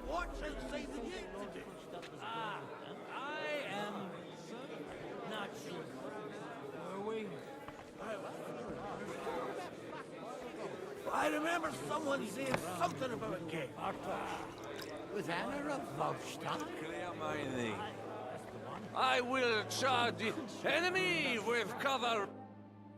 Watch and see the unity. I am not sure. Are we? I remember someone saying something about a game. With Henry of Skalitz. Clear my name. I will charge the enemy with cover.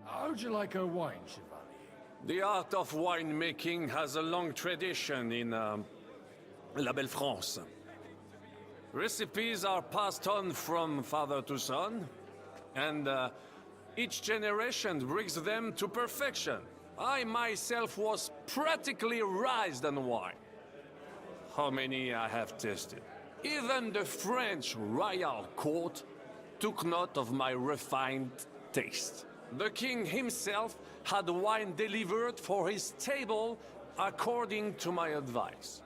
How'd you like a wine, Chevalier? The art of winemaking has a long tradition in La Belle France. Recipes are passed on from father to son, and each generation brings them to perfection. I myself was practically raised on wine. How many I have tasted. Even the French royal court took note of my refined taste. The king himself had wine delivered for his table according to my advice.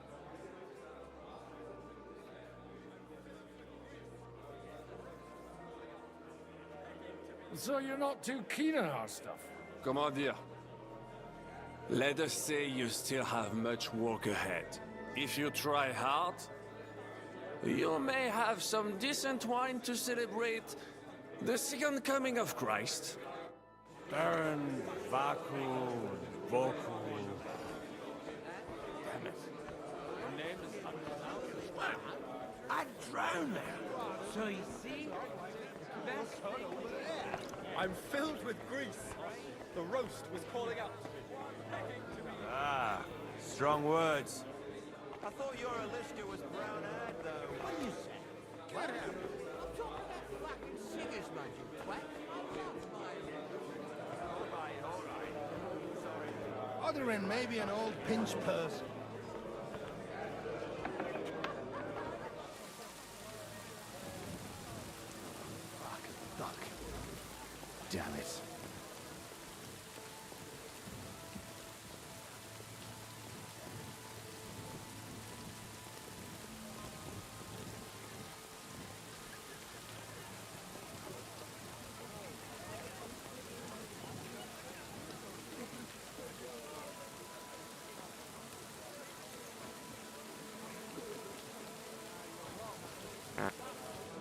So you're not too keen on our stuff? Comment dire? Let us say you still have much work ahead. If you try hard, you may have some decent wine to celebrate the second coming of Christ. Baron, Vaku, Voku. Damn it. Your name is unpronounceable. I'd drown there. So you see, best thing over there. I'm filled with grease. The roast was calling out to me. Ah, strong words. I thought your Alistair was brown-eyed, though. What you say? Get out. I'm talking about fucking singers, man, you twat. All right. Sorry. Other than maybe an old pinch person. Fucking duck. Damn it.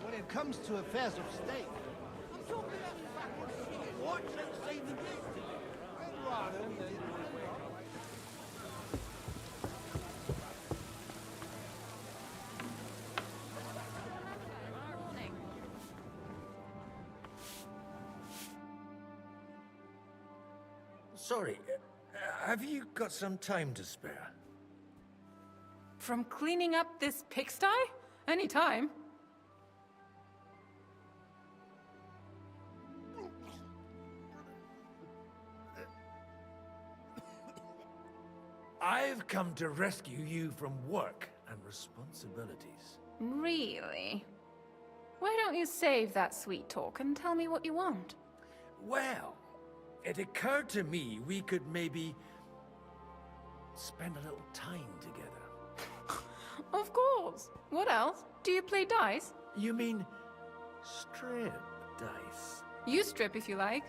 When it comes to affairs of state, I'm talking about fucking singers. Watch and see the unity. I'd rather we didn't. Sorry, have you got some time to spare? From cleaning up this pigsty? Any time. I've come to rescue you from work and responsibilities. Really? Why don't you save that sweet talk and tell me what you want? Well, it occurred to me we could maybe spend a little time together. Of course. What else? Do you play dice? You mean strip dice? You strip if you like.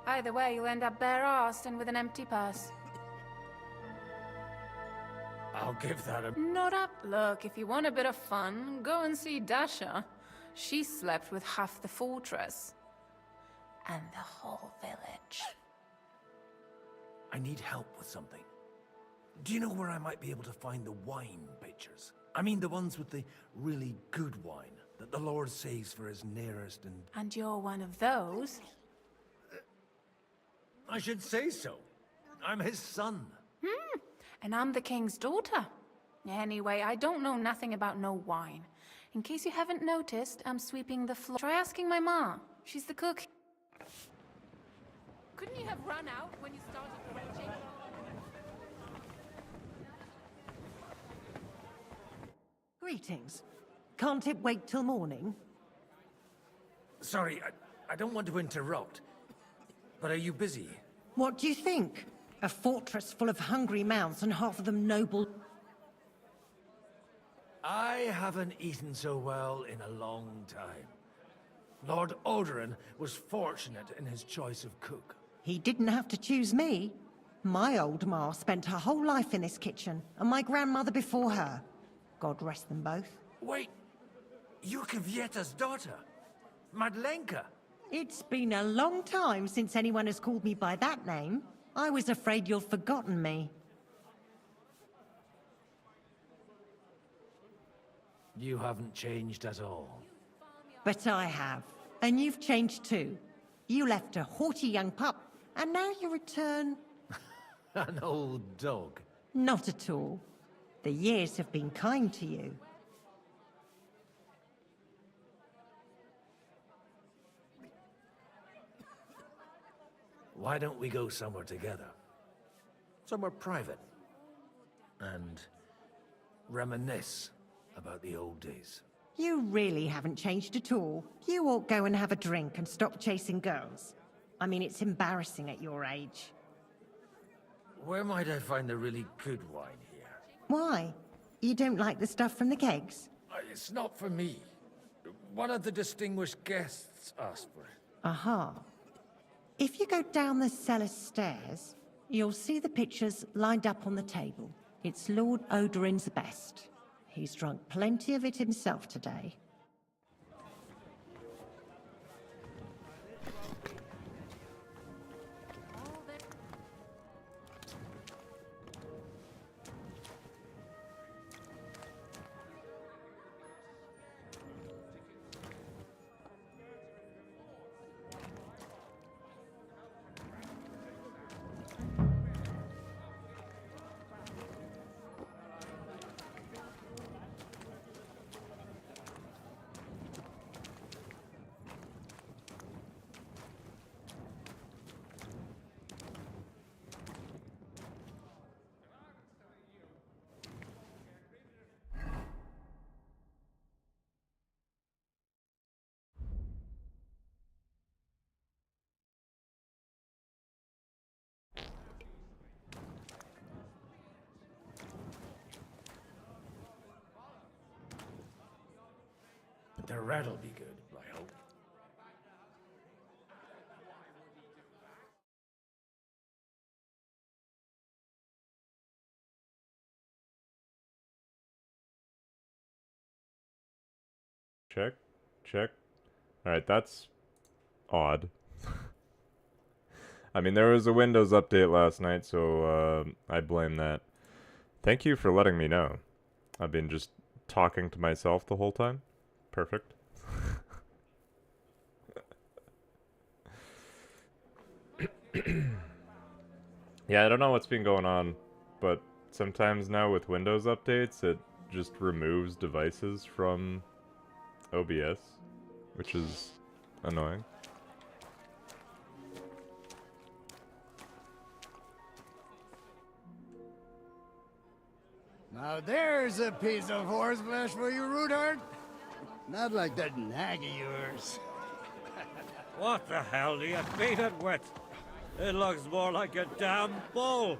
Either way, you'll end up bare-arsed and with an empty purse. I'll give that a... Not up. Look, if you want a bit of fun, go and see Dasha. She slept with half the fortress. And the whole village. I need help with something. Do you know where I might be able to find the wine pitchers? I mean the ones with the really good wine that the Lord saves for his nearest and... And you're one of those? I should say so. I'm his son. And I'm the king's daughter. Anyway, I don't know nothing about no wine. In case you haven't noticed, I'm sweeping the floor. Try asking my ma. She's the cook. Couldn't you have run out when you started drenching? Greetings. Can't it wait till morning? Sorry, I don't want to interrupt. But are you busy? What do you think? A fortress full of hungry mouths and half of them noble... I haven't eaten so well in a long time. Lord Odoran was fortunate in his choice of cook. He didn't have to choose me. My old ma spent her whole life in this kitchen, and my grandmother before her. God rest them both. Wait, you're Kvieta's daughter, Madlenka. It's been a long time since anyone has called me by that name. I was afraid you'd forgotten me. You haven't changed at all. But I have. And you've changed too. You left a haughty young pup, and now you return... An old dog. Not at all. The years have been kind to you. Why don't we go somewhere together? Somewhere private. And reminisce about the old days. You really haven't changed at all. You ought go and have a drink and stop chasing girls. I mean, it's embarrassing at your age. Where might I find the really good wine here? Why? You don't like the stuff from the kegs? It's not for me. One of the distinguished guests asked for it. Aha. If you go down the cellar stairs, you'll see the pictures lined up on the table. It's Lord Odorin's best. He's drunk plenty of it himself today. The rat'll be good, I hope. Check. Check. Alright, that's odd. I mean, there was a Windows update last night, so I blame that. Thank you for letting me know. I've been just talking to myself the whole time. Perfect. Yeah, I don't know what's been going on, but sometimes now with Windows updates, it just removes devices from OBS, which is annoying. Now there's a piece of horseflesh for you, Rootard. Not like that nag of yours. What the hell do you beat it with? It looks more like a damn bull.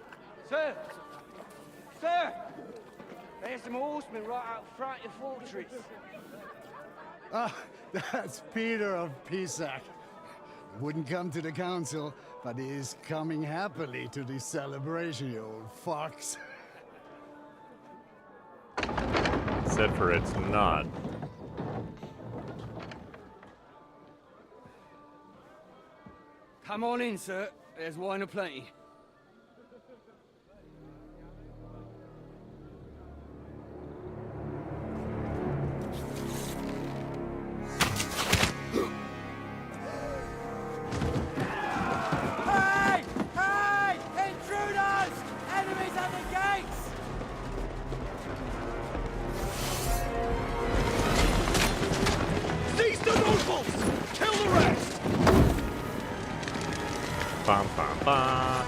Sir! Sir! There's some horsemen right out front of the fortress. Ah, that's Peter of Pisac. Wouldn't come to the council, but he is coming happily to the celebration, you old fox. Said for it's not. Come on in, sir. There's wine aplenty. Hey! Hey! Intruders! Enemies at the gates! Seize the nobles! Kill the rest! Bum, bum, bum.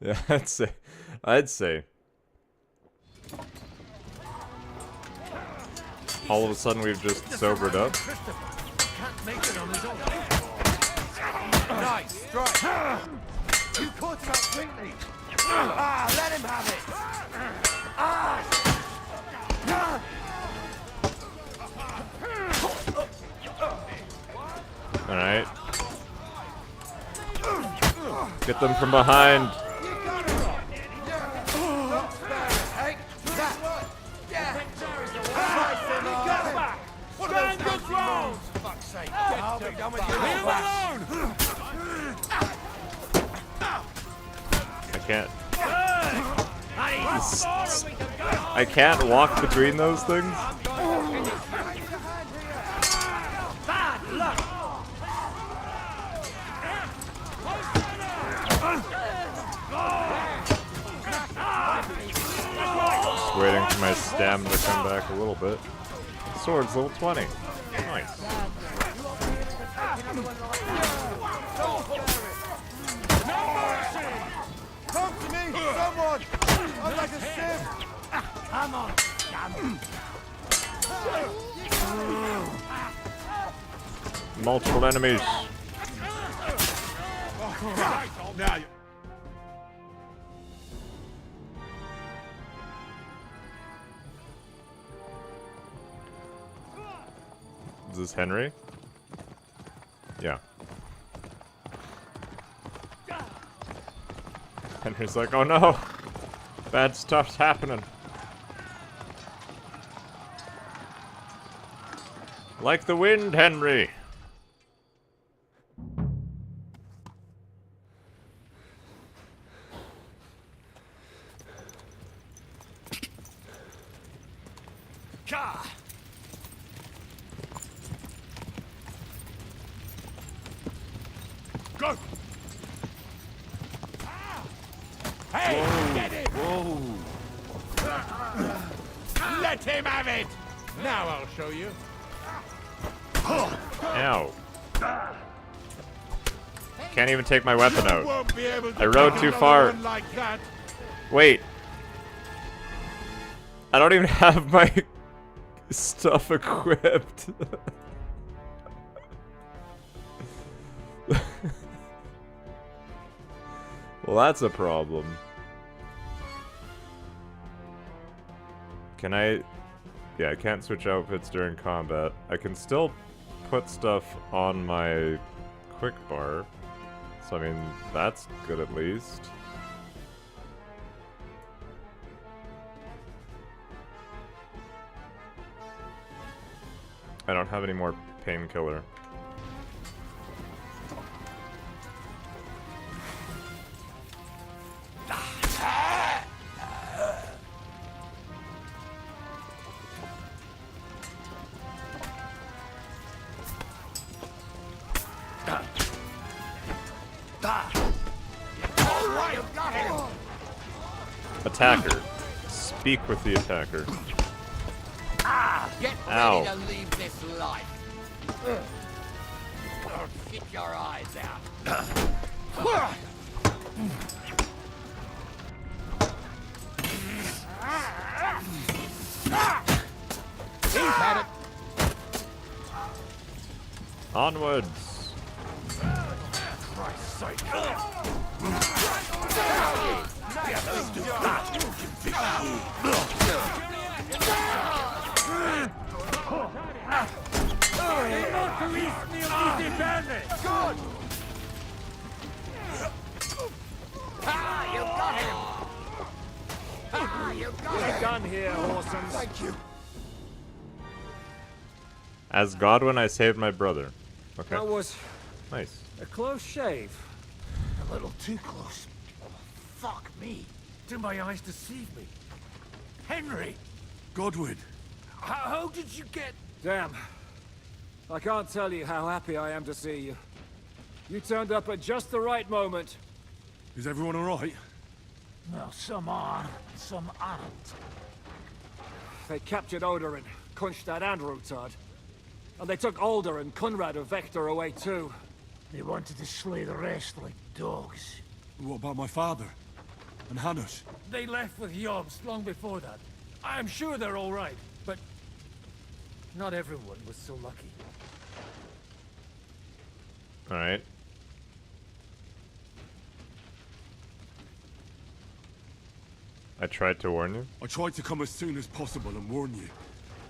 Yeah, I'd say. All of a sudden we've just sobered up. Can't make it on his own. Nice strike! You caught him up quickly! Let him have it! Alright. Get them from behind. I can't walk between those things. Just waiting for my stamina to come back a little bit. Sword's level 20. Nice. Come to me, someone! I'd like a sieve! Come on! Multiple enemies. Now you... Is this Henry? Yeah. Henry's like, oh no! Bad stuff's happening. Like the wind, Henry! Go! Hey, whoa, get it! Whoa! Let him have it! Now I'll show you. Ow. Can't even take my weapon out. I rode too far. Like Wait. I don't even have my stuff equipped. Well, that's a problem. Can I... Yeah, I can't switch outfits during combat. I can still put stuff on my quick bar. So, I mean, that's good at least. I don't have any more painkiller. Attacker. Speak with the attacker. Get Ow. ready to leave this life. Or shit your eyes out. He's had it. Onwards. Christ's sake. Good. You got him. You got him. Done here, Horsons. Thank you. As Godwin, I saved my brother. Okay. That was Nice. a close shave. A little too close. Fuck me. Did my eyes deceive me? Henry! Godwin. How did you get... Damn. I can't tell you how happy I am to see you. You turned up at just the right moment. Is everyone alright? Well, some are, some aren't. They captured Odorin, Kunstad and Rutard. And they took Alder and Conrad of Vector away too. They wanted to slay the rest like dogs. What about my father? And Hannes? They left with Yobs long before that. I'm sure they're all right, but not everyone was so lucky. Alright. I tried to warn you. I tried to come as soon as possible and warn you,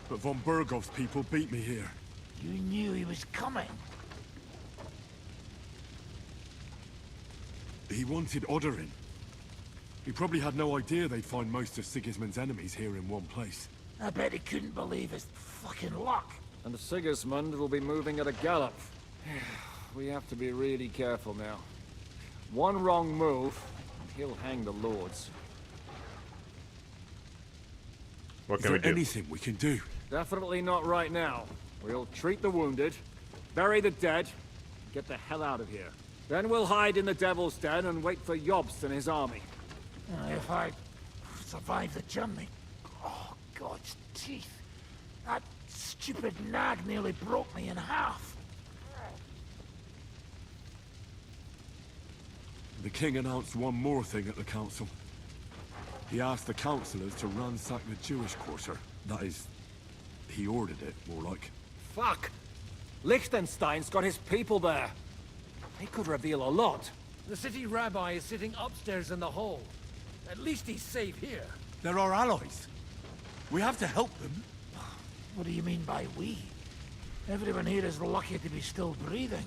but von Bergov's people beat me here. You knew he was coming. He wanted Odorin. He probably had no idea they'd find most of Sigismund's enemies here in one place. I bet he couldn't believe his fucking luck. And Sigismund will be moving at a gallop. We have to be really careful now. One wrong move, and he'll hang the lords. What Is can we there do? anything we can do? Definitely not right now. We'll treat the wounded, bury the dead, and get the hell out of here. Then we'll hide in the Devil's Den and wait for Jobst and his army. If I survive the journey... Oh, God's teeth. That stupid nag nearly broke me in half. The king announced one more thing at the council. He asked the councillors to ransack the Jewish quarter. That is, he ordered it, more like. Fuck! Liechtenstein's got his people there. They could reveal a lot. The city rabbi is sitting upstairs in the hall. At least he's safe here. They're our allies. We have to help them. What do you mean by we? Everyone here is lucky to be still breathing.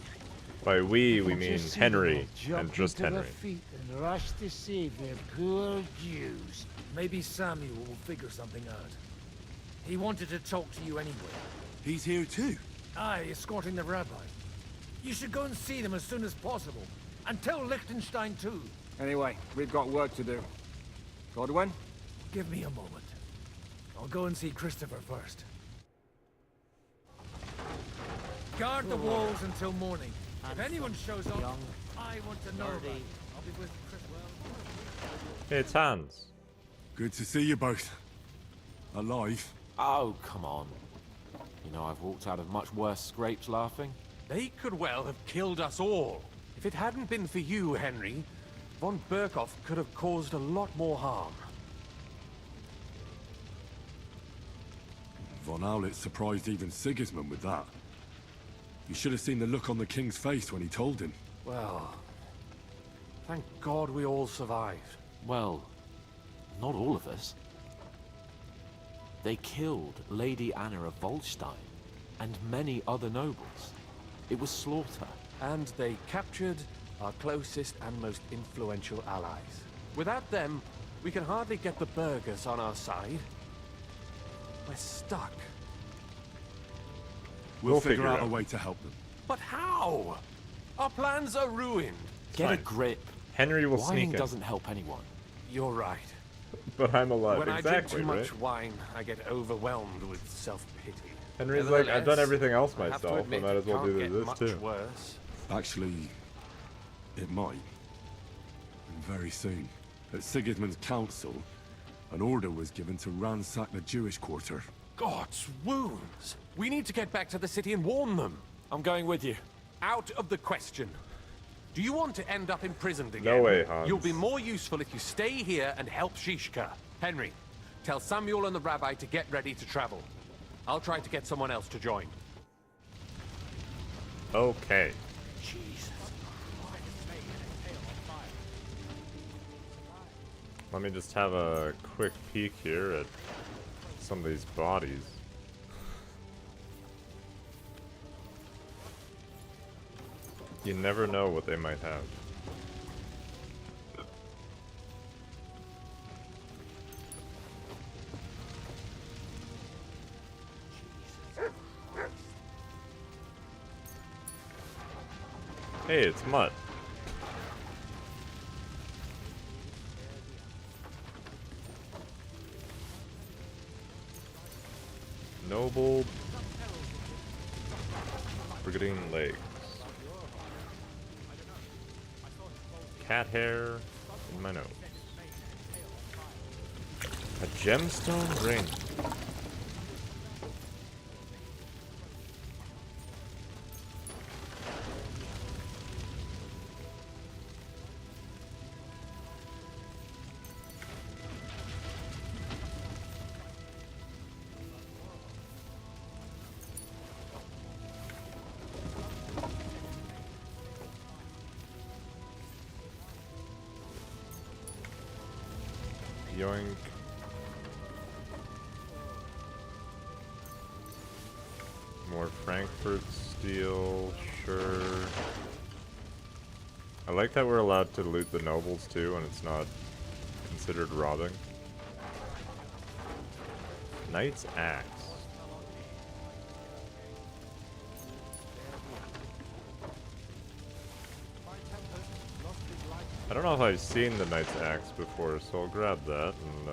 By we mean Henry, and just Henry. Feet and rush to save their poor Jews. Maybe Samuel will figure something out. He wanted to talk to you anyway. He's here too. Aye, escorting the rabbi. You should go and see them as soon as possible. And tell Liechtenstein too. Anyway, we've got work to do. Godwin? Give me a moment. I'll go and see Christopher first. Guard the walls until morning. If anyone shows up, I want to know about it. I'll be with Christopher. Hey, it's Hans. Good to see you both. Alive. Oh, come on. You know, I've walked out of much worse scrapes laughing. They could well have killed us all. If it hadn't been for you, Henry, von Berkhoff could have caused a lot more harm. Von Aulitz surprised even Sigismund with that. You should have seen the look on the king's face when he told him. Well, thank God we all survived. Well, not all of us. They killed Lady Anna of Volstein and many other nobles. It was slaughter. And they captured our closest and most influential allies. Without them, we can hardly get the burghers on our side. We're stuck. We'll figure out a way to help them. But how? Our plans are ruined. Get a grip. Henry will Whining sneak in. doesn't help anyone. You're right. But I'm alive. When exactly, I drink too much right? wine, I get overwhelmed with self-pity. Henry's like, I've done everything else I have to myself. I admit, might as well it do can't this get too. much worse. Actually, it might. And very soon. At Sigismund's council, an order was given to ransack the Jewish quarter. God's wounds! We need to get back to the city and warn them. I'm going with you. Out of the question. Do you want to end up imprisoned again? No way, Hans. You'll be more useful if you stay here and help Shishka. Henry, tell Samuel and the rabbi to get ready to travel. I'll try to get someone else to join. Okay. Jesus. Let me just have a quick peek here at some of these bodies. You never know what they might have. Hey, it's Mutt. Noble Brigandine legs. Cat hair in my nose. A gemstone ring. Yoink. More Frankfurt steel, sure. I like that we're allowed to loot the nobles too, and it's not considered robbing. Knight's Axe. I don't know if I've seen the Knight's Axe before, so I'll grab that and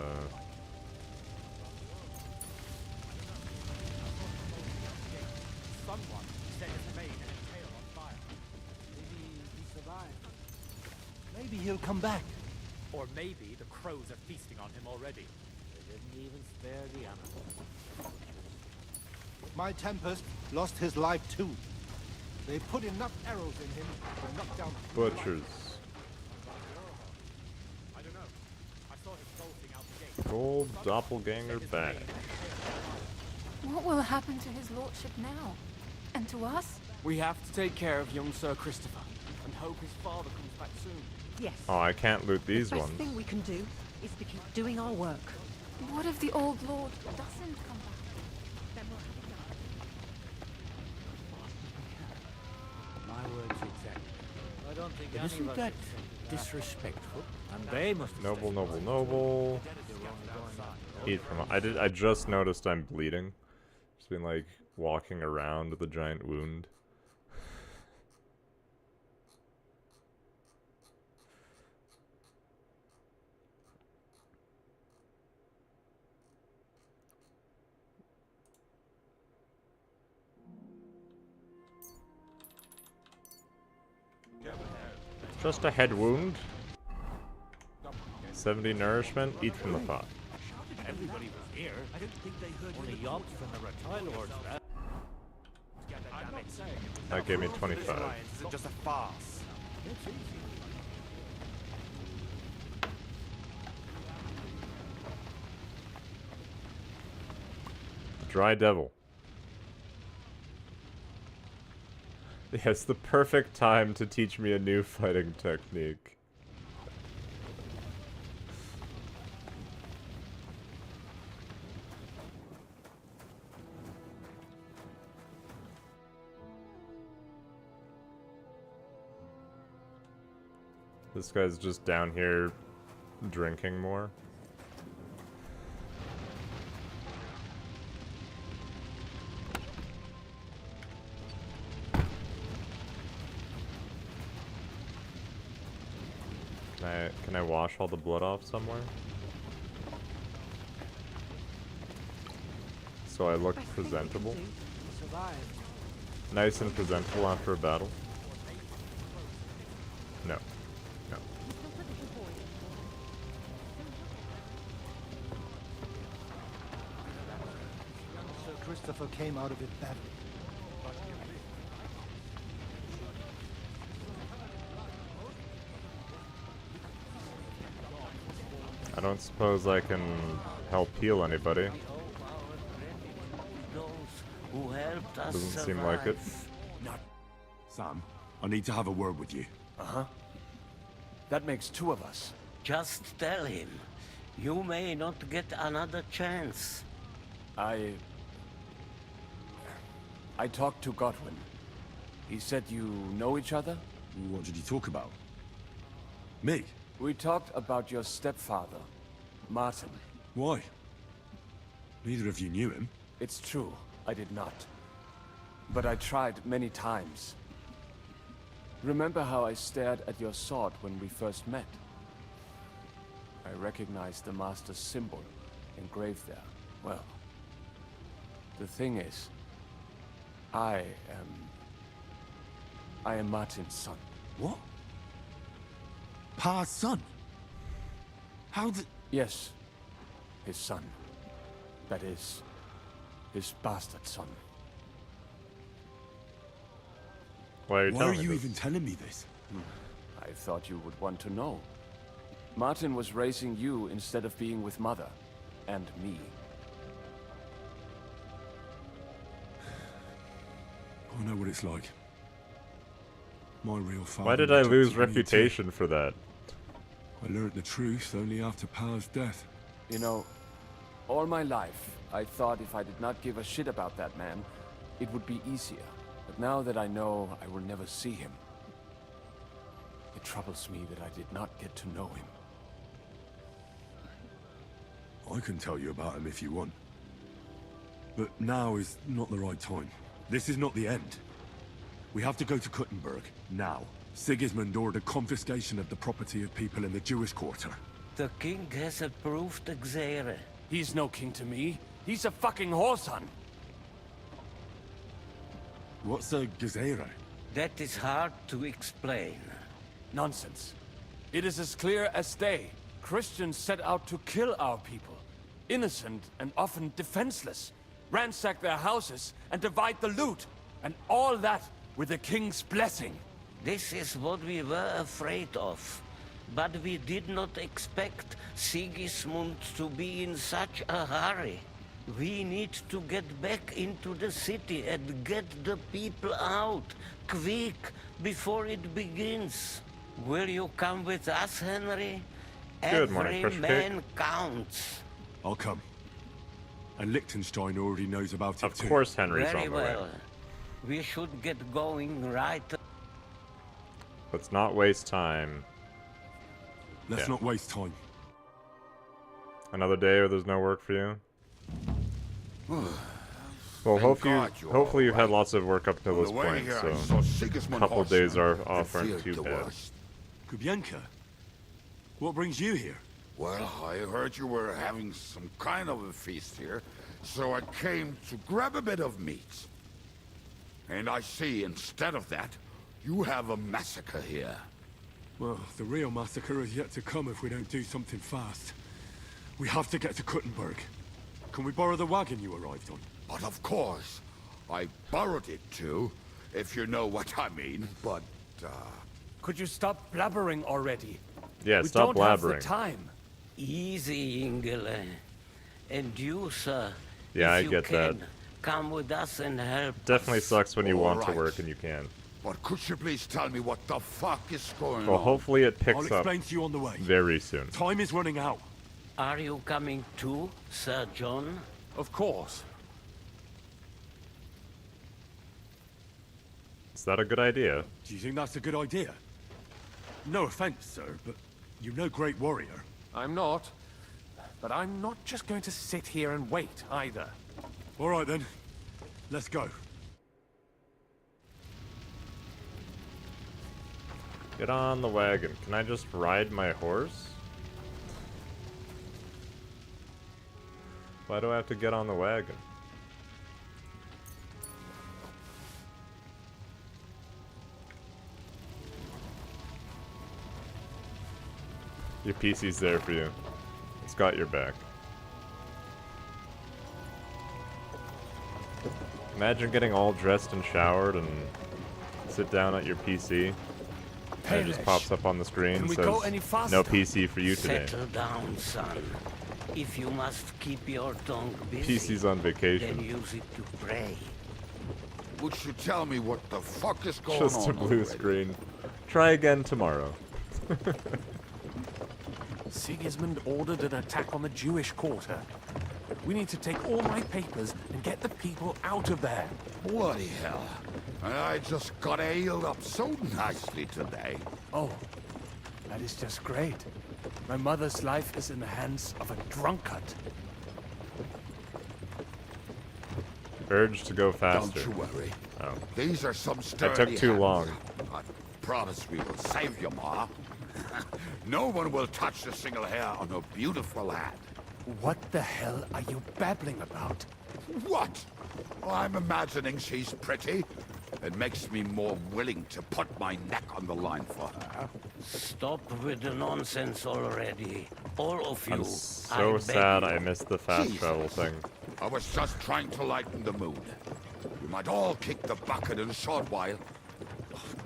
Someone set his mane and his tail on fire. Maybe he survived. Maybe he'll come back. Or maybe the crows are feasting on him already. They didn't even spare the animal. My Tempest lost his life too. They put enough arrows in him to knock down butchers. I don't know. I saw him bolting out the gate. Gold doppelganger bag. What will happen to his lordship now? And to us? We have to take care of young Sir Christopher and hope his father comes back soon. Yes. Oh, I can't loot these The best ones. thing we can do is to keep doing our work. What if the old lord doesn't come back? Then we'll have it done. My words exactly. I don't think But any isn't of us that should say disrespectful? And they must have Noble, said noble, it. noble. Eat from. I just noticed I'm bleeding. Just been like walking around with a giant wound. Just a head wound. 70 nourishment. Eat from the pot. Everybody was here. I didn't think they heard only yobs from the reptile lords there. That gave me 25. Is it just a farce? Dry devil. Yes, the perfect time to teach me a new fighting technique. This guy's just down here drinking more. Can I wash all the blood off somewhere? So I look presentable? Nice and presentable after a battle? No. No. Sir Christopher came out of it badly. I don't suppose I can help heal anybody. Who helped us Doesn't seem like it. Not. Sam, I need to have a word with you. Uh-huh. That makes two of us. Just tell him. You may not get another chance. I talked to Godwin. He said you know each other? What did you talk about? Me? We talked about your stepfather, Martin. Why? Neither of you knew him. It's true, I did not. But I tried many times. Remember how I stared at your sword when we first met? I recognized the Master's symbol engraved there. Well, the thing is, I am Martin's son. What? Pa's son? How did... Yes, his son. That is, his bastard son. Why are you Why telling are me you this? even telling me this? I thought you would want to know. Martin was raising you instead of being with Mother. And me. I know what it's like. My real father... Why did I lose rejected me too. reputation for that? I learned the truth only after Pa's death. You know, all my life, I thought if I did not give a shit about that man, it would be easier. But now that I know I will never see him, it troubles me that I did not get to know him. I can tell you about him if you want. But now is not the right time. This is not the end. We have to go to Kuttenberg, now. Sigismund ordered confiscation of the property of people in the Jewish quarter. The king has approved Xere. He's no king to me. He's a fucking whoreson. What's a Gezere? That is hard to explain. Nonsense. It is as clear as day. Christians set out to kill our people. Innocent and often defenseless. Ransack their houses and divide the loot. And all that with the king's blessing. This is what we were afraid of. But we did not expect Sigismund to be in such a hurry. We need to get back into the city and get the people out, quick, before it begins. Will you come with us, Henry? Good morning, Every Fish man Cake. counts. I'll come. And Liechtenstein already knows about it too. Of course Henry's Very on the way. well. We should get going right. Let's not waste time. Let's not waste time. Another day where there's no work for you? Well, hopefully you've had lots of work up to this point, so a couple days off aren't too bad. Kubienka, what brings you here? Well, I heard you were having some kind of a feast here, so I came to grab a bit of meat. And I see, instead of that, you have a massacre here. Well, the real massacre is yet to come if we don't do something fast. We have to get to Kuttenberg. Can we borrow the wagon you arrived on? But of course. I borrowed it too, if you know what I mean, but, Could you stop blabbering already? Yeah, we stop don't have the blabbering. time. Easy, Ingele. And you, sir. Yeah, I if you get that. can, come with us and help. Definitely sucks when you want to Alright. work and you can. but could you please tell me what the fuck is going Well, on? hopefully it I'll picks up explain to you on the way. very soon. Time is running out. Are you coming too, Sir John? Of course. Is that a good idea? Do you think that's a good idea? No offense, sir, but you're no great warrior. I'm not. But I'm not just going to sit here and wait, either. All right, then. Let's go. Get on the wagon. Can I just ride my horse? Why do I have to get on the wagon? Your PC's there for you. It's got your back. Imagine getting all dressed and showered and sit down at your PC. And it just pops up on the screen Can and we says, go any faster? no PC for you today. Settle down, son. If you must keep your tongue busy, PC's on vacation. then use it to pray. Would you tell me what the fuck is going Just on a blue already? screen. Try again tomorrow. Sigismund ordered an attack on the Jewish quarter. We need to take all my papers and get the people out of there. Bloody hell. I just got ailed up so nicely today. Oh, that is just great. My mother's life is in the hands of a drunkard. Urge to go faster. Don't you worry. Oh. These are some I sturdy took too hands. long. I promise we will save you, Ma. No one will touch a single hair on her beautiful head. What the hell are you babbling about? What? I'm imagining she's pretty. It makes me more willing to put my neck on the line for her. Stop with the nonsense already. All of you. I'm so beg sad you. I missed the fast Jesus. travel thing. I was just trying to lighten the mood. We might all kick the bucket in a short while.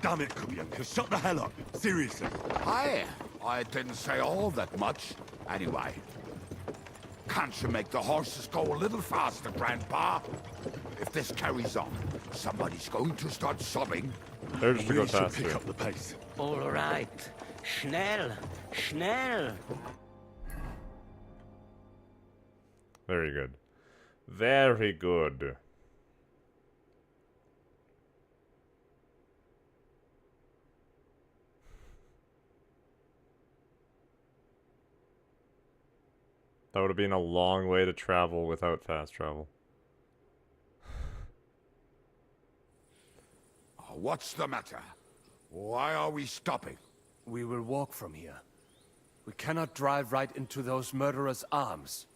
Damn it, Kubienka, shut the hell up. Seriously. I didn't say all that much. Anyway, can't you make the horses go a little faster, Grandpa? If this carries on, somebody's going to start sobbing. Urge to go We should faster. pick up the pace. All right. Schnell. Schnell! Very good. Very good. That would have been a long way to travel without fast travel. What's the matter? Why are we stopping? We will walk from here. We cannot drive right into those murderers' arms.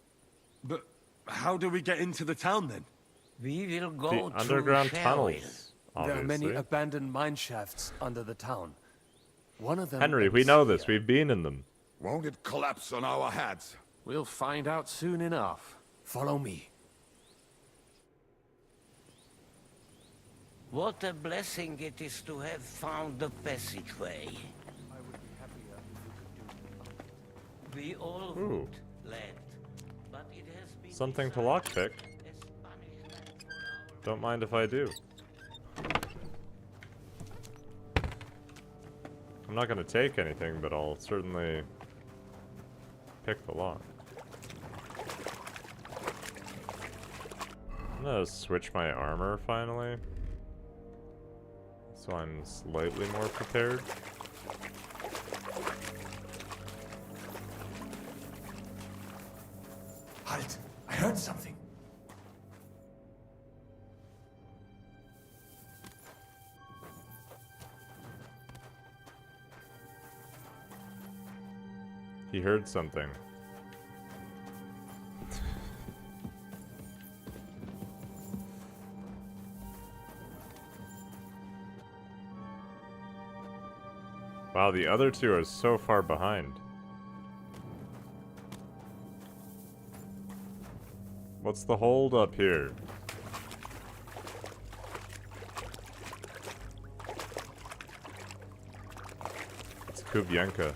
But how do we get into the town then? We will go The underground tunnels, There are many obviously. abandoned mine shafts under the town. One of them Henry, we ends know this. here. We've been in them. Won't it collapse on our heads? We'll find out soon enough. Follow me. What a blessing it is to have found the passageway. We all Ooh. would, lad. But it has been Something to decided lockpick. as punishment for our Don't mind if I do. I'm not gonna take anything, but I'll certainly pick the lock. I'm gonna switch my armor finally, so I'm slightly more prepared. Halt! I heard something. He heard something. Wow, the other two are so far behind. What's the hold up here? It's Kubyanka.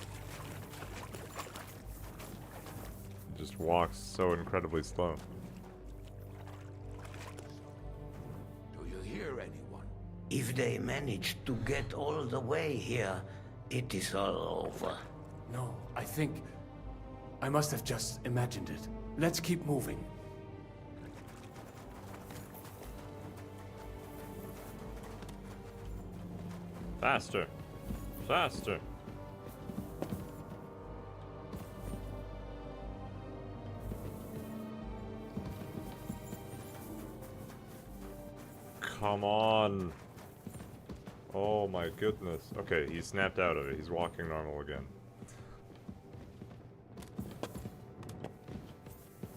Just walks so incredibly slow. Do you hear anyone? If they manage to get all the way here, it is all over. No, I think... I must have just imagined it. Let's keep moving. Faster. Faster. Come on. Oh my goodness. Okay, he snapped out of it. He's walking normal again.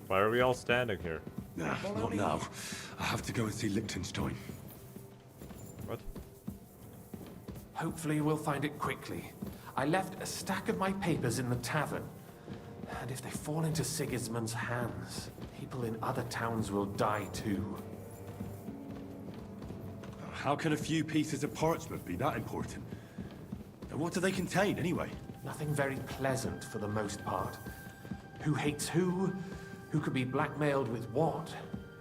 Why are we all standing here? Nah, not now. I have to go and see Liechtenstein. What? Hopefully we'll find it quickly. I left a stack of my papers in the tavern. And if they fall into Sigismund's hands, people in other towns will die too. How can a few pieces of parchment be that important? And what do they contain, anyway? Nothing very pleasant for the most part. Who hates who? Who could be blackmailed with what?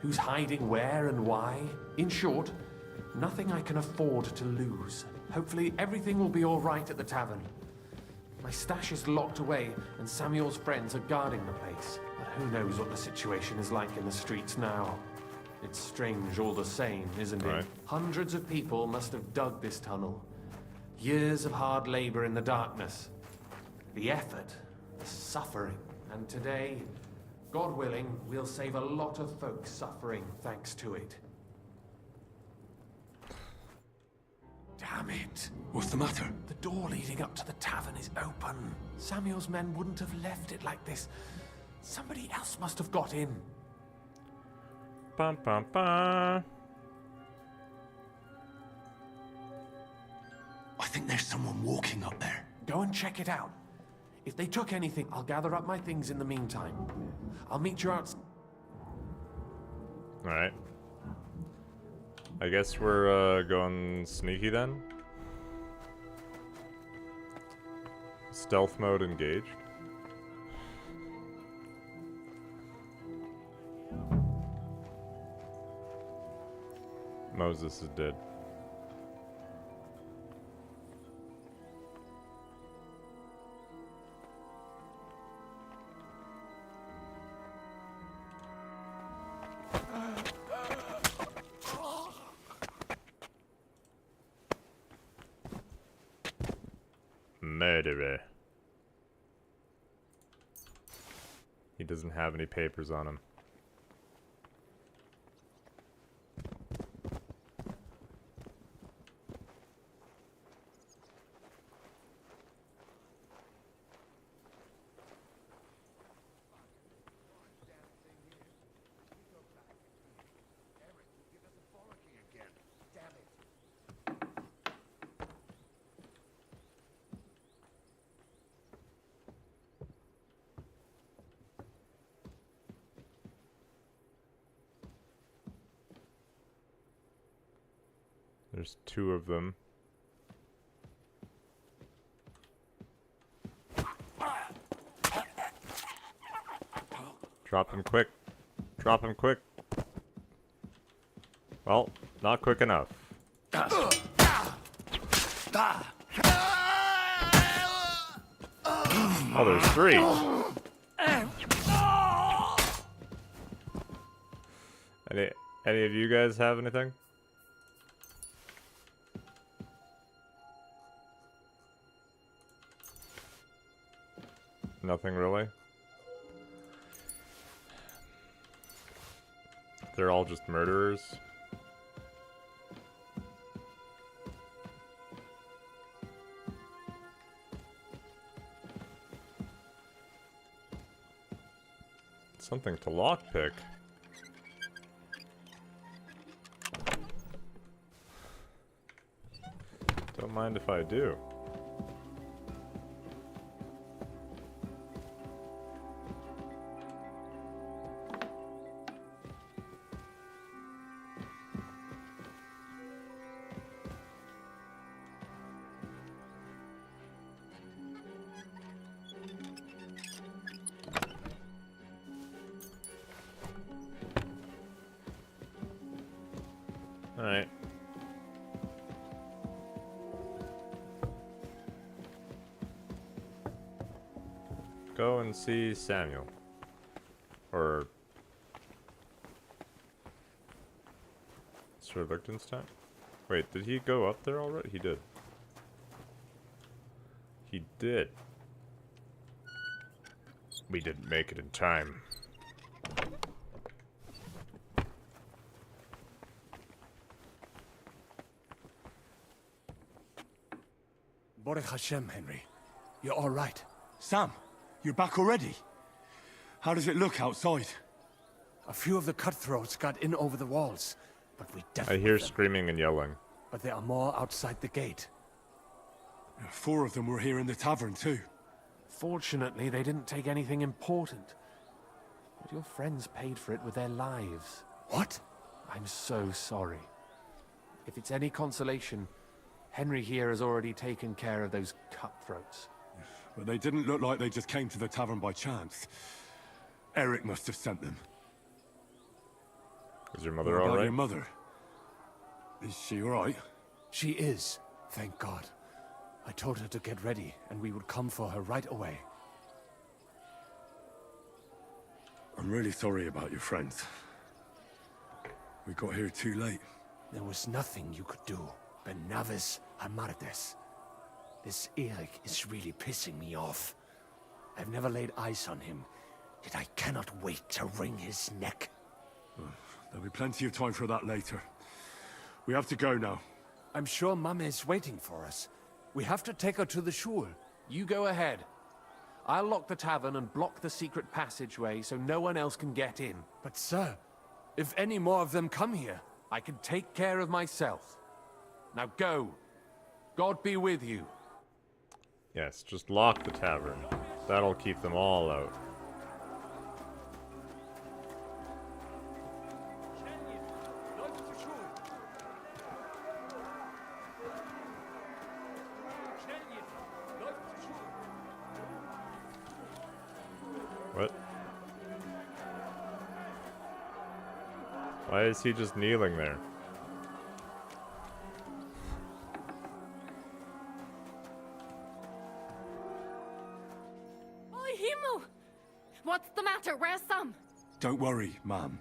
Who's hiding where and why? In short, nothing I can afford to lose. Hopefully everything will be all right at the tavern. My stash is locked away, and Samuel's friends are guarding the place. But who knows what the situation is like in the streets now? It's strange all the same, isn't it? Right. Hundreds of people must have dug this tunnel. Years of hard labor in the darkness. The effort, the suffering. And today, God willing, we'll save a lot of folks suffering thanks to it. Damn it! What's the matter? The door leading up to the tavern is open. Samuel's men wouldn't have left it like this. Somebody else must have got in. Bum bum bum. I think there's someone walking up there. Go and check it out. If they took anything, I'll gather up my things in the meantime. I'll meet you outside. Alright. I guess we're going sneaky then. Stealth mode engaged. Moses is dead. murderer. He doesn't have any papers on him. There's 2 of them. Drop him quick. Drop him quick. Well, not quick enough. Oh, there's 3. Any of you guys have anything? Nothing really. They're all just murderers. Something to lockpick. Don't mind if I do. Alright. Go and see Samuel. Or Sir Liechtenstein? Wait, did he go up there already? He did. He did. We didn't make it in time. Baruch Hashem, Henry. You're all right. Sam, you're back already? How does it look outside? A few of the cutthroats got in over the walls, but we I definitely. hear screaming and yelling. But there are more outside the gate. 4 of them were here in the tavern too. Fortunately, they didn't take anything important. But your friends paid for it with their lives. What? I'm so sorry. If it's any consolation, Henry here has already taken care of those cutthroats. But they didn't look like they just came to the tavern by chance. Eric must have sent them. Is your mother What about alright? your mother? Is she alright? She is, thank God. I told her to get ready, and we would come for her right away. I'm really sorry about your friends. We got here too late. There was nothing you could do. Benavis Hamartes. This Eric is really pissing me off. I've never laid eyes on him, yet I cannot wait to wring his neck. There'll be plenty of time for that later. We have to go now. I'm sure Mum is waiting for us. We have to take her to the shul. You go ahead. I'll lock the tavern and block the secret passageway so no one else can get in. But sir, if any more of them come here, I can take care of myself. Now go. God be with you. Yes, just lock the tavern. That'll keep them all out. What? Why is he just kneeling there? What's the matter? Where's Sam? Don't worry, ma'am.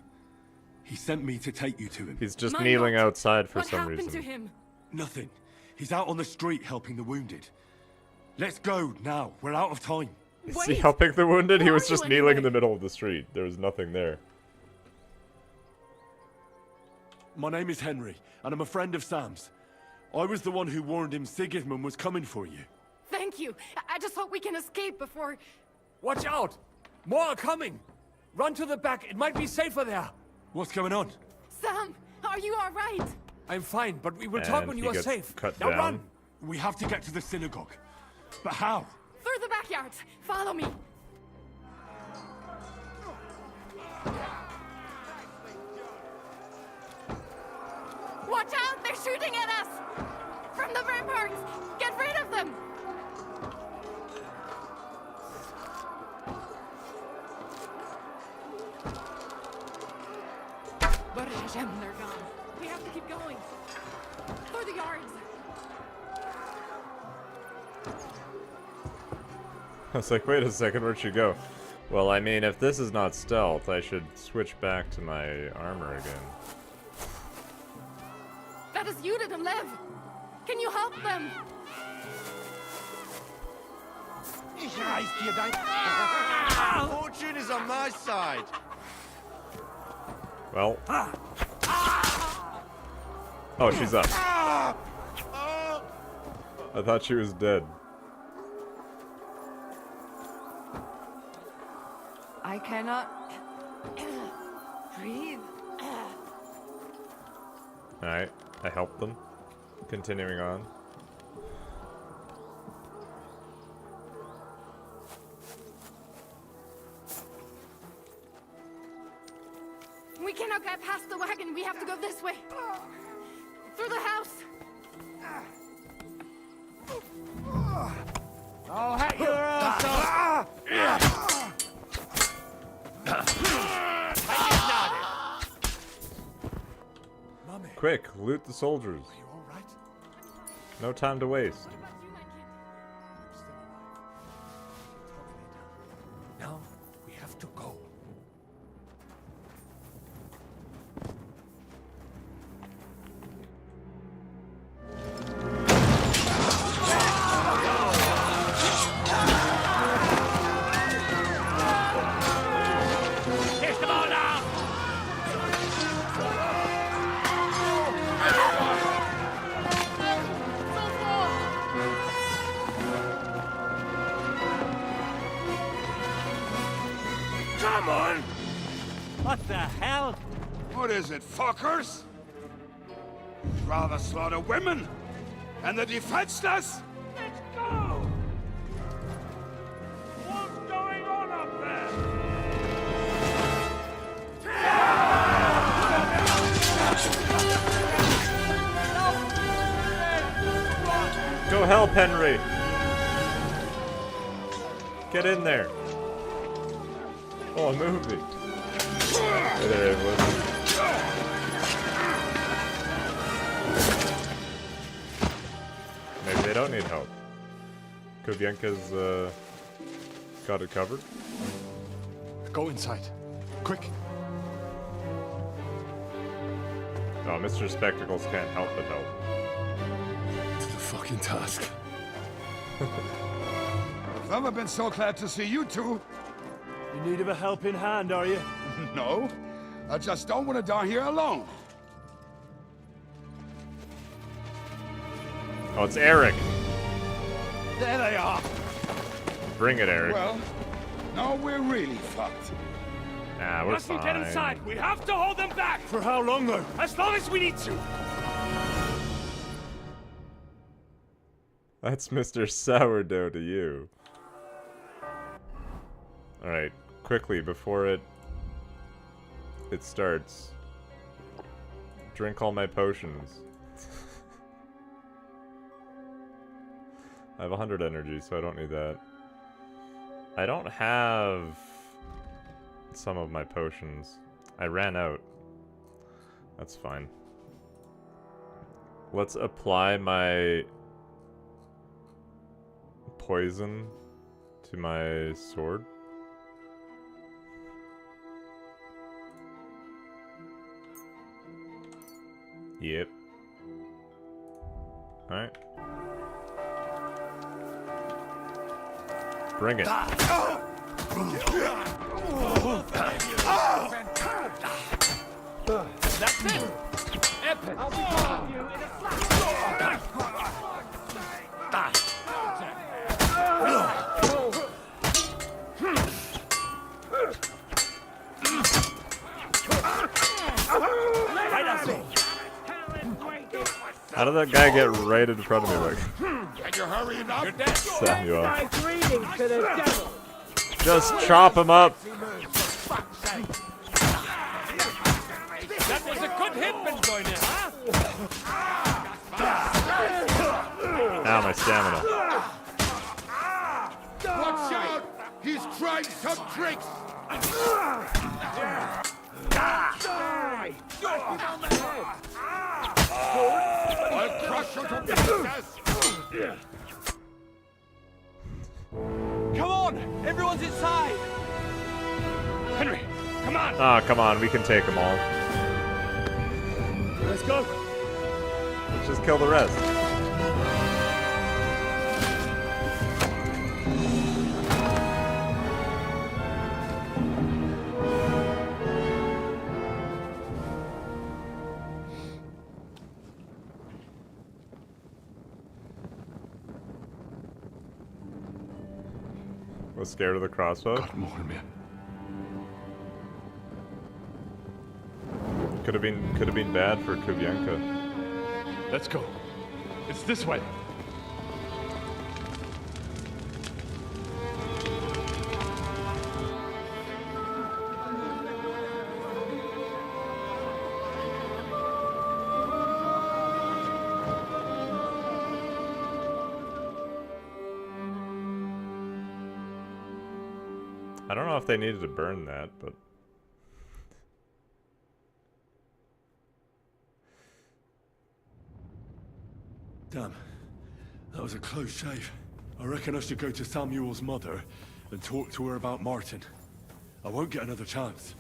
He sent me to take you to him. He's just kneeling outside for some reason. What happened to him? Nothing. He's out on the street helping the wounded. Let's go, now. We're out of time. See how big the wounded? He was are just you kneeling in anyway? the middle of the street. There was nothing there. My name is Henry, and I'm a friend of Sam's. I was the one who warned him Sigismund was coming for you. Thank you. I just hope we can escape before... Watch out! More are coming! Run to the back, it might be safer there! What's going on? Sam, are you all right? I'm fine, but we will talk And when he you are gets safe. cut Now down. run! We have to get to the synagogue. But how? Through the backyard. Follow me. Watch out! They're shooting at us! From the ramparts! Get rid of them! But they're gone. We have to keep going. Through the yards. I was like, wait a second, where'd she go? Well, I mean, if this is not stealth, I should switch back to my armor again. That is you to live. Can you help them? Fortune is on my side. Well. Oh, she's up. I thought she was dead. I cannot breathe. Alright, I helped them. Continuing on. We cannot get past the wagon. We have to go this way. Through the house. I'll hack your ass off. Quick, loot the soldiers. Are you all right? No time to waste. Now, we have to go. Catch them all now. Come on! What the hell? What is it, fuckers? You'd rather slaughter women and the defenseless? Let's go! What's going on up there? Go help, Henry! Get in there! Oh, a movie. There it was. Maybe they don't need help. Kobienka's got it covered. Go inside. Quick. Oh, Mr. Spectacles can't help but help. To the fucking task. I've never been so glad to see you two. In need of a helping hand, are you? No, I just don't want to die here alone. Oh, it's Eric. There they are. Bring it, Eric. Well, now we're really fucked. Nah, we're Once we fine. get inside, we have to hold them back. For how long, though? As long as we need to. That's Mr. Sourdough to you. Alright, quickly, before it starts. Drink all my potions. I have 100 energy, so I don't need that. I don't have some of my potions. I ran out. That's fine. Let's apply my poison to my sword. Yep. Alright. Bring it. That's it! Epic! I'll be back with you in a flash. How did that guy get right in front of me like? Can you hurry it up? You're dead. Samuel. Greetings to the devil. Just chop him up. That was a good hit, Benjoyner, huh? Now my stamina. Watch out! He's trying some tricks! I'll crush you to pieces! Come on, everyone's inside. Henry, come on! Ah, come on, we can take them all. Let's go! Let's just kill the rest. Was scared of the crossbow? Bohemia. Could have been bad for Kubienka. Let's go. It's this way. I don't know if they needed to burn that, but Damn. That was a close shave. I reckon I should go to Samuel's mother and talk to her about Martin. I won't get another chance.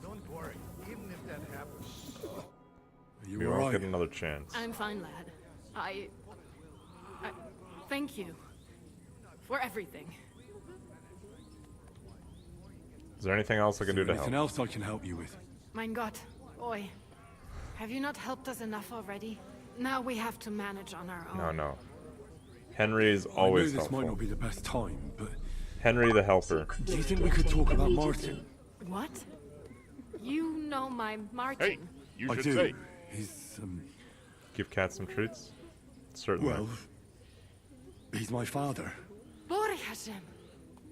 Don't worry, even if that happens. Are you we alright? won't get another chance. I'm fine, lad. I thank you for everything. Is there anything else I can do to help? Anything else I can help you with? Mein Gott, boy, have you not helped us enough already? Now we have to manage on our own. No. Henry is I know always this helpful. might not be the best time, but Henry the helper. do you think we could talk about Martin? What? You know my Martin? I do. He's Give cats some treats? Certainly. well, he's my father. Bore Hashem.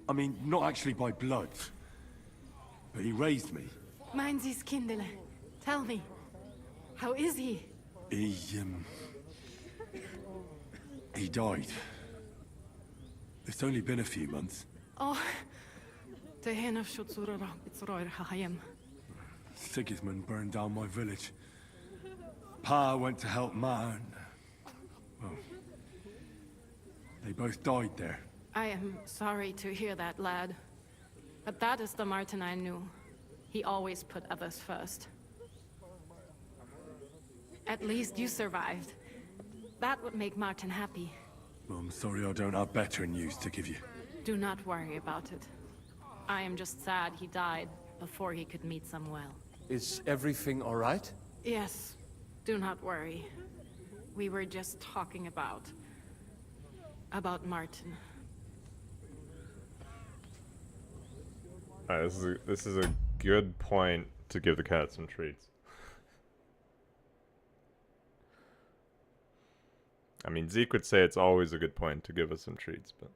I mean, not actually by blood, but he raised me. Mein Sis Kindele. Tell me, how is he? He died. It's only been a few months. Oh, the hen of Shutzurara, it's Roy Hayem. Sigismund burned down my village. Pa went to help Ma, and well, they both died there. I am sorry to hear that, lad. But that is the Martin I knew. He always put others first. At least you survived. That would make Martin happy. Well, I'm sorry I don't have better news to give you. Do not worry about it. I am just sad he died before he could meet some well. Is everything all right? Yes, do not worry. We were just talking about Martin. Alright, this is a good point to give the cat some treats. I mean, Zeke would say it's always a good point to give us some treats, but...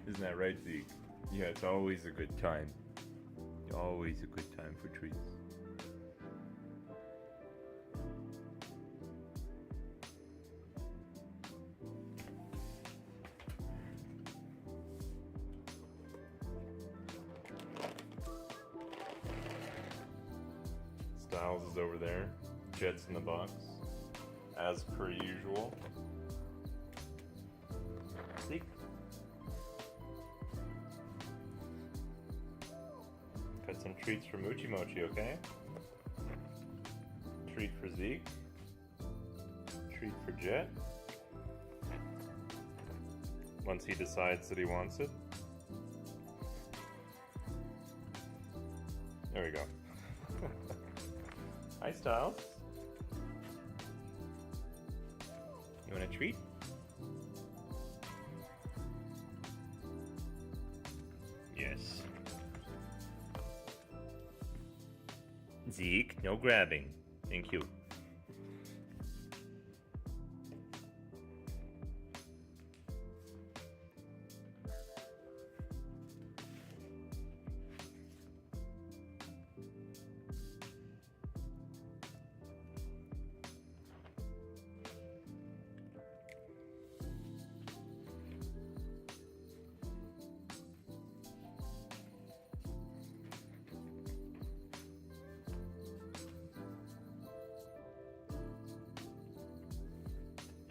Isn't that right, Zeke? Yeah, it's always a good time. Always a good time for treats. Styles is over there. Jet's in the box. As per usual. Got some treats for Mochi Mochi, okay? Treat for Zeke. Treat for Jet. Once he decides that he wants it. There we go. Hi, Styles. You want a treat? Yes. Zeke, no grabbing. Thank you.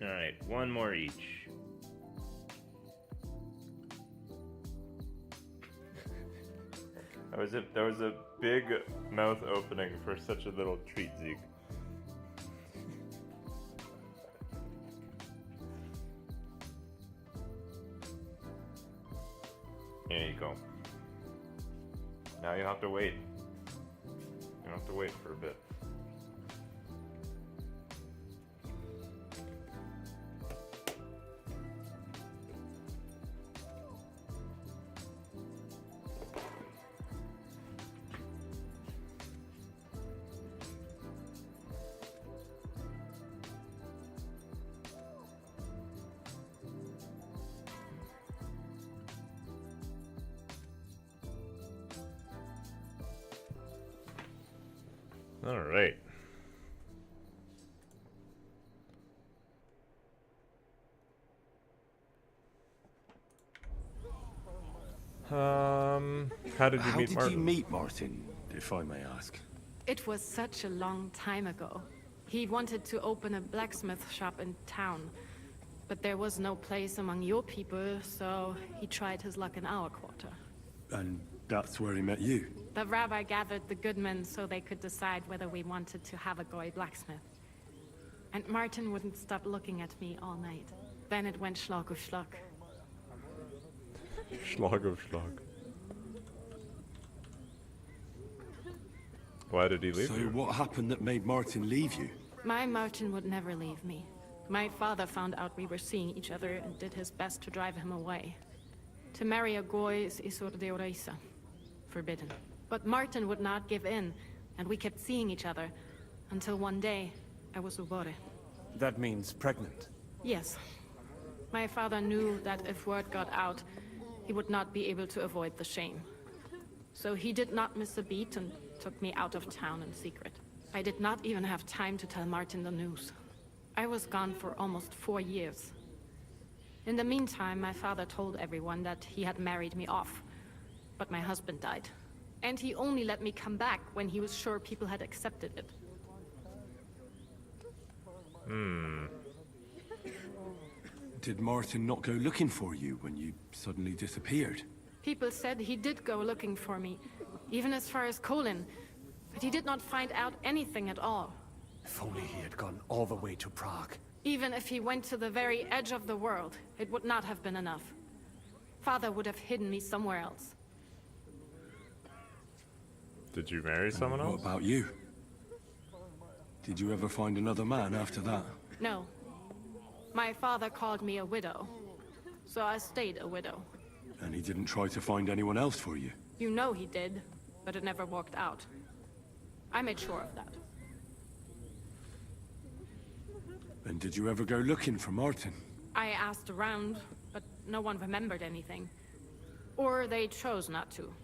Alright, one more each. That was a big mouth opening for such a little treat, Zeke. There you go. Now you have to wait. You have to wait for a bit. All right. How did you meet Martin? How did you meet Martin, if I may ask? It was such a long time ago. He wanted to open a blacksmith shop in town, but there was no place among your people, so he tried his luck in our quarter. And that's where he met you? The rabbi gathered the good men so they could decide whether we wanted to have a goy blacksmith. And Martin wouldn't stop looking at me all night. Then it went schlag auf schlag. Schlag auf schlag. Why did he leave you? So what happened that made Martin leave you? My Martin would never leave me. My father found out we were seeing each other and did his best to drive him away. To marry a goy is isur de oraisa. Forbidden. But Martin would not give in, and we kept seeing each other, until one day, I was ubore. That means pregnant. Yes. My father knew that if word got out, he would not be able to avoid the shame. So he did not miss a beat and took me out of town in secret. I did not even have time to tell Martin the news. I was gone for almost 4 years. In the meantime, my father told everyone that he had married me off. But my husband died. And he only let me come back when he was sure people had accepted it. Did Martin not go looking for you when you suddenly disappeared? People said he did go looking for me, even as far as Colin. But he did not find out anything at all. If only he had gone all the way to Prague. Even if he went to the very edge of the world, it would not have been enough. Father would have hidden me somewhere else. Did you marry someone else? What about you? Did you ever find another man after that? No. My father called me a widow. So I stayed a widow. And he didn't try to find anyone else for you? You know he did, but it never worked out. I made sure of that. And did you ever go looking for Martin? I asked around, but no one remembered anything. Or they chose not to.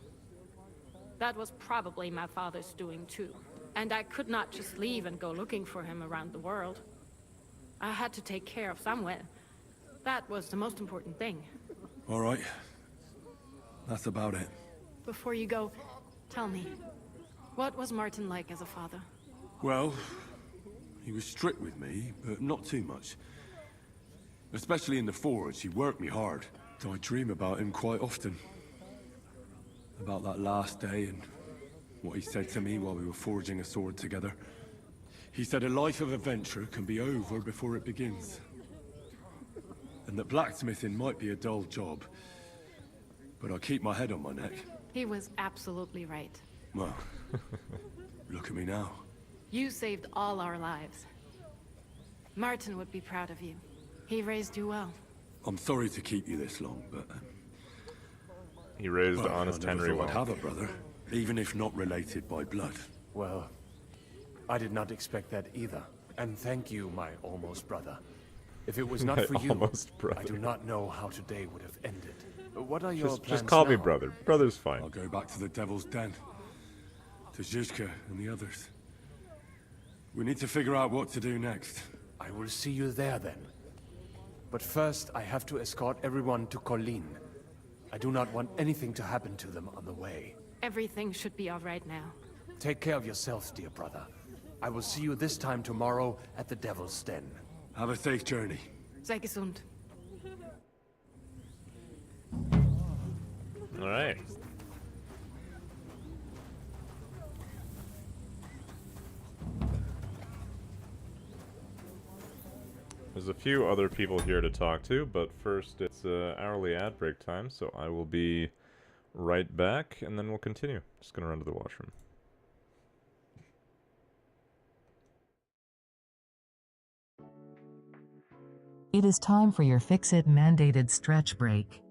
That was probably my father's doing too. And I could not just leave and go looking for him around the world. I had to take care of someone. That was the most important thing. All right. That's about it. Before you go, tell me, what was Martin like as a father? Well, he was strict with me, but not too much. Especially in the forge, he worked me hard. I dream about him quite often. About that last day and what he said to me while we were forging a sword together. He said a life of adventure can be over before it begins. And that blacksmithing might be a dull job, but I keep my head on my neck. He was absolutely right. Well, look at me now. You saved all our lives. Martin would be proud of you. He raised you well. I'm sorry to keep you this long, but... He raised well, honest I never Henry thought I'd well. have a brother, even if not related by blood. Well, I did not expect that either. And thank you, my almost brother. If it was not My for you, almost brother. I do not know how today would have ended. What are your plans Just call me now? brother. Brother's fine. I'll go back to the Devil's Den. To Zizka and the others. We need to figure out what to do next. I will see you there then. But first, I have to escort everyone to Colleen. I do not want anything to happen to them on the way. Everything should be all right now. Take care of yourself, dear brother. I will see you this time tomorrow at the Devil's Den. Have a safe journey. Sei gesund. All right. There's a few other people here to talk to, but first it's hourly ad break time, so I will be right back, and then we'll continue. Just gonna run to the washroom. It is time for your Fix-It mandated stretch break.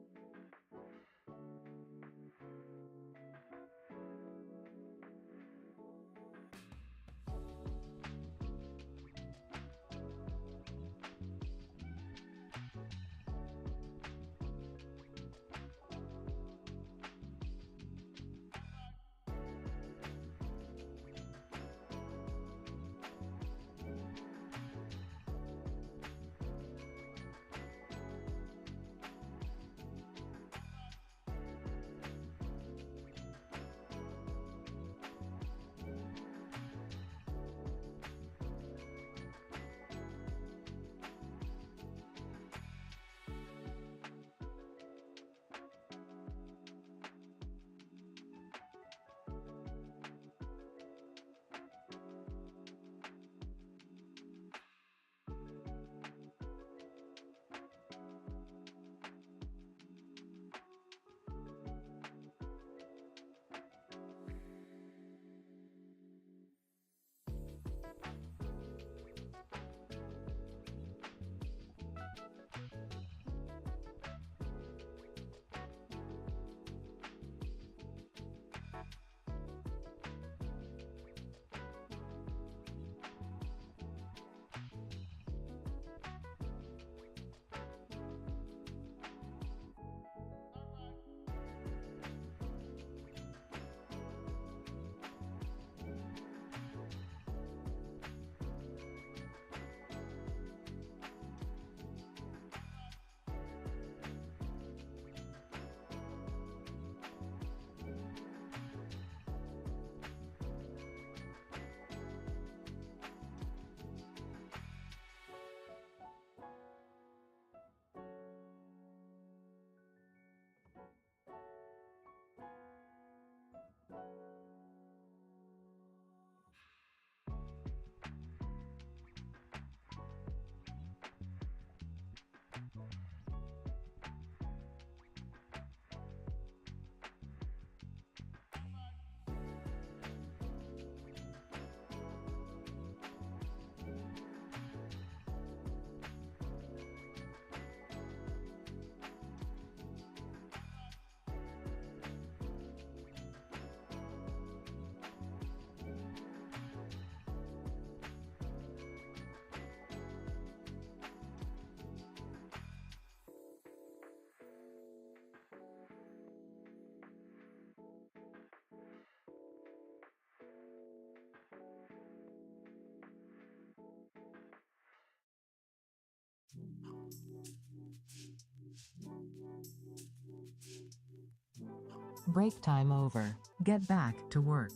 Break time over. Get back to work.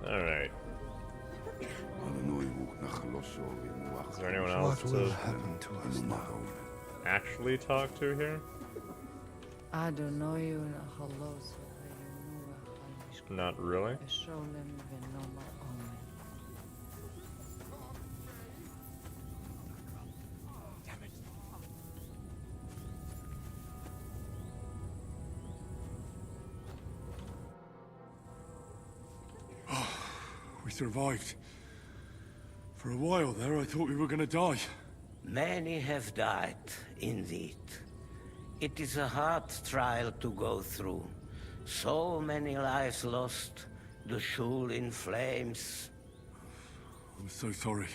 Alright. Is there anyone else to actually talk to here? Not really. We survived. For a while there, I thought we were gonna die. Many have died, indeed. It is a hard trial to go through. So many lives lost, the shul in flames. I'm so sorry.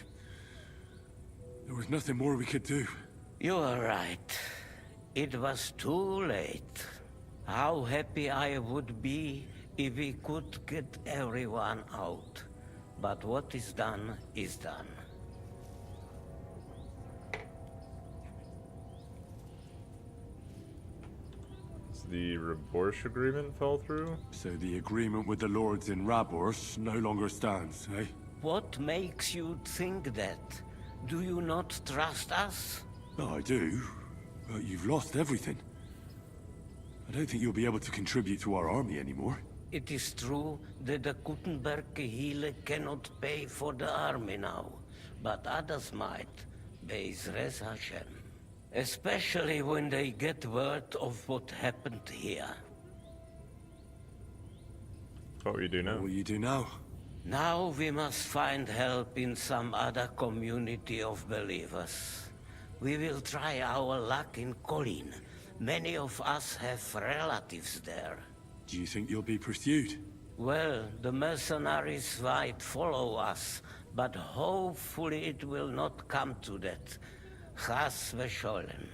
There was nothing more we could do. You are right. It was too late. How happy I would be if we could get everyone out. But what is done is done. The Raborsh agreement fell through? So the agreement with the lords in Raborsh no longer stands, eh? What makes you think that? Do you not trust us? No, I do. But you've lost everything. I don't think you'll be able to contribute to our army anymore. It is true that the Kuttenberg Kehille cannot pay for the army now, but others might, Be'ezras Hashem. Especially when they get word of what happened here. What will you do now? What will you do now? Now we must find help in some other community of believers. We will try our luck in Colin. Many of us have relatives there. Do you think you'll be pursued? Well, the mercenaries might follow us, but hopefully it will not come to that. Chas v'sholem.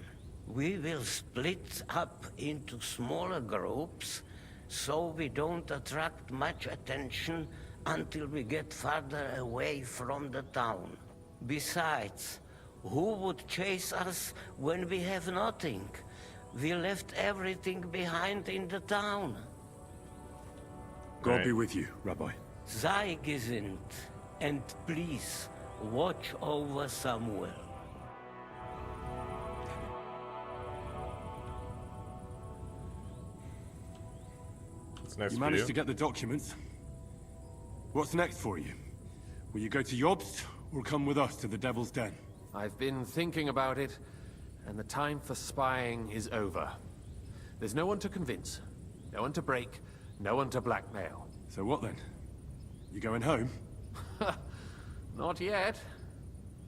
We will split up into smaller groups, so we don't attract much attention until we get farther away from the town. Besides, who would chase us when we have nothing? We left everything behind in the town. God be with you, Rabbi. Sei gesinnt, and please, watch over Samuel. What's next You for managed you? to get the documents. What's next for you? Will you go to Yobst, or come with us to the Devil's Den? I've been thinking about it, and the time for spying is over. There's no one to convince, no one to break, no one to blackmail. So what then? You going home? Not yet.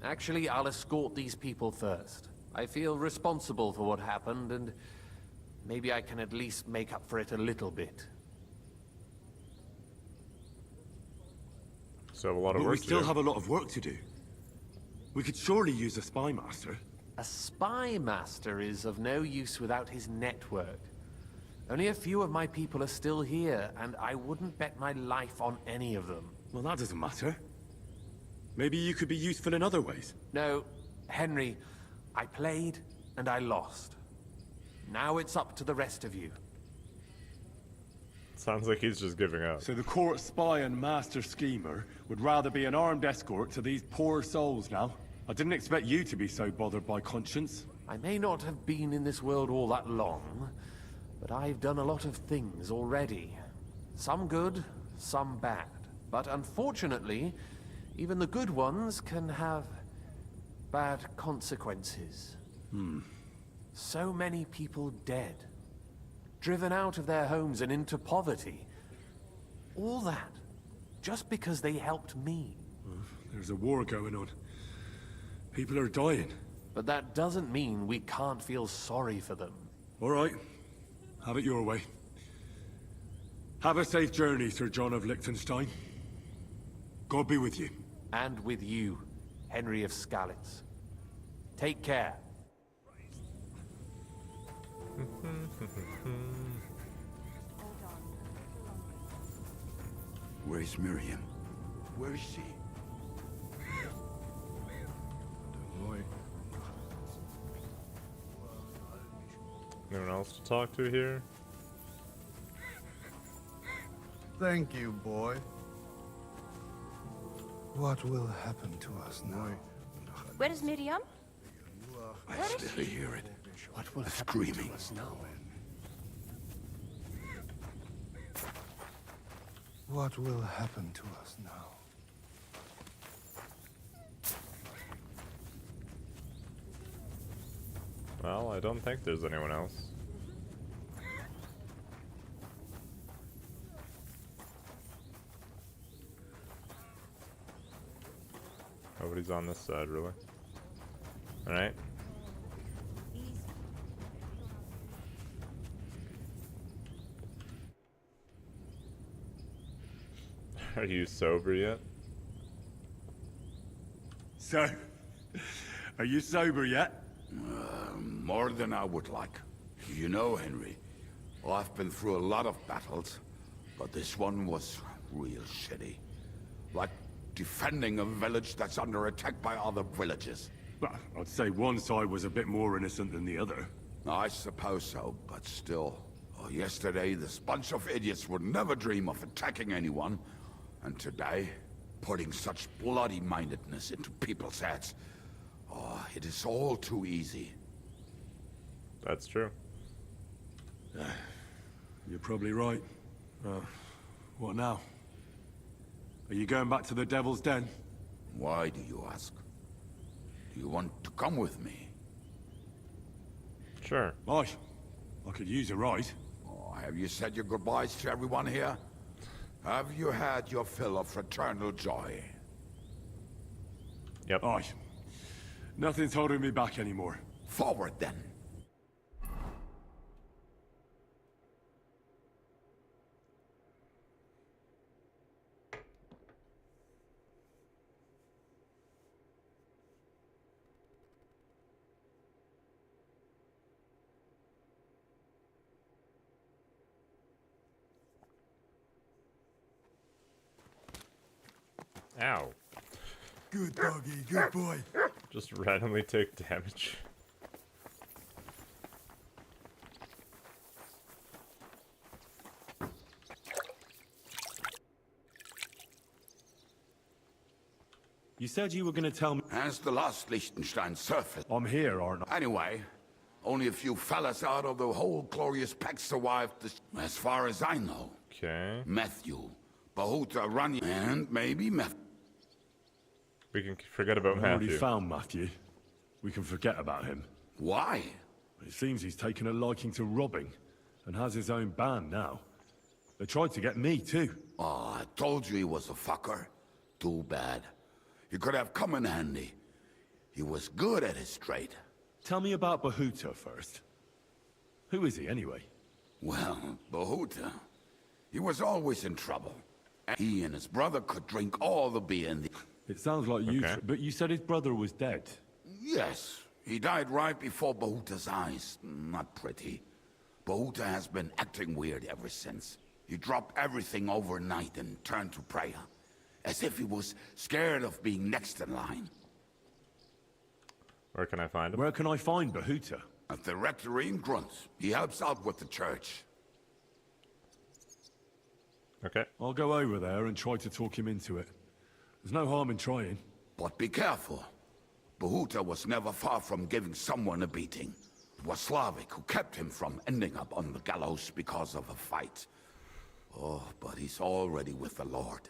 Actually, I'll escort these people first. I feel responsible for what happened, and maybe I can at least make up for it a little bit. So a lot of But work we to still do. have a lot of work to do. We could surely use a spy master. A spy master is of no use without his network. Only a few of my people are still here, and I wouldn't bet my life on any of them. Well, that doesn't matter. Maybe you could be useful in other ways. No, Henry, I played and I lost. Now it's up to the rest of you. Sounds like he's just giving up. So the court spy and master schemer would rather be an armed escort to these poor souls now? I didn't expect you to be so bothered by conscience. I may not have been in this world all that long, but I've done a lot of things already. Some good, some bad. But unfortunately, even the good ones can have bad consequences. So many people dead. Driven out of their homes and into poverty. All that, just because they helped me. There's a war going on. People are dying. But that doesn't mean we can't feel sorry for them. All right. Have it your way. Have a safe journey, Sir John of Liechtenstein. God be with you. And with you, Henry of Skalitz. Take care. Where's Miriam? Where is she? Anyone else to talk to here? Thank you, boy. What will happen to us now? Where is Miriam? I still hear it. What will Screaming. happen to us now? What will happen to us now? Well, I don't think there's anyone else. Nobody's on this side, really. Alright. Are you sober yet? So, are you sober yet? More than I would like. You know, Henry, I've been through a lot of battles, but this one was real shitty. Like defending a village that's under attack by other villages. Well, I'd say one side was a bit more innocent than the other. I suppose so, but still. Oh, yesterday, this bunch of idiots would never dream of attacking anyone. And today, putting such bloody-mindedness into people's heads. Oh, it is all too easy. That's true. You're probably right. What now? Are you going back to the Devil's Den? Why do you ask? Do you want to come with me? Sure. I could use a ride. Oh, have you said your goodbyes to everyone here? Have you had your fill of fraternal joy? Yep. Aye. Nothing's holding me back anymore. Forward, then. Ow. Good doggy, good boy. Just randomly take damage. You said you were going to tell me... Has the last Liechtenstein surfaced? I'm here, aren't I? Anyway, only a few fellas out of the whole glorious pack survived this, as far as I know. Okay. Matthew, Bahuta, Rani, and maybe Matthew. We can forget about I've Matthew. already found Matthew. We can forget about him. Why? It seems he's taken a liking to robbing, and has his own band now. They tried to get me, too. Oh, I told you he was a fucker. Too bad. He could have come in handy. He was good at his trade. Tell me about Bahuta first. Who is he, anyway? Well, Bahuta, he was always in trouble. He and his brother could drink all the beer in the... It sounds like you... But you said his brother was dead. Yes, he died right before Bahuta's eyes. Not pretty. Bahuta has been acting weird ever since. He dropped everything overnight and turned to prayer. As if he was scared of being next in line. Where can I find him? Where can I find Bahuta? At the rectory in Grunt. He helps out with the church. Okay. I'll go over there and try to talk him into it. There's no harm in trying. But be careful. Bahuta was never far from giving someone a beating. It was Slavic who kept him from ending up on the gallows because of a fight. Oh, but he's already with the Lord.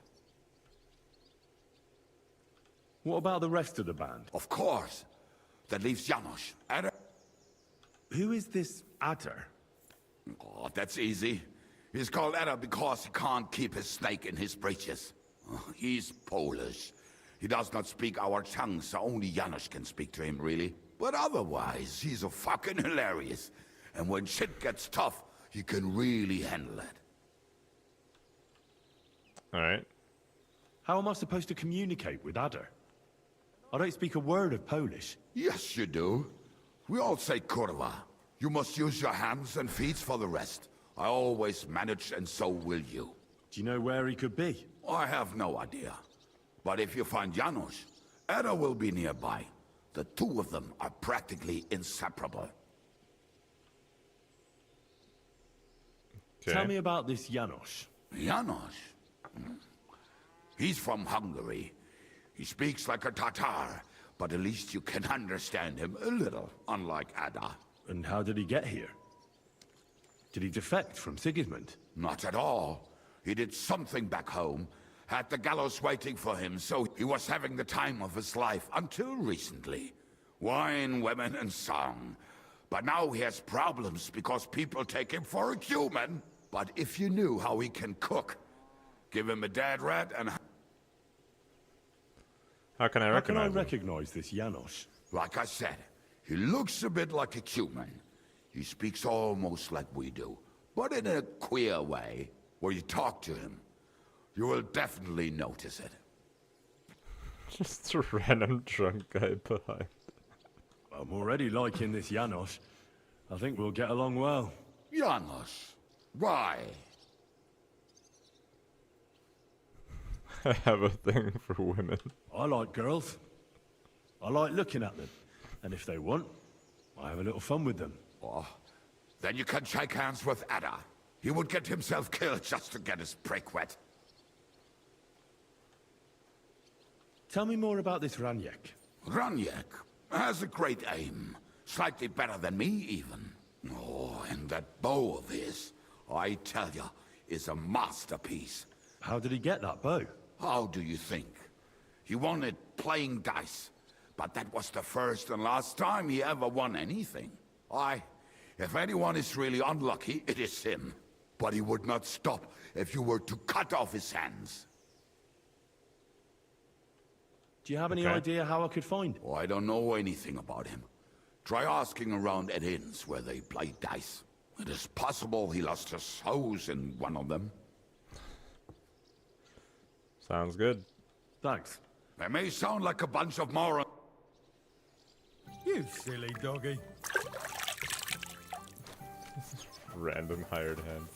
What about the rest of the band? Of course. That leaves Janos. Adder. Who is this Adder? Oh, that's easy. He's called Adder because he can't keep his snake in his breeches. He's Polish. He does not speak our tongue, so only Janos can speak to him, really. But otherwise, he's a fucking hilarious. And when shit gets tough, he can really handle it. Alright. How am I supposed to communicate with Adder? I don't speak a word of Polish. Yes, you do. We all say kurwa. You must use your hands and feet for the rest. I always manage, and so will you. Do you know where he could be? I have no idea. But if you find Janos, Edda will be nearby. The two of them are practically inseparable. Tell me about this Janos. Janos? He's from Hungary. He speaks like a Tatar, but at least you can understand him a little, unlike Ada. And how did he get here? Did he defect from Sigismund? Not at all. He did something back home, had the gallows waiting for him, so he was having the time of his life until recently. Wine, women, and song. But now he has problems because people take him for a human. But if you knew how he can cook, give him a dead rat and... How can I recognize recognize this Janos? Like I said, he looks a bit like a human. He speaks almost like we do, but in a queer way, where you talk to him. You will definitely notice it. Just a random drunk guy behind. I'm already liking this Janos. I think we'll get along well. Janos? Why? I have a thing for women. I like girls. I like looking at them. And if they want, I have a little fun with them. Oh, then you can shake hands with Ada. He would get himself killed just to get his prick wet. Tell me more about this Raniek. Raniek has a great aim. Slightly better than me, even. Oh, and that bow of his, I tell you, is a masterpiece. How did he get that bow? How do you think? He won it playing dice. But that was the first and last time he ever won anything. If anyone is really unlucky, it is him. But he would not stop if you were to cut off his hands. Do you have any idea how I could find him? Oh, I don't know anything about him. Try asking around at inns where they play dice. It is possible he lost his hose in one of them. Sounds good. Thanks. They may sound like a bunch of morons. You silly doggy. Random hired hand.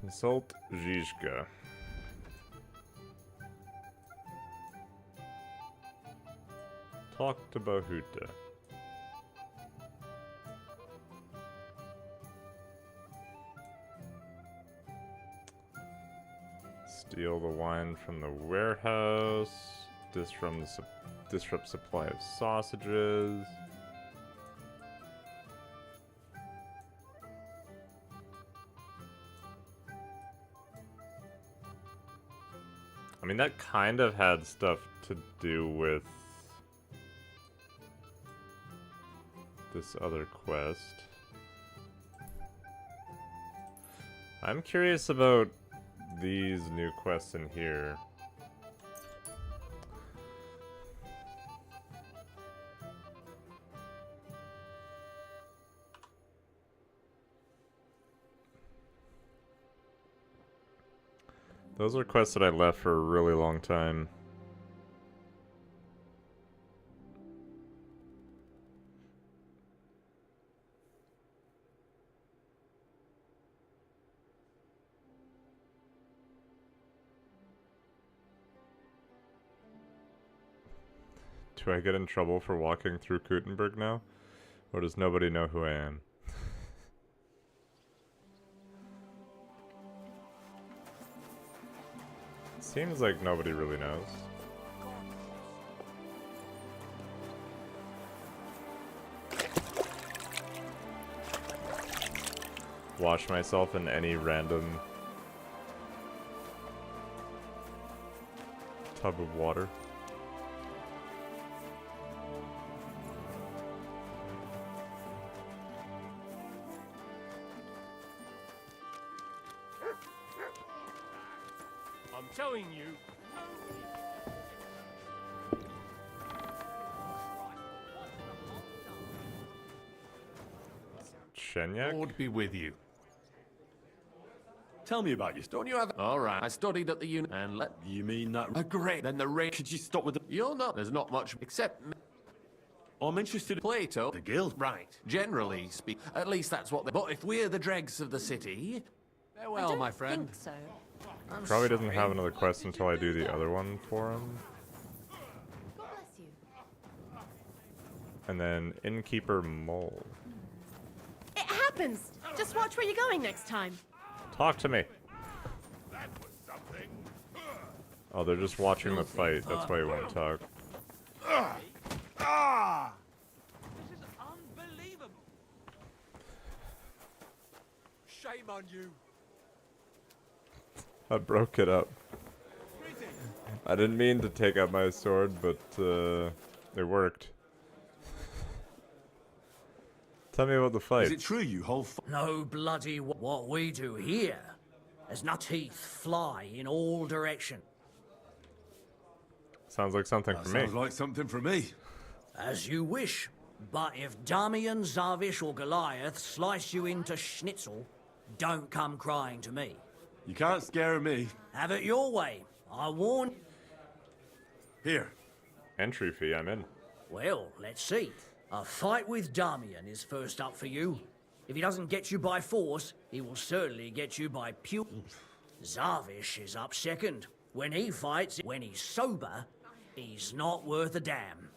Consult Zizka. Talk to Bahuta. Steal the wine from the warehouse. Disrupt supply of sausages. I mean, that kind of had stuff to do with this other quest. I'm curious about these new quests in here. Those are quests that I left for a really long time. Do I get in trouble for walking through Kuttenberg now? Or does nobody know who I am? Seems like nobody really knows. Wash myself in any random tub of water. I'm telling you. Shenyak? Lord be with you. Tell me about your Don't you have... Alright, I studied at the uni and let... You mean that... Great, then the rain... Could you stop with the... You're not... There's not much except... I'm interested in... Plato. The guild? Right, generally speak... At least that's what they... But if we're the dregs of the city... Farewell, my friend. I think so. Probably doesn't have another quest until I do the other one for him. God bless you. And then Innkeeper Mole. happens. Just watch where you're going next time. Talk to me. Oh, they're just watching the fight. That's why you won't talk. This is unbelievable. Shame on you. I broke it up. I didn't mean to take out my sword, but it worked. Tell me about the fight. Is it true you hold? No bloody what we do here. There's no teeth fly in all direction. Sounds like something for me. Sounds like something for me. As you wish. But if Damian, Zavish, or Goliath slice you into schnitzel, don't come crying to me. You can't scare me. Have it your way. I warn. Here. Entry fee, I'm in. Well, let's see. A fight with Damian is first up for you. If he doesn't get you by force, he will certainly get you by pure. Zavish is up second. When he fights, when he's sober, he's not worth a damn.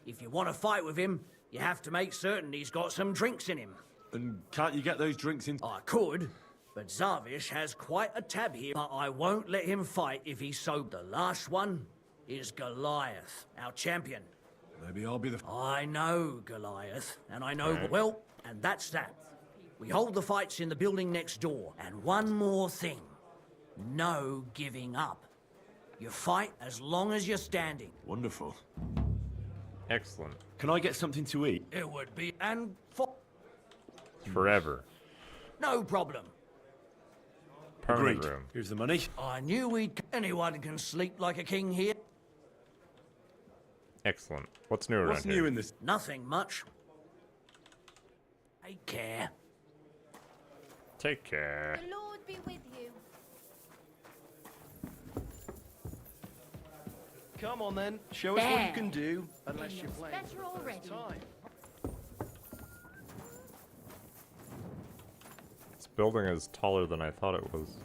If you want to fight with him, you have to make certain he's got some drinks in him. And can't you get those drinks in? I could, but Zavish has quite a tab here. But I won't let him fight if he's sober. The last one is Goliath, our champion. Maybe I'll be the... I know Goliath, and I know... Well, and that's that. We hold the fights in the building next door. And one more thing. No giving up. You fight as long as you're standing. Wonderful. Excellent. Can I get something to eat? It would be... And forever. No problem. Permanent Agreed. room. Here's the money. I knew we'd... Anyone can sleep like a king here. Excellent. What's new around What's here? new in this? Nothing much. Take care. Take care. The Lord be with you. Come on then, show us what you can do. Unless you're playing Better for the already. first time. This building is taller than I thought it was.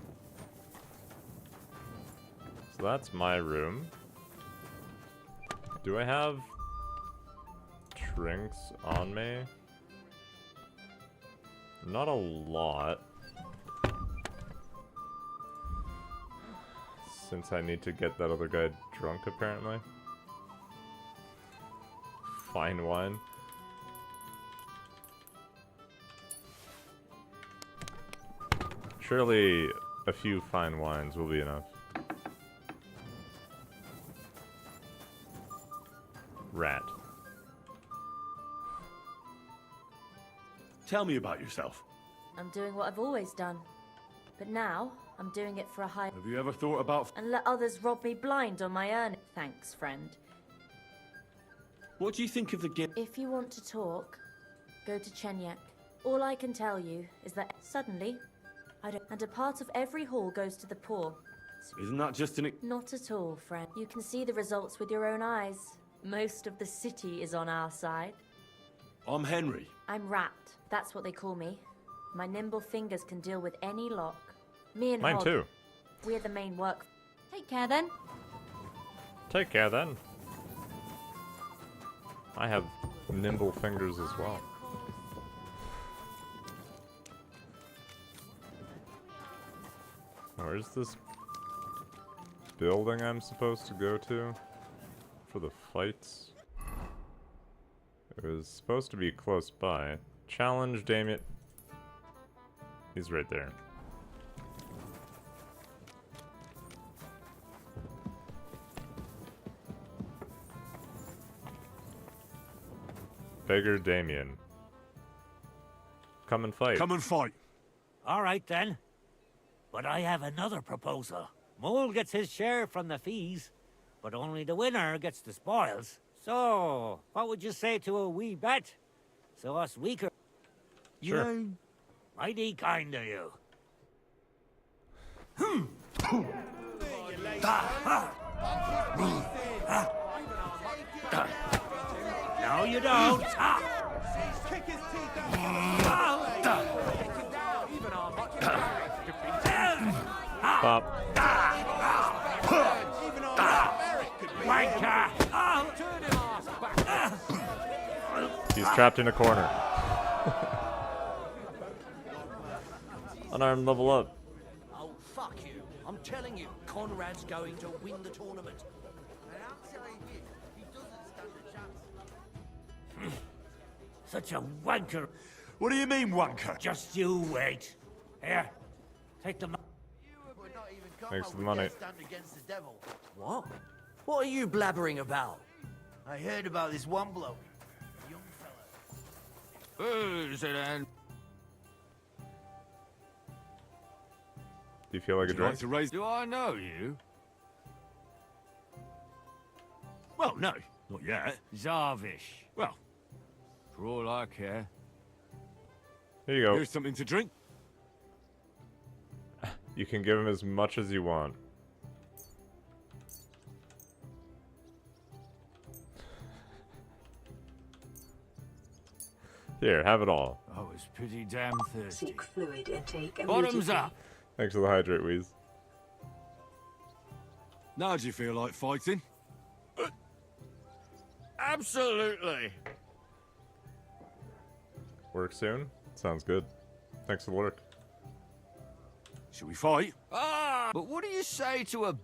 So that's my room. Do I have drinks on me? Not a lot. Since I need to get that other guy drunk, apparently. Fine wine. Surely a few fine wines will be enough. Rat. Tell me about yourself. I'm doing what I've always done. But now, I'm doing it for a high... Have you ever thought about... And let others rob me blind on my earning. Thanks, friend. What do you think of the gift? If you want to talk, go to Chenyak. All I can tell you is that suddenly, and a part of every hall goes to the poor. Isn't that just an... Not at all, friend. You can see the results with your own eyes. Most of the city is on our side. I'm Henry. I'm wrapped. That's what they call me. My nimble fingers can deal with any lock. Me and Mine Hog, too. we're the main work. Take care then. Take care then. I have nimble fingers as well. Where's this building I'm supposed to go to for the fights? It was supposed to be close by. Challenge Damien. He's right there. Beggar Damien. Come and fight. Come and fight. All right, then. But I have another proposal. Mole gets his share from the fees, but only the winner gets the spoils. So, what would you say to a wee bet? So us weaker... You Sure. know, mighty kind of you. No, you don't. Pop. He's trapped in a corner. Unarmed level up. Oh, fuck you. I'm telling you, Conrad's going to win the tournament. And I'm telling you, he doesn't stand a chance. Such a wanker. What do you mean, wanker? Just you wait. Here, take the money. Would not even come Thanks up for the with money. their stand against the devil. What? What are you blabbering about? I heard about this one bloke. A young fella. Who's it, then? Do you feel like a drink? Do I know you? Well, no, not yet. Zarvish. Well, for all I care. Here you go. Here's something to drink. You can give him as much as you want. Here, have it all. I was pretty damn thirsty. Seek fluid intake Bottoms up! Thanks for the hydrate, Wheeze. Now do you feel like fighting? Absolutely! Work soon? Sounds good. Thanks for the work. Should we fight? Ah! But what do you say to a...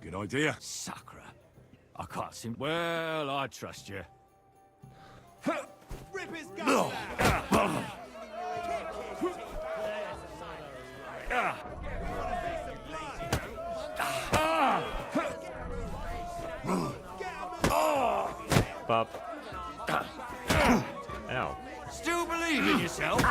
Good idea. Sacre. I can't seem... Well, I trust you. Rip his guts out! Pop. Ow. Still believe in yourself?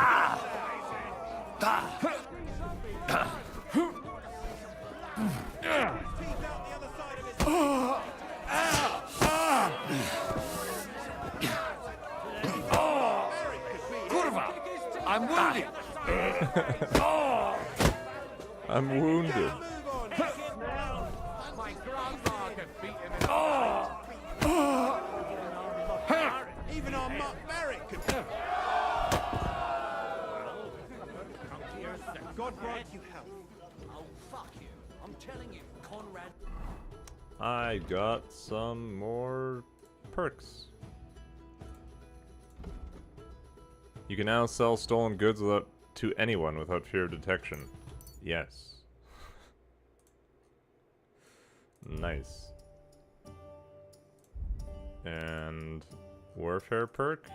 Kurva! I'm wounded! I'm wounded. My grandma could beat him in Even our Mark Merrick could God grant you health. Oh, fuck you. I'm telling you, Conrad... I got some more perks. You can now sell stolen goods to anyone without fear of detection. Yes. Nice. And warfare perk?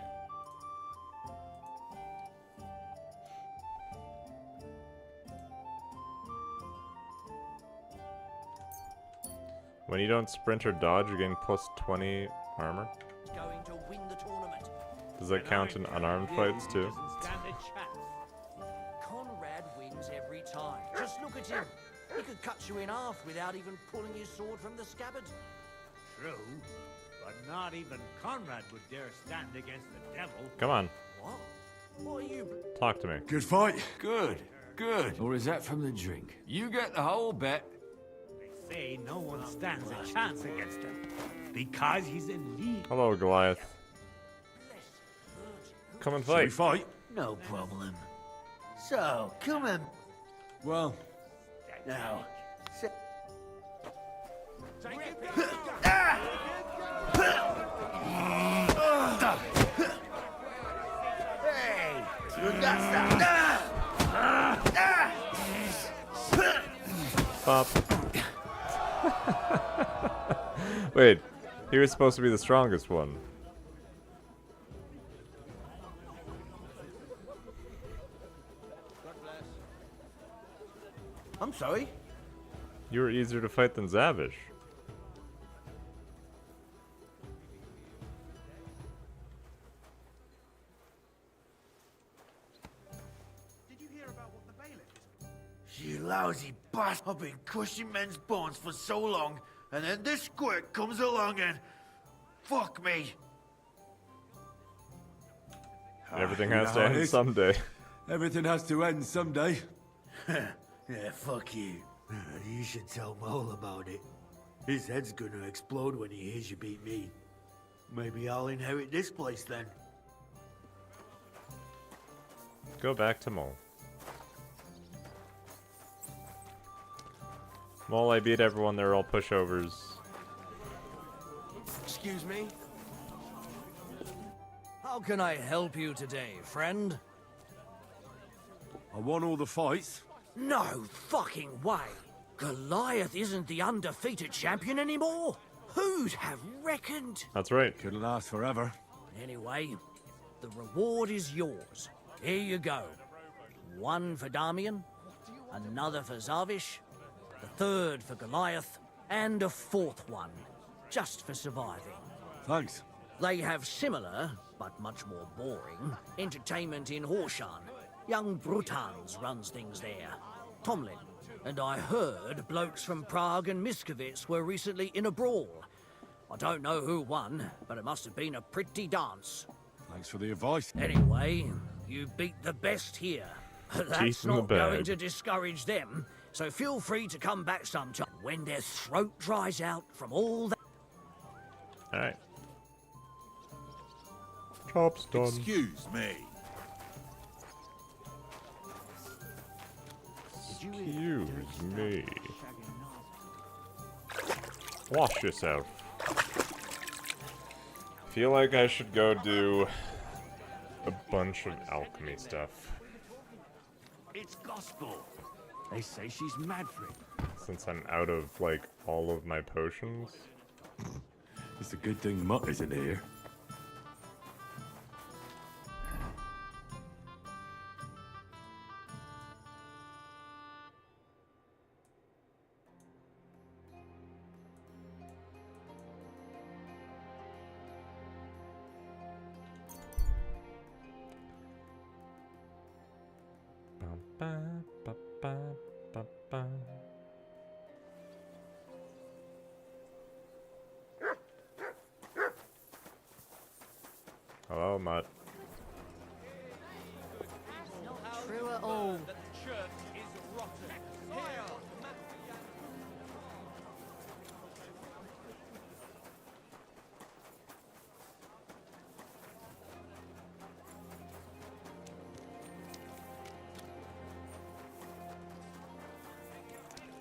When you don't sprint or dodge, you're getting plus 20 armor. Going to win the tournament. Does that count in unarmed fights too? Conrad wins every time. Just look at him. He could cut you in half without even pulling his sword from the scabbard. True, but not even Conrad would dare stand against the devil. Come on, What? What are you... talk to me. Good fight. Good, good. Or is that from the drink? You get the whole bet. They say no one stands a chance against him because he's in league. Hello, Goliath. Come and Shall we fight. fight? No problem. So, come in. Well, Now. Hey! You got that! Pop. Wait, he was supposed to be the strongest one. I'm sorry? You were easier to fight than Zavish. You lousy bastard! I've been crushing men's bones for so long, and then this squirt comes along and... Fuck me! Everything you has know to how it end is. someday. Everything has to end someday. Yeah, fuck you. You should tell Mole about it. His head's gonna explode when he hears you beat me. Maybe I'll inherit this place then. Go back to Mole. Mole, I beat everyone. They're all pushovers. Excuse me? How can I help you today, friend? I won all the fights. No fucking way! Goliath isn't the undefeated champion anymore? Who'd have reckoned? That's right. Couldn't last forever. Anyway, the reward is yours. Here you go. One for Damian, another for Zavish, the third for Goliath, and a fourth one, just for surviving. Thanks. They have similar, but much more boring, entertainment in Horshan. Young Brutans runs things there. Tomlin. And I heard blokes from Prague and Miskovitz were recently in a brawl. I don't know who won, but it must have been a pretty dance. Thanks for the advice. Anyway, you beat the best here. That's Teeth in the not going bag. to discourage them, so feel free to come back sometime when their throat dries out from all that. Alright. Job's done. Excuse me. Excuse me. Wash yourself. Feel like I should go do a bunch of alchemy stuff. It's gospel. They say she's mad for it. Since I'm out of, like, all of my potions. It's a good thing Mutt isn't here. Hello, Mutt. True at all.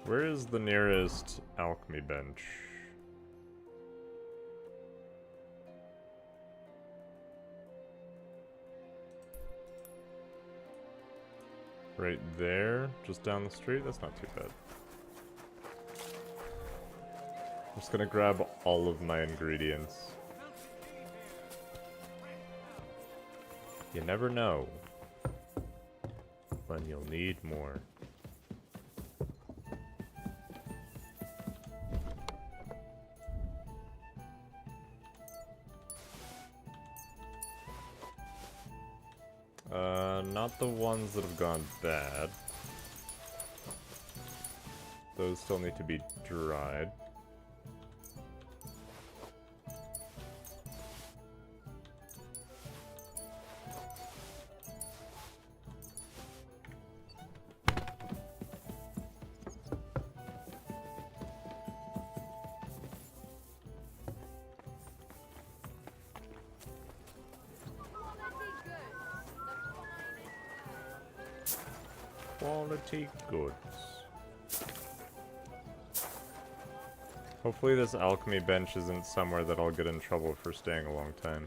Where is the nearest alchemy bench? Right there, just down the street? That's not too bad. I'm just gonna grab all of my ingredients. You never know when you'll need more. Not the ones that have gone bad. Those still need to be dried. Quality goods. Hopefully this alchemy bench isn't somewhere that I'll get in trouble for staying a long time.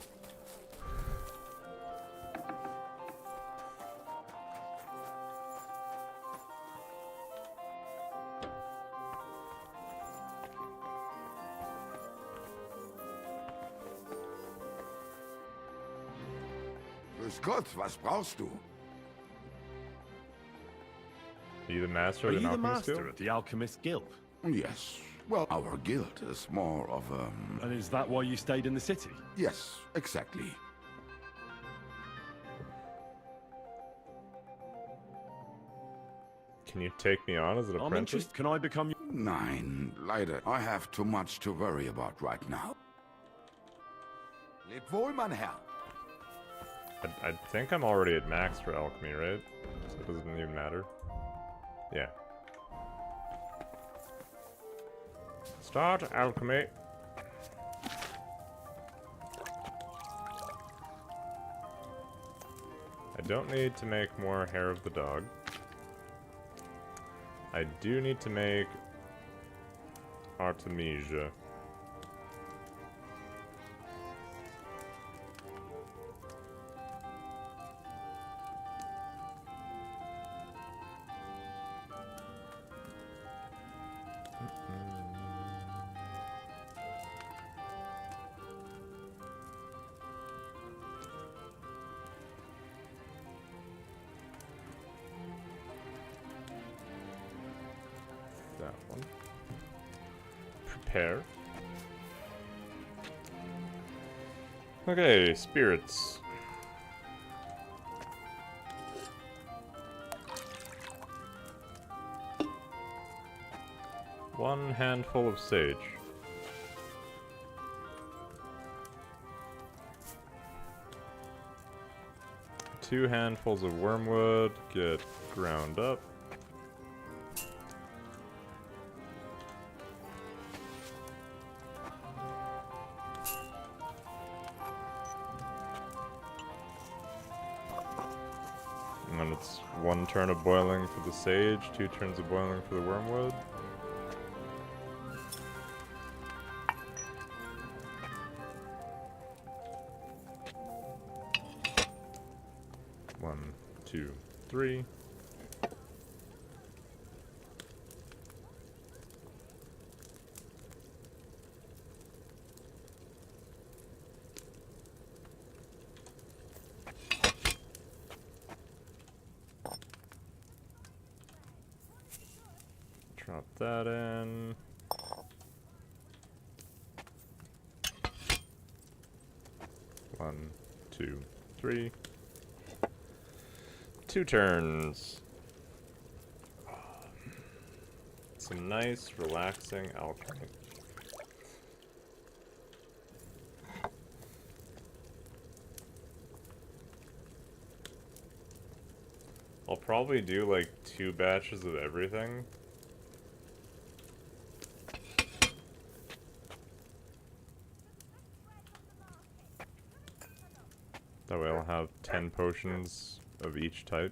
Grüß Gott, was brauchst du? Are you the master Are of you an the alchemist master guild? of the Alchemist Guild? Yes. Well, our guild is more of And is that why you stayed in the city? Yes, exactly. Can you take me on as an I'm apprentice? interested. Can I become... Nein, leider. I have too much to worry about right now. Leb wohl, mein Herr. I think I'm already at max for alchemy, right? So it doesn't even matter. Yeah. Start alchemy. I don't need to make more hair of the dog. I do need to make Artemisia. that one. Prepare. Okay, spirits. One handful of sage. Two handfuls of wormwood get ground up. And then it's 1 turn of boiling for the sage, 2 turns of boiling for the wormwood. One, two, three. Drop that in. One, two, three. 2 turns. Some nice, relaxing alchemy. I'll probably do like 2 batches of everything. That way I'll have 10 potions of each type.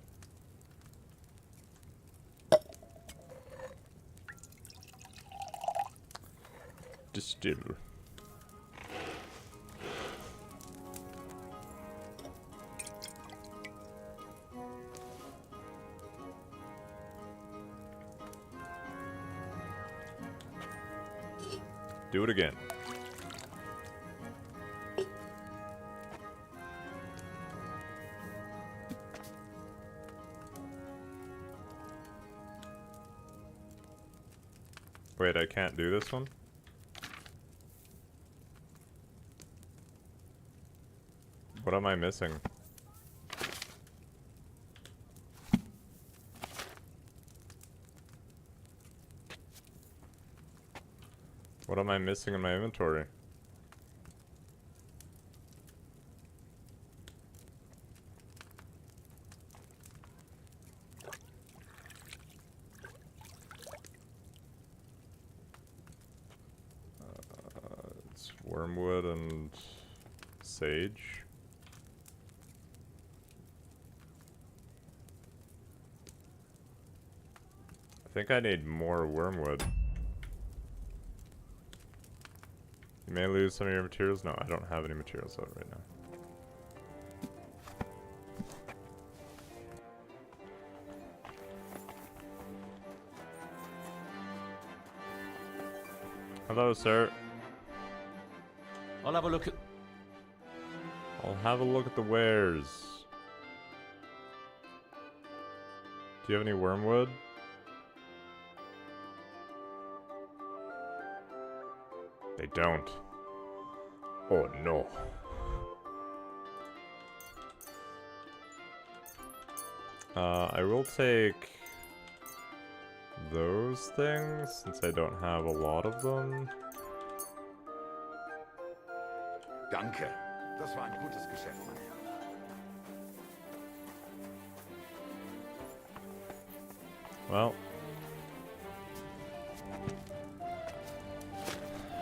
Distill. Do it again. Wait, I can't do this one? What am I missing? What am I missing in my inventory? It's wormwood and sage. I think I need more wormwood. You may lose some of your materials. No, I don't have any materials out right now. Hello, sir. I'll have a look at... I'll have a look at the wares. Do you have any wormwood? They don't. Oh no. I will take those things since I don't have a lot of them. Danke. Das war ein gutes Geschäft, mein Herr. Well,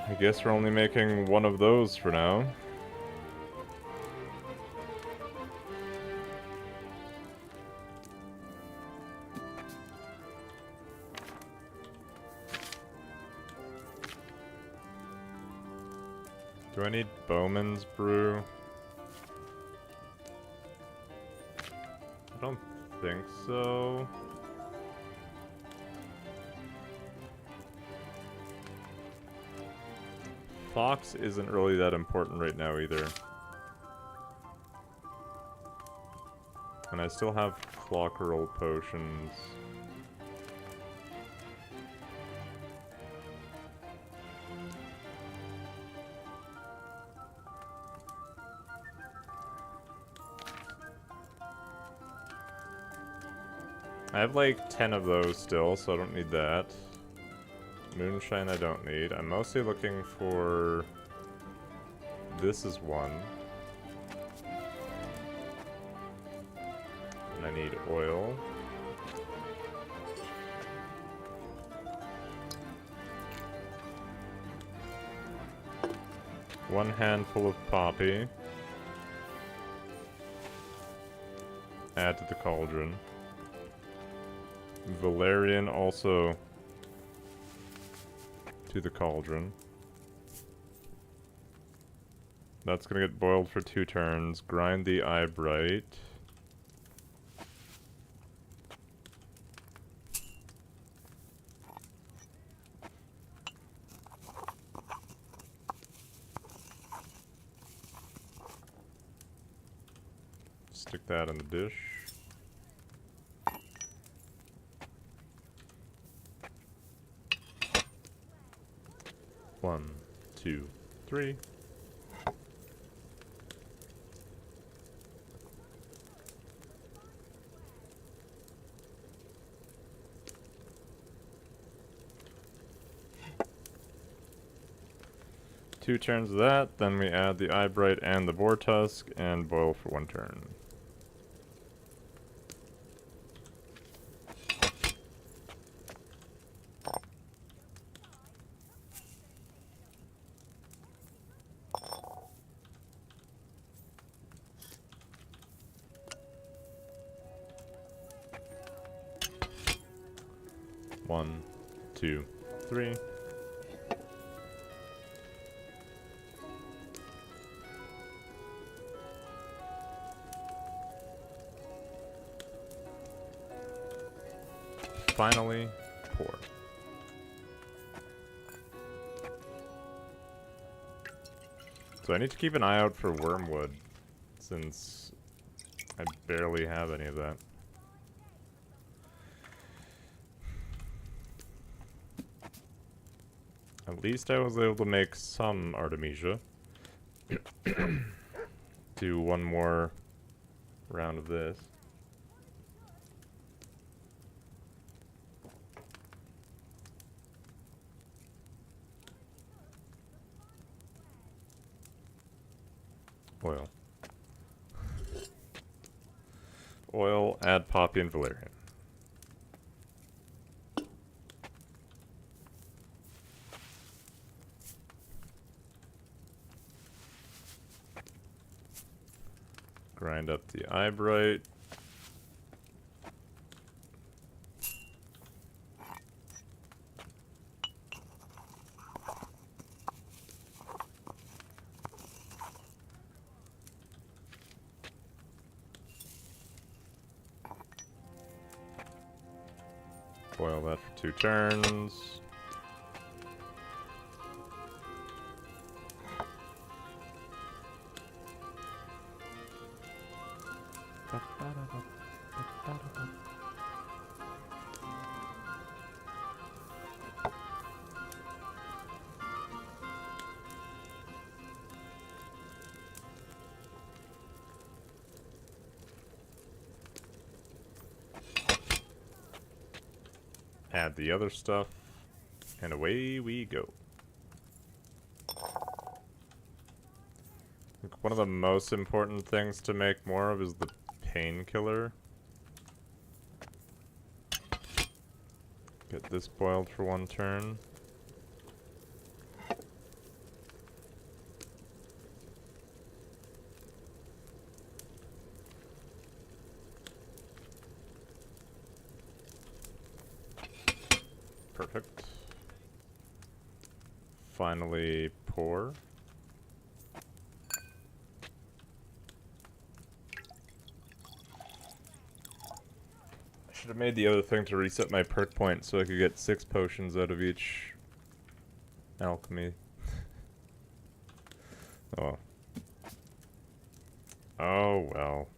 I guess we're only making one of those for now. Do I need Bowman's brew? I don't think so. Fox isn't really that important right now either. And I still have Clockerel potions. I have like 10 of those still, so I don't need that. Moonshine I don't need. I'm mostly looking for... This is one. And I need oil. One handful of poppy. Add to the cauldron. Valerian also to the cauldron. That's gonna get boiled for 2 turns. Grind the eyebright. Stick that in the dish. One, 2, 3. Two turns of that, then we add the eyebright and the boar tusk and boil for 1 turn. One, 2, 3. Finally, pour. So I need to keep an eye out for wormwood, since I barely have any of that. At least I was able to make some Artemisia. Do one more round of this. Oil. Oil, add poppy and valerian. Grind up the eyebright. Boil that for 2 turns. Add the other stuff, and away we go. I think one of the most important things to make more of is the painkiller. Get this boiled for 1 turn. Perfect. Finally, pour. I should have made the other thing to reset my perk point so I could get 6 potions out of each alchemy. Oh. Oh well.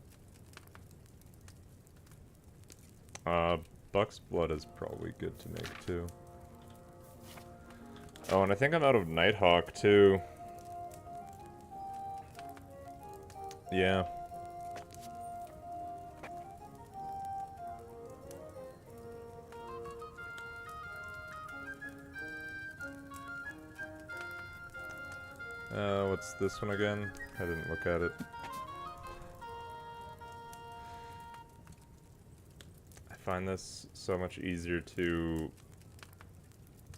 Buck's blood is probably good to make too. Oh, and I think I'm out of Nighthawk too. Yeah. What's this one again? I didn't look at it. I find this so much easier to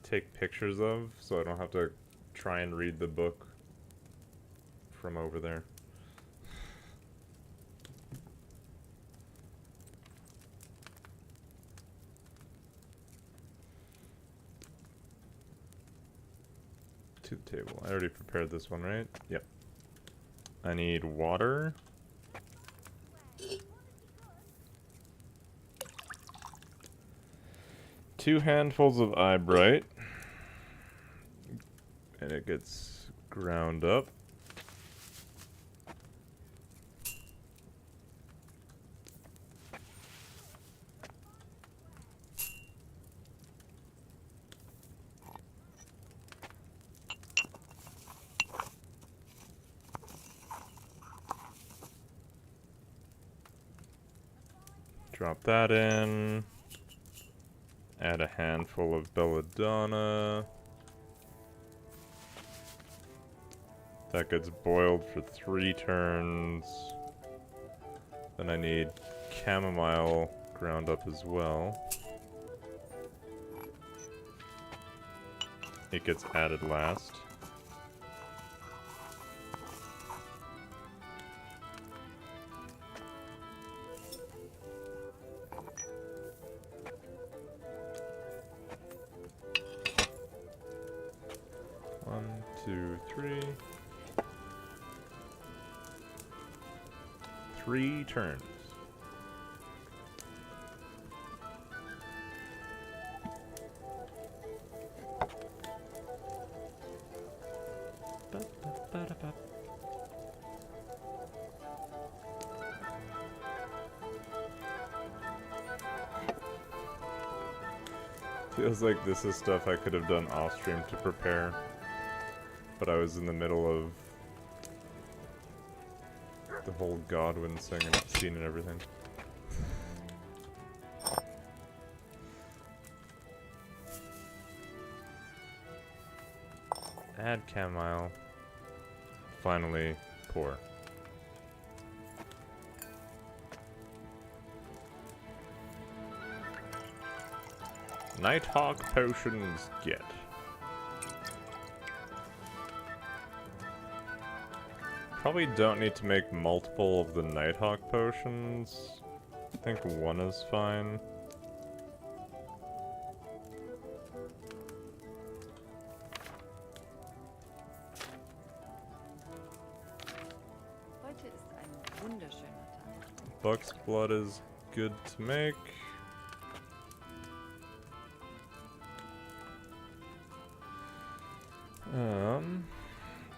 take pictures of, so I don't have to try and read the book from over there. To the table. I already prepared this one, right? Yep. I need water. Two handfuls of eyebright. And it gets ground up. Drop that in. Add a handful of belladonna. That gets boiled for 3 turns. Then I need chamomile ground up as well. It gets added last. One, two, three. 3 turns. Feels like this is stuff I could have done off stream to prepare, but I was in the middle of the whole Godwin singing scene and everything. Add chamomile. Finally, pour. Nighthawk potions get. Probably don't need to make multiple of the Nighthawk potions. I think 1 is fine. Heute ist ein wunderschöner Tag. Buck's blood is good to make.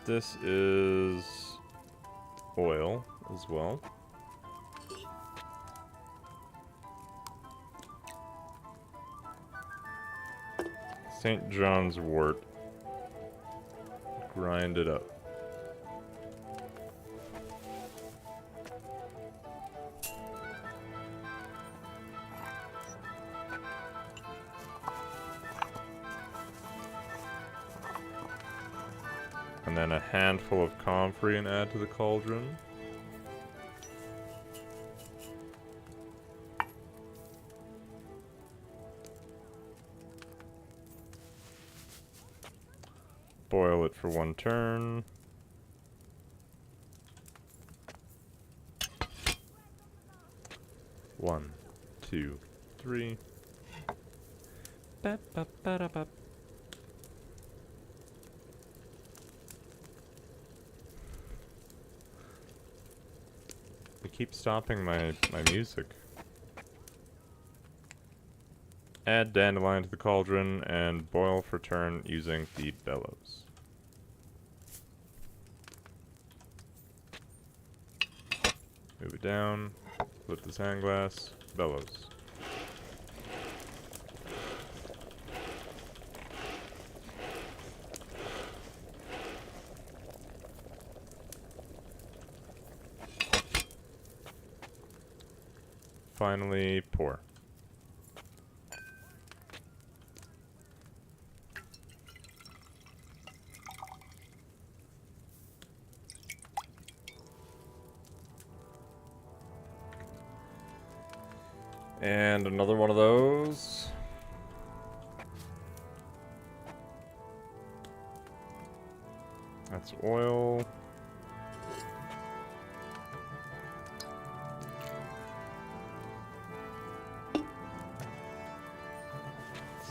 This is oil as well. St. John's wort. Grind it up. And then a handful of comfrey and add to the cauldron. Boil it for 1 turn. One, two, three. Ba-ba-ba-da-ba. They keep stopping my music. Add dandelion to the cauldron and boil for turn using the bellows. Move it down, flip the sand glass, bellows. Finally, pour. And another one of those. That's oil.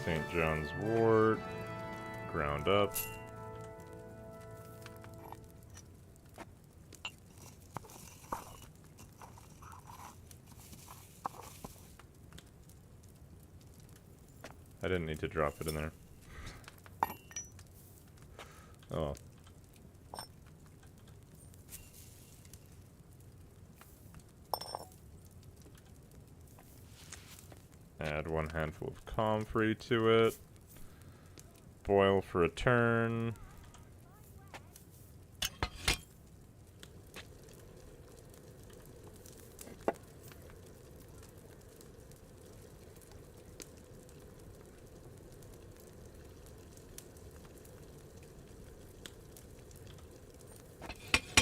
St. John's wort, ground up. I didn't need to drop it in there. Oh. Add 1 handful of comfrey to it. Boil for a turn.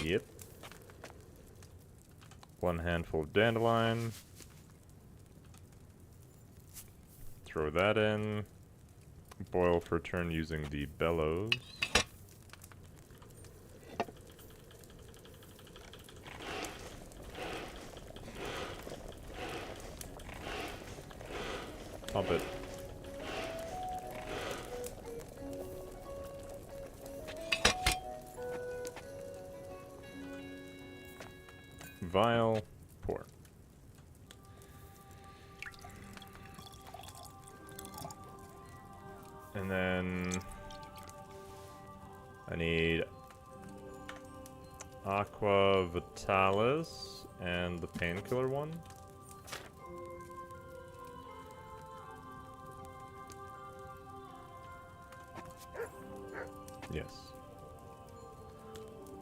Yep. 1 handful of dandelion. Throw that in. Boil for a turn using the bellows. Pump it. Vial, pour. And then I need Aqua Vitalis and the painkiller one. Yes.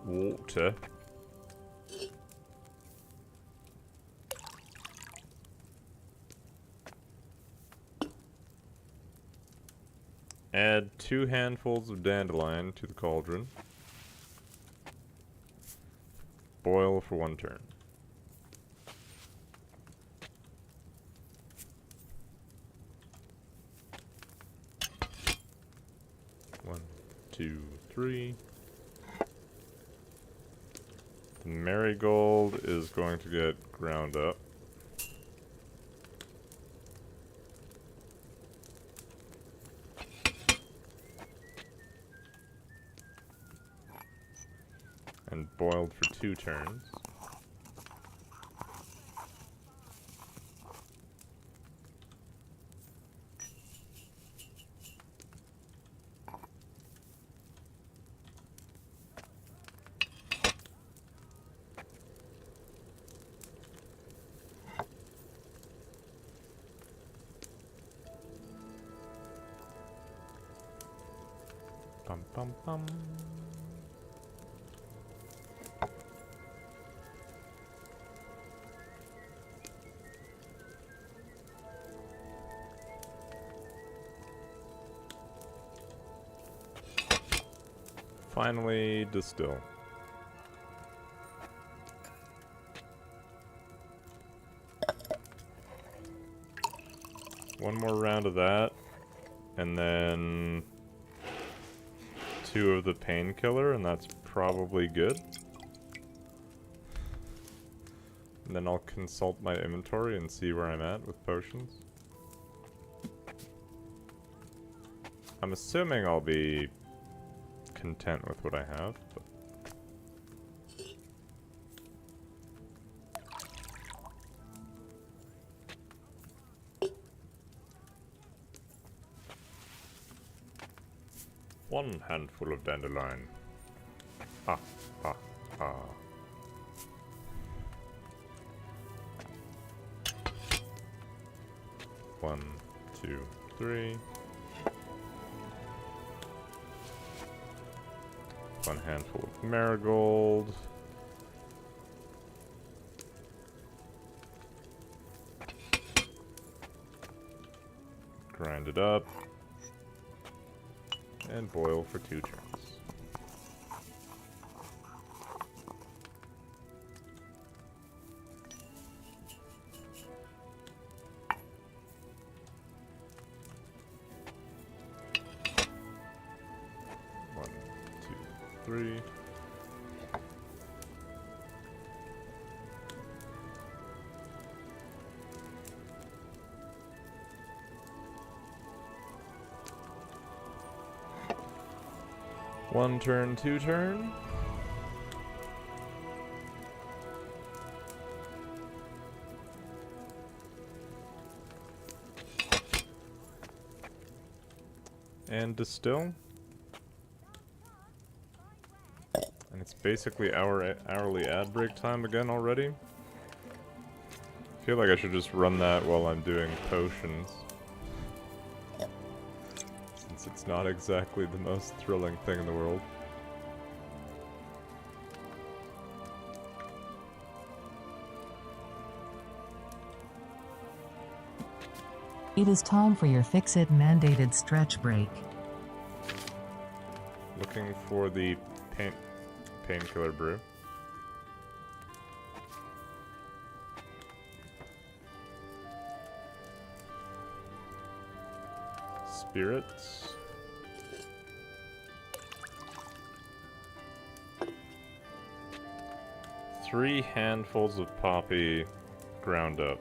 Water. Add 2 handfuls of dandelion to the cauldron. Boil for 1 turn. One, two, three. The marigold is going to get ground up. And boiled for 2 turns. Bum bum bum. Finally, distill. One more round of that, and then 2 of the painkiller, and that's probably good. And then I'll consult my inventory and see where I'm at with potions. I'm assuming I'll be content with what I have, but one handful of dandelion. Ah, ah, ah. One, two, three. 1 handful of marigold. Grind it up. And boil for 2 turns. 3. One turn, 2 turn. And distill. And it's basically our hourly ad break time again already. I feel like I should just run that while I'm doing potions. Since it's not exactly the most thrilling thing in the world. It is time for your Fix-It mandated stretch break. Looking for the painkiller brew. Spirits. Three handfuls of poppy ground up.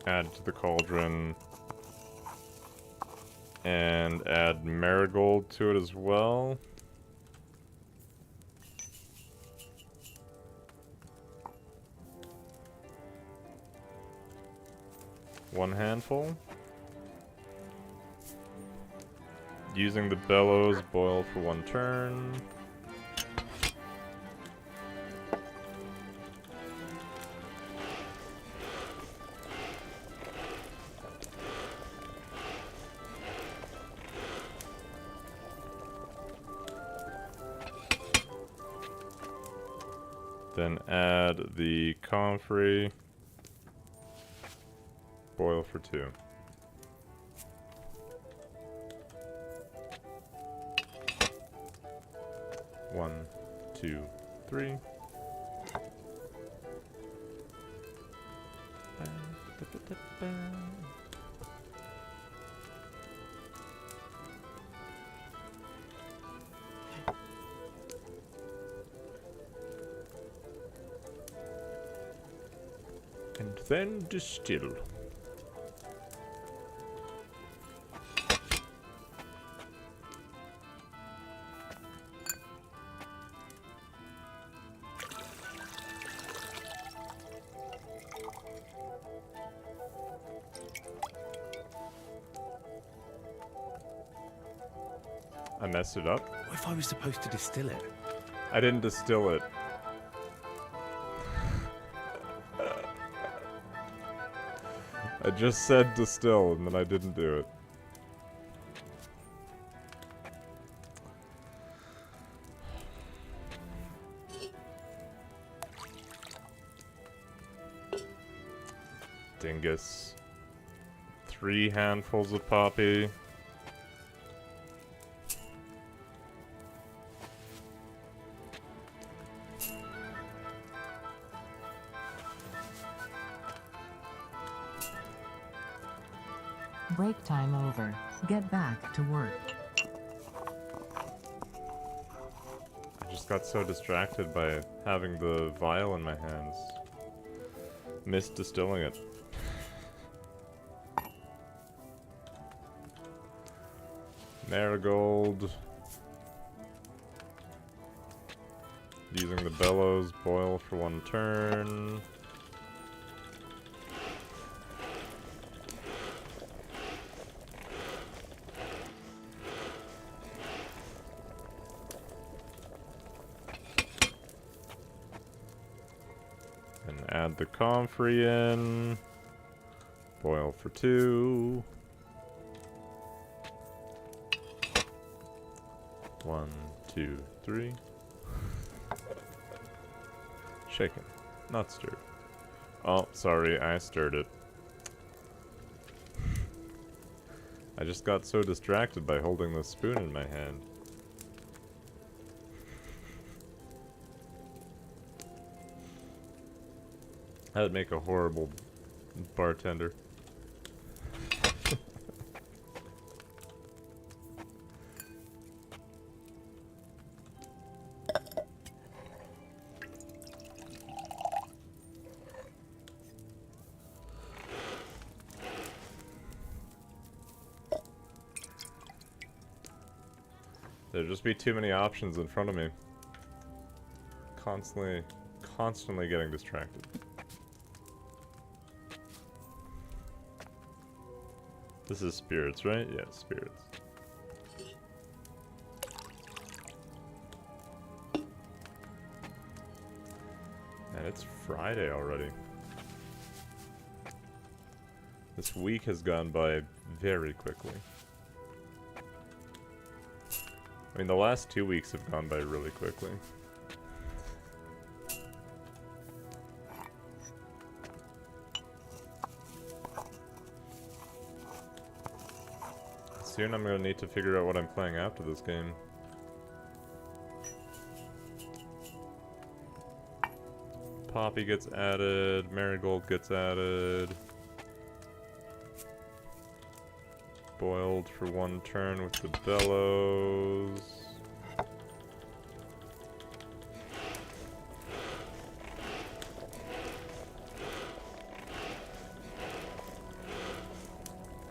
Add to the cauldron. And add marigold to it as well. One handful. Using the bellows, boil for 1 turn. Then add the comfrey. Boil for 2. One, 2, 3. And then distill. I messed it up. What if I was supposed to distill it? I didn't distill it. I just said distill, and then I didn't do it. Dingus. 3 handfuls of poppy. Break time over. Get back to work. I just got so distracted by having the vial in my hands. Missed distilling it. Marigold. Using the bellows, boil for 1 turn. And add the comfrey in. Boil for 2. 1, 2, 3. Shaken, not stirred. Oh, sorry, I stirred it. I just got so distracted by holding the spoon in my hand. That would make a horrible bartender. There'd just be too many options in front of me. Constantly getting distracted. This is spirits, right? Yeah, spirits. And it's Friday already. This week has gone by very quickly. I mean, the last 2 weeks have gone by really quickly. Soon I'm gonna need to figure out what I'm playing after this game. Poppy gets added, Marigold gets added. Boiled for one turn with the bellows. I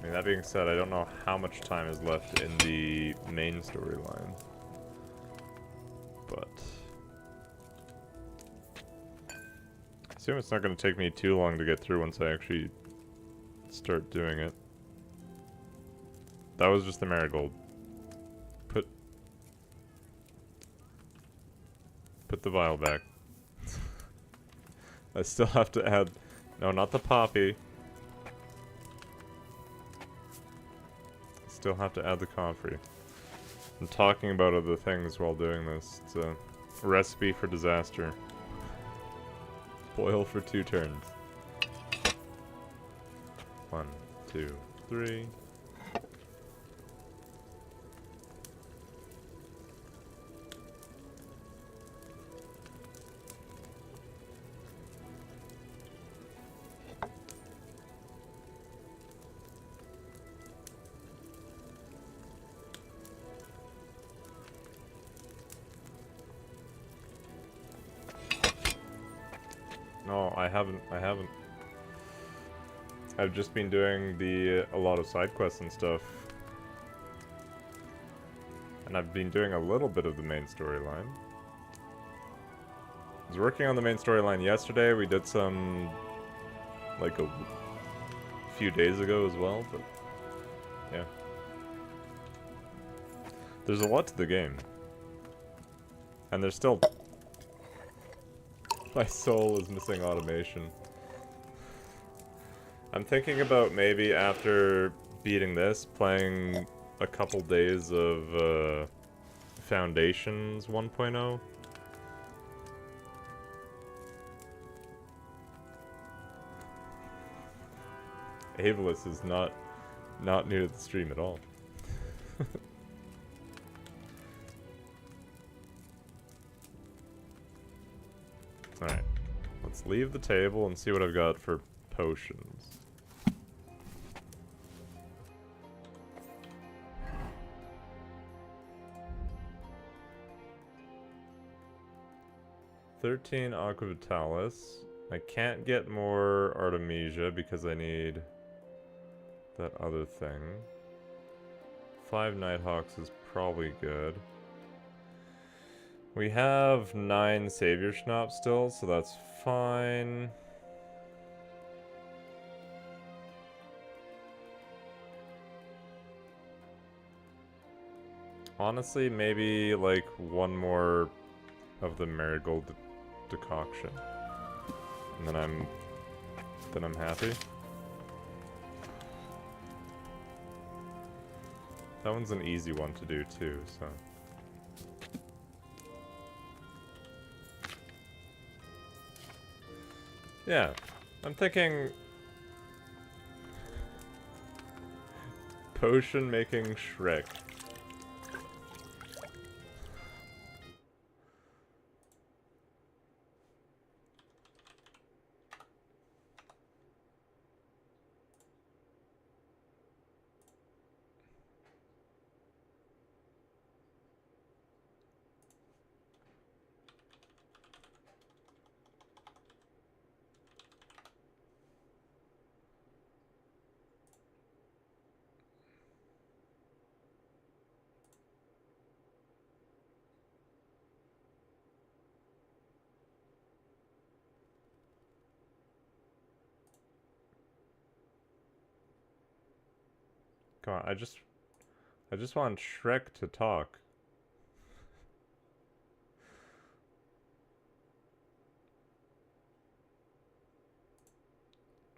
mean, that being said, I don't know how much time is left in the main storyline. But I assume it's not going to take me too long to get through once I actually start doing it. That was just the marigold. Put the vial back. I still have to add... No, not the poppy. Still have to add the comfrey. I'm talking about other things while doing this. It's a recipe for disaster. Boil for 2 turns. 1, 2, 3. No, I haven't. I've just been doing a lot of side quests and stuff. And I've been doing a little bit of the main storyline. I was working on the main storyline yesterday. We did some, like, a few days ago as well, but yeah. There's a lot to the game. And there's still... My soul is missing automation. I'm thinking about maybe after beating this, playing a couple days of Foundations 1.0. Aveless is not new to the stream at all. Alright, let's leave the table and see what I've got for potions. $13 Aqua Vitalis. I can't get more Artemisia because I need that other thing. 5 Nighthawks is probably good. We have 9 Savior Schnapps still, so that's fine. Honestly, maybe like one more of the Marigold decoction. And then I'm happy. That one's an easy one to do too, so. Yeah, I'm thinking Potion making Shrek. Come on, I just want Shrek to talk.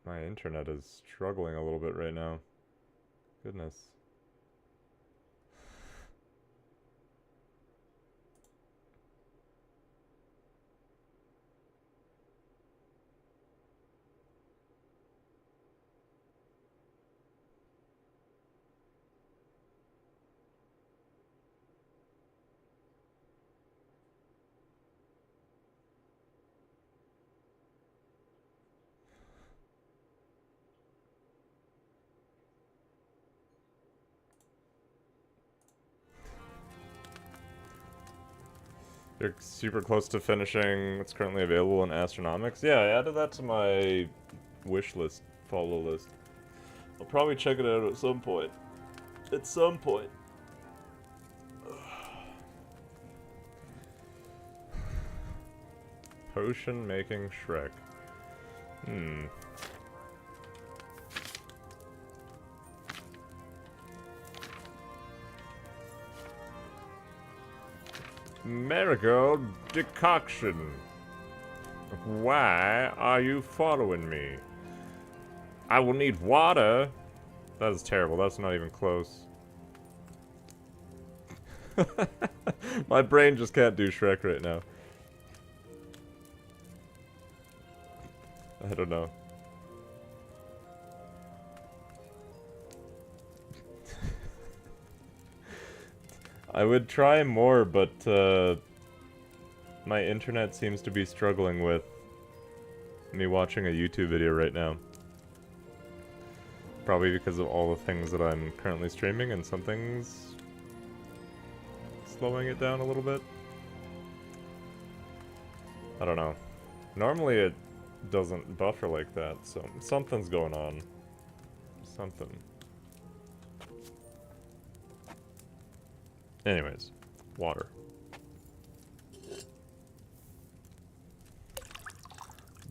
My internet is struggling a little bit right now. Goodness. You're super close to finishing what's currently available in Astronomics. Yeah, I added that to my wish list, follow list. I'll probably check it out at some point. At some point. Potion making Shrek. Marigold decoction. Why are you following me? I will need water. That is terrible. That's not even close. My brain just can't do Shrek right now. I don't know. I would try more, but my internet seems to be struggling with me watching a YouTube video right now. Probably because of all the things that I'm currently streaming, and something's slowing it down a little bit. I don't know. Normally it doesn't buffer like that, so something's going on. Something. Anyways, water.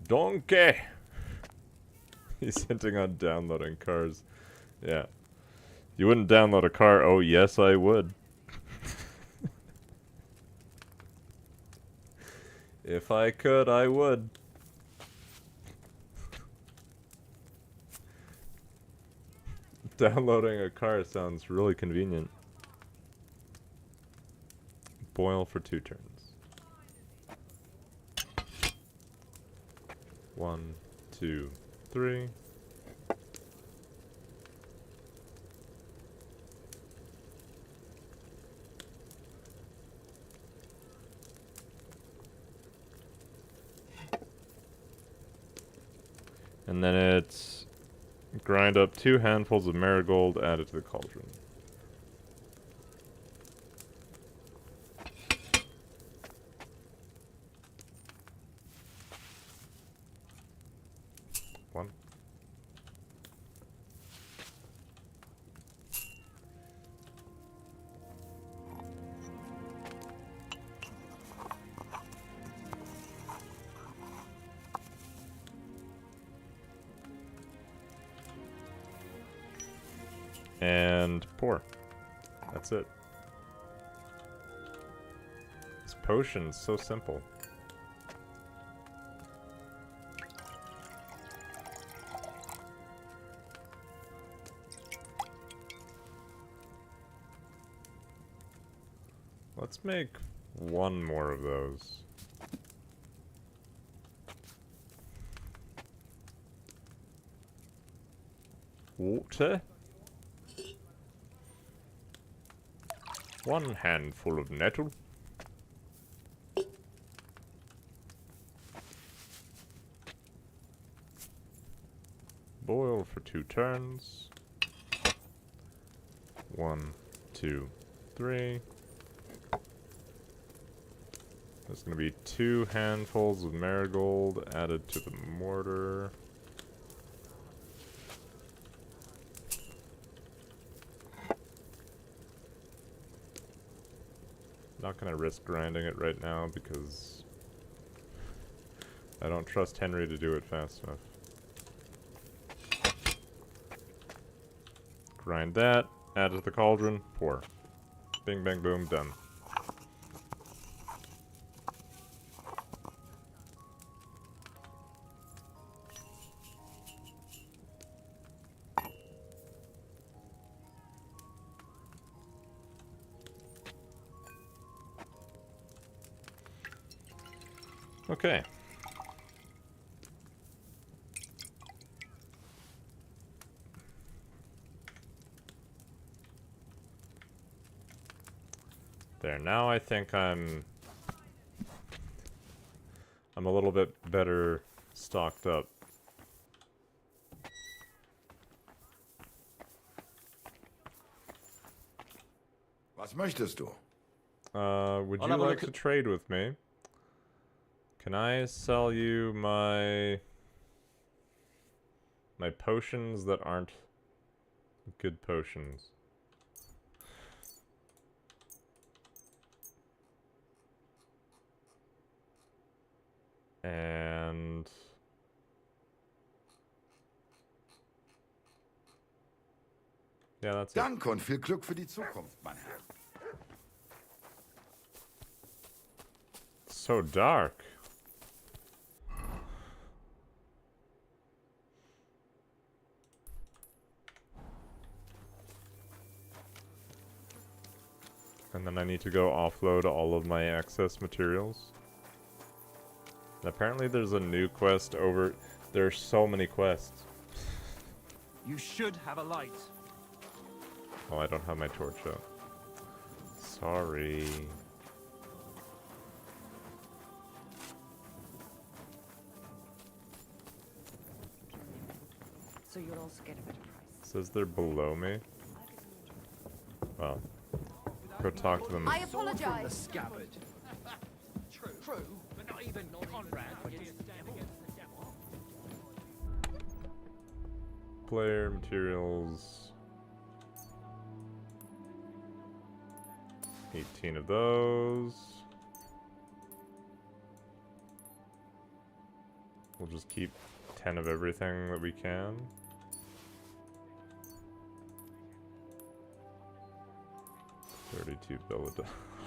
Donkey! He's hinting on downloading cars. Yeah. You wouldn't download a car? Oh, yes, I would. If I could, I would. Downloading a car sounds really convenient. Boil for 2 turns. 1, 2, 3. And then it's grind up 2 handfuls of marigold, add it to the cauldron. And pour. That's it. This potion's so simple. Let's make 1 more of those. Water? One handful of nettle. Boil for 2 turns. 1, 2, 3. There's going to be 2 handfuls of marigold added to the mortar. Not going to risk grinding it right now because I don't trust Henry to do it fast enough. Grind that, add it to the cauldron, pour. Bing, bang, boom, done. Okay. There, now I think I'm a little bit better stocked up. Was möchtest du? Would you like to trade with me? Can I sell you my potions that aren't good potions? And yeah, that's it. Danke und viel Glück für die Zukunft, mein Herr. So dark. And then I need to go offload all of my excess materials. And apparently there's a new quest over... There's so many quests. You should have a light. Oh, I don't have my torch up. Sorry. So you'll also get a better price. It says they're below me. Well, go talk to them. I apologize. The scabbard. True, but not even Conrad would stand against the devil. Player materials. 18 of those. We'll just keep 10 of everything that we can. $32 billet,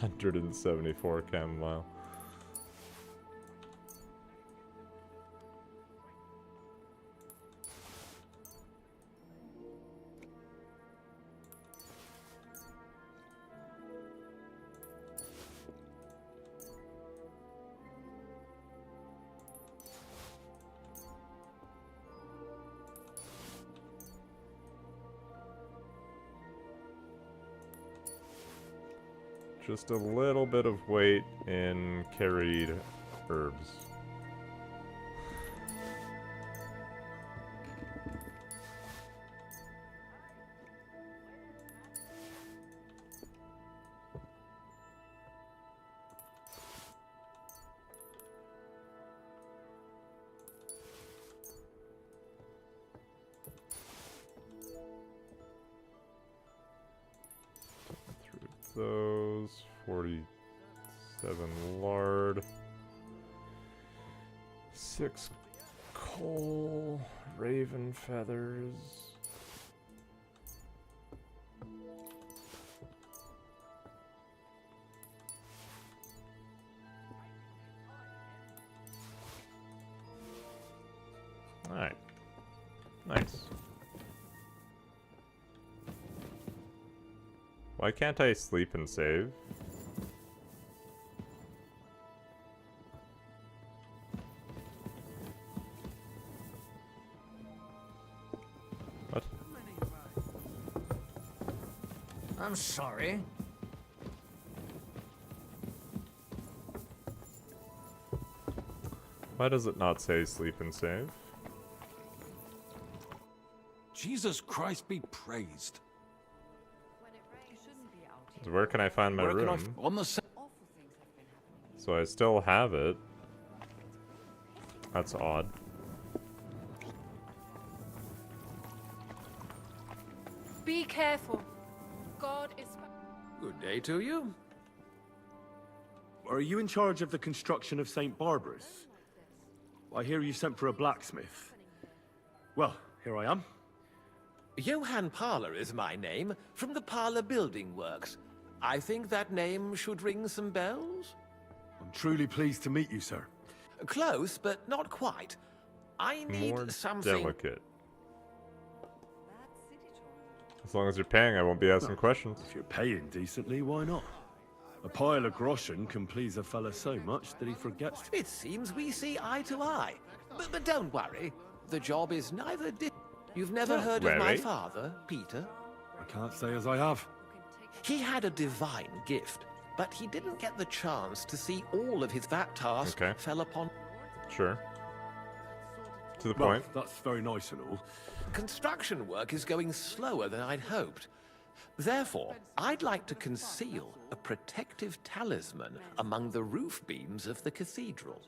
174 chamomile. Just a little bit of weight in carried herbs. Those 47 lard, 6 coal, raven feathers. All right, nice. Why can't I sleep and save? What? I'm sorry. Why does it not say sleep and save? Jesus Christ be praised. So where can I find my room? So I still have it. That's odd. Be careful. God is... Good day to you. Are you in charge of the construction of St. Barbara's? I hear you sent for a blacksmith. Well, here I am. Johann Parler is my name, from the Parler Building Works. I think that name should ring some bells? I'm truly pleased to meet you, sir. Close, but not quite. I need More something... delicate. As long as you're paying, I won't be asking questions. If you're paying decently, why not? A pile of groschen can please a fella so much that he forgets to... It seems we see eye to eye. But don't worry. The job is neither You've never heard of my father, Peter? I can't say as I have. He had a divine gift, but he didn't get the chance to see all of that task fell upon... Sure. To the Well, point. that's very nice and all. Construction work is going slower than I'd hoped. Therefore, I'd like to conceal a protective talisman among the roof beams of the cathedral.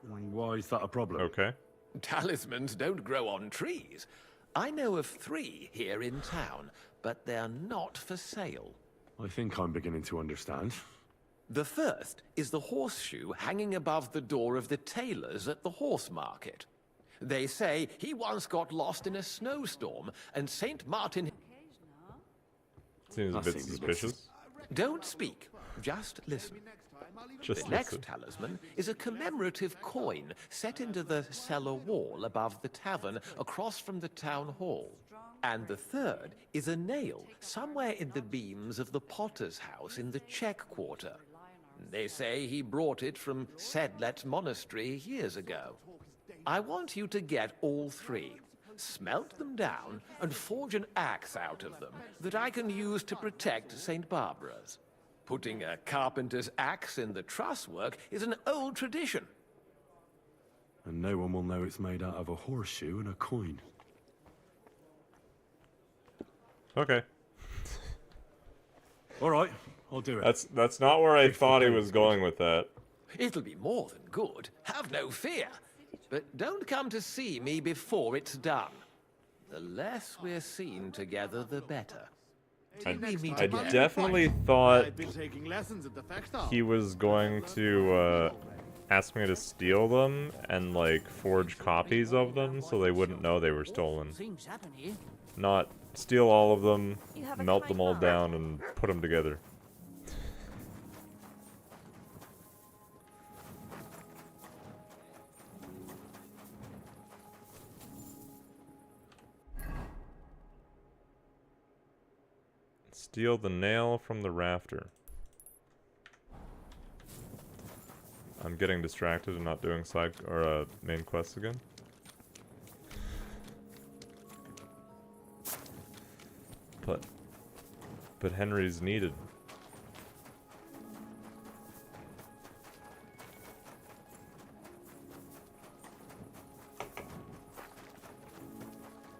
Why is that a problem? Okay. Talismans don't grow on trees. I know of 3 here in town, but they're not for sale. I think I'm beginning to understand. The first is the horseshoe hanging above the door of the tailor's at the horse market. They say he once got lost in a snowstorm, and St. Martin... Seems a bit suspicious. Don't speak, just listen. The next talisman is a commemorative coin set into the cellar wall above the tavern across from the town hall. And the third is a nail somewhere in the beams of the potter's house in the Czech quarter. They say he brought it from Sedlet Monastery years ago. I want you to get all 3, smelt them down, and forge an axe out of them that I can use to protect St. Barbara's. Putting a carpenter's axe in the truss work is an old tradition. And no one will know it's made out of a horseshoe and a coin. Okay. All right, I'll do it. That's not where I thought he was going with that. It'll be more than good, have no fear. But don't come to see me before it's done. The less we're seen together, the better. I definitely thought he was going to ask me to steal them and like forge copies of them so they wouldn't know they were stolen. Not steal all of them, melt them all down, and put them together. Steal the nail from the rafter. I'm getting distracted and not doing side or main quests again. But Henry's needed.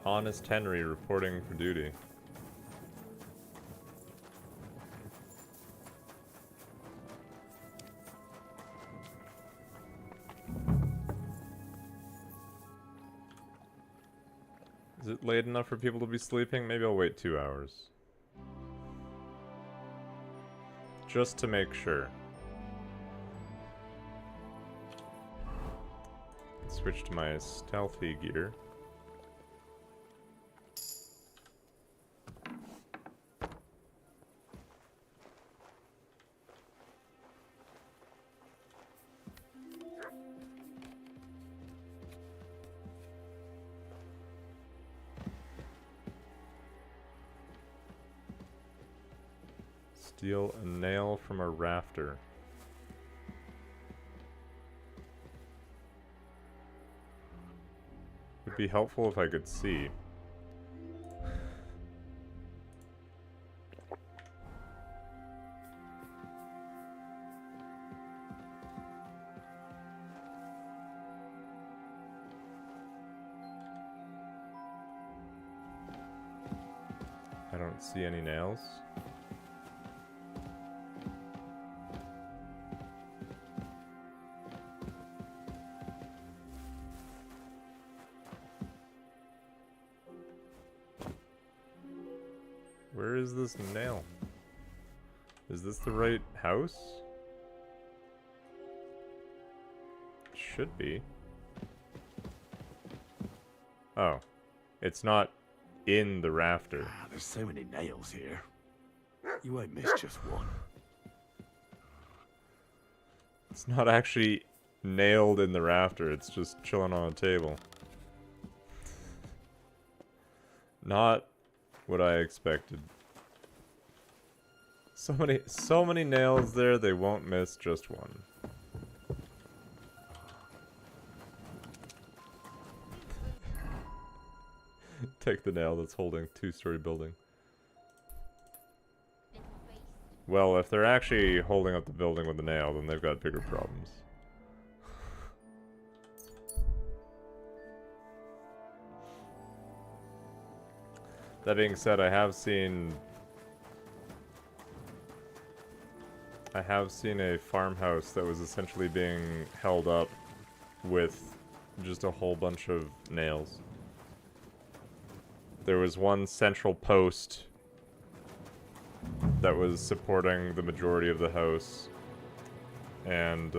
Honest Henry reporting for duty. Is it late enough for people to be sleeping? Maybe I'll wait 2 hours. Just to make sure. Switch to my stealthy gear. Steal a nail from a rafter. Would be helpful if I could see. Don't see any nails. Where is this nail? Is this the right house? Should be. Oh. It's not in the rafter. There's so many nails here. You won't miss just one. It's not actually nailed in the rafter, it's just chilling on a table. Not what I expected. So many nails there, they won't miss just one. Take the nail that's holding two-story building. Well, if they're actually holding up the building with a nail, then they've got bigger problems. That being said, I have seen a farmhouse that was essentially being held up with just a whole bunch of nails. There was one central post that was supporting the majority of the house, and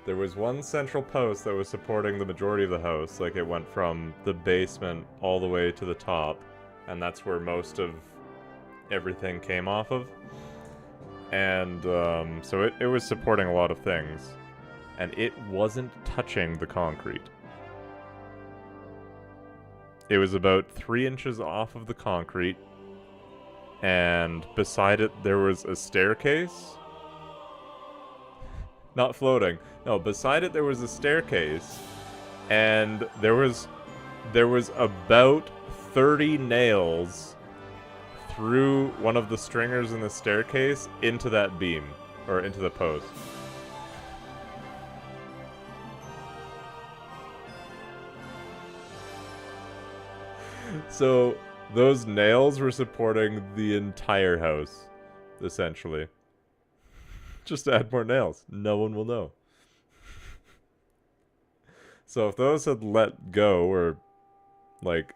there was one central post that was supporting the majority of the house. Like, it went from the basement all the way to the top, and that's where most of everything came off of. And so it was supporting a lot of things, and it wasn't touching the concrete. It was about 3 inches off of the concrete, and beside it there was a staircase. Not floating. No, beside it there was a staircase, and there was about 30 nails through one of the stringers in the staircase into that beam, or into the post. So, those nails were supporting the entire house, essentially. Just add more nails. No one will know. So if those had let go, or, like,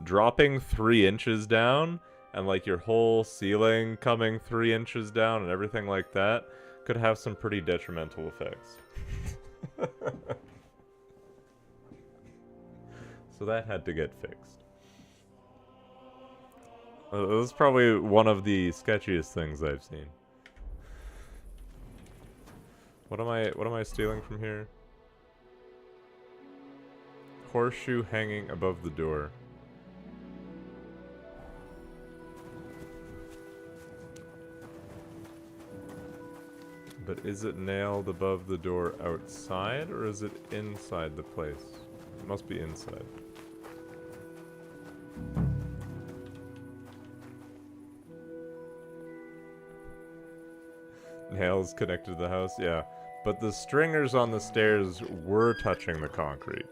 dropping 3 inches down, and, like, your whole ceiling coming 3 inches down and everything like that, could have some pretty detrimental effects. So that had to get fixed. This is probably one of the sketchiest things I've seen. What am I stealing from here? Horseshoe hanging above the door. But is it nailed above the door outside, or is it inside the place? It must be inside. Nails connected to the house, yeah. But the stringers on the stairs were touching the concrete.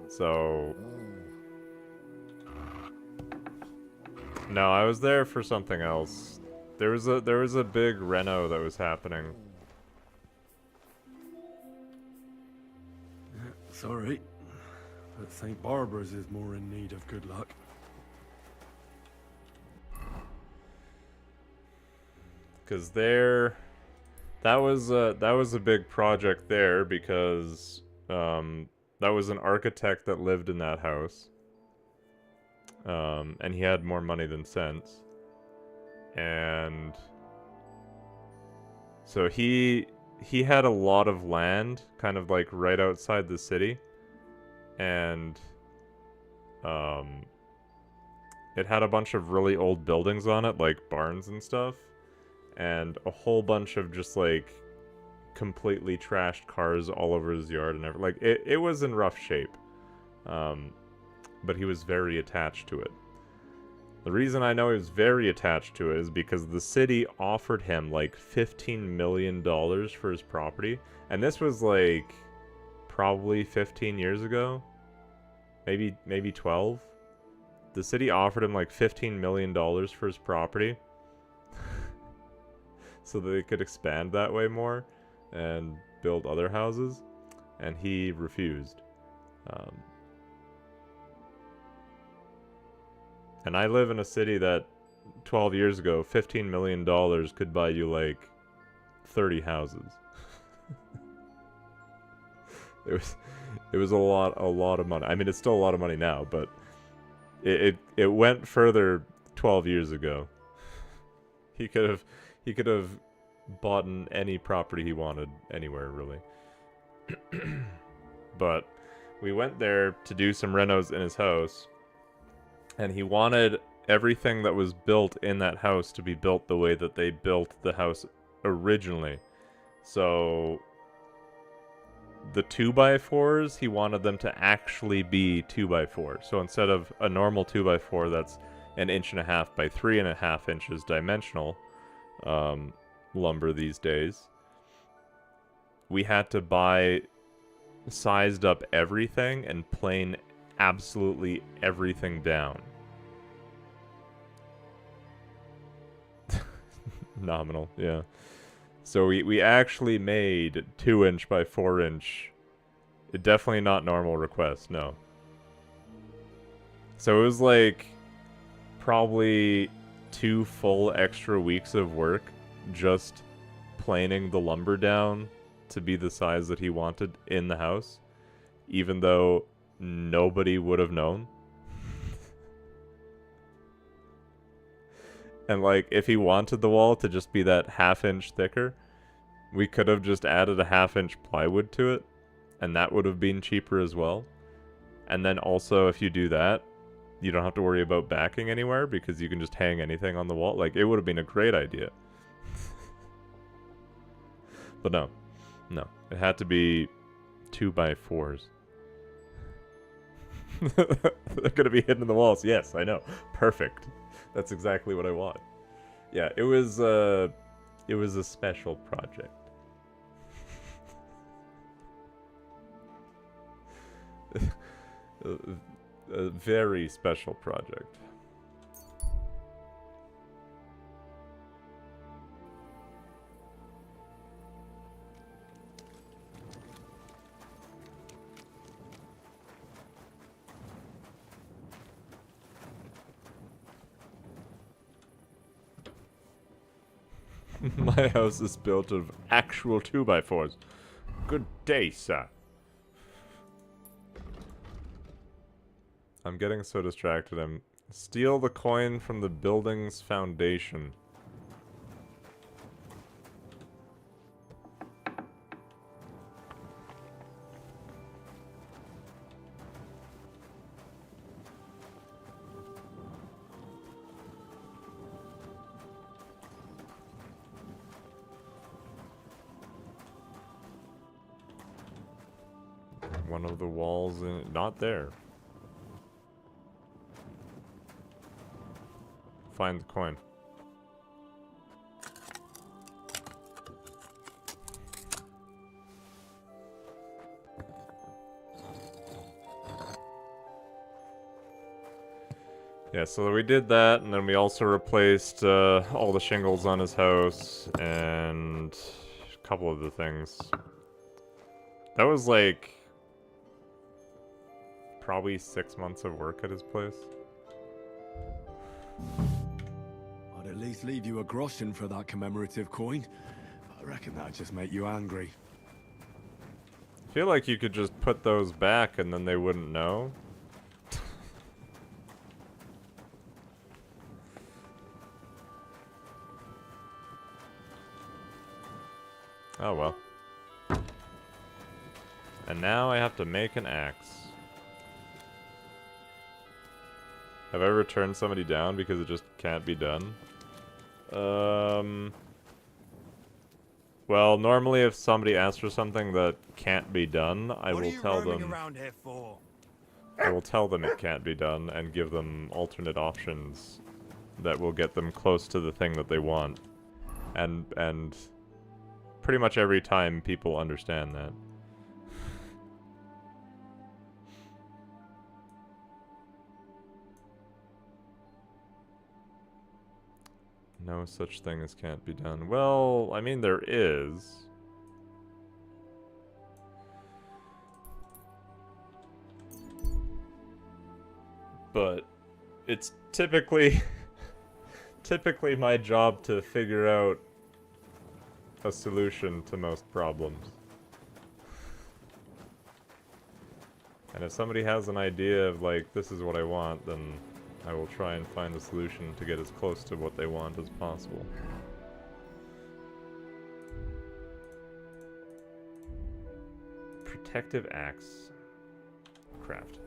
So... no, I was there for something else. There was a big reno that was happening. Sorry, but St. Barbara's is more in need of good luck. Because that was a big project there, because that was an architect that lived in that house, and he had more money than sense, and so he had a lot of land kind of like right outside the city, and it had a bunch of really old buildings on it, like barns and stuff. And a whole bunch of just, like, completely trashed cars all over his yard and everything. Like, it was in rough shape. But he was very attached to it. The reason I know he was very attached to it is because the city offered him, like, $15 million for his property. And this was, like, probably 15 years ago. maybe 12. The city offered him like $15 million for his property. So that they could expand that way more and build other houses. And he refused. And I live in a city that 12 years ago, $15 million could buy you like 30 houses. It was a lot of money. I mean, it's still a lot of money now, but it went further 12 years ago. He could have bought any property he wanted anywhere, really. But we went there to do some renos in his house, and he wanted everything that was built in that house to be built the way that they built the house originally. So the 2x4s, he wanted them to actually be 2x4. So instead of a normal 2x4 that's 1.5 inches by 3.5 inches dimensional lumber these days, we had to buy sized up everything and plane absolutely everything down. Nominal, yeah. So we actually made 2-inch by 4-inch. Definitely not normal request, no. So it was like probably 2 full extra weeks of work just planing the lumber down to be the size that he wanted in the house, even though nobody would have known. And like, if he wanted the wall to just be that 1/2 inch thicker, we could have just added a 1/2 inch plywood to it, and that would have been cheaper as well. And then also, if you do that, you don't have to worry about backing anywhere because you can just hang anything on the wall. Like, it would have been a great idea. But no, it had to be 2x4s. They're gonna be hidden in the walls. Yes, I know. Perfect. That's exactly what I want. Yeah, it was a special project. A very special project. My house is built of actual 2x4s. Good day, sir. I'm getting so distracted. Steal the coin from the building's foundation. One of the walls not there. Find the coin. Yeah, so we did that, and then we also replaced all the shingles on his house, and a couple of the things. That was like probably 6 months of work at his place. I'd at least leave you a groschen for that commemorative coin. I reckon that'd just make you angry. I feel like you could just put those back and then they wouldn't know. Oh well. And now I have to make an axe. Have I ever turned somebody down because it just can't be done? Well, normally if somebody asks for something that can't be done, I will tell them. I will tell them it can't be done and give them alternate options that will get them close to the thing that they want. And pretty much every time people understand that. No such thing as can't be done. Well, I mean, there is. But it's typically typically my job to figure out a solution to most problems. And if somebody has an idea of like, this is what I want, then I will try and find a solution to get as close to what they want as possible. Protective axe craft.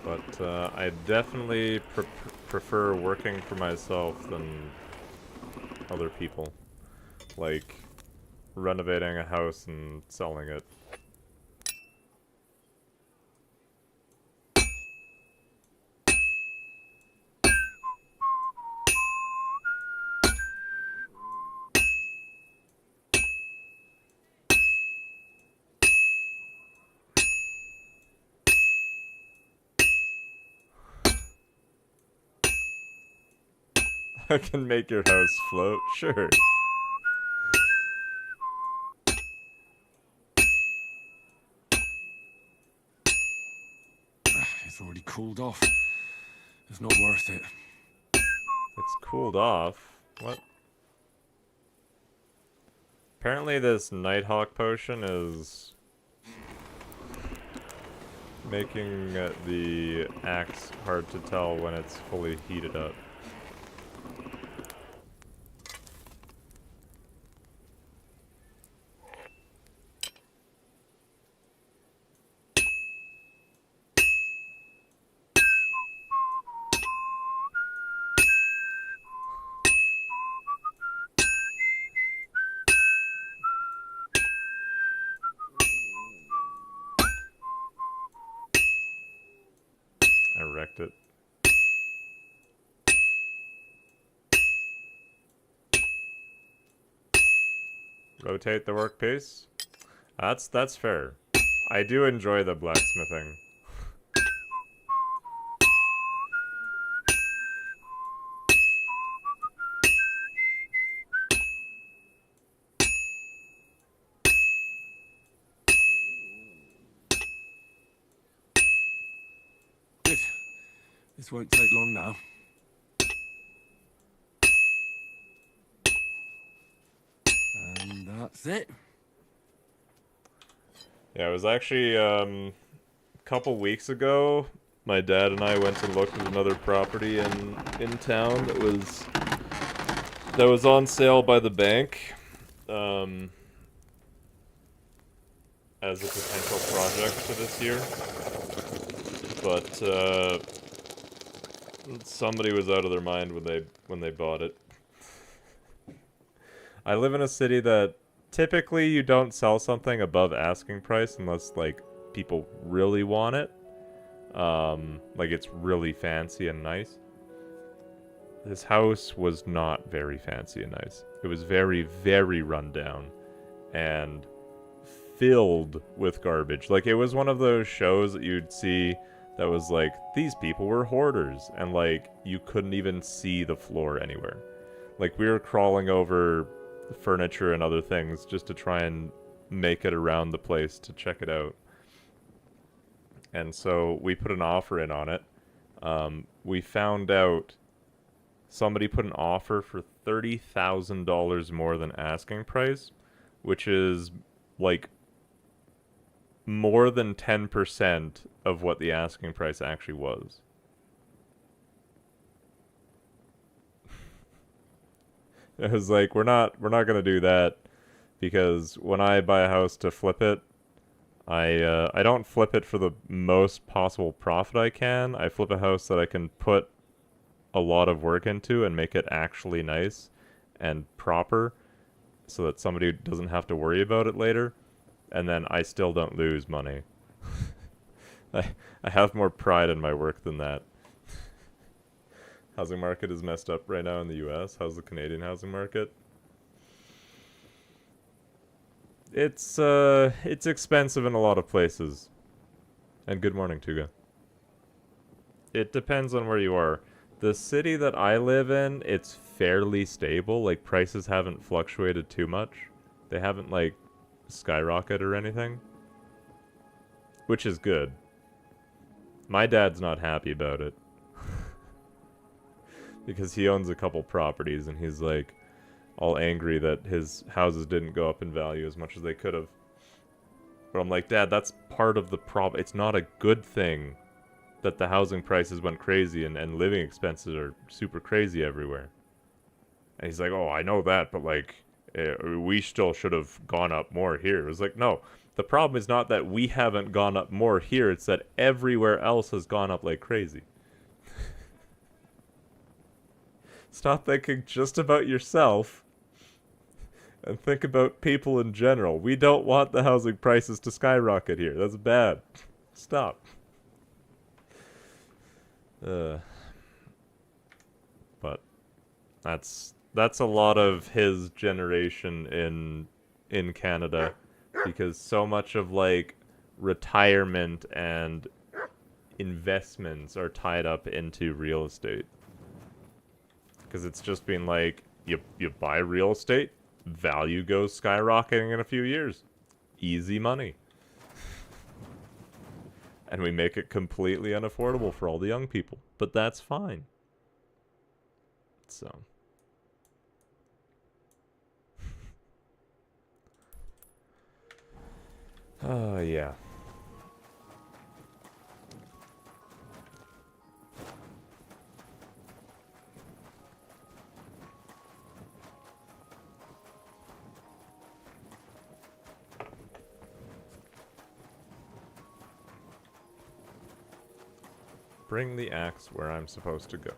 But I definitely prefer working for myself than other people. Like renovating a house and selling it. I can make your house float, sure. It's already cooled off. It's not worth it. It's cooled off? What? Apparently this Nighthawk potion is making the axe hard to tell when it's fully heated up. I wrecked it. Rotate the workpiece. That's fair. I do enjoy the blacksmithing. Good. This won't take long now. And that's it. Yeah, it was actually a couple weeks ago. My dad and I went to look at another property in town that was on sale by the bank as a potential project for this year. But somebody was out of their mind when they bought it. I live in a city that typically you don't sell something above asking price unless like people really want it. Like it's really fancy and nice. This house was not very fancy and nice. It was very, very run down and filled with garbage. Like it was one of those shows that you'd see that was like, these people were hoarders, and like you couldn't even see the floor anywhere. Like we were crawling over furniture and other things just to try and make it around the place to check it out. And so we put an offer in on it. We found out somebody put an offer for $30,000 more than asking price, which is like more than 10% of what the asking price actually was. It was like, we're not gonna do that, because when I buy a house to flip it, I don't flip it for the most possible profit I can. I flip a house that I can put a lot of work into and make it actually nice and proper, so that somebody doesn't have to worry about it later, and then I still don't lose money. I have more pride in my work than that. Housing market is messed up right now in the US. How's the Canadian housing market? It's expensive in a lot of places. And good morning, Tuga. It depends on where you are. The city that I live in, it's fairly stable. Like, prices haven't fluctuated too much. They haven't, like, skyrocketed or anything. Which is good. My dad's not happy about it. Because he owns a couple properties, and he's, like, all angry that his houses didn't go up in value as much as they could have. But I'm like, Dad, that's part of the problem. It's not a good thing that the housing prices went crazy and living expenses are super crazy everywhere. And he's like, oh, I know that, but like, we still should have gone up more here. It was like, no, the problem is not that we haven't gone up more here, it's that everywhere else has gone up like crazy. Stop thinking just about yourself and think about people in general. We don't want the housing prices to skyrocket here. That's bad. Stop. But that's a lot of his generation in Canada, because so much of like retirement and investments are tied up into real estate. Because it's just been like, you buy real estate, value goes skyrocketing in a few years. Easy money. And we make it completely unaffordable for all the young people. But that's fine. So. Oh, yeah. Bring the axe where I'm supposed to go.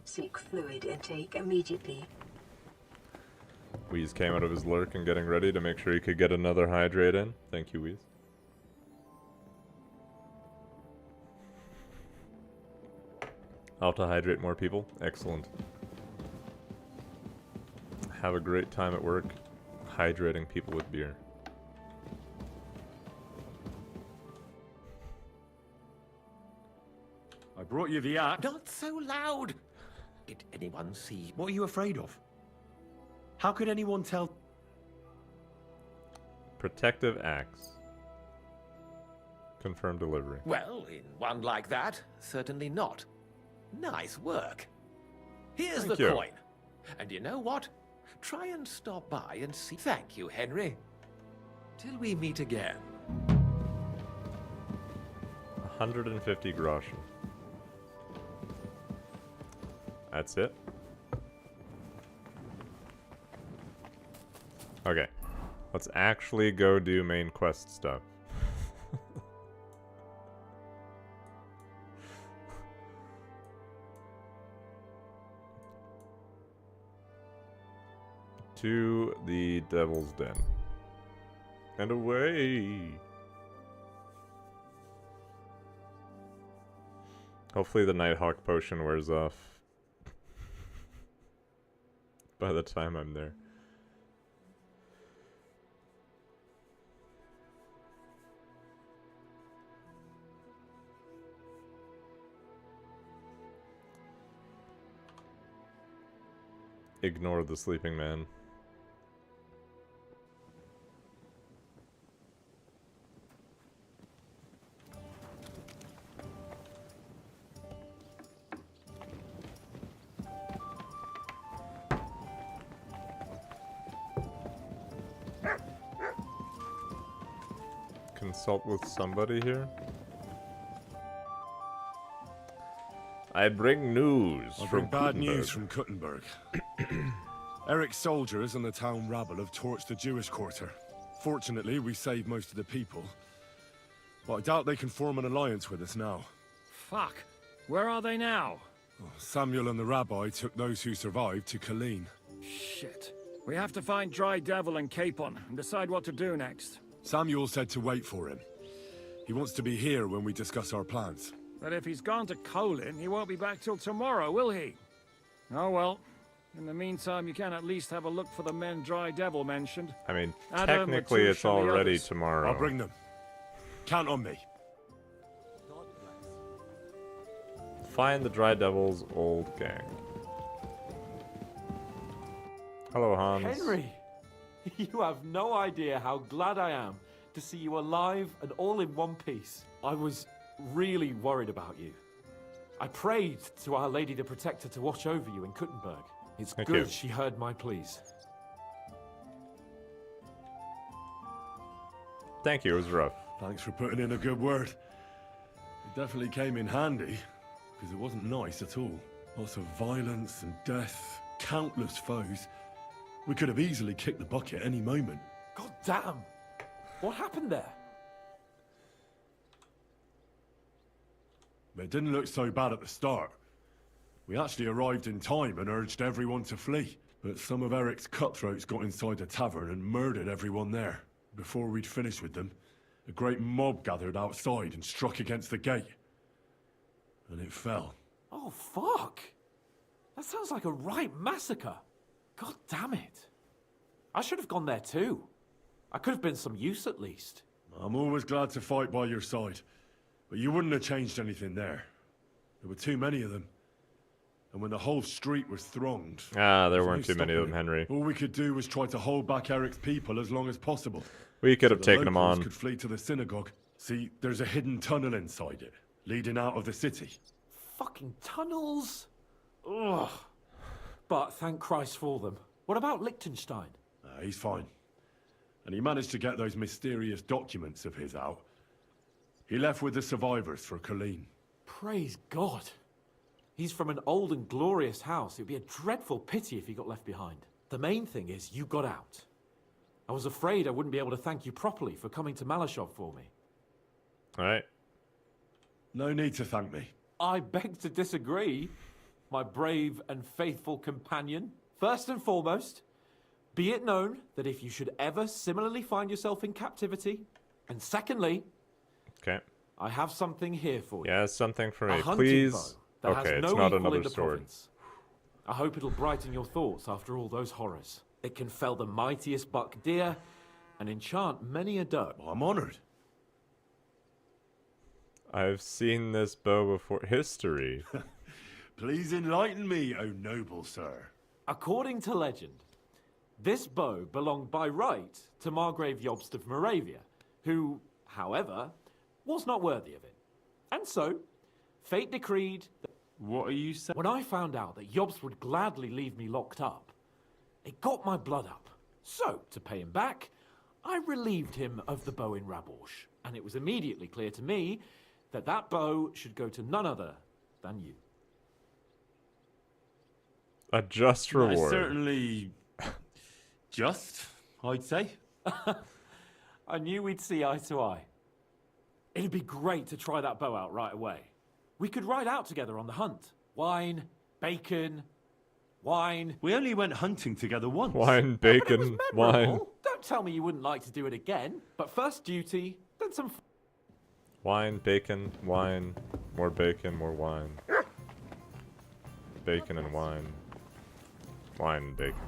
Seek fluid intake immediately. Wheeze came out of his lurk and getting ready to make sure he could get another hydrate in. Thank you, Wheeze. How to hydrate more people? Excellent. Have a great time at work hydrating people with beer. I brought you the axe. Not so loud! Did anyone see? What are you afraid of? How could anyone tell? Protective axe. Confirmed delivery. Well, in one like that, certainly not. Nice work. Here's Thank the you. coin. And you know what? Try and stop by and see. Thank you, Henry. Till we meet again. 150 groschen. That's it. Okay. Let's actually go do main quest stuff. To the Devil's Den. And away! Hopefully the Nighthawk potion wears off by the time I'm there. Ignore the sleeping man. Consult with somebody here? I bring news I from bring bad Kuttenberg. news from Kuttenberg. Eric's soldiers and the town rabble have torched the Jewish quarter. Fortunately, we saved most of the people. But I doubt they can form an alliance with us now. Fuck. Where are they now? Samuel and the rabbi took those who survived to Colleen. Shit. We have to find Dry Devil and Capon and decide what to do next. Samuel said to wait for him. He wants to be here when we discuss our plans. But if he's gone to Colin, he won't be back till tomorrow, will he? Oh well. In the meantime, you can at least have a look for the men Dry Devil mentioned. I mean, Adam, technically Latouche, it's and the already others. tomorrow. I'll bring them. Count on me. Find the Dry Devil's old gang. Hello, Hans. Henry! You have no idea how glad I am to see you alive and all in one piece. I was really worried about you. I prayed to Our Lady the Protector to watch over you in Kuttenberg. It's Thank good you. she heard my pleas. Thank you, it was rough. Thanks for putting in a good word. It definitely came in handy, because it wasn't nice at all. Lots of violence and death, countless foes. We could have easily kicked the bucket any moment. God damn! What happened there? It didn't look so bad at the start. We actually arrived in time and urged everyone to flee. But some of Eric's cutthroats got inside the tavern and murdered everyone there. Before we'd finished with them, a great mob gathered outside and struck against the gate. And it fell. Oh, fuck! That sounds like a right massacre. God damn it. I should have gone there too. I could have been some use at least. I'm always glad to fight by your side. But you wouldn't have changed anything there. There were too many of them. And when the whole street was thronged... There weren't too many of them, Henry. All we could do was try to hold back Eric's people as long as possible. We could have the taken them locals on. Could flee to the synagogue. See, there's a hidden tunnel inside it, leading out of the city. Fucking tunnels! Ugh. But thank Christ for them. What about Liechtenstein? He's fine. And he managed to get those mysterious documents of his out. He left with the survivors for Colleen. Praise God. He's from an old and glorious house. It'd be a dreadful pity if he got left behind. The main thing is you got out. I was afraid I wouldn't be able to thank you properly for coming to Malashov for me. Alright. No need to thank me. I beg to disagree, my brave and faithful companion. First and foremost, be it known that if you should ever similarly find yourself in captivity, and secondly, Okay. I have something here for you. Yeah, something for me. A hunting Please. bow that Okay, has it's no not equal another in the sword. province. I hope it'll brighten your thoughts after all those horrors. It can fell the mightiest buck deer and enchant many a doe. I'm honored. I've seen this bow before. History. Please enlighten me, O noble sir. According to legend, this bow belonged by right to Margrave Jobst of Moravia, who, however, was not worthy of it. And so, fate decreed that... What are you saying? When I found out that Jobst would gladly leave me locked up, it got my blood up. So, to pay him back, I relieved him of the bow in Raborsch, and it was immediately clear to me that that bow should go to none other than you. A just reward. Certainly... just, I'd say. I knew we'd see eye to eye. It'd be great to try that bow out right away. We could ride out together on the hunt. Wine, bacon, wine. We only went hunting together once. Wine, bacon, wine. Don't tell me you wouldn't like to do it again. But first duty, then some... Wine, bacon, wine. More bacon, more wine. Bacon and wine. Wine and bacon.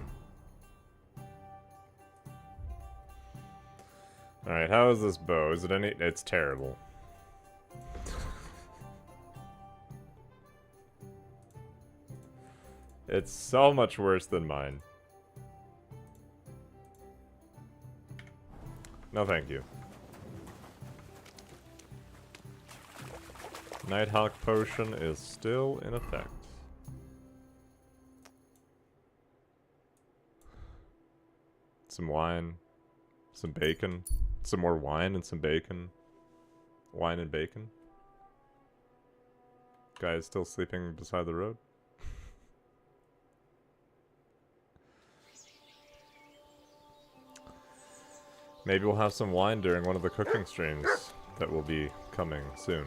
Alright, how is this bow? Is it any... It's terrible. It's so much worse than mine. No thank you. Nighthawk potion is still in effect. Some wine. Some bacon. Some more wine and some bacon. Wine and bacon. Guy is still sleeping beside the road. Maybe we'll have some wine during one of the cooking streams that will be coming soon.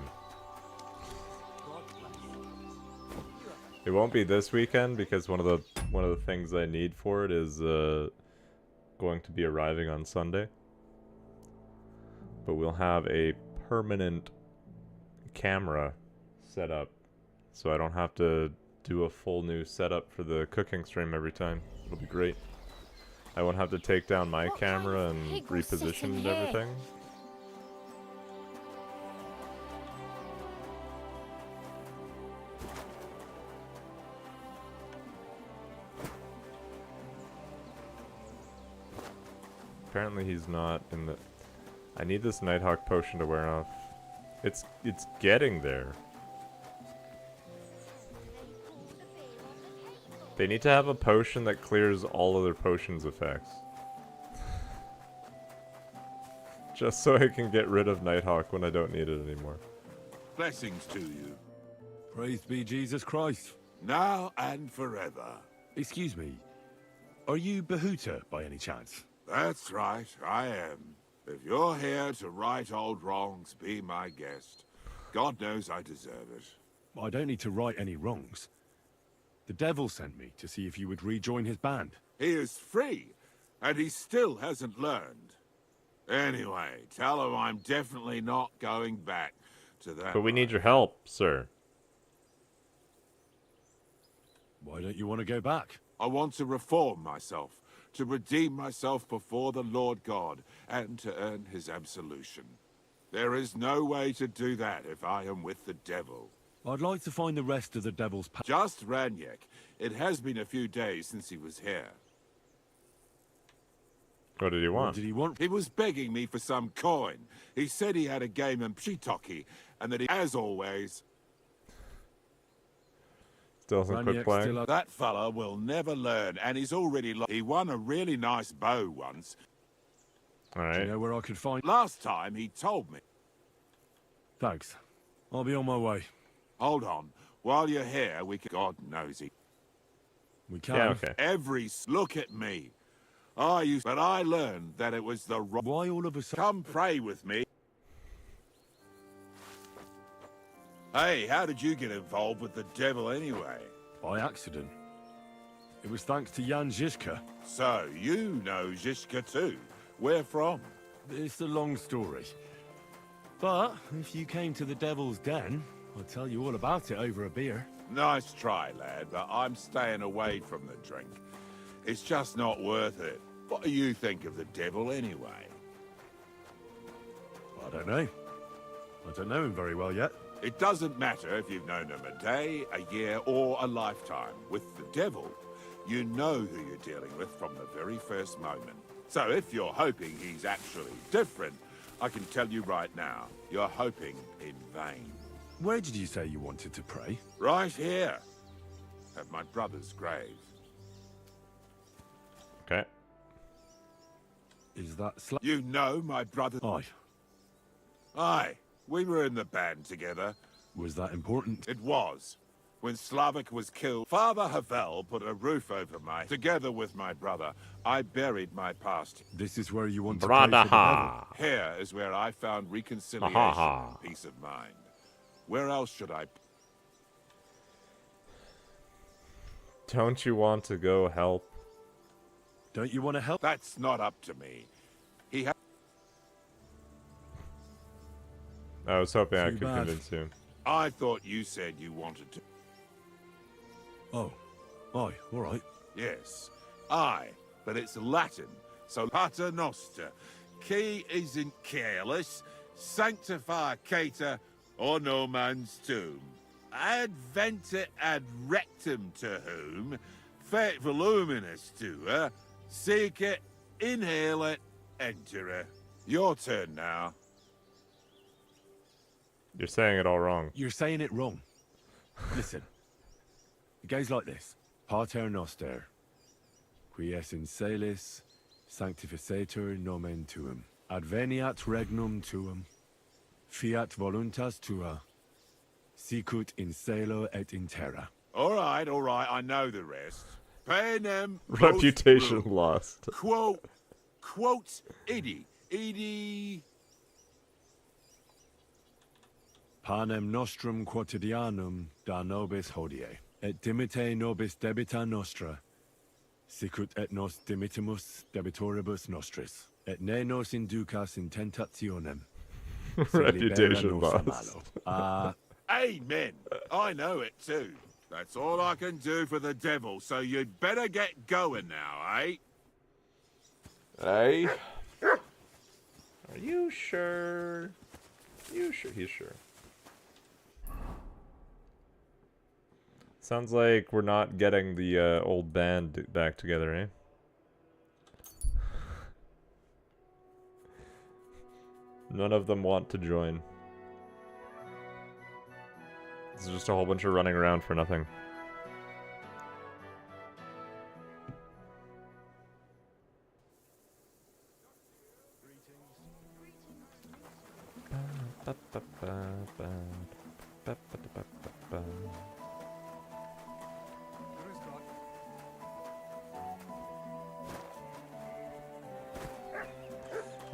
It won't be this weekend because one of the things I need for it is going to be arriving on Sunday. But we'll have a permanent camera set up, so I don't have to do a full new setup for the cooking stream every time. It'll be great. I won't have to take down my camera and reposition everything. Apparently he's not in the... I need this Nighthawk potion to wear off. It's getting there. They need to have a potion that clears all other potions' effects. Just so I can get rid of Nighthawk when I don't need it anymore. Blessings to you. Praised be Jesus Christ. Now and forever. Excuse me. Are you Bahuta by any chance? That's right, I am. If you're here to right old wrongs, be my guest. God knows I deserve it. I don't need to right any wrongs. The devil sent me to see if you would rejoin his band. He is free, and he still hasn't learned. Anyway, tell him I'm definitely not going back to that. But we need your help, sir. Why don't you want to go back? I want to reform myself, to redeem myself before the Lord God, and to earn his absolution. There is no way to do that if I am with the devil. I'd like to find the rest of the devil's Just Ranyek. It has been a few days since he was here. What did he want? What did he want? He was begging me for some coin. He said he had a game in Pshitoki, and that he, as always... Still hasn't quit playing? That fella will never learn, and he's already he won a really nice bow once. Alright. Do you know where I could find... Last time, he told me. Thanks. I'll be on my way. Hold on. While you're here, we can... God knows he... We can. Yeah, okay. Look at me. But I learned that it was the wrong... Why all of a sudden... Come pray with me. Hey, how did you get involved with the devil anyway? By accident. It was thanks to Jan Žižka. So, you know Žižka too. Where from? It's a long story. But, if you came to the Devil's Den, I'll tell you all about it over a beer. Nice try, lad, but I'm staying away from the drink. It's just not worth it. What do you think of the devil anyway? I don't know. I don't know him very well yet. It doesn't matter if you've known him a day, a year, or a lifetime. With the devil, you know who you're dealing with from the very first moment. So if you're hoping he's actually different, I can tell you right now, you're hoping in vain. Where did you say you wanted to pray? Right here, at my brother's grave. Okay. Is that You know my brother? Aye. Aye. We were in the band together. Was that important? It was. When Slavik was killed, Father Havel put a roof over Together with my brother, I buried my past. This is where you want to pray for the devil? Here is where I found reconciliation and peace of mind. Where else should I... Don't you want to go help? Don't you want to help? That's not up to me. He ha I was hoping I Too could bad. convince you. I thought you said you wanted to... Oh. Aye, all right. Yes. Aye, but it's Latin, so Pater Noster. Qui isn't careless, sanctify cater, or no man's tomb. Adventure ad rectum to whom, fet voluminous to her, seek it, inhale it, enter her. Your turn now. You're saying it all wrong. You're saying it wrong. Listen. It goes like this. Pater Noster. Qui es in celis, sanctificetur nomen tuum. Adveniat regnum tuum. Fiat voluntas tua. Sicut in celo et in terra. All right, I know the rest. Panem Reputation lost. Quote idi, Edie... Panem nostrum quotidianum da nobis hodie, et dimite nobis debita nostra, sicut et nos dimittimus debitoribus nostris, et ne nos inducas in tentationem. Reputation boss. Amen. I know it too. That's all I can do for the devil, so you'd better get going now, eh? Hey? Are you sure? You sure? He's sure. Sounds like we're not getting the old band back together, eh? None of them want to join. It's just a whole bunch of running around for nothing.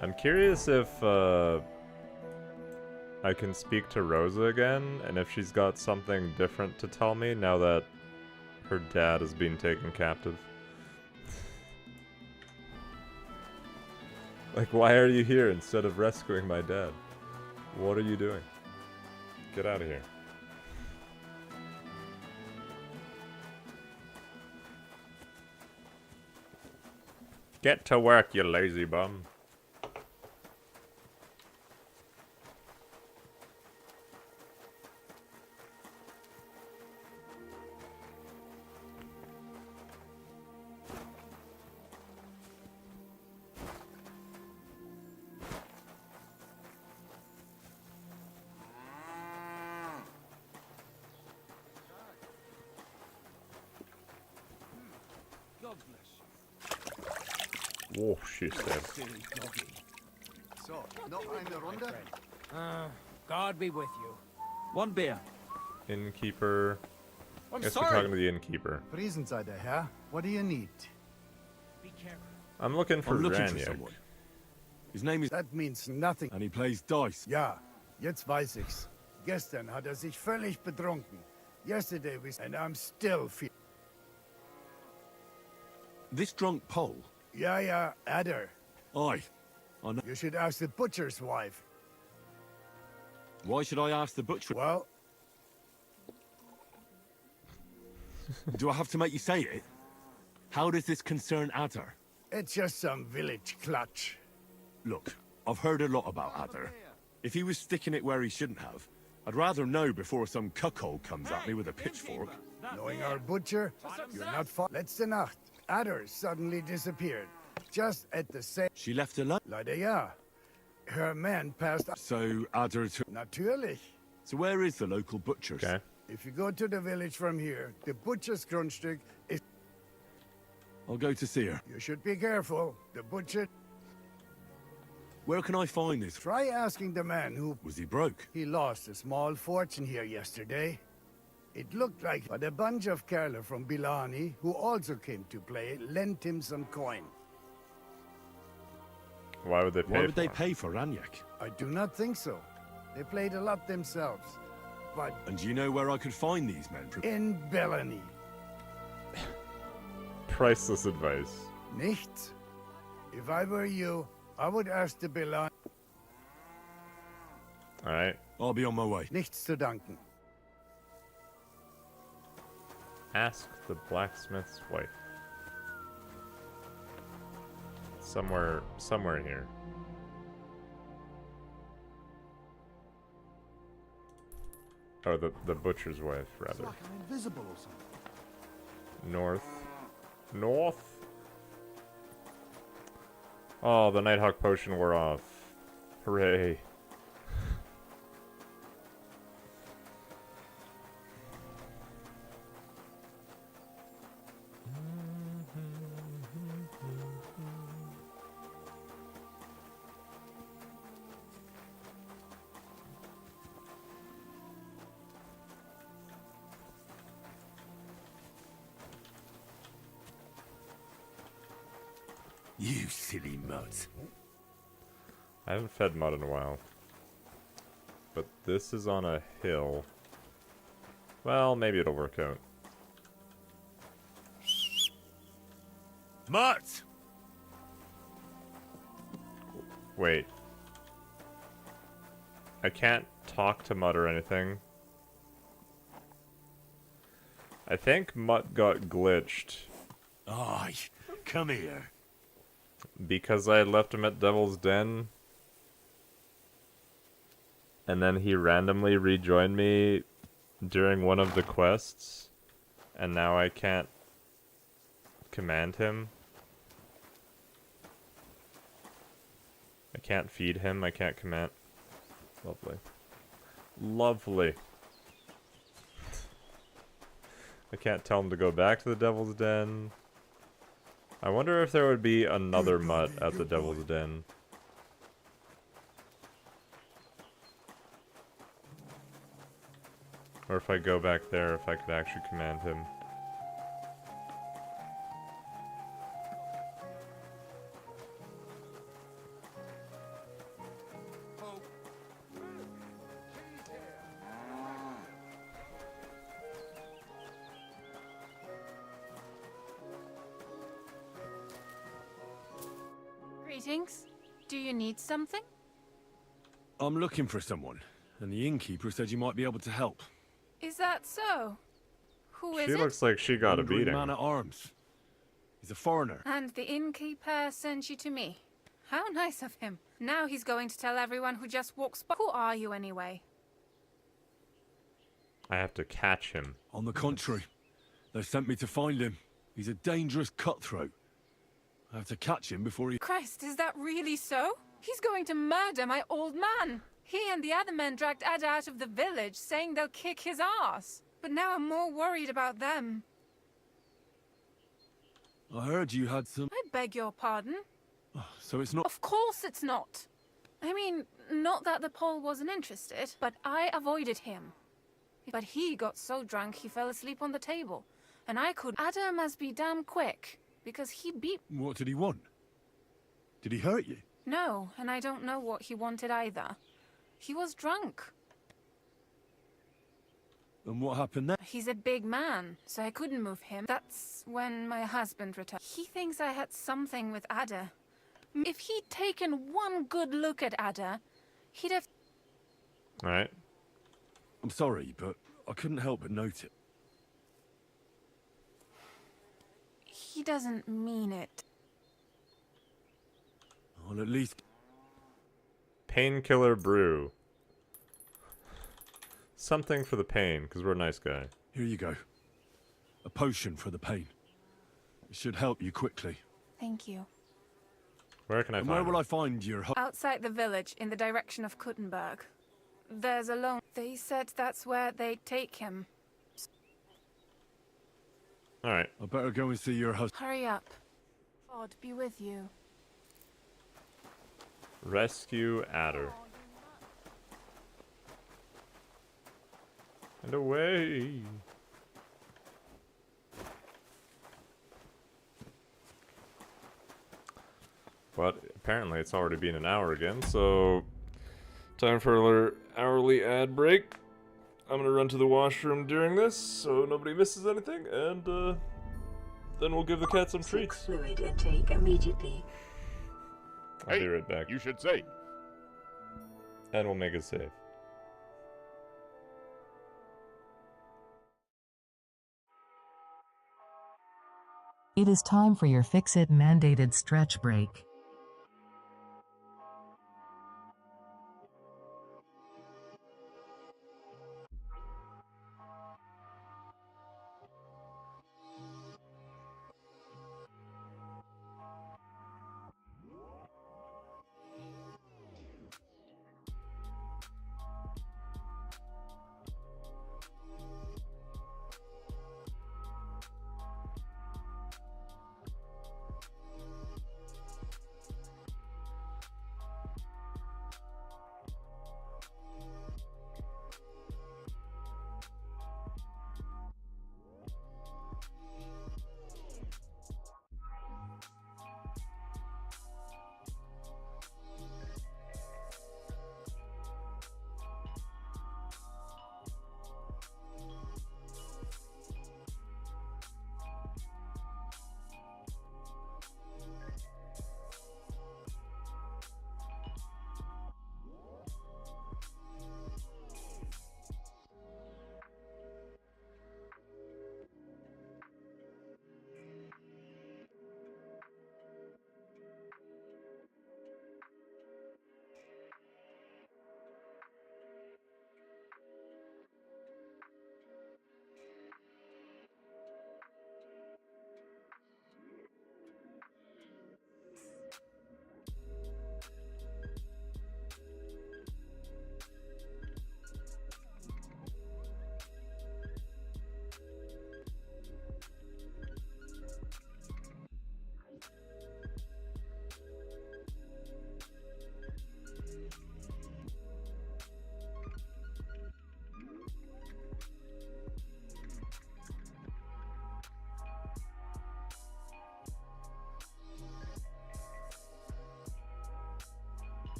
I'm curious if I can speak to Rosa again, and if she's got something different to tell me now that her dad is being taken captive. Like, why are you here instead of rescuing my dad? What are you doing? Get out of here. Get to work, you lazy bum. Oh, she's dead. So, noch eine Runde? God be with you. One beer. Innkeeper. I'm Guess sorry. we're talking to the innkeeper. Friesenseite, Herr. What do you need? Be careful. I'm looking for looking for Raniak. someone. His name is... That means nothing. And he plays dice. Ja, jetzt weiß ich's. Gestern hat sich völlig betrunken. Yesterday we... And I'm still feel... This drunk Pole? Ja, Adder. Aye. I know. You should ask the butcher's wife. Why should I ask the butcher? Well... Do I have to make you say it? How does this concern Adder? It's just some village clutch. Look, I've heard a lot about Adder. If he was sticking it where he shouldn't have, I'd rather know before some cuckold comes at me with a pitchfork. Knowing our butcher, you're not far. Letzte Nacht, Adder suddenly disappeared. Just at the same... She left alone? Leider ja. Her man passed... So, Adder took... Natürlich. So where is the local butcher's? Okay. If you go to the village from here, the butcher's Grundstück is... I'll go to see her. You should be careful. The butcher... Where can I find this? Try asking the man who... Was he broke? He lost a small fortune here yesterday. It looked like... But a bunch of Kerler from Bilani, who also came to play, lent him some coin. Why would they pay for Raniak? I do not think so. They played a lot themselves. But... And do you know where I could find these men? In Bellany. Priceless advice. Nichts. If I were you, I would ask the Bilani. Alright. I'll be on my way. Nichts zu danken. Ask the blacksmith's wife. Somewhere here. Or the butcher's wife, rather. Like I'm invisible or something. North. Oh, the Nighthawk potion wore off. Hooray. You silly mutt. I haven't fed mud in a while. But this is on a hill. Well, maybe it'll work out. Mutt! Wait. I can't talk to Mutt or anything. I think Mutt got glitched. Aye, come here. Because I had left him at Devil's Den. And then he randomly rejoined me during one of the quests. And now I can't command him. I can't feed him, I can't command. Lovely. Lovely. I can't tell him to go back to the Devil's Den. I wonder if there would be another Mutt at the Devil's Den. Or if I go back there, if I could actually command him. Greetings. Do you need something? I'm looking for someone, and the innkeeper said you might be able to help. Is that so? Who is She it? looks like she got a Hungry beating. Man at arms. He's a foreigner. And the innkeeper sent you to me. How nice of him. Now he's going to tell everyone who just walks by. Who are you anyway? I have to catch him. On the contrary, they sent me to find him. He's a dangerous cutthroat. I have to catch him before he... Christ, is that really so? He's going to murder my old man. He and the other men dragged Ada out of the village, saying they'll kick his ass. But now I'm more worried about them. I heard you had some... I beg your pardon? So it's not... Of course it's not. I mean, not that the Pole wasn't interested, but I avoided him. But he got so drunk he fell asleep on the table. And I could... Ada must be damn quick, because he beat... What did he want? Did he hurt you? No, and I don't know what he wanted either. He was drunk. And what happened then? He's a big man, so I couldn't move him. That's when my husband returned. He thinks I had something with Ada. If he'd taken one good look at Ada, he'd have... Alright. I'm sorry, but I couldn't help but note it. He doesn't mean it. Well, at least... Painkiller brew. Something for the pain, because we're a nice guy. Here you go. A potion for the pain. It should help you quickly. Thank you. Where can I find Where will him? I find your... Outside the village, in the direction of Kuttenberg. There's a lone... They said that's where they'd take him. Alright. I better go and see your husband. Hurry up. God be with you. Rescue Adder. And away! But apparently it's already been an hour again, so time for another hourly ad break. I'm gonna run to the washroom during this, so nobody misses anything, and then we'll give the cat some treats. Fluid intake immediately. I'll be right back. You should say. And we'll make a save. It is time for your Fix-It mandated stretch break.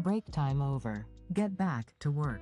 Break time over. Get back to work.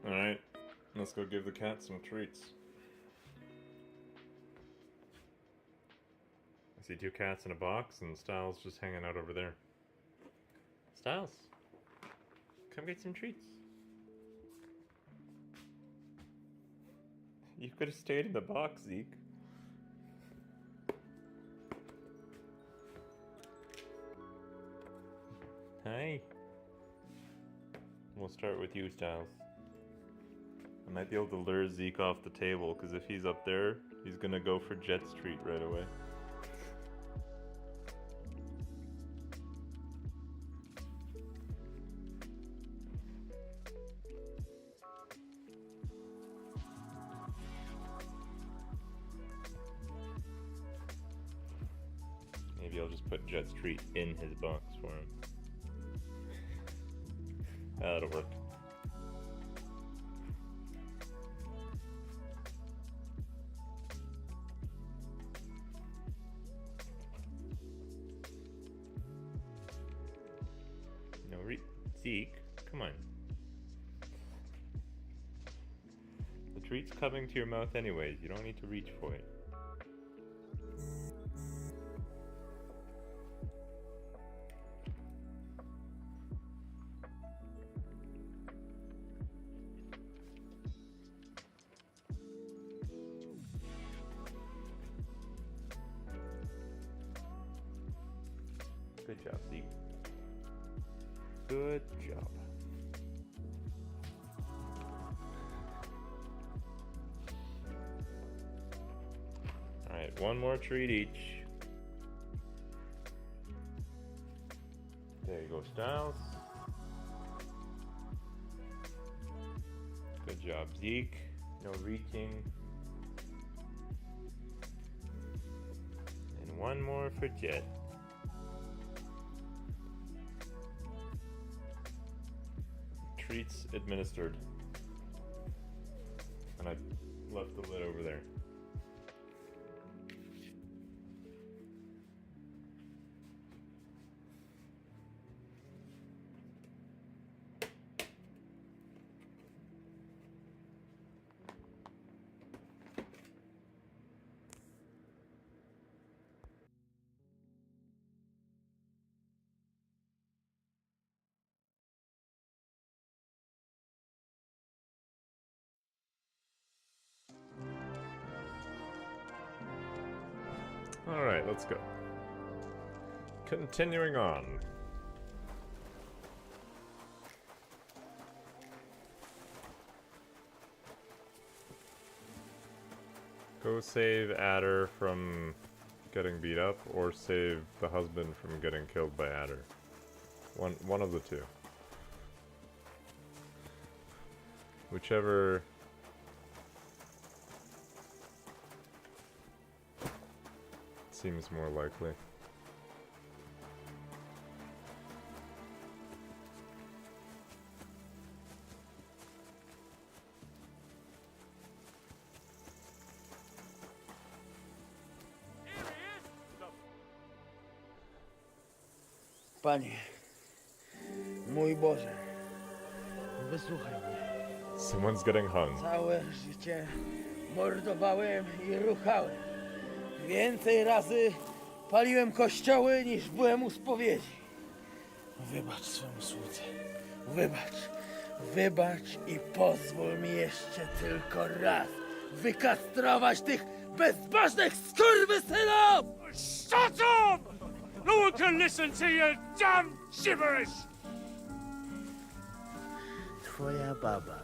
Alright, let's go give the cat some treats. I see 2 cats in a box, and Styles just hanging out over there. Styles, come get some treats. You could have stayed in the box, Zeke. Hi. We'll start with you, Styles. I might be able to lure Zeke off the table, because if he's up there, he's gonna go for Jet's treat right away. Maybe I'll just put Jet's treat in his box for him. That'll work. No, Zeke, come on. The treat's coming to your mouth anyways, you don't need to reach for it. Good job, Zeke. Good job. Alright, one more treat each. There you go, Styles. Good job, Zeke. No reaching. And one more for Jet. Treats administered. And I left the lid over there. Alright, let's go. Continuing on. Go save Adder from getting beat up, or save the husband from getting killed by Adder. One of the two. Whichever seems more likely. Panie, mój Boże, wysłuchaj mnie. Someone's getting hung. Całe życie mordowałem i ruchałem. Więcej razy paliłem kościoły niż byłem u spowiedzi. Wybacz swemu słudze. Wybacz i pozwól mi jeszcze tylko raz wykastrować tych bezbożnych skurwysynów! Shut up! No one can listen to your damn gibberish! Twoja baba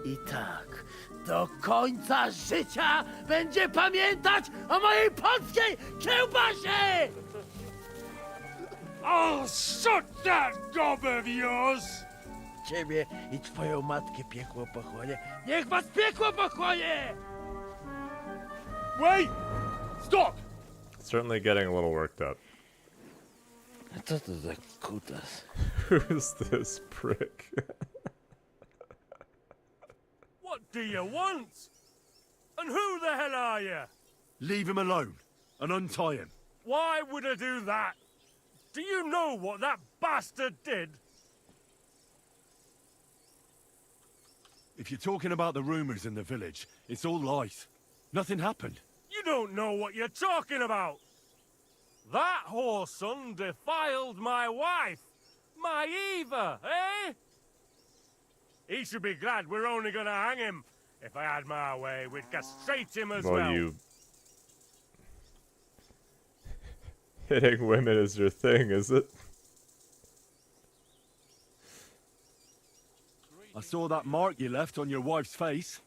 i tak do końca życia będzie pamiętać o mojej polskiej kiełbasie! I'll shut that gob of yours! Ciebie i twoją matkę piekło pochłonie. Niech was piekło pochłonie! Wait! Stop! Certainly getting a little worked up. Co to za kutas? Who's this prick? What do you want? And who the hell are you? Leave him alone and untie him. Why would I do that? Do you know what that bastard did? If you're talking about the rumors in the village, it's all lies. Nothing happened. You don't know what you're talking about. That whoreson defiled my wife, my Eva, eh? He should be glad we're only gonna hang him. If I had my way, we'd castrate him as well. You... Hitting women is your thing, is it? I saw that mark you left on your wife's face.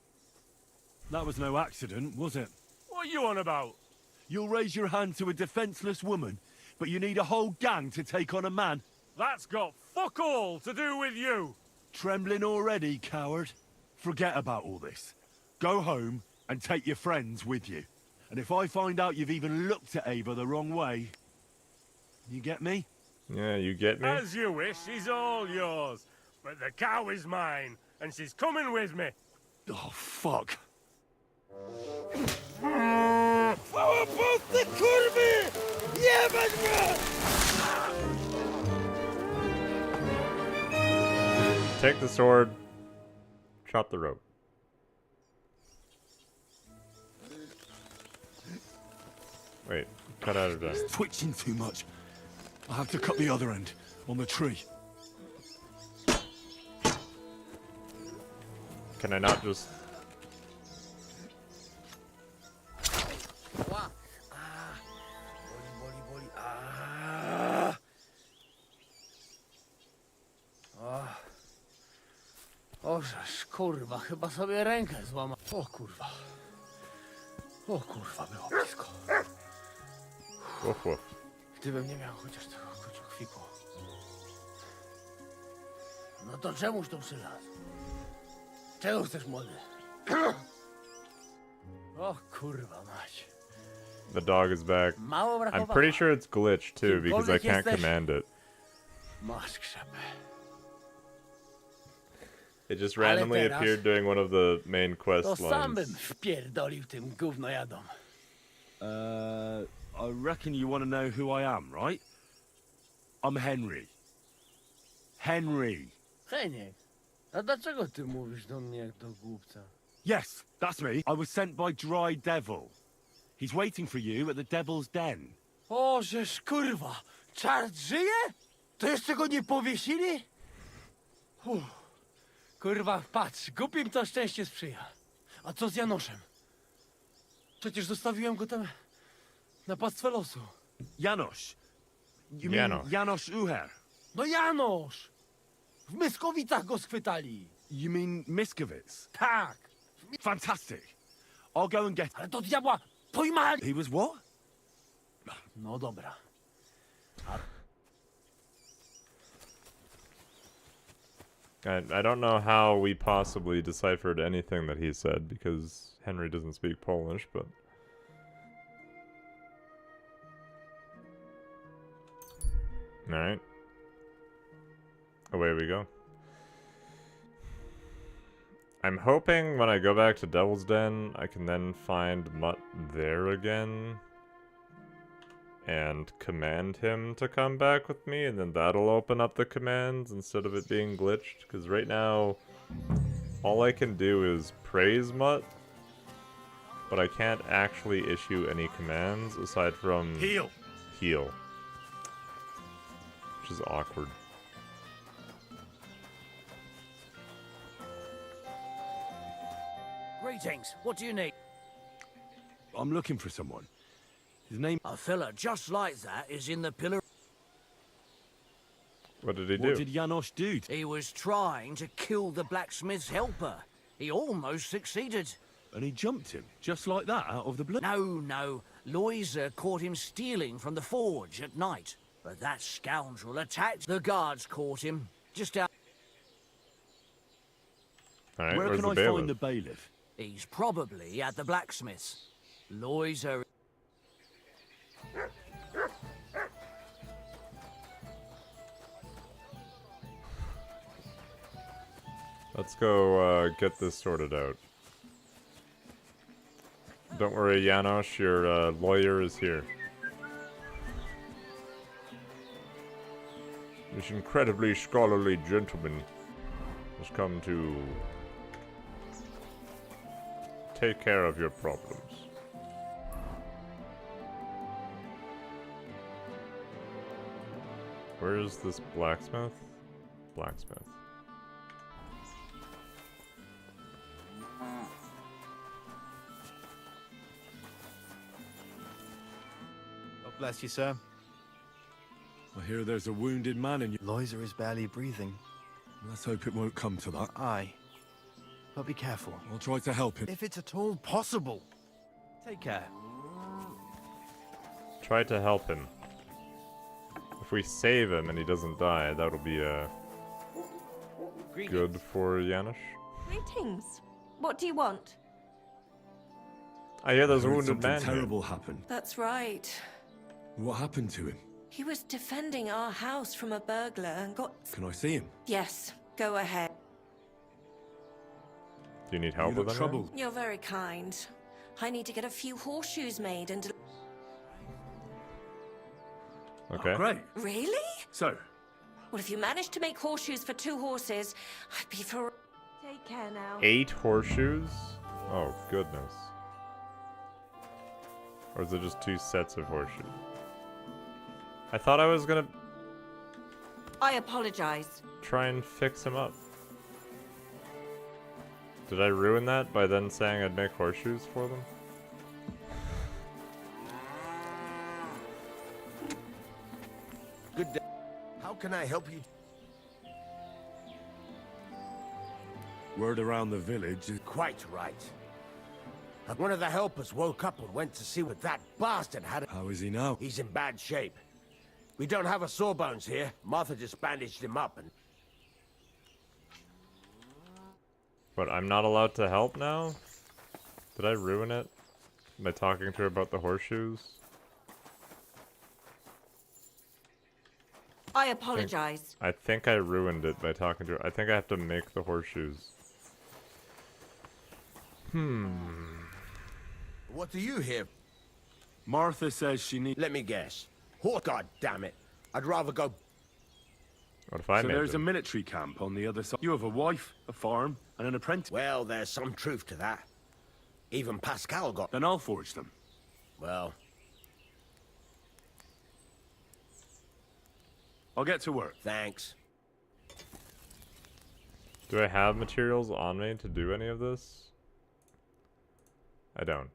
That was no accident, was it? What are you on about? You'll raise your hand to a defenseless woman, but you need a whole gang to take on a man. That's got fuck all to do with you. Trembling already, coward? Forget about all this. Go home and take your friends with you. And if I find out you've even looked at Ava the wrong way... You get me? Yeah, you get me? As you wish, she's all yours. But the cow is mine, and she's coming with me. Oh, fuck. Chwała Polsce, kurwy! Jebać mnie! Take the sword. Chop the rope. Wait, cut out of that. It's twitching too much. I'll have to cut the other end, on the tree. Can I not just... Boli. Ożeż, kurwa, chyba sobie rękę złamał. O kurwa, było blisko. Gdybym nie miał chociaż tego kociokwiku. No to czemuż tu przylazł? Czego chcesz, młody? O kurwa mać. The dog is back. I'm pretty sure it's glitched too, because I can't command it. Masz krzepę. It just randomly appeared during one of the main quest To sam bym lines. wpierdolił tym gównojadom. I reckon you want to know who I am, right? I'm Henry. Henry. Heniek, a dlaczego ty mówisz do mnie jak do głupca? Yes, that's me. I was sent by Dry Devil. He's waiting for you at the Devil's Den. O, żeż kurwa, czart żyje? To jeszcze go nie powiesili? Kurwa, patrz, głupim to szczęście sprzyja. A co z Janoszem? Przecież zostawiłem go tam na pastwę losu. Janosz. You mean Janosz Uher? No Janosz! W Myskowicach go schwytali. You mean Miskowitz? Tak. Fantastic. I'll go and get... Ale to diabła! Pojmali! He was what? No dobra. I don't know how we possibly deciphered anything that he said, because Henry doesn't speak Polish, but... Alright. Away we go. I'm hoping when I go back to Devil's Den, I can then find Mutt there again. And command him to come back with me, and then that'll open up the commands instead of it being glitched. Because right now, all I can do is praise Mutt, but I can't actually issue any commands aside from heal. Heal. Which is awkward. Greetings. What do you need? I'm looking for someone. His name... A fella just like that is in the pillar. What did he do? What did Janos do? He was trying to kill the blacksmith's helper. He almost succeeded. And he jumped him, just like that, out of the blue? No. Loiser caught him stealing from the forge at night. But that scoundrel attacked. The guards caught him. Just out... Alright, where where's can the I bailiff? find the bailiff? He's probably at the blacksmith's. Loiser... Let's go get this sorted out. Don't worry, Janos, your lawyer is here. This incredibly scholarly gentleman has come to take care of your problems. Where is this blacksmith? Blacksmith. God bless you, sir. I hear there's a wounded man in you. Loiser is barely breathing. Let's hope it won't come to that. Aye. But be careful. I'll try to help him. If it's at all possible. Take care. Try to help him. If we save him and he doesn't die, that'll be good for Janos. Greetings. What do you want? I hear there's a I heard wounded man something here. terrible happened. That's right. What happened to him? He was defending our house from a burglar and got... Can I see him? Yes, go ahead. Do you need help You with look anything? troubled. You're very kind. I need to get a few horseshoes made and... Okay. Oh, great. Really? So, Well, if you manage to make horseshoes for 2 horses, I'd be for... Take care now. 8 horseshoes? Oh, goodness. Or is it just 2 sets of horseshoes? I thought I was gonna I apologize. try and fix him up. Did I ruin that by then saying I'd make horseshoes for them? Good day. How can I help you? word around the village is... Quite right. One of the helpers woke up and went to see what that bastard had. How is he now? He's in bad shape. We don't have a sawbones here. Martha just bandaged him up and... But I'm not allowed to help now? Did I ruin it by talking to her about the horseshoes? I apologize. I think I ruined it by talking to her. I think I have to make the horseshoes. What do you hear? Martha says she needs... Let me guess. Oh, God damn it. I'd rather go... What if I So made there's them? a military camp on the other side. You have a wife, a farm, and an apprentice. Well, there's some truth to that. Even Pascal got... Then I'll forge them. Well... I'll get to work. Thanks. Do I have materials on me to do any of this? I don't.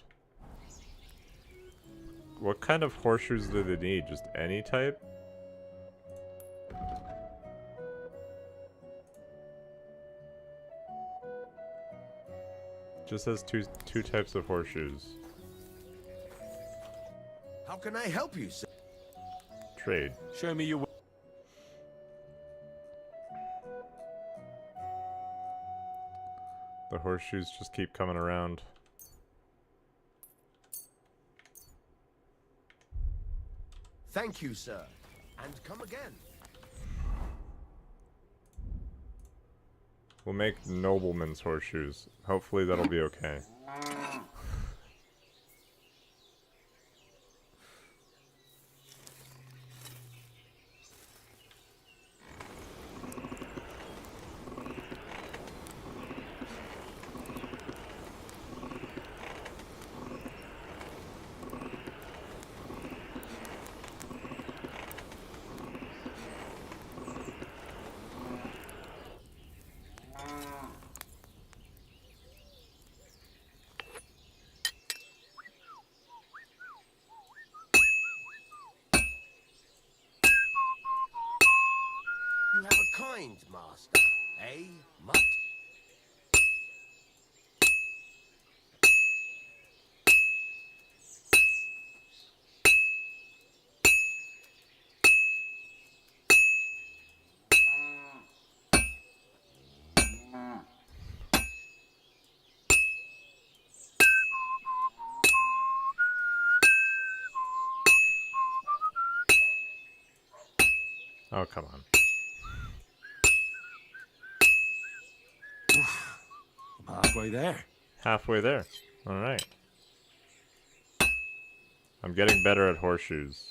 What kind of horseshoes do they need? Just any type? just says two types of horseshoes. How can I help you, sir? Trade. Show me your... The horseshoes just keep coming around. Thank you, sir. And come again. We'll make noblemen's horseshoes. Hopefully that'll be okay. You have a kind master, eh, Mutt? Oh, come on. I'm halfway there. Halfway there. Alright. I'm getting better at horseshoes.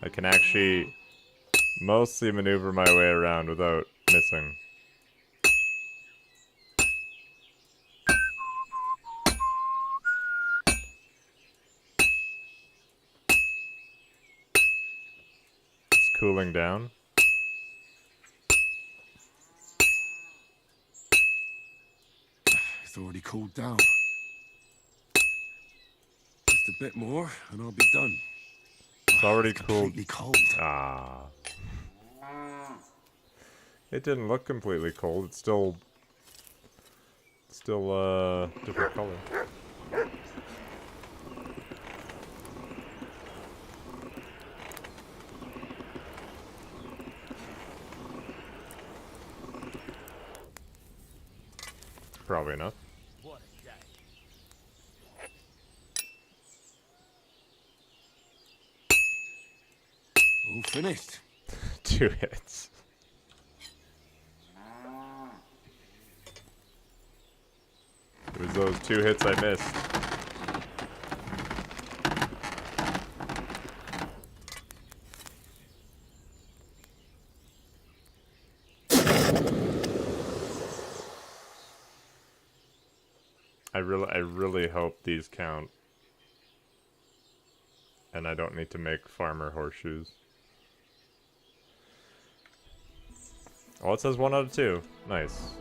I can actually mostly maneuver my way around without missing. It's cooling down. It's already cooled down. Just a bit more, and I'll be done. It's already cooled. Completely cold. Ah. It didn't look completely cold. It's still different color. Probably enough. What a day. All finished. 2 hits. It was those 2 hits I missed. I really hope these count. And I don't need to make farmer horseshoes. Oh, it says 1 out of 2. Nice.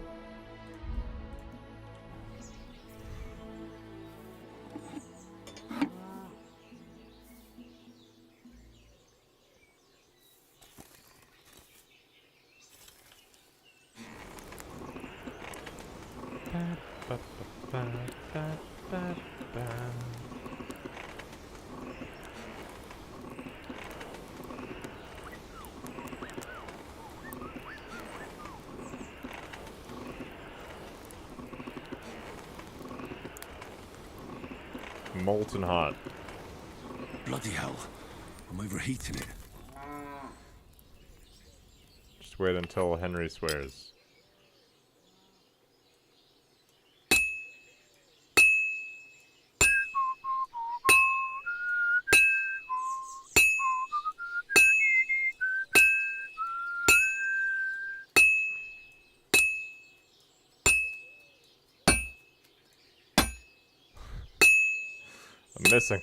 Molten hot. Bloody hell. I'm overheating it. Just wait until Henry swears. I'm missing.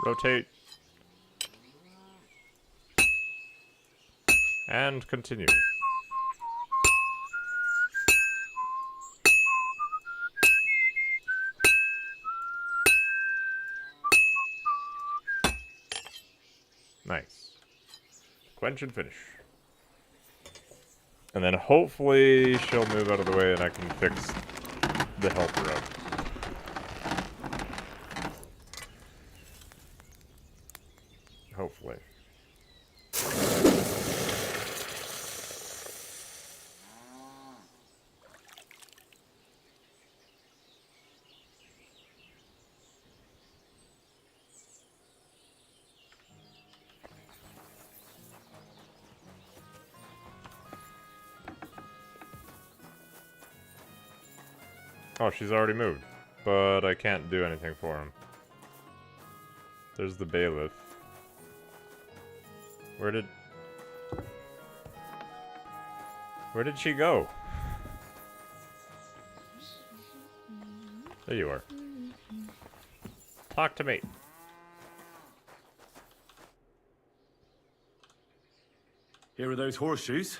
Rotate. And continue. Nice. Quench and finish. And then hopefully she'll move out of the way and I can fix the helper up. Hopefully. Oh, she's already moved. But I can't do anything for him. There's the bailiff. Where did she go? There you are. Talk to me. Here are those horseshoes.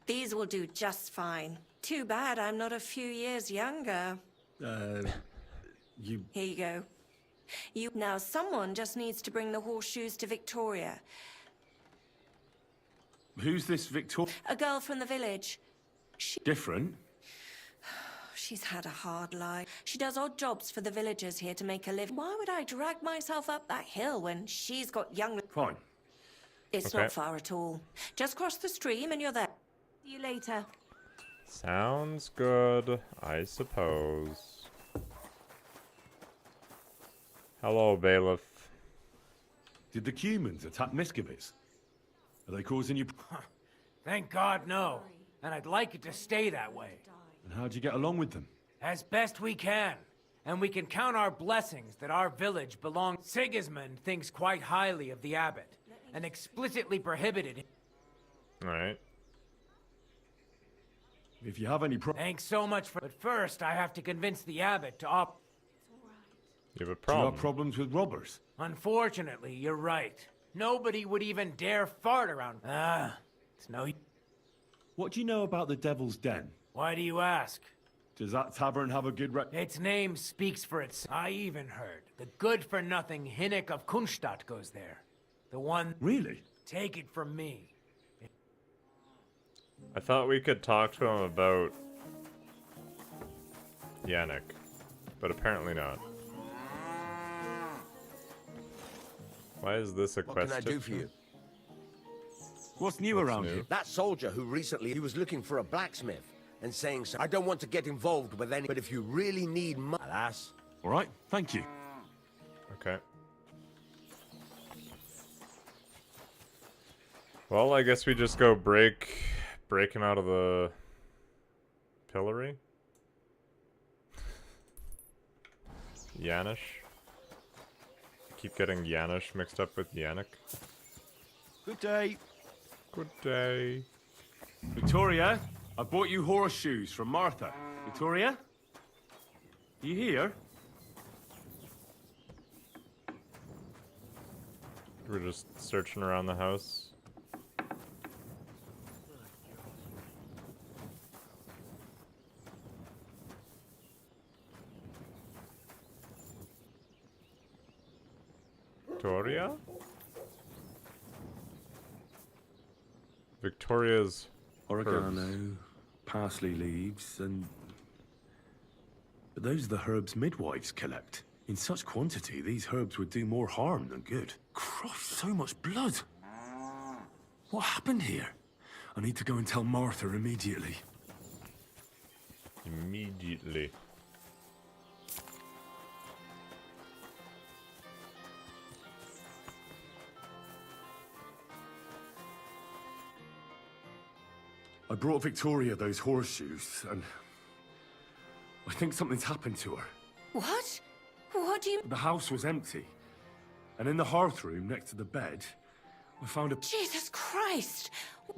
These will do just fine. Too bad I'm not a few years younger. You... Here you go. Now, someone just needs to bring the horseshoes to Victoria. Who's this Victoria? A girl from the village. Different? She's had a hard life. She does odd jobs for the villagers here to make a living. Why would I drag myself up that hill when she's got young... Fine. It's Okay. not far at all. Just cross the stream and you're there. See you later. Sounds good, I suppose. Hello, bailiff. Did the humans attack Miscavige? Are they causing you... Thank God, no. And I'd like it to stay that way. And how'd you get along with them? As best we can. And we can count our blessings that our village belongs. Sigismund thinks quite highly of the abbot, and explicitly prohibited him. Alright. If you have any Thanks so much for... But first, I have to convince the abbot to You have a Do you problem. have problems with robbers? Unfortunately, you're right. Nobody would even dare fart around. It's no... What do you know about the Devil's Den? Why do you ask? Does that tavern have a good Its name speaks for itself. I even heard the good-for-nothing Hinnick of Kunstadt goes there. The one... Really? Take it from me. I thought we could talk to him about Yannick, but apparently not. Why is this a What quest? can I do for you? What's new around here? That soldier who recently he was looking for a blacksmith and saying so. I don't want to get involved with any, but if you really need money, alas. All right, thank you. Okay. Well, I guess we just go break him out of the pillory. Yanish. Keep getting Yanish mixed up with Yannick. Good day. Good day. Victoria, I bought you horseshoes from Martha. Victoria? You here? We're just searching around the house. Victoria? Victoria's Oregano, herbs. parsley leaves, and... But those are the herbs midwives collect. In such quantity, these herbs would do more harm than good. Christ, so much blood! What happened here? I need to go and tell Martha immediately. Immediately. I brought Victoria those horseshoes, and... I think something's happened to her. What? What do you... The house was empty, and in the hearth room next to the bed, I found a... Jesus Christ!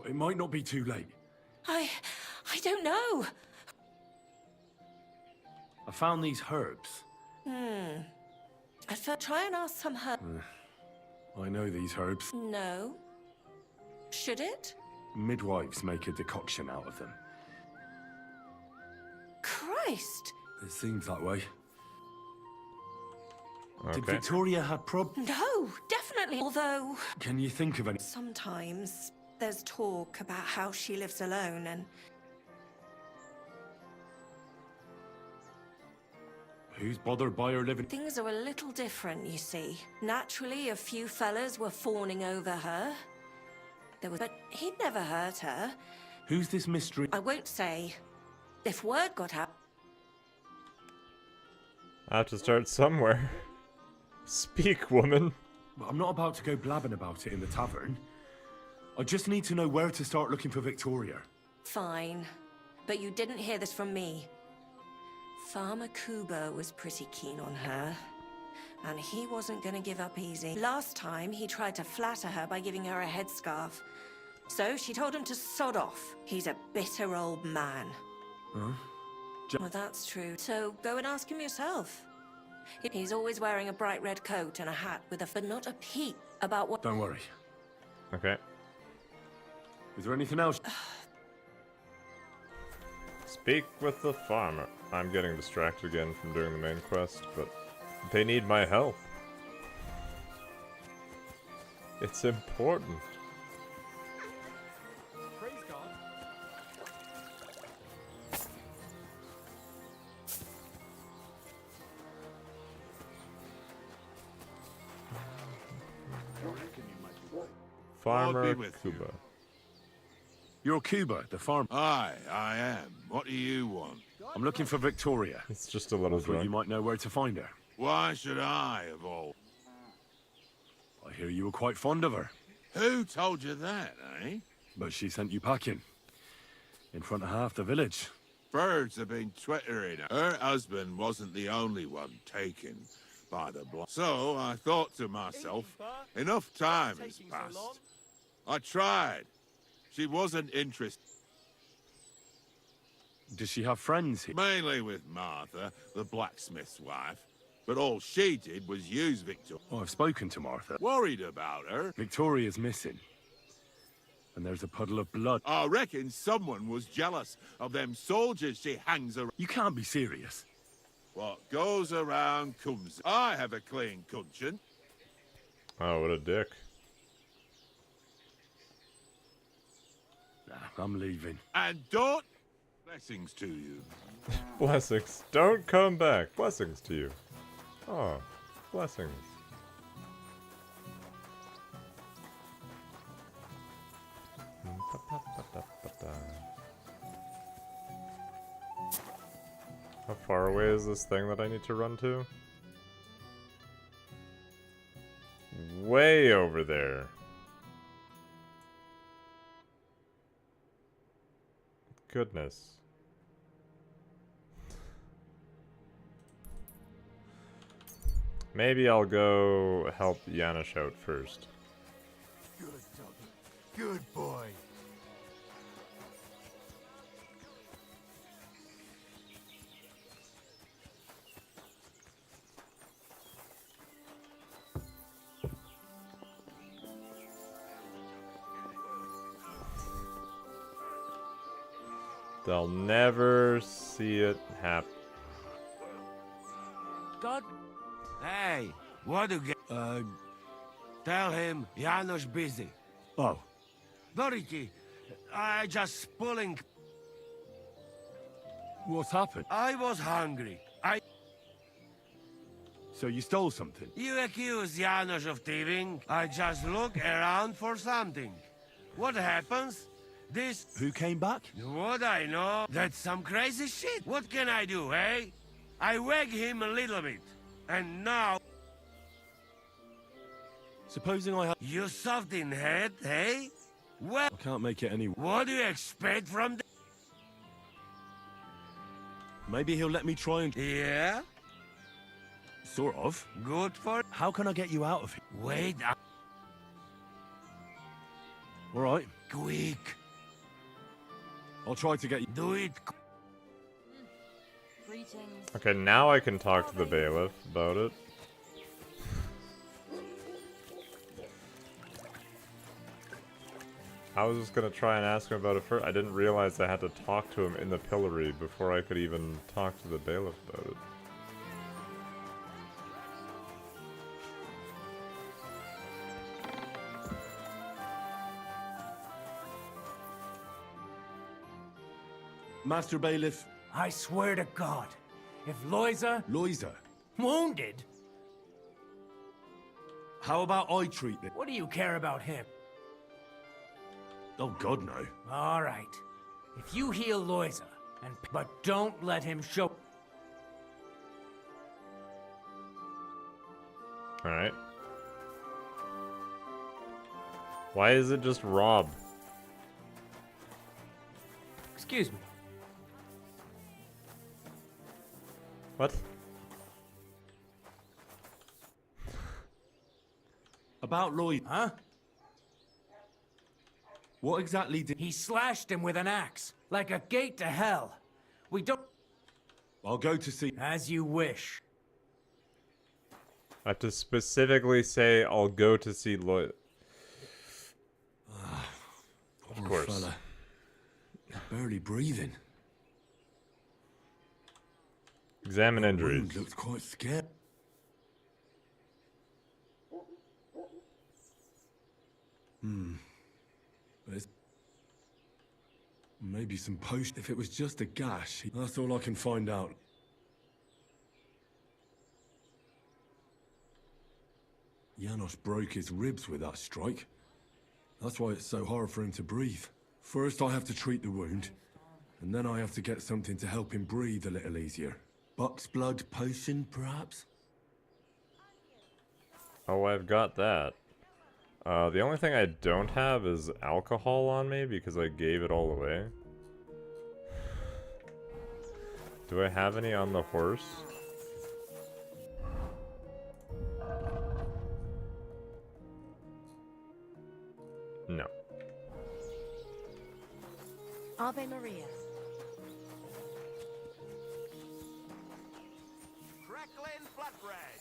It might not be too late. I don't know. I found these herbs. I'd try and ask some her. I know these herbs. No. Should it? Midwives make a decoction out of them. Christ! It seems that way. Okay. Did Victoria have No, definitely. Although... Can you think of any? Sometimes there's talk about how she lives alone and... Who's bothered by her living? Things are a little different, you see. Naturally, a few fellas were fawning over her. But he'd never hurt her. Who's this mystery? I won't say. If word got out... I have to start somewhere. Speak, woman. I'm not about to go blabbing about it in the tavern. I just need to know where to start looking for Victoria. Fine. But you didn't hear this from me. Farmer Kuba was pretty keen on her. And he wasn't gonna give up easy. Last time, he tried to flatter her by giving her a headscarf. So she told him to sod off. He's a bitter old man. Huh? Well, that's true. So go and ask him yourself. He's always wearing a bright red coat and a hat with a... But not a peep about what... Don't worry. Okay. Is there anything else? Speak with the farmer. I'm getting distracted again from doing the main quest, but they need my help. It's important. Praise God. Farmer with Kuba. You're Kuba, the farmer. Aye, I am. What do you want? I'm looking for Victoria. It's just a little Thought drunk. you might know where to find her. Why should I, of all? I hear you were quite fond of her. Who told you that, eh? But she sent you packing. In front of half the village. Birds have been twittering. Her husband wasn't the only one taken by the blood. So I thought to myself, enough time has passed. I tried. She wasn't interested. Does she have friends here? Mainly with Martha, the blacksmith's wife. But all she did was use Victoria. Oh, I've spoken to Martha. Worried about her. Victoria's missing. And there's a puddle of blood. I reckon someone was jealous of them soldiers she hangs around. You can't be serious. What goes around comes. I have a clean conscience. Oh, what a dick. Nah, I'm leaving. And don't... Blessings to you. Blessings. Don't come back. Blessings to you. Oh, blessings. How far away is this thing that I need to run to? Way over there. Goodness. Maybe I'll go help Janusz out first. Good doggy. Good boy. They'll never see it happen. God. Hey, what do you get? Tell him Janusz busy. Oh. Doriki, I just pulling. What's happened? I was hungry. So you stole something? You accuse Janusz of thieving. I just look around for something. What happens? This... Who came back? What I know? That's some crazy shit. What can I do, eh? I wag him a little bit. And now... Supposing I have... You soft in head, eh? Well... I can't make it any... What do you expect from the... Maybe he'll let me try and... Yeah? Sort of. Good for... How can I get you out of here? Wait up. All right. Quick. I'll try to get you... Do it... Okay, now I can talk to the bailiff about it. I was just gonna try and ask him about it first. I didn't realize I had to talk to him in the pillory before I could even talk to the bailiff about it. Master Bailiff. I swear to God, if Loiza... Loiza? Wounded? How about I treat it? What do you care about him? Oh, God, no. All right. If you heal Loiza, but don't let him show... Alright. Why is it just Rob? Excuse me. What? About Lloyd. Huh? What exactly did... He slashed him with an axe, like a gate to hell. We don't... I'll go to see... As you wish. I have to specifically say I'll go to see Lloyd. Of course. Fella. Barely breathing. Examine injuries. Wound looks quite scared. There's maybe some post. If it was just a gash, that's all I can find out. Janos broke his ribs with that strike. That's why it's so hard for him to breathe. First I have to treat the wound, and then I have to get something to help him breathe a little easier. Buck's blood potion, perhaps? Oh, I've got that. The only thing I don't have is alcohol on me because I gave it all away. Do I have any on the horse? No. Ave Maria. Crackling flatbread.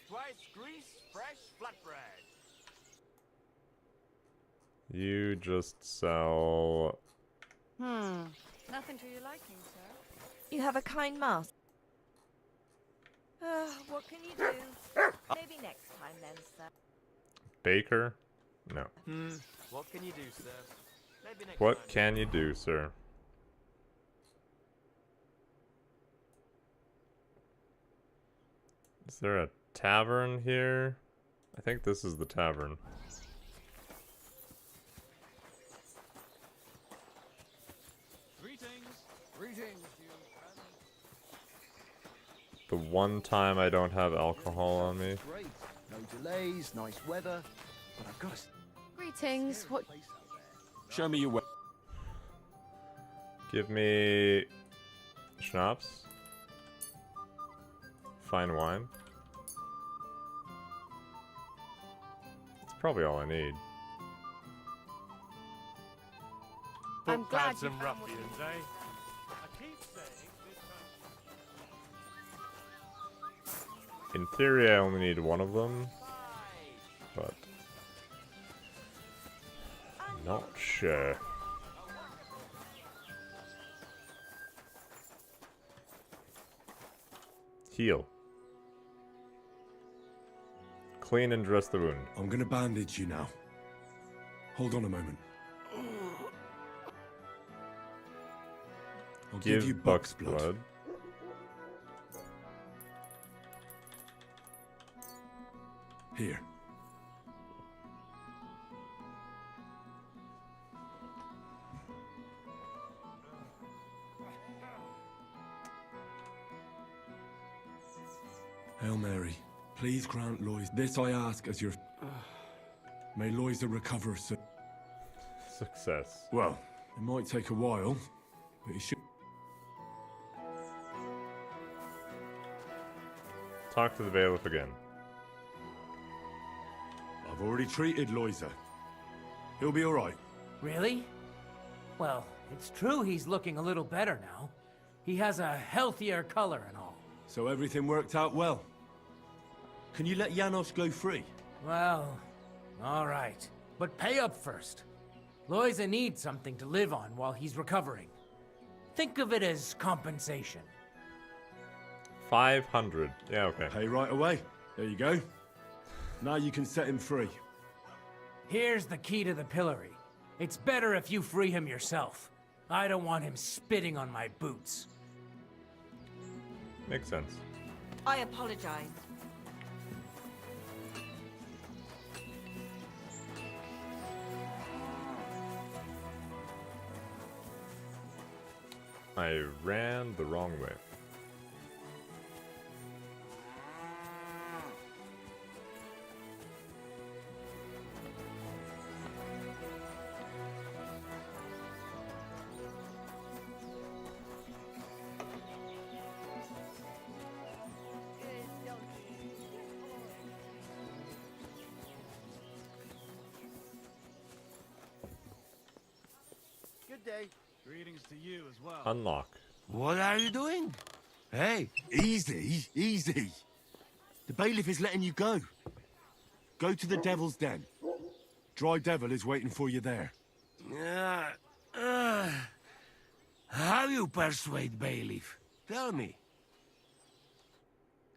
Twice grease, fresh flatbread. You just sell... Nothing to your liking, sir. You have a kind master. What can you do? Maybe next time then, sir. Baker? No. What can you do, sir? Maybe next What can you do, sir? Is there a tavern here? I think this is the tavern. The one time I don't have alcohol on me. Great. No delays, nice weather. But I've got to... Greetings. What? Show me your way. Give me schnapps. Fine wine. That's probably all I need. I'm glad some ruffians, eh? I keep saying In theory, I only need one of them, but not sure. Heal. Clean and dress the wound. I'm gonna bandage you now. Hold on a moment. I'll give you Buck's blood. Here. Hail Mary, please grant Lois. This I ask as your... May Loisa recover so... Success. Well, it might take a while, but he should... Talk to the bailiff again. I've already treated Loisa. He'll be alright. Really? Well, it's true he's looking a little better now. He has a healthier color and all. So everything worked out well. Can you let Janos go free? Well, all right. But pay up first. Loiza needs something to live on while he's recovering. Think of it as compensation. 500. Yeah, okay. Pay right away. There you go. Now you can set him free. Here's the key to the pillory. It's better if you free him yourself. I don't want him spitting on my boots. Makes sense. I apologize. I ran the wrong way. Good day. Greetings to you as well. Unlock. What are you doing? Hey. Easy, easy. The bailiff is letting you go. Go to the Devil's Den. Dry Devil is waiting for you there. How you persuade bailiff? Tell me.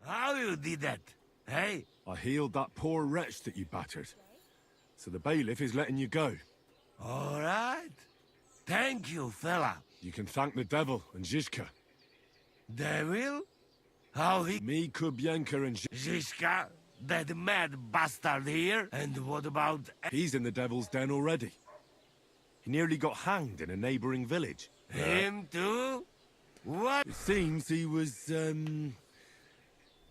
How you did that? Hey? I healed that poor wretch that you battered. So the bailiff is letting you go. All right. Thank you, fella. You can thank the devil and Zizka. Devil? How he... Me, Kubienka, and Zizka? That mad bastard here? And what about... He's in the devil's den already. He nearly got hanged in a neighboring village. Him too? What? It seems he was,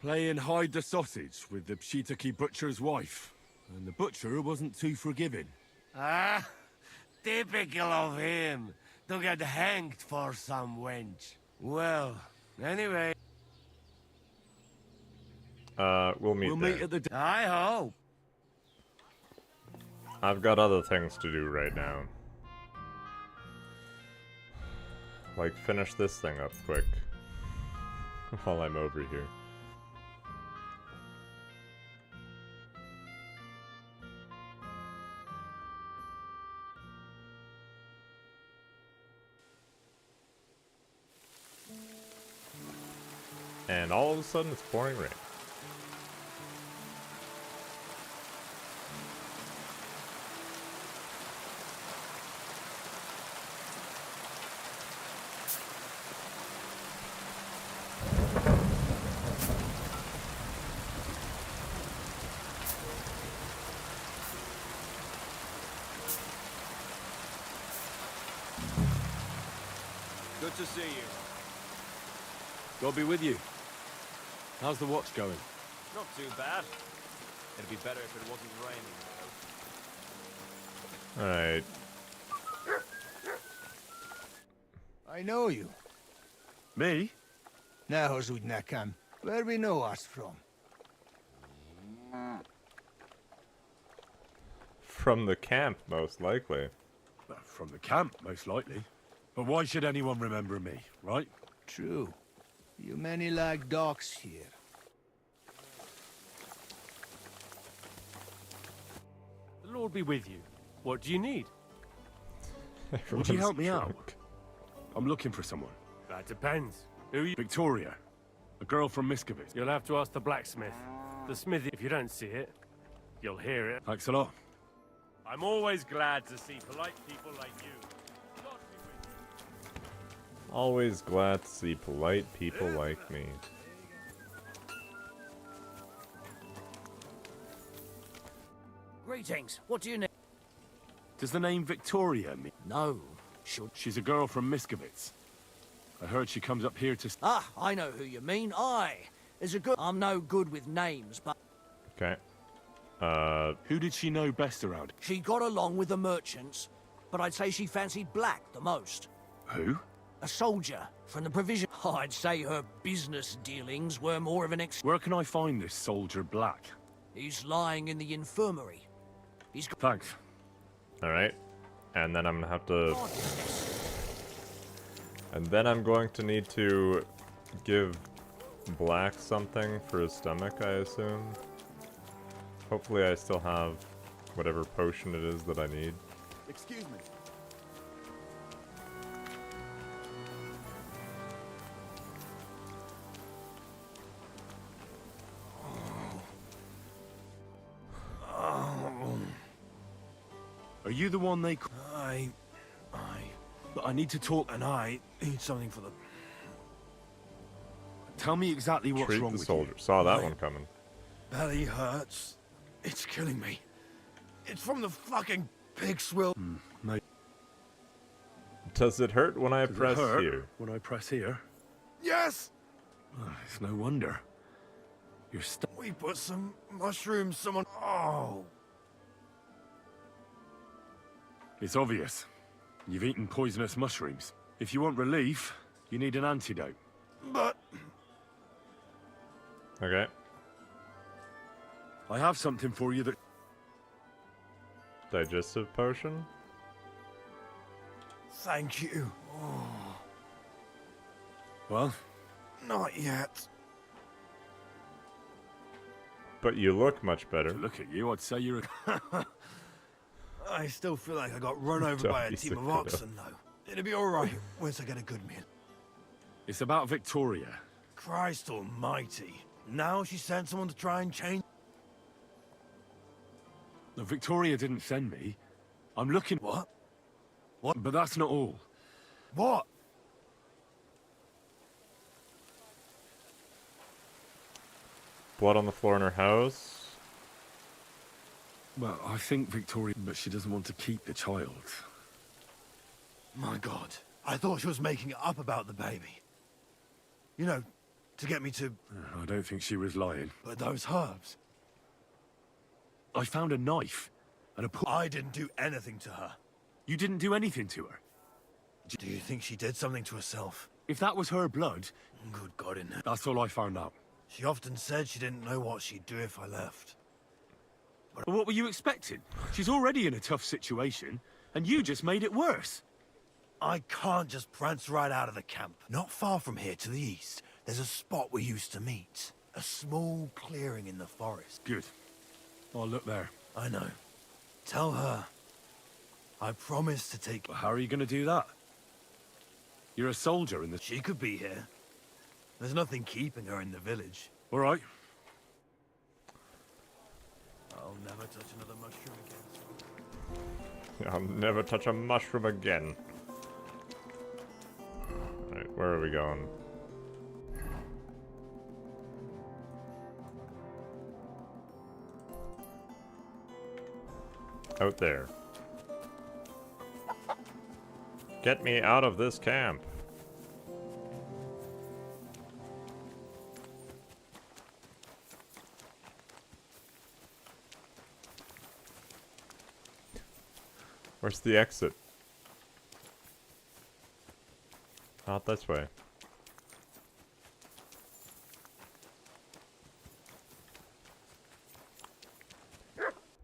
playing hide the sausage with the Pshitaki butcher's wife. And the butcher wasn't too forgiving. Ah, typical of him. To get hanged for some wench. Well, anyway... We'll meet at the... I hope. I've got other things to do right now. Like, finish this thing up quick. While I'm over here. And all of a sudden it's pouring rain. Good to see you. God be with you. How's the watch going? Not too bad. It'd be better if it wasn't raining, though. Alright. I know you. Me? Now, Zudnakan, where we know us from? From the camp, most likely. From the camp, most likely. But why should anyone remember me, right? True. You many like dogs here. The Lord be with you. What do you need? Would you help me out? I'm looking for someone. That depends. Who you... Victoria. A girl from Miskovitz. You'll have to ask the blacksmith. The smithy, if you don't see it, you'll hear it. Thanks a lot. I'm always glad to see polite people like you. Always glad to see polite people like me. Greetings. What do you need? Does the name Victoria mean? No. Should... She's a girl from Miskovitz. I heard she comes up here to... Ah, I know who you mean. Is a good... I'm no good with names, but... Okay. Who did she know best around? She got along with the merchants, but I'd say she fancied Black the most. Who? A soldier from the provision... I'd say her business dealings were more of an Where can I find this soldier Black? He's lying in the infirmary. He's... Thanks. Alright. And then I'm gonna have to... And then I'm going to need to give Black something for his stomach, I assume. Hopefully I still have whatever potion it is that I need. Excuse me. Are you the one they... But I need to talk, and I need something for the... Tell me exactly what's Treat wrong the with soldier. you. Saw that one coming. Belly hurts. It's killing me. It's from the fucking pig swill. Mate. Does it hurt when I Does it press hurt here? when I press here? Yes! It's no wonder. You're stuck. We put some mushrooms, someone... Oh! It's obvious. You've eaten poisonous mushrooms. If you want relief, you need an antidote. But... Okay. I have something for you that... Digestive potion? Thank you. Oh. Well? Not yet. But you look much better. To look at you, I'd say you're a... I still feel like I got run over by a team of oxen, though. It'll be alright once I get a good meal. It's about Victoria. Christ almighty. Now she sent someone to try and change... No, Victoria didn't send me. I'm looking... What? What? But that's not all. What? Blood on the floor in her house. Well, I think Victoria... But she doesn't want to keep the child. My God. I thought she was making it up about the baby. You know, to get me to... I don't think she was lying. But those herbs... I found a knife and a... I didn't do anything to her. You didn't do anything to her? Do you think she did something to herself? If that was her blood... Good God in her. That's all I found out. She often said she didn't know what she'd do if I left. But what were you expecting? She's already in a tough situation, and you just made it worse. I can't just prance right out of the camp. Not far from here to the east, there's a spot we used to meet. A small clearing in the forest. Good. I'll look there. I know. Tell her. I promise to take... Well, how are you going to do that? You're a soldier in the... She could be here. There's nothing keeping her in the village. All right. I'll never touch another mushroom again. I'll never touch a mushroom again. Alright, where are we going? Out there. Get me out of this camp. Where's the exit? Not this way.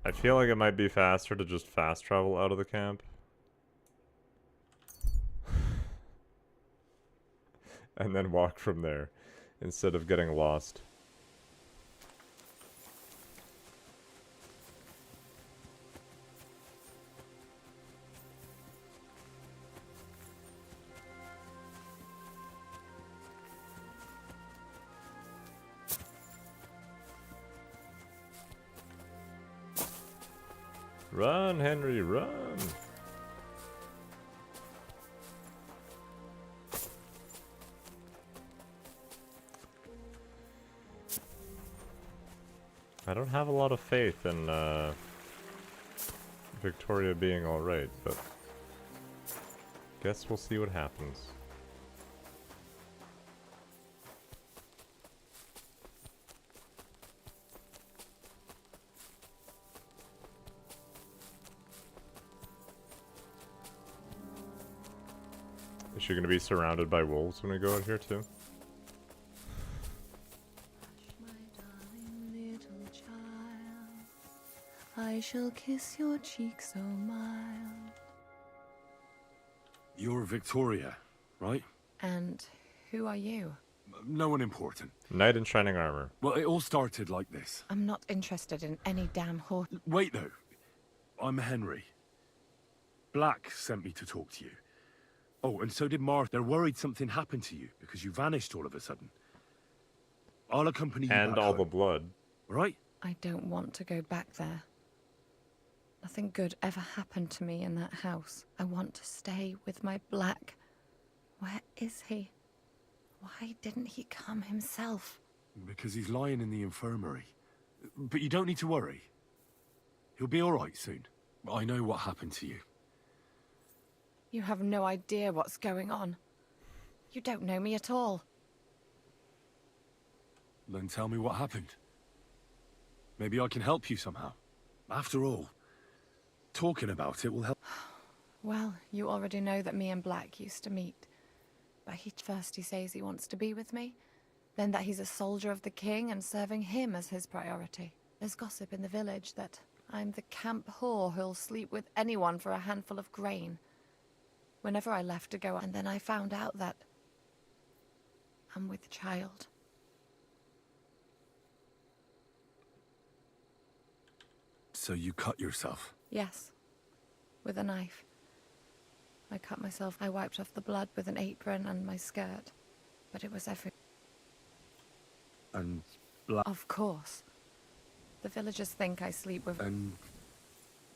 I feel like it might be faster to just fast travel out of the camp. And then walk from there, instead of getting lost. Run, Henry, run! I don't have a lot of faith in Victoria being alright, but guess we'll see what happens. Is she gonna be surrounded by wolves when we go out here too? I shall kiss your cheek so mild. You're Victoria, right? And who are you? No one important. Knight in shining armor. Well, it all started like this. I'm not interested in any damn horse. Wait, though. I'm Henry. Black sent me to talk to you. Oh, and so did Martha. They're worried something happened to you because you vanished all of a sudden. I'll accompany you And back all home. the blood. Right? I don't want to go back there. Nothing good ever happened to me in that house. I want to stay with my Black. Where is he? Why didn't he come himself? Because he's lying in the infirmary. But you don't need to worry. He'll be all right soon. I know what happened to you. You have no idea what's going on. You don't know me at all. Then tell me what happened. Maybe I can help you somehow. After all, talking about it will help. Well, you already know that me and Black used to meet. But first he says he wants to be with me, then that he's a soldier of the king and serving him as his priority. There's gossip in the village that I'm the camp whore who'll sleep with anyone for a handful of grain. Whenever I left to go, and then I found out that I'm with child. So you cut yourself? Yes, with a knife. I cut myself. I wiped off the blood with an apron and my skirt. But it was everywhere. And Black... Of course. The villagers think I sleep with... And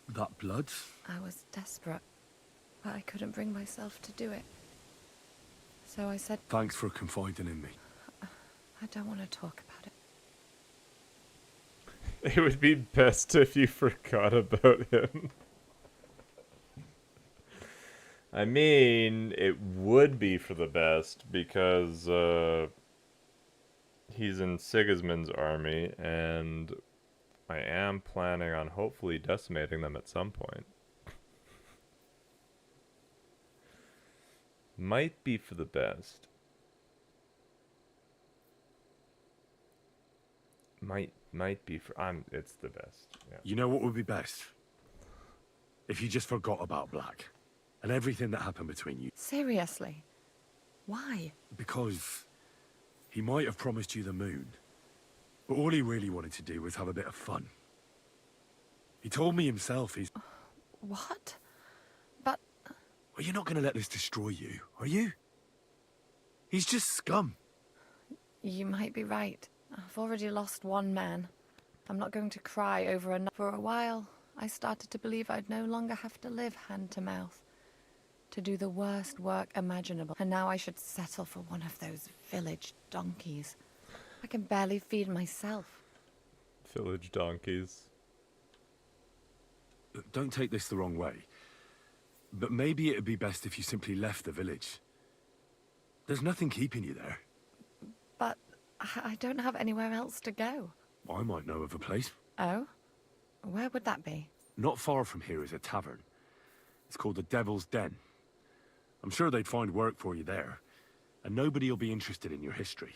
that blood? I was desperate, but I couldn't bring myself to do it. So I said... Thanks for confiding in me. I don't want to talk about it. It would be best if you forgot about him. I mean, it would be for the best because he's in Sigismund's army, and I am planning on hopefully decimating them at some point. Might be for the best. Might be for... it's the best. Yeah. You know what would be best? If you just forgot about Black. And everything that happened between you. Seriously? Why? Because he might have promised you the moon. But all he really wanted to do was have a bit of fun. He told me himself he's... What? But... Well, you're not going to let this destroy you, are you? He's just scum. You might be right. I've already lost one man. I'm not going to cry over another. For a while, I started to believe I'd no longer have to live hand to mouth. To do the worst work imaginable. And now I should settle for one of those village donkeys. I can barely feed myself. Village donkeys. Don't take this the wrong way. But maybe it'd be best if you simply left the village. There's nothing keeping you there. But I don't have anywhere else to go. I might know of a place. Oh? Where would that be? Not far from here is a tavern. It's called the Devil's Den. I'm sure they'd find work for you there. And nobody will be interested in your history.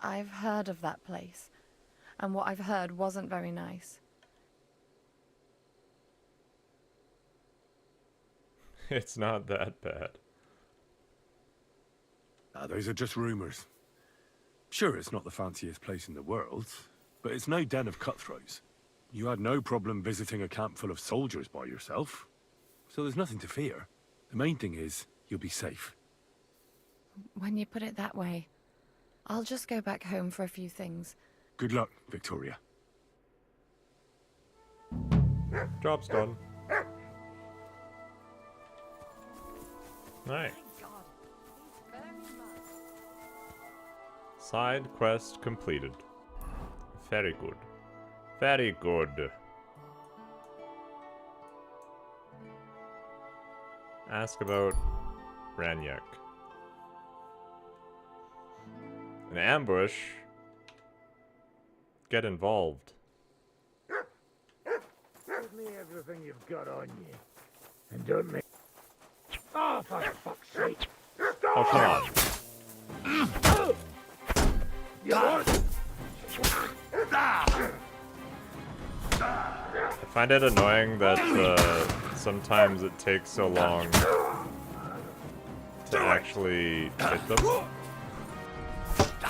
I've heard of that place. And what I've heard wasn't very nice. It's not that bad. Those are just rumors. Sure, it's not the fanciest place in the world, but it's no den of cutthroats. You had no problem visiting a camp full of soldiers by yourself, so there's nothing to fear. The main thing is, you'll be safe. When you put it that way, I'll just go back home for a few things. Good luck, Victoria. Job's done. Nice. Side quest completed. Very good. Very good. Ask about Ranyek. An ambush? Get involved. Give me everything you've got on you. And don't make... Oh, for fuck's sake! Oh, come on. I find it annoying that sometimes it takes so long to to actually hit them.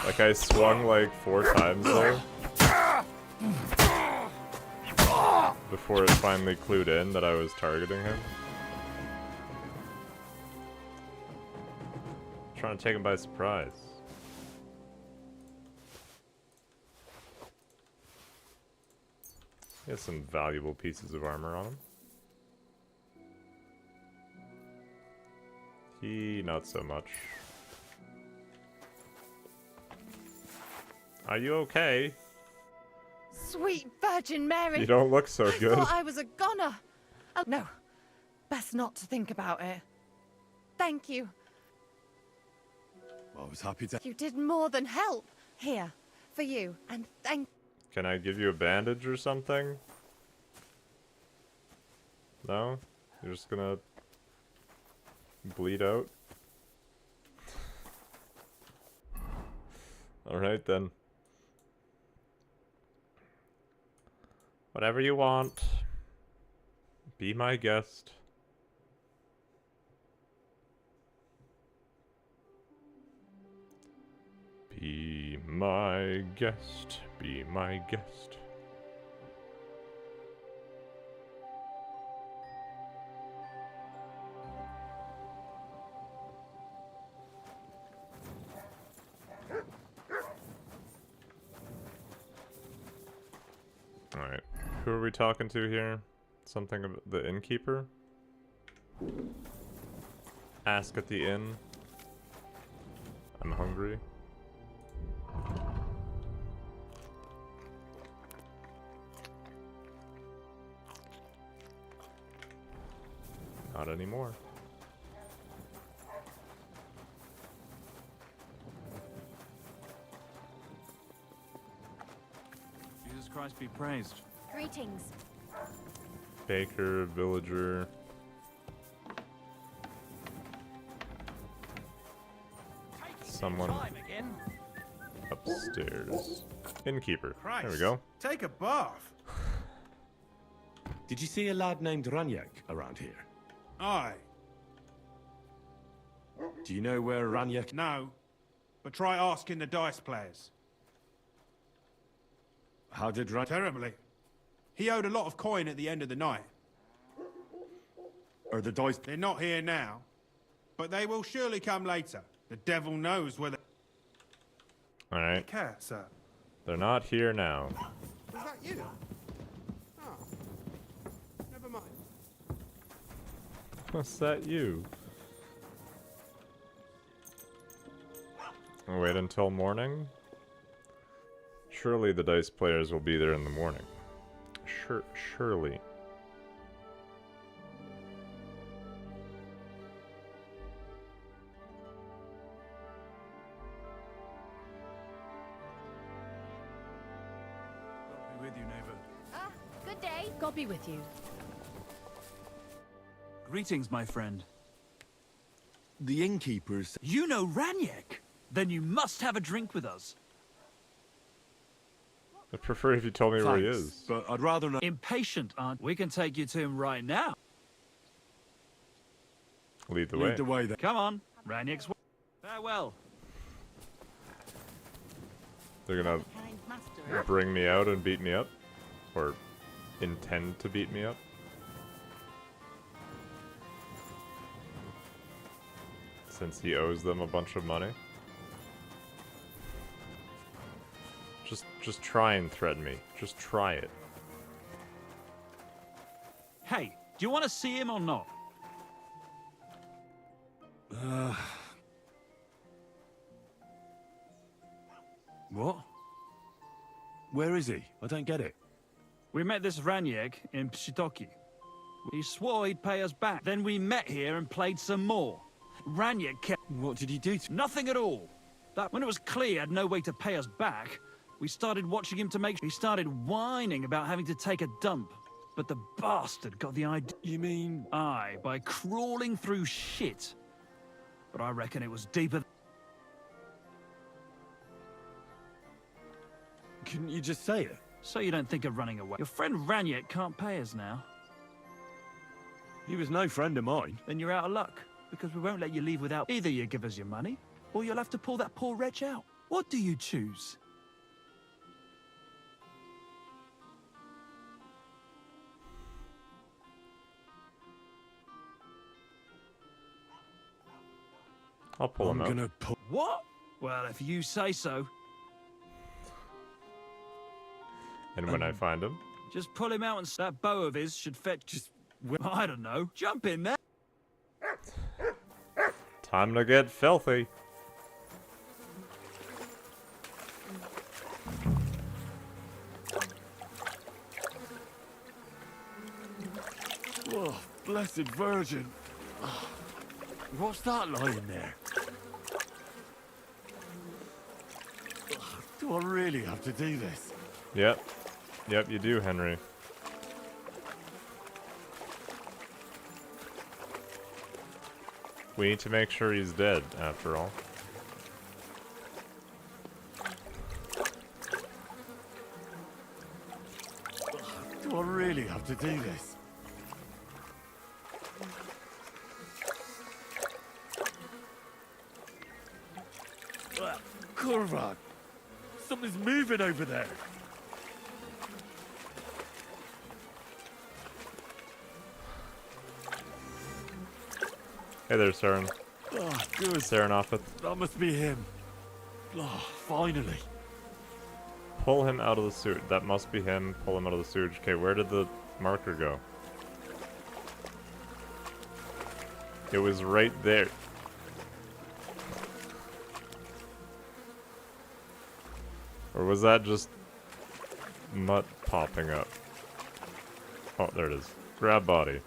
Like, I swung like 4 times there. Before it finally clued in that I was targeting him. Trying to take him by surprise. He has some valuable pieces of armor on him. He, not so much. Are you okay? Sweet Virgin Mary! You don't look so good. I thought I was a goner. No, best not to think about it. Thank you. I was happy to... You did more than help. Here, for you, and thank... Can I give you a bandage or something? No? You're just gonna... bleed out? Alright then. Whatever you want. Be my guest. Be my guest. Be my guest. Alright. Who are we talking to here? Something about the innkeeper? Ask at the inn. I'm hungry. Not anymore. Jesus Christ be praised. Greetings. Baker, villager. Someone upstairs. Innkeeper. There we go. Take a bath. Did you see a lad named Ranyak around here? Aye. Do you know where Ranyak... No, but try asking the dice players. How did Ranyak... Terribly. He owed a lot of coin at the end of the night. Are the dice... They're not here now, but they will surely come later. The devil knows whether... Alright. Care, sir. They're not here now. Was that you? Oh. Never mind. What's that you? I'll wait until morning? Surely the dice players will be there in the morning. Surely. God be with you, neighbor. Ah, good day. God be with you. Greetings, my friend. The innkeepers... You know Ranyak? Then you must have a drink with us. I'd prefer if you told me where he Thanks, is. but I'd rather not... Impatient, aren't we? Can take you to him right now. Lead the way. Lead the way then. Come on, Ranyak's... Farewell. They're gonna bring me out and beat me up? Or intend to beat me up? Since he owes them a bunch of money? Just try and threaten me. Just try it. Hey, do you want to see him or not? What? Where is he? I don't get it. We met this Ranyak in Pshitoki. He swore he'd pay us back. Then we met here and played some more. Ranyak kept... What did he do to... Nothing at all. That when it was clear he had no way to pay us back, we started watching him to make... He started whining about having to take a dump. But the bastard got the idea... You mean... Aye, by crawling through shit. But I reckon it was deeper... Couldn't you just say it? So you don't think of running away. Your friend Ranyak can't pay us now. He was no friend of mine. Then you're out of luck. because we won't let you leave without... Either you give us your money, or you'll have to pull that poor wretch out. What do you choose? I'll pull him out. What? Well, if you say so. And when I find him? Just pull him out and that bow of his should fetch... Just... I don't know. Jump in there. Time to get filthy. Oh, blessed Virgin. Oh, what's that lying there? Oh, do I really have to do this? Yep. Yep, you do, Henry. We need to make sure he's dead, after all. Do I really have to do this? Kurvan! Something's moving over there! Hey there, Saren. Oh, good. Saranoffith. That must be him. Oh, finally. Pull him out of the suit. That must be him. Pull him out of the sewage. Okay, where did the marker go? It was right there. Or was that just mutt popping up? Oh, there it is. Grab body.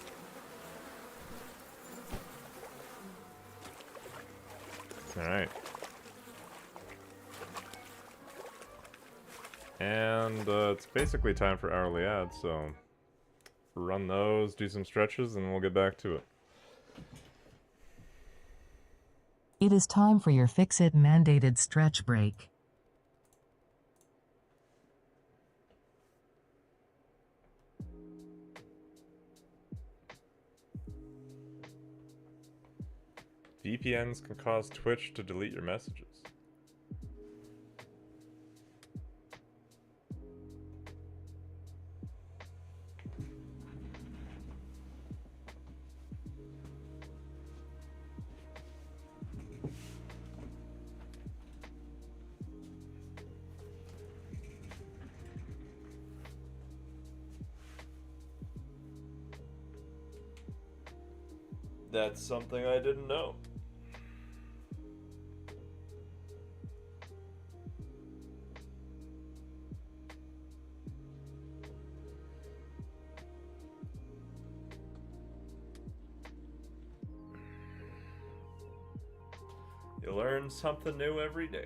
Alright. And it's basically time for hourly ads, so run those, do some stretches, and we'll get back to it. It is time for your Fix-It mandated stretch break. VPNs can cause Twitch to delete your messages. That's something I didn't know. You learn something new every day.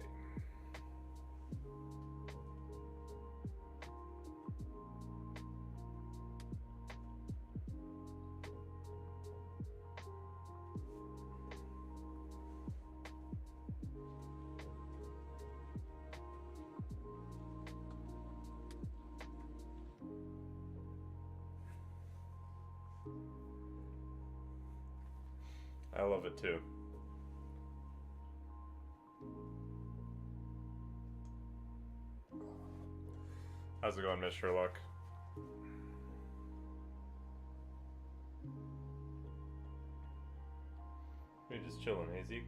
I love it too. How's it going, Miss Sherlock? We just chilling, hey Zeke?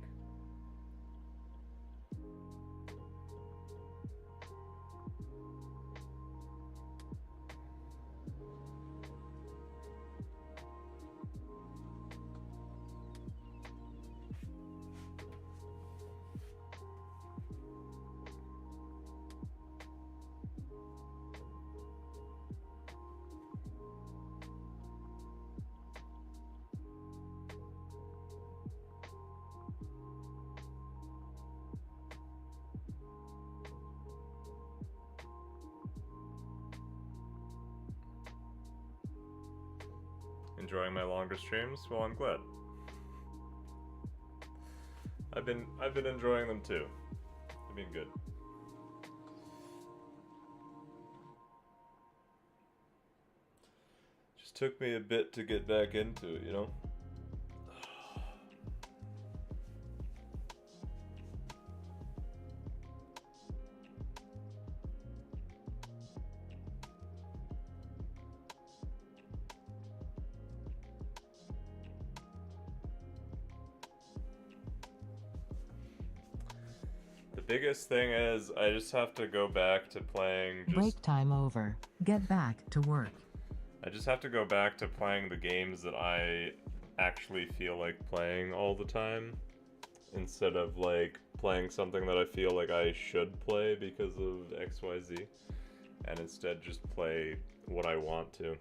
Enjoying my longer streams? Well, I'm glad. I've been enjoying them too. They've been good. Just took me a bit to get back into it, you know? biggest thing is I just have to go back to playing Break time over. Get back to work. I just have to go back to playing the games that I actually feel like playing all the time, instead of like playing something that I feel like I should play because of XYZ, and instead just play what I want to.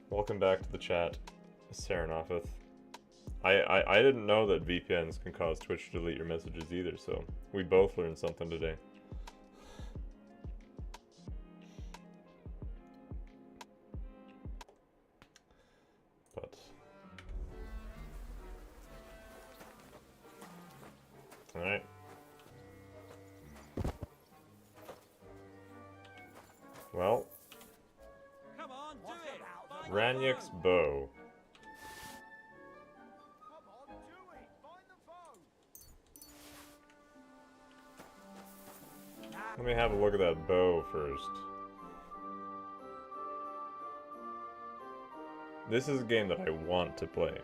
Welcome back to the chat, Serenofith. I didn't know that VPNs can cause Twitch to delete your messages either, so we both learned something today. But alright. Well, Ranyek's bow. Let me have a look at that bow first. This is a game that I want to play.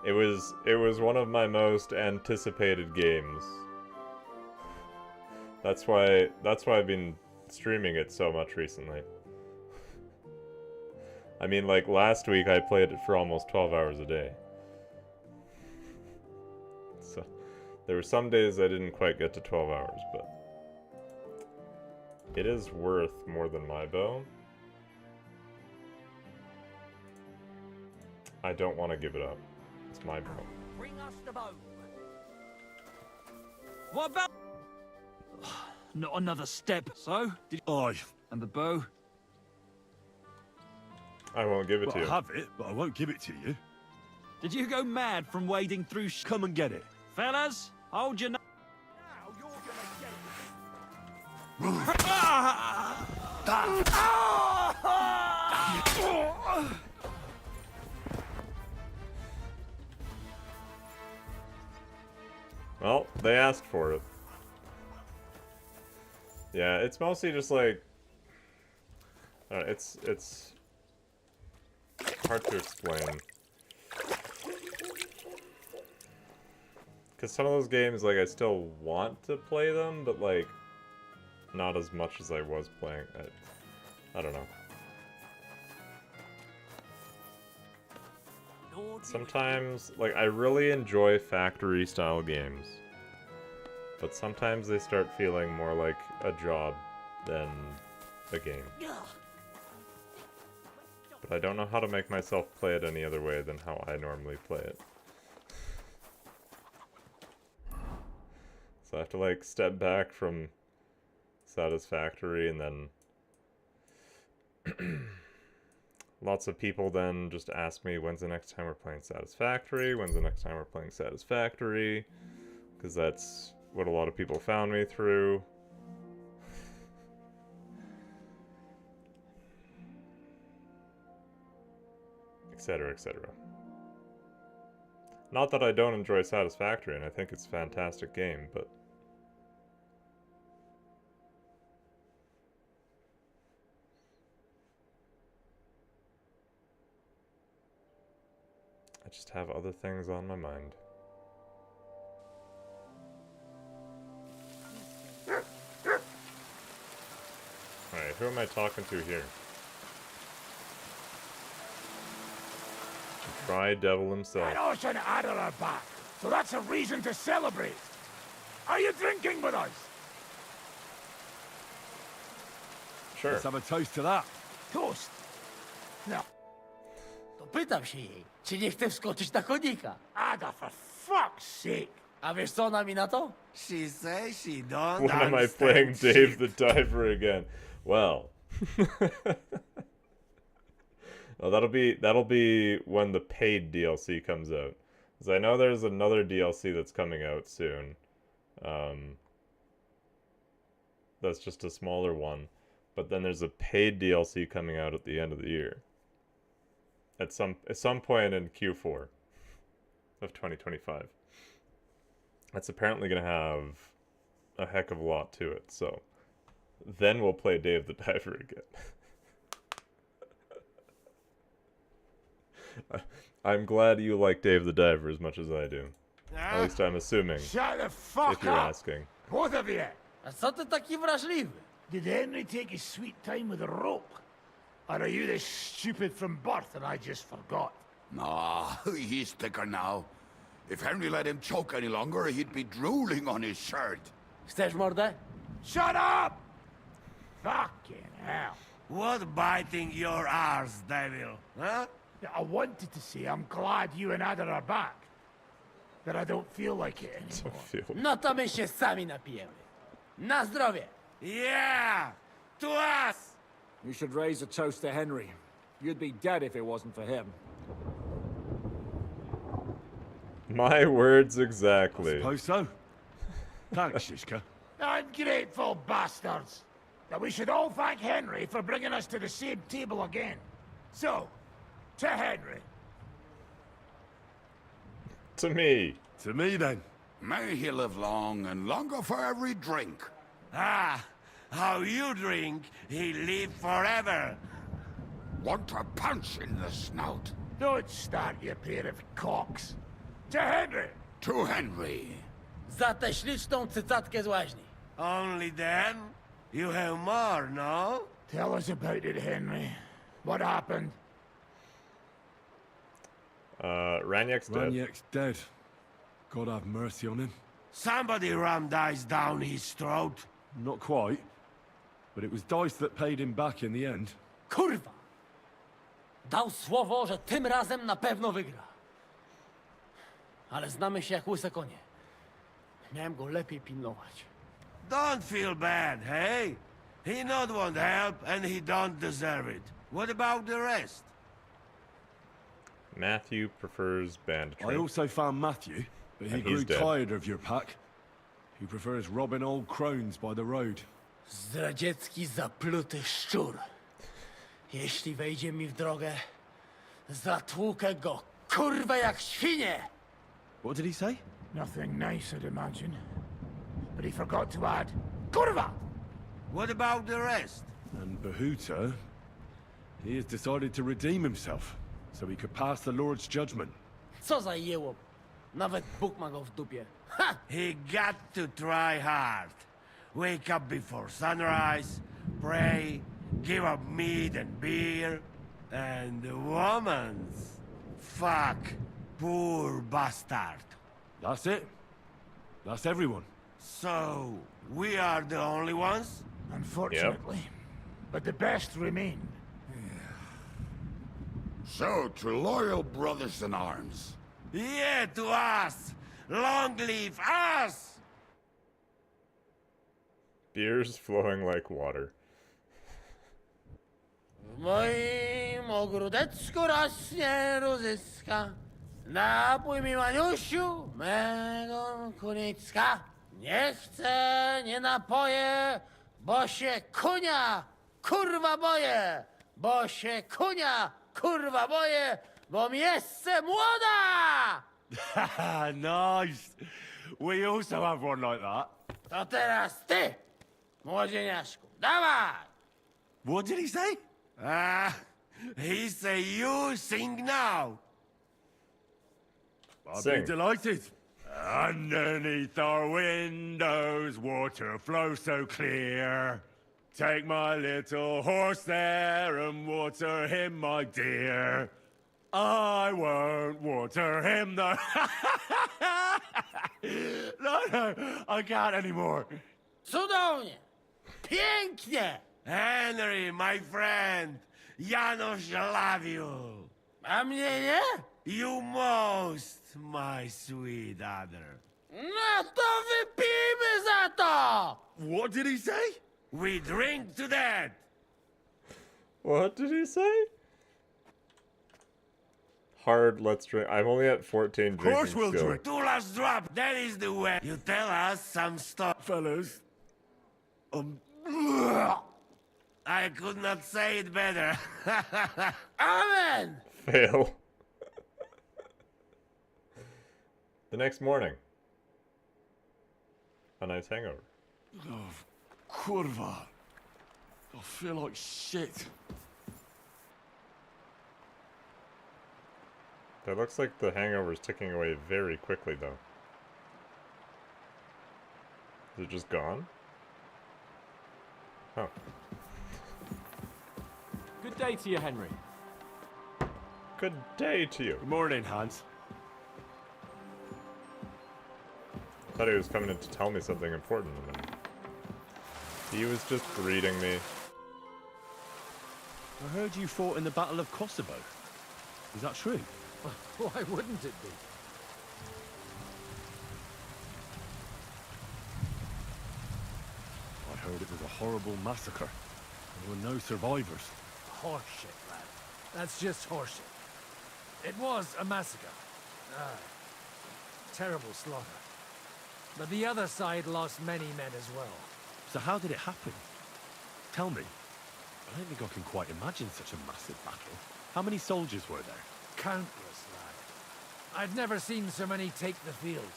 It was one of my most anticipated games. That's why I've been streaming it so much recently. I mean, like last week I played it for almost 12 hours a day. So there were some days I didn't quite get to 12 hours, but it is worth more than my bow. I don't want to give it up. It's my bow. Bring us the bow. What about? Not another step. So, did and the bow? I won't give it to you. I have it, but I won't give it to you. Did you go mad from wading through? Come and get it, fellas. Hold your. Well, they asked for it. Yeah, it's mostly just like it's hard to explain. Because some of those games, like, I still want to play them, but like not as much as I was playing. I don't know. Sometimes, like, I really enjoy factory-style games, but sometimes they start feeling more like a job than a game. But I don't know how to make myself play it any other way than how I normally play it. So I have to, like, step back from Satisfactory, and then lots of people then just ask me, when's the next time we're playing Satisfactory? When's the next time we're playing Satisfactory? Because that's what a lot of people found me through. Etc, etc. Not that I don't enjoy Satisfactory, and I think it's a fantastic game, but I just have other things on my mind. Alright, who am I talking to here? Try Devil himself. An ocean adder are back, so that's a reason to celebrate. Are you drinking with us? Sure. Let's have a toast to that. Toast. No. To pytam się jej, czy nie chce wskoczyć na konika? Ada, for fuck's sake. A wiesz co ona mi na to? She says she don't When am I playing Dave the Diver again? Well. Well, that'll be when the paid DLC comes out. Because I know there's another DLC that's coming out soon. That's just a smaller one. But then there's a paid DLC coming out at the end of the year. At some point in Q4 of 2025. That's apparently going to have a heck of a lot to it, so then we'll play Dave the Diver again. I'm glad you like Dave the Diver as much as I do. At least I'm assuming. Shut the fuck if you're up! asking. Both of you! A co ty taki wrażliwy? Did Henry take his sweet time with a rope? Or are you this stupid from birth and I just forgot? Nah, he's thicker now. If Henry let him choke any longer, he'd be drooling on his shirt. Chcesz mordę? Shut up! Fucking hell. What biting your arse, devil, huh? I wanted to say I'm glad you and Ada are back. That I don't feel like it anymore. No to my się sami napijemy. Na zdrowie! Yeah! To us! You should raise a toast to Henry. You'd be dead if it wasn't for him. My words exactly. I suppose so. Thanks, Shishka. Ungrateful bastards! That we should all thank Henry for bringing us to the same table again. So, to Henry. To me. To me, then. May he live long and longer for every drink. Ah, how you drink, he live forever. Want a punch in the snout? Don't start, you pair of cocks. To Henry! To Henry. Za tę śliczną cycatkę z łaźni. Only then? You have more, no? Tell us about it, Henry. What happened? Raniak's dead. Raniak's dead. God have mercy on him. Somebody rammed dice down his throat. Not quite. But it was Dice that paid him back in the end. Kurwa! Dał słowo, że tym razem na pewno wygra. Ale znamy się jak łyse konie. Miałem go lepiej pilnować. Don't feel bad, hey? He not want help, and he don't deserve it. What about the rest? Matthew prefers banditry. I also found Matthew, but he And grew he's dead. tired of your pack. He prefers robbing old crones by the road. Zdradziecki, zapluty szczur. Jeśli wejdzie mi w drogę, zatłukę go, kurwa, jak świnie! What did he say? Nothing nice, I'd imagine. But he forgot to add, Kurva! What about the rest? And Bahuta, he has decided to redeem himself, so he could pass the Lord's judgment. Co za jełop. Nawet Bóg ma go w dupie. Ha! He got to try hard. Wake up before sunrise, pray, give up meat and beer, and the woman's. Fuck, poor bastard. That's it. That's everyone. So, we are the only ones? Unfortunately. But the best remain. So, to loyal brothers in arms. Yeah, to us! Long live us! Beer's flowing like water. W moim ogródeczku rośnie różyska. Napój mi, Maniusiu, mego kunicka. Nie chcę, nie napoję, bo się kunia, kurwa boję. Bo się kunia, kurwa boję, bo mi jeszcze młoda! Nice. We also have one like that. To teraz ty, młodzieniaszku, dawaj! What did he say? He say you sing now. I'll Sing. be delighted. Underneath our windows, water flows so clear. Take my little horse there and water him, my dear. I won't water him, though. No, I can't anymore. Cudownie! Pięknie! Henry, my friend, Janusz love you. A mnie nie? You most, my sweet other. No to wypijmy za to! What did he say? We drink to that. What did he say? Hard, let's drink. I'm only at 14 drinking course we'll skill. drink. Two last drop, that is the way. You tell us some stuff. Fellas, I could not say it better. Amen! Fail. The next morning. A nice hangover. oh, kurva. I feel like shit. It looks like the hangover's ticking away very quickly, though. Is it just gone? Oh. Good day to you, Henry. Good day to you. Good morning, Hans. I thought he was coming in to tell me something important, and he was just greeting me. I heard you fought in the Battle of Kosovo. Is that true? Why wouldn't it be? I heard it was a horrible massacre. There were no survivors. Horseshit, lad. That's just horseshit. It was a massacre. Terrible slaughter. But the other side lost many men as well. So how did it happen? Tell me. I don't think I can quite imagine such a massive battle. How many soldiers were there? Countless, lad. I've never seen so many take the field.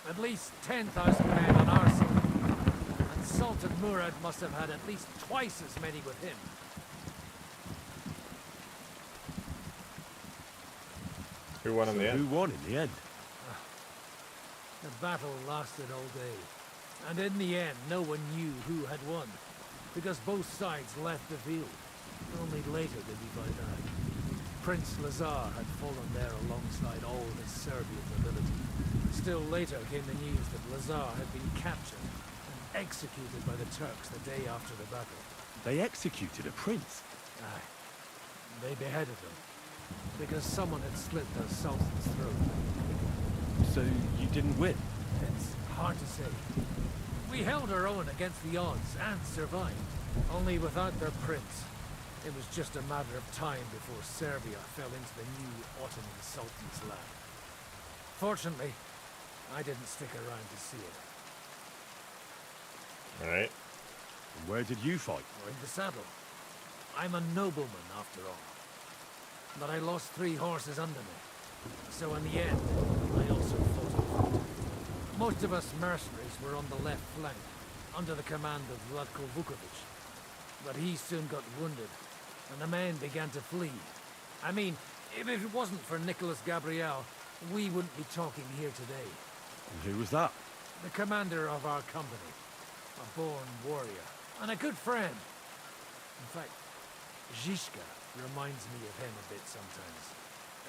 At least 10,000 men on our side. And Sultan Murad must have had at least twice as many with him. Who won in the end? Who won in the end? The battle lasted all day. And in the end, no one knew who had won. Because both sides left the field. Only later did we find out. Prince Lazar had fallen there alongside all his Serbian nobility. Still later came the news that Lazar had been captured and executed by the Turks the day after the battle. They executed a prince? Aye. They beheaded him. Because someone had slit their sultan's throat. So you didn't win? It's hard to say. We held our own against the odds and survived. Only without their prince. It was just a matter of time before Serbia fell into the new Ottoman Sultan's lap. Fortunately, I didn't stick around to see it. Alright. And where did you fight? Or in the saddle. I'm a nobleman, after all. But I lost 3 horses under me. So in the end, I also fought a fight. Most of us mercenaries were on the left flank, under the command of Vlatko Vukovic. But he soon got wounded, and the men began to flee. I mean, if it wasn't for Nicholas Gabriel, we wouldn't be talking here today. And who was that? The commander of our company. A born warrior, and a good friend. In fact, Zizka reminds me of him a bit sometimes.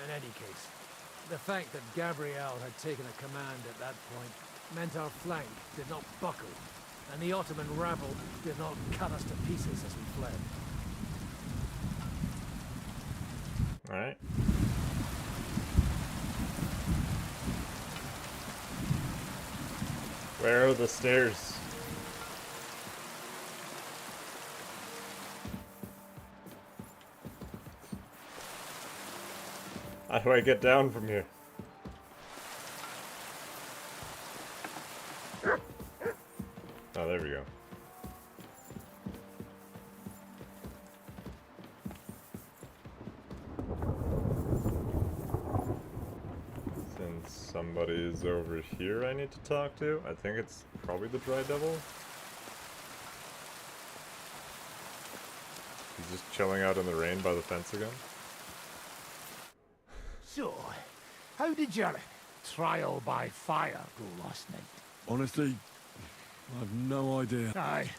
In any case, the fact that Gabriel had taken a command at that point meant our flank did not buckle, and the Ottoman rabble did not cut us to pieces as we fled. Alright. Where are the stairs? How do I get down from here? Oh, there we go. Since somebody's over here I need to talk to, I think it's probably the Dry Devil. He's just chilling out in the rain by the fence again. So, how did your trial by fire go last night? Honestly, I've no idea. Aye,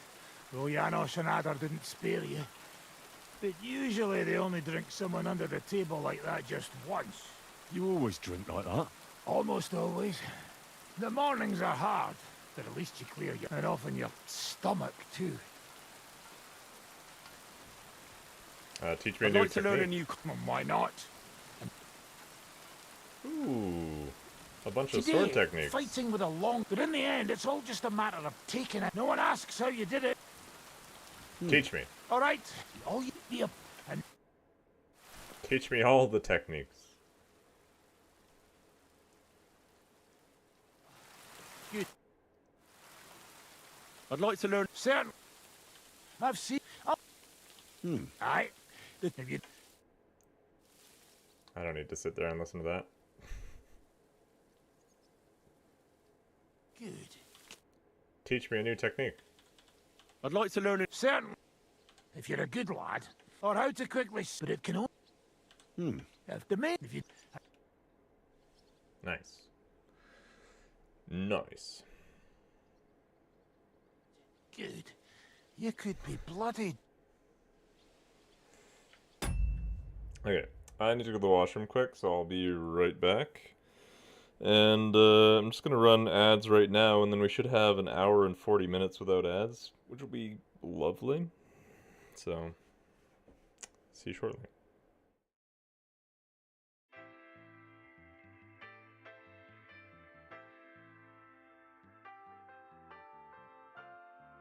though Janos and Adar didn't spare you. But usually they only drink someone under the table like that just once. You always drink like that? Almost always. The mornings are hard, but at least you clear your... and often your stomach, too. Teach me a I'd new like to learn a technique. new... Why not? Ooh, a bunch of Today, sword techniques. Fighting with a long... But in the end, it's all just a matter of taking it. No one asks how you did it. Teach me. All right. All you be a... And Teach me all the techniques. good. I'd like to learn... Certain. I've seen... Aye. Have you... I don't need to sit there and listen to that. Good. Teach me a new technique. I'd like to learn it. Certain. If you're a good lad. Or how to quickly... But it can only... If the main... If you... Nice. Nice. Good. You could be bloodied. Okay, I need to go to the washroom quick, so I'll be right back. And I'm just going to run ads right now, and then we should have an hour and 40 minutes without ads, which will be lovely. So, see you shortly.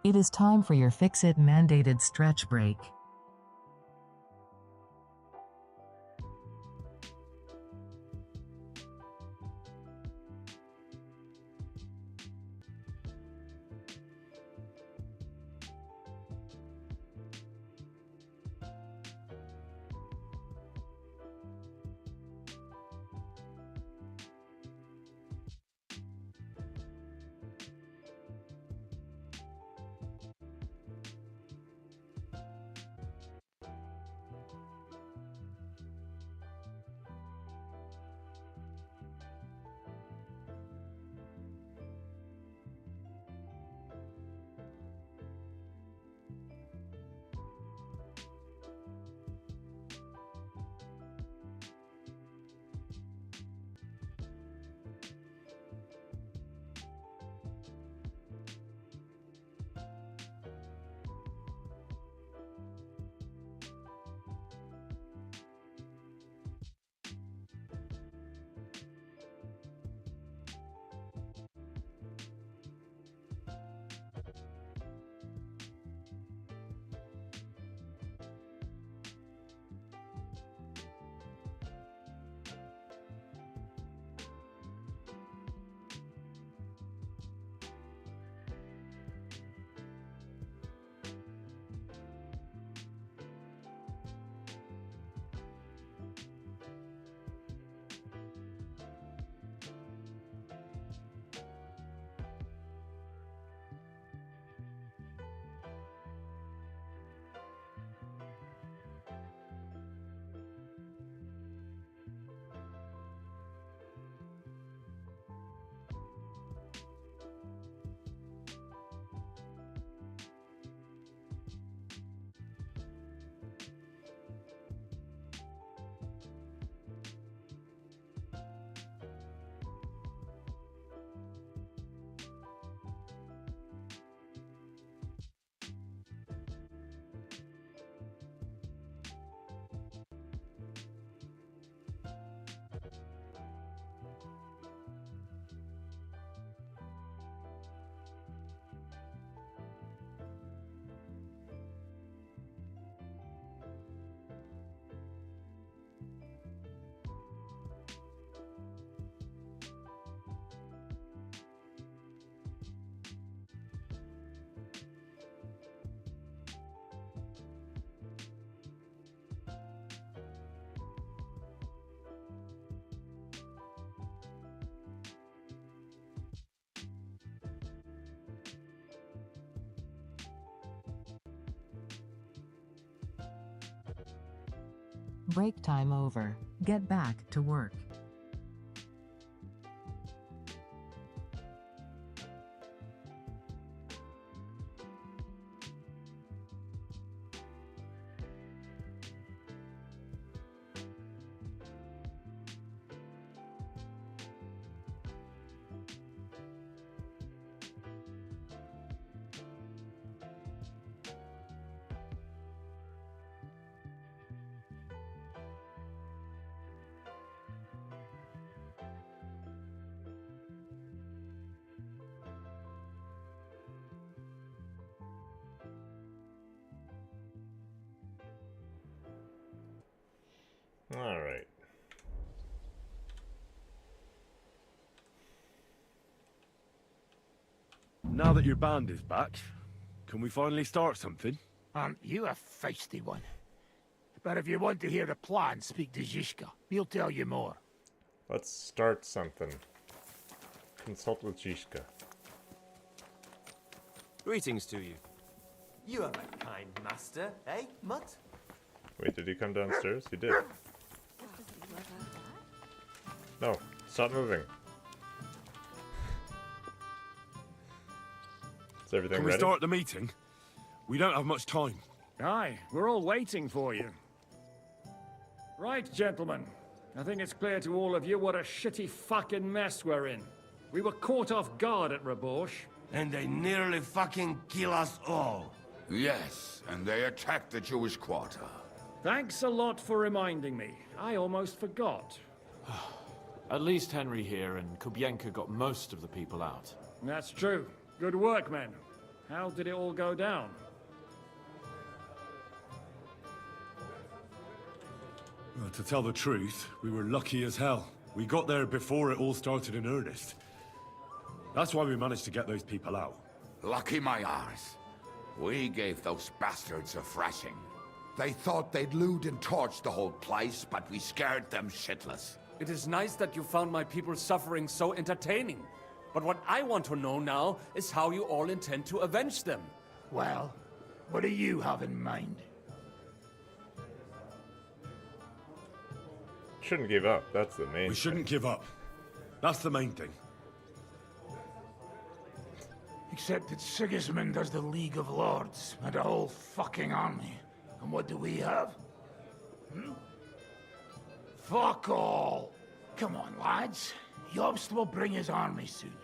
It is time for your Fix-It mandated stretch break. Break time over. Get back to work. All right. Now that your band is back, can we finally start something? Aren't you a feisty one? But if you want to hear the plan, speak to Zizka. He'll tell you more. Let's start something. Consult with Zizka. Greetings to you. You have a kind master, eh, Mutt? Wait, did he come downstairs? He did. No, Stop moving. Is everything Can we ready? start the meeting? We don't have much time. Aye, we're all waiting for you. Right, gentlemen. I think it's clear to all of you what a shitty fucking mess we're in. We were caught off guard at Rabosh. And they nearly fucking kill us all. Yes, and they attacked the Jewish quarter. Thanks a lot for reminding me. I almost forgot. At least Henry here and Kubienka got most of the people out. That's true. Good work, men. How did it all go down? Well, to tell the truth, we were lucky as hell. We got there before it all started in earnest. That's why we managed to get those people out. Lucky my arse. We gave those bastards a thrashing. They thought they'd loot and torch the whole place, but we scared them shitless. It is nice that you found my people suffering so entertaining. But what I want to know now is how you all intend to avenge them. Well, what do you have in mind? Shouldn't give up. That's the main. We shouldn't give up. That's the main thing. Except that Sigismund has the League of Lords and a whole fucking army. And what do we have? Fuck all! Come on, lads. Jobst will bring his army soon.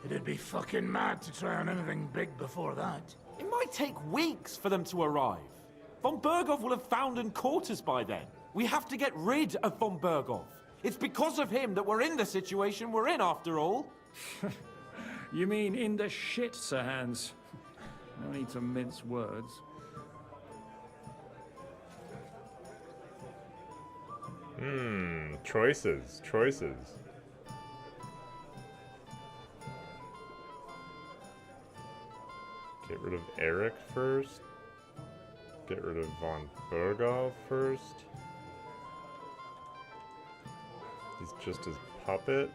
It'd be fucking mad to try on anything big before that. It might take weeks for them to arrive. Von Berghoff will have found and caught us by then. We have to get rid of Von Berghoff. It's because of him that we're in the situation we're in, after all. You mean in the shit, Sir Hans? No need to mince words. Choices. Get rid of Eric first. Get rid of Von Berghoff first. He's just his puppet.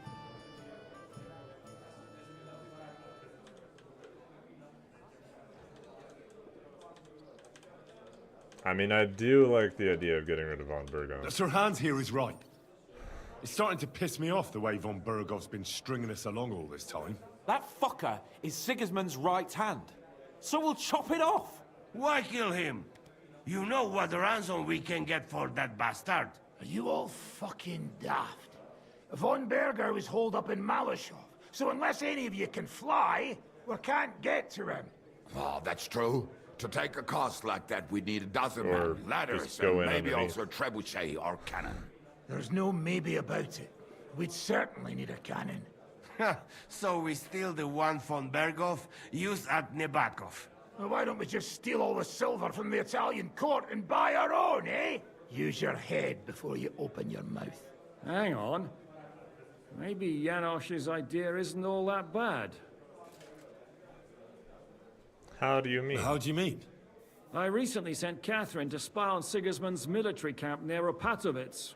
I mean, I do like the idea of getting rid of Von Berghoff. Sir Hans here is right. It's starting to piss me off the way Von Berghoff's been stringing us along all this time. That fucker is Sigismund's right hand. So we'll chop it off. Why kill him? You know what ransom we can get for that bastard. Are you all fucking daft? Von Berger was holed up in Malashov, so unless any of you can fly, we can't get to him. Oh, that's true. To take a cost like that, we'd need a dozen Or men, ladders, just go and in maybe underneath. also a trebuchet or cannon. There's no maybe about it. We'd certainly need a cannon. So we steal the one von Berghoff, used at Nebakov. Well, why don't we just steal all the silver from the Italian court and buy our own, eh? Use your head before you open your mouth. Hang on. Maybe Janosch's idea isn't all that bad. How do you mean? How do you mean? I recently sent Catherine to spy on Sigismund's military camp near Opatovitz.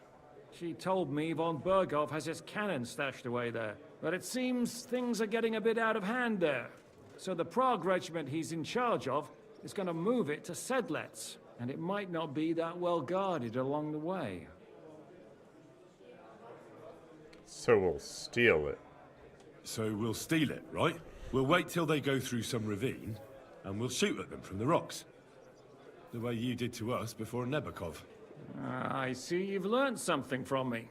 She told me Von Berghoff has his cannon stashed away there. But it seems things are getting a bit out of hand there. So the Prague regiment he's in charge of is going to move it to Sedlec. And it might not be that well guarded along the way. So we'll steal it. So we'll steal it, right? We'll wait till they go through some ravine, and we'll shoot at them from the rocks. The way you did to us before Nebakov. I see you've learned something from me.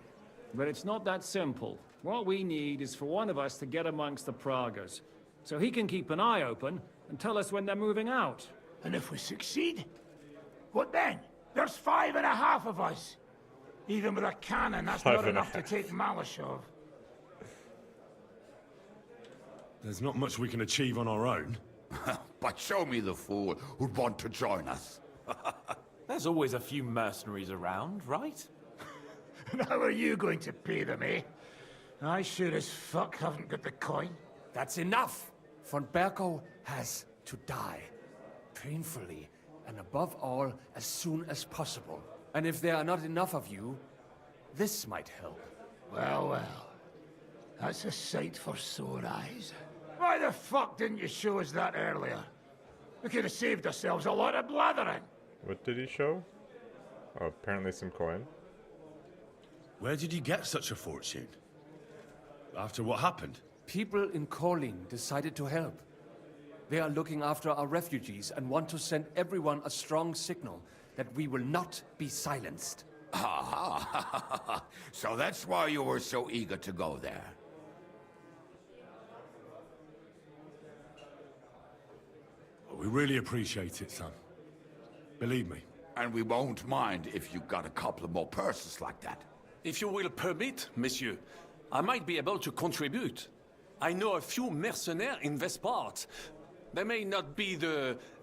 But it's not that simple. What we need is for one of us to get amongst the Pragas, so he can keep an eye open and tell us when they're moving out. And if we succeed? What then? There's 5.5 of us. Even with a cannon, that's not enough to take Malashov. There's not much we can achieve on our own. But show me the fool who'd want to join us. There's always a few mercenaries around, right? And how are you going to pay them, eh? I sure as fuck haven't got the coin. That's enough! Von Berghoff has to die. Painfully, and above all, as soon as possible. And if there are not enough of you, this might help. Well, well. That's a sight for sore eyes. Why the fuck didn't you show us that earlier? We could have saved ourselves a lot of blathering. What did he show? Oh, apparently some coin. Where did you get such a fortune? After what happened? People in Kolin decided to help. They are looking after our refugees and want to send everyone a strong signal that we will not be silenced. Ah, so that's why you were so eager to go there. We really appreciate it, son. Believe me. And we won't mind if you got a couple of more purses like that. If you will permit, monsieur, I might be able to contribute. I know a few mercenaires in this part. They may not be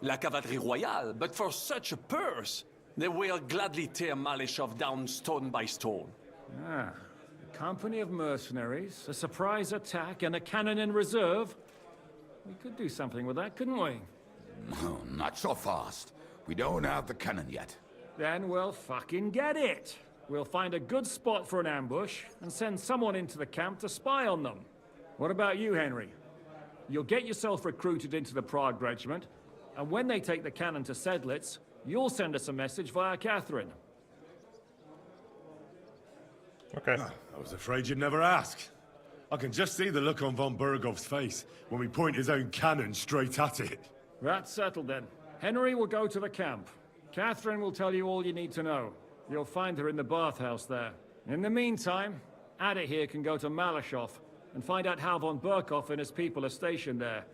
la cavalerie royale, but for such a purse, they will gladly tear Malishov down stone by stone. Ah, a company of mercenaries, a surprise attack, and a cannon in reserve. We could do something with that, couldn't we? No, not so fast. We don't have the cannon yet. Then we'll fucking get it. We'll find a good spot for an ambush and send someone into the camp to spy on them. What about you, Henry? You'll get yourself recruited into the Prague regiment, and when they take the cannon to Sedlitz, you'll send us a message via Catherine. Okay. I was afraid you'd never ask. I can just see the look on von Bergov's face when we point his own cannon straight at it. That's settled then. Henry will go to the camp. Catherine will tell you all you need to know. You'll find her in the bathhouse there. In the meantime, Ada here can go to Malashov and find out how von Berkov and his people are stationed there.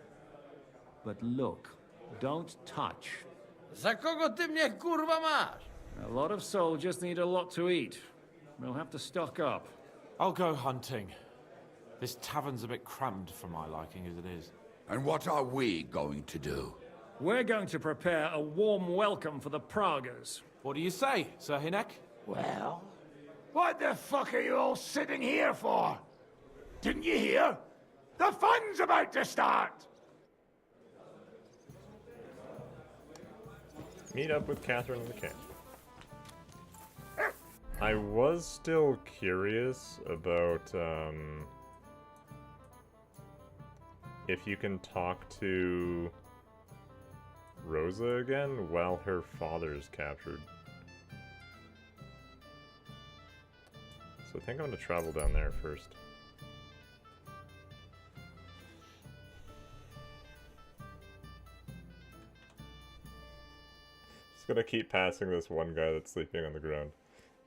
But look, don't touch. Za kogo ty mnie kurwa masz? A lot of soldiers need a lot to eat. We'll have to stock up. I'll go hunting. This tavern's a bit crammed for my liking as it is. And what are we going to do? We're going to prepare a warm welcome for the Praguers. What do you say, Sir Hinek? Well, what the fuck are you all sitting here for? Didn't you hear? The fun's about to start! Meet up with Catherine in the camp. I was still curious about, if you can talk to Rosa again while her father's captured. So I think I'm gonna travel down there first. Just gonna keep passing this one guy that's sleeping on the ground.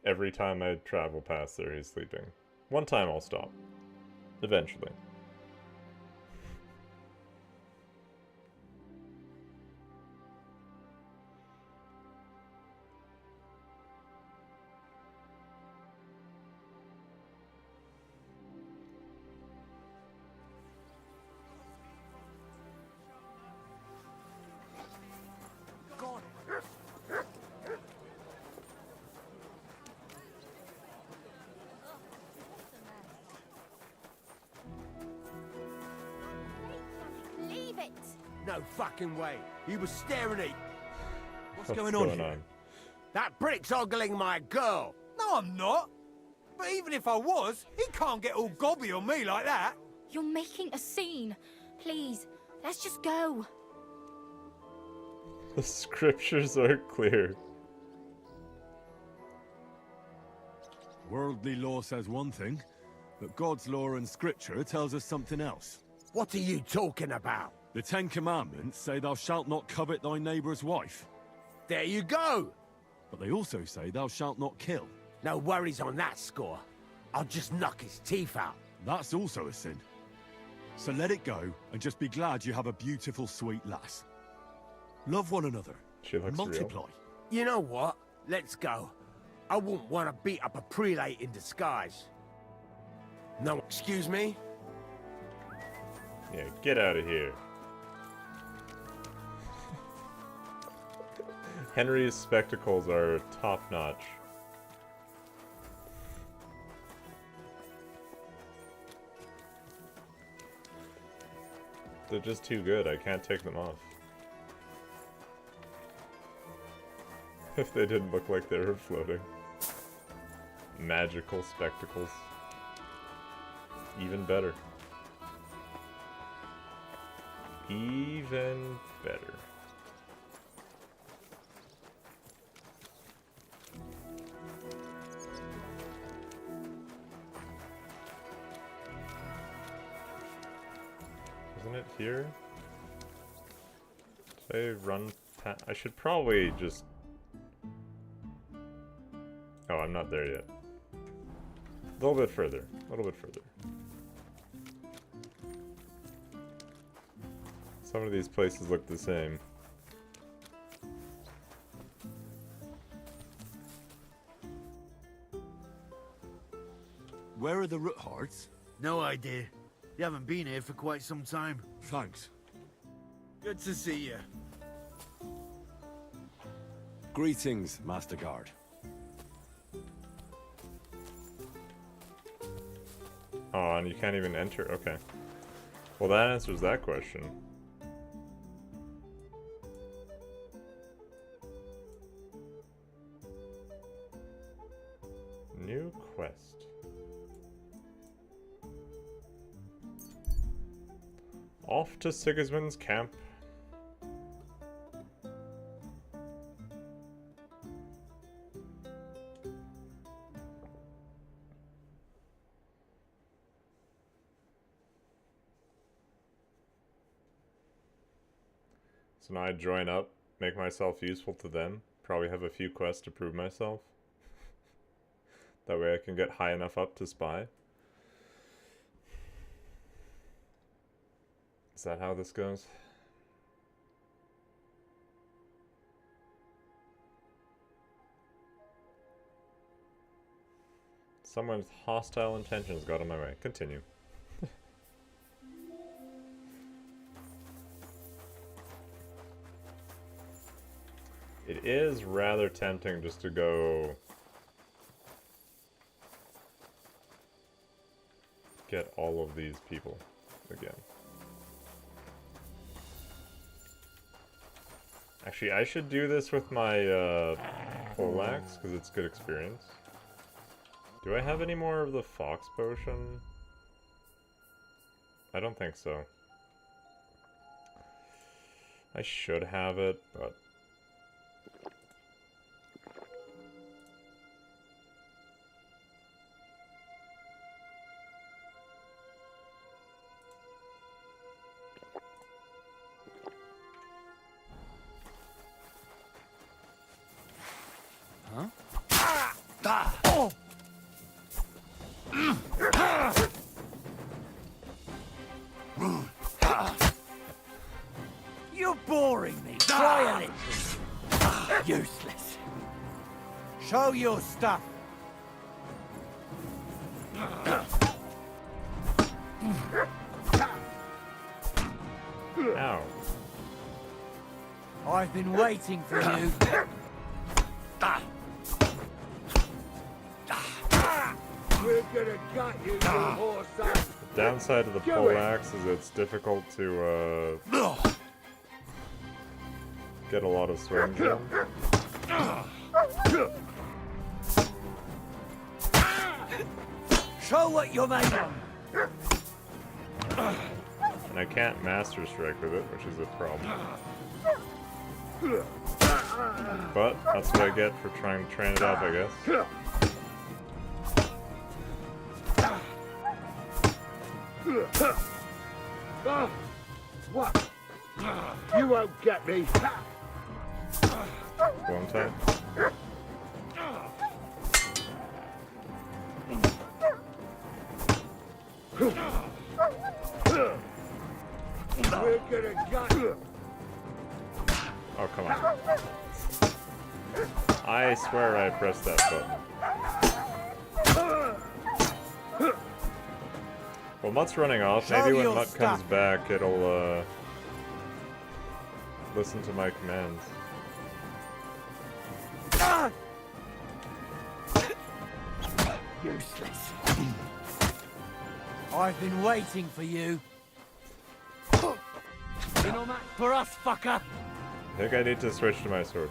Every time I travel past there, he's sleeping. One time I'll stop. Eventually. Leave it! No fucking way. He was staring at... What's going on here? That prick's ogling my girl. No, I'm not. But even if I was, he can't get all gobby on me like that. You're making a scene. Please, let's just go. The scriptures are clear. Worldly law says one thing, but God's law and scripture tells us something else. What are you talking about? The Ten Commandments say thou shalt not covet thy neighbour's wife. There you go! But they also say thou shalt not kill. No worries on that score. I'll just knock his teeth out. That's also a sin. So let it go, and just be glad you have a beautiful, sweet lass. Love one another. She looks multiply. real. You know what? Let's go. I wouldn't want to beat up a prelate in disguise. No, excuse me? Yeah, get out of here. Henry's spectacles are top-notch. They're just too good, I can't take them off. If they didn't look like they were floating. Magical spectacles. Even better. Even better. Isn't it here? Did I run past? I should probably just... Oh, I'm not there yet. A little bit further. A little bit further. Some of these places look the same. Where are the root hearts? No idea. You haven't been here for quite some time. Thanks. Good to see you. Greetings, Master Guard. Oh, and you can't even enter? Okay. Well, that answers that question. New quest. Off to Sigismund's camp. So now I join up, make myself useful to them, probably have a few quests to prove myself. That way I can get high enough up to spy. Is that how this goes? Someone with hostile intentions got in my way. Continue. It is rather tempting just to go get all of these people again. Actually, I should do this with my poleaxe because it's good experience. Do I have any more of the fox potion? I don't think so. I should have it, but... You're boring me. Try it. Useless. Show your stuff. Ow. I've been waiting for you. We're gonna gut you, you horse ass. The downside of the poleaxe is it's difficult to get a lot of swings in. Show what you're made of. And I can't master strike with it, which is a problem. But that's what I get for trying to train it up, I guess. What? You won't get me. One time. We're gonna gut you. Oh, come on. I swear I pressed that button. Well, Mutt's running off. Maybe when Mutt comes back, it'll, listen to my commands. Useless. I've been waiting for you. You know that for us, fucker. I think I need to switch to my sword.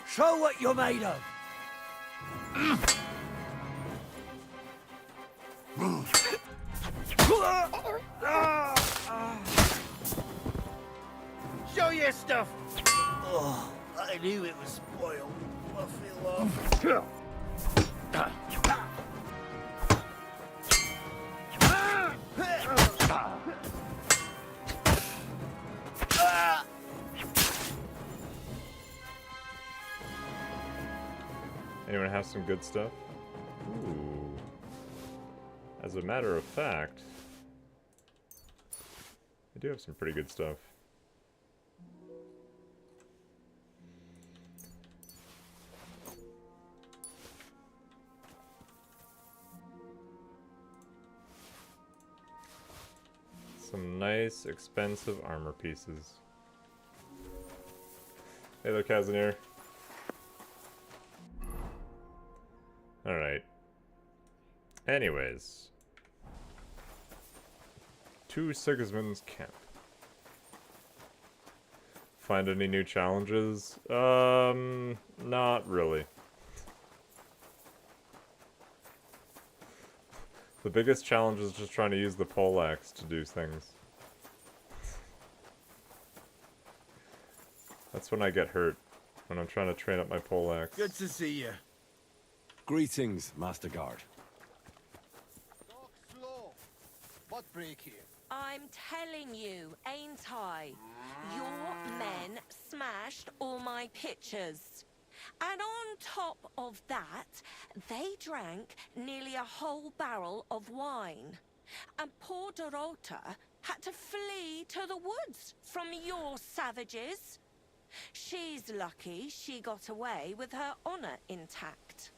Show what you're made of. Show your stuff. Oh, I knew it was spoiled. I feel off. Anyone have some good stuff? Ooh. As a matter of fact, I do have some pretty good stuff. Some nice, expensive armor pieces. Hey there, Casimir. Alright. Anyways. To Sigismund's camp. Find any new challenges? Not really. The biggest challenge is just trying to use the poleaxe to do things. That's when I get hurt. When I'm trying to train up my poleaxe. Good to see you. Greetings, Master Guard. Talk slow. What break here? I'm telling you, ain't I? Your men smashed all my pictures. And on top of that, they drank nearly a whole barrel of wine. And poor Dorota had to flee to the woods from your savages. She's lucky she got away with her honor intact.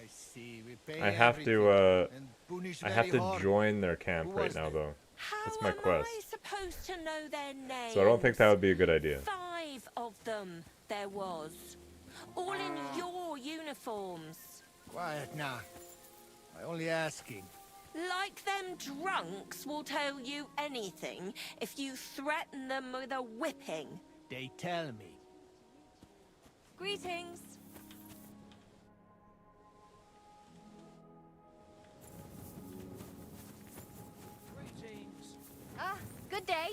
I see. We pay I have to, and punish I have very to hard. join their camp Who right was now, it? though. That's my How am quest. I supposed to know their names? So I don't think that would be a good idea. 5 of them there was. All in your uniforms. Quiet now. I only asking. Like them drunks will tell you anything if you threaten them with a whipping. They tell me. Greetings. Ah, good day.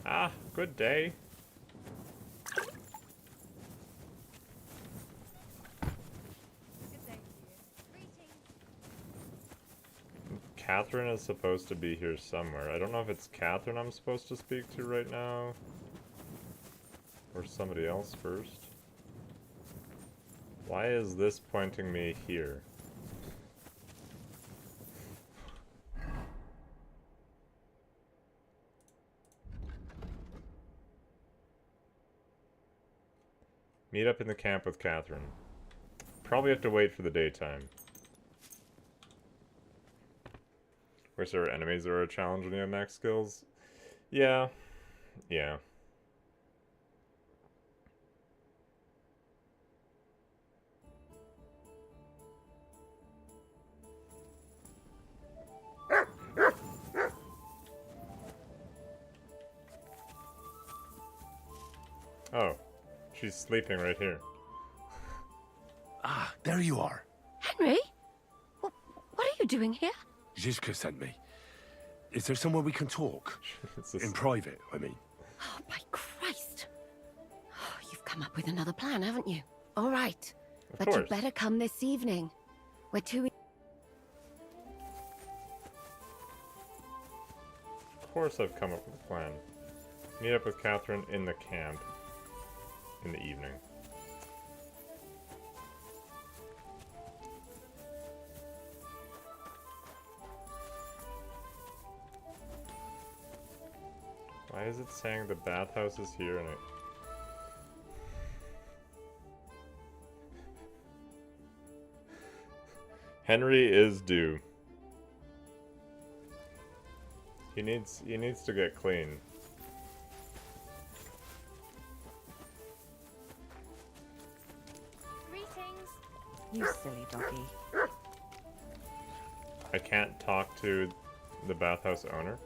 Ah, good day. Catherine is supposed to be here somewhere. I don't know if it's Catherine I'm supposed to speak to right now. Or somebody else first. Why is this pointing me here? Meet up in the camp with Catherine. Probably have to wait for the daytime. Where's there enemies that are a challenge when you have max skills? Yeah. Yeah. Oh. She's sleeping right here. Ah, there you are. Henry? What are you doing here? Zizka sent me. Is there somewhere we can talk? In private, I mean. Oh, by Christ. Oh, you've come up with another plan, haven't you? All right. But you better come this evening. We're too... Of course I've come up with a plan. Meet up with Catherine in the camp in the evening. Why is it saying the bathhouse is here and Henry is due. He needs to get clean. Greetings. You silly doggy. I can't talk to the bathhouse owner.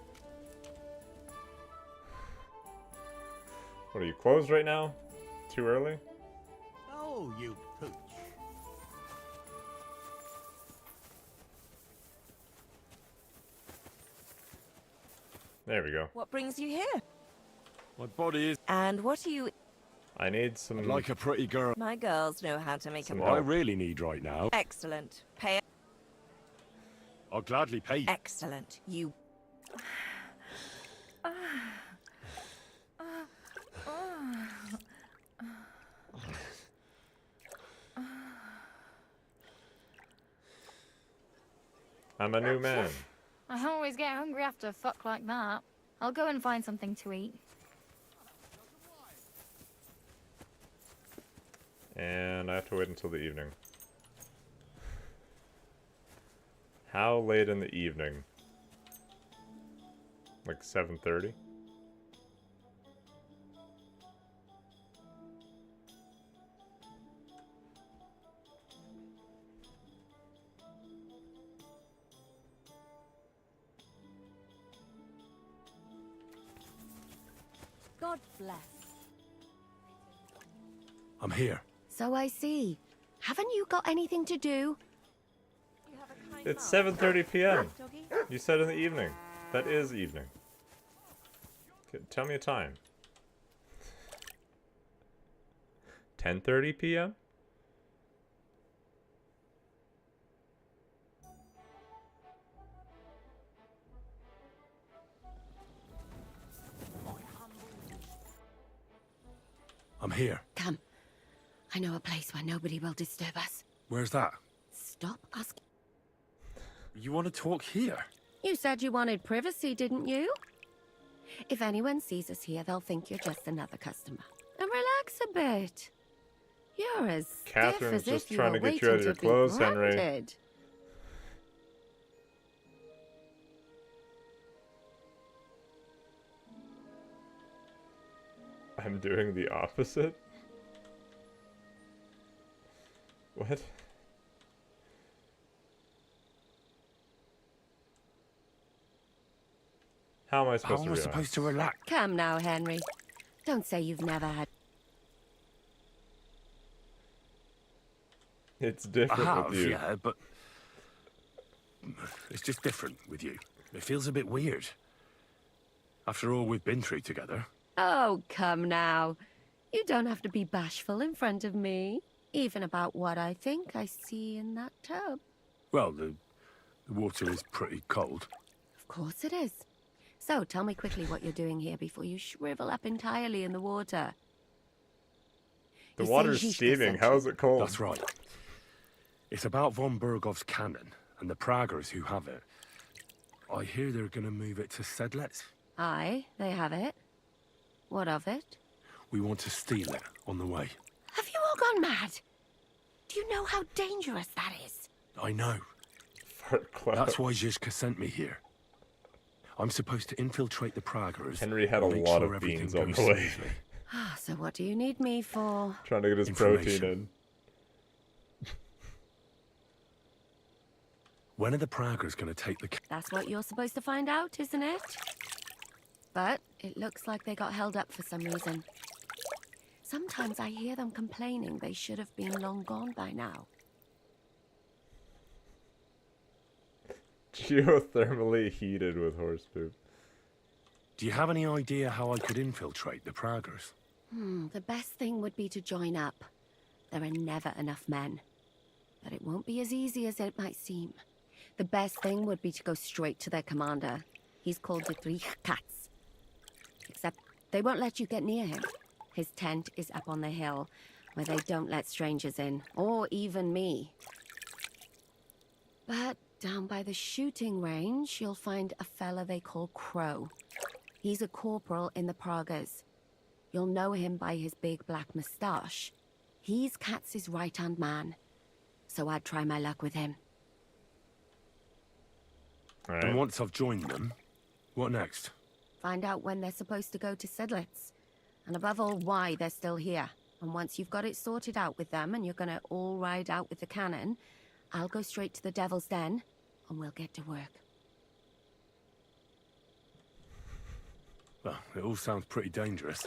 What are you closed right now? Too early? Oh, you pooch. There we go. What brings you here? My body is... And what are you... I need some... I'd like a pretty girl. My girls know how to make a What I really need right now. Excellent. Pay. I'll gladly pay you. Excellent. You. I'm a new man. I always get hungry after a fuck like that. I'll go and find something to eat. And I have to wait until the evening. How late in the evening? Like 7:30? God bless. I'm here. So I see. Haven't you got anything to do? It's 7:30 p.m. You said in the evening. That is evening. Okay, tell me a time. 10:30 p.m.? I'm here. Come. I know a place where nobody will disturb us. Where's that? Stop asking. You want to talk here? You said you wanted privacy, didn't you? If anyone sees us here, they'll think you're just another customer. And relax a bit. You're as Catherine's stiff as just if trying you to were get you out of waiting your to be clothes, Henry. branded. I'm doing the opposite? What? How am I supposed to react? relax? Come now, Henry. Don't say you've never had... It's different I have, with you. yeah, but... It's just different with you. It feels a bit weird. After all we've been through together. Oh, come now. You don't have to be bashful in front of me. Even about what I think I see in that tub. Well, the water is pretty cold. Of course it is. So, tell me quickly what you're doing here before you shrivel up entirely in the water. The You say water's Zizka steaming. sent How you. is it cold? That's right. It's about von Bergov's cannon and the Praggers who have it. I hear they're going to move it to Sedlitz. Aye, they have it. What of it? We want to steal it on the way. Have you all gone mad? Do you know how dangerous that is? I know. That's why Zizka sent me here. I'm supposed to infiltrate the Praggers. Henry had a and make lot sure of beans everything on goes the way. smoothly. Ah, so what do you need me for? Trying to get his protein in. When are the Praggers going to take the... That's what you're supposed to find out, isn't it? But it looks like they got held up for some reason. Sometimes I hear them complaining they should have been long gone by now. Geothermally heated with horse poop. Do you have any idea how I could infiltrate the Praggers? The best thing would be to join up. There are never enough men. But it won't be as easy as it might seem. The best thing would be to go straight to their commander. He's called Dietrich Katz. Except they won't let you get near him. His tent is up on the hill, where they don't let strangers in, or even me. But down by the shooting range, you'll find a fella they call Crow. He's a corporal in the Praggers. You'll know him by his big black moustache. He's Katz's right-hand man, so I'd try my luck with him. And once I've joined them, what next? Find out when they're supposed to go to Sedlitz. And above all, why they're still here. And once you've got it sorted out with them and you're gonna all ride out with the cannon, I'll go straight to the Devil's Den and we'll get to work. Well, it all sounds pretty dangerous.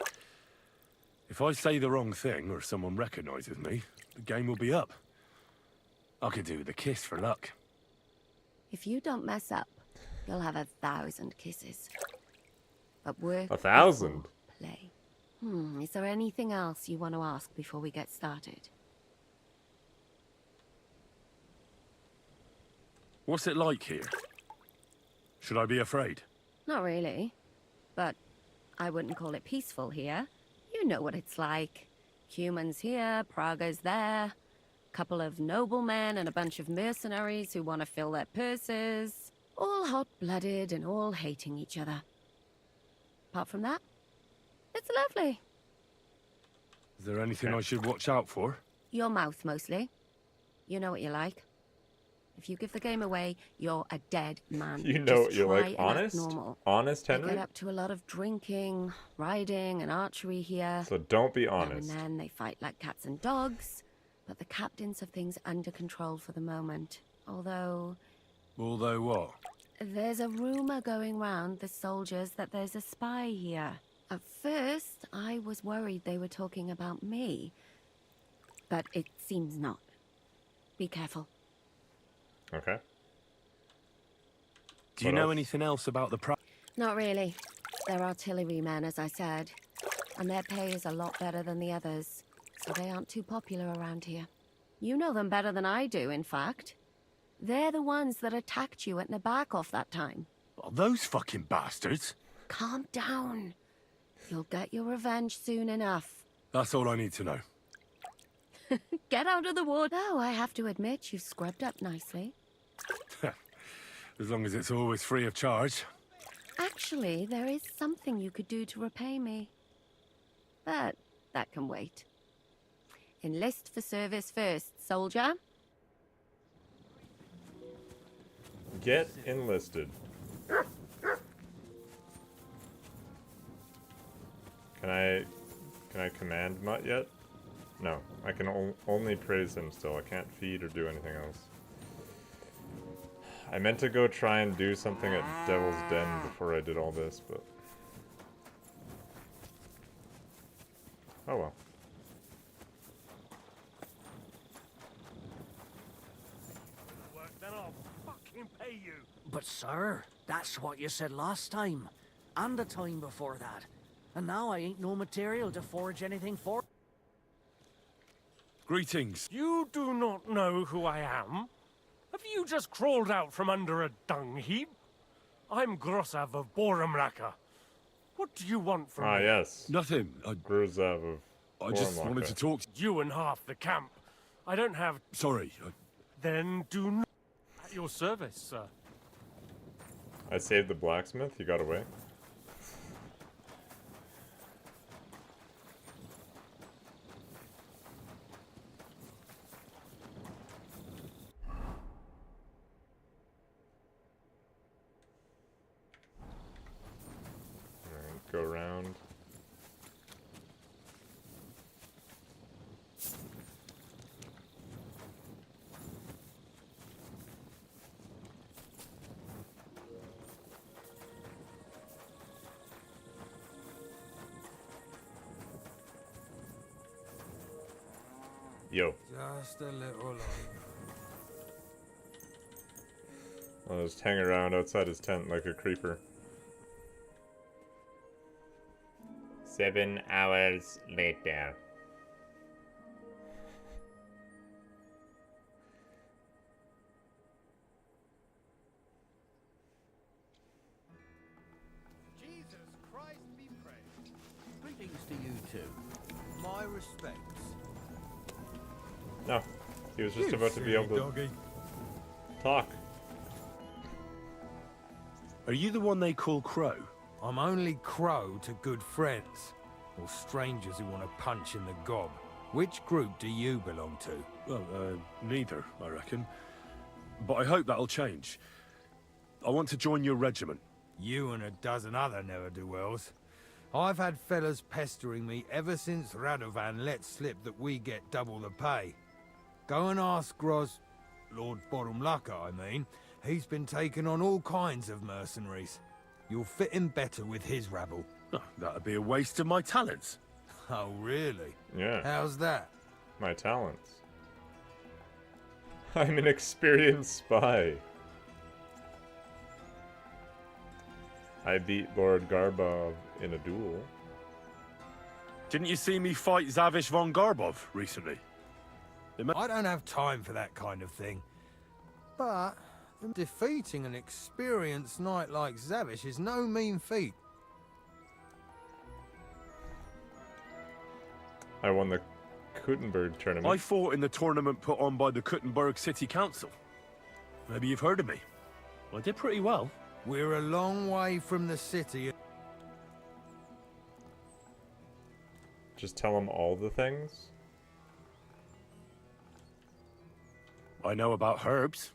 If I say the wrong thing or someone recognizes me, the game will be up. I could do with a kiss for luck. If you don't mess up, you'll have 1,000 kisses. But work 1,000? before play. Is there anything else you want to ask before we get started? What's it like here? Should I be afraid? Not really. But I wouldn't call it peaceful here. You know what it's like. Humans here, Praga's there. Couple of noblemen and a bunch of mercenaries who want to fill their purses. All hot-blooded and all hating each other. Apart from that, it's lovely. Is there anything I should watch out for? Your mouth, mostly. You know what you like. If you give the game away, you're a dead man. You know what you try like? and act Honest? normal. Honest, They Henry? get up to a lot of drinking, riding, and archery here. So don't be Now honest. and then they fight like cats and dogs, but the captains have things under control for the moment. Although Although what? there's a rumor going round the soldiers that there's a spy here. At first, I was worried they were talking about me, but it seems not. Be careful. Okay. Do you know anything else about the Not really. They're artillerymen, as I said, and their pay is a lot better than the others, so they aren't too popular around here. You know them better than I do, in fact. They're the ones that attacked you at Nabakov that time. Oh, those fucking bastards? Calm down. You'll get your revenge soon enough. That's all I need to know. Get out of the wood. Oh, I have to admit, you've scrubbed up nicely. As long as it's always free of charge. Actually, there is something you could do to repay me. But that can wait. Enlist for service first, soldier. Get enlisted. Can I command Mutt yet? No, I can only praise him still. I can't feed or do anything else. I meant to go try and do something at Devil's Den before I did all this, but... oh well. Then I'll fucking pay you. But sir, that's what you said last time. And the time before that. And now I ain't no material to forge anything for. Greetings. You do not know who I am? Have you just crawled out from under a dung heap? I'm Grossav of Bohemia. What do you want from Ah, me? yes. Nothing. Grossav of I just Bohemia. wanted to talk. You and half the camp. I don't have... Sorry. Then do not... At your service, sir. I saved the blacksmith, he got away. Alright, go around. Yo. Just a little longer. I'll just hang around outside his tent like a creeper. 7 hours later. Jesus Christ be praised. Greetings to you too. My respects. No, he was just You about to be silly able to doggy. talk. Are you the one they call Crow? I'm only Crow to good friends, or strangers who want to punch in the gob. Which group do you belong to? Well, neither, I reckon. But I hope that'll change. I want to join your regiment. You and a dozen other ne'er-do-wells. I've had fellas pestering me ever since Radovan let slip that we get double the pay. Go and ask Lord Bohemia, I mean. He's been taking on all kinds of mercenaries. You'll fit in better with his rabble. Oh, that'd be a waste of my talents. Oh, really? Yeah. How's that? My talents. I'm an experienced spy. I beat Lord Garbov in a duel. Didn't you see me fight Zavish von Garbov recently? I don't have time for that kind of thing. But defeating an experienced knight like Zavish is no mean feat. I won the Kuttenberg tournament. I fought in the tournament put on by the Kuttenberg City Council. Maybe you've heard of me. I did pretty well. We're a long way from the city. Just tell him all the things? I know about herbs.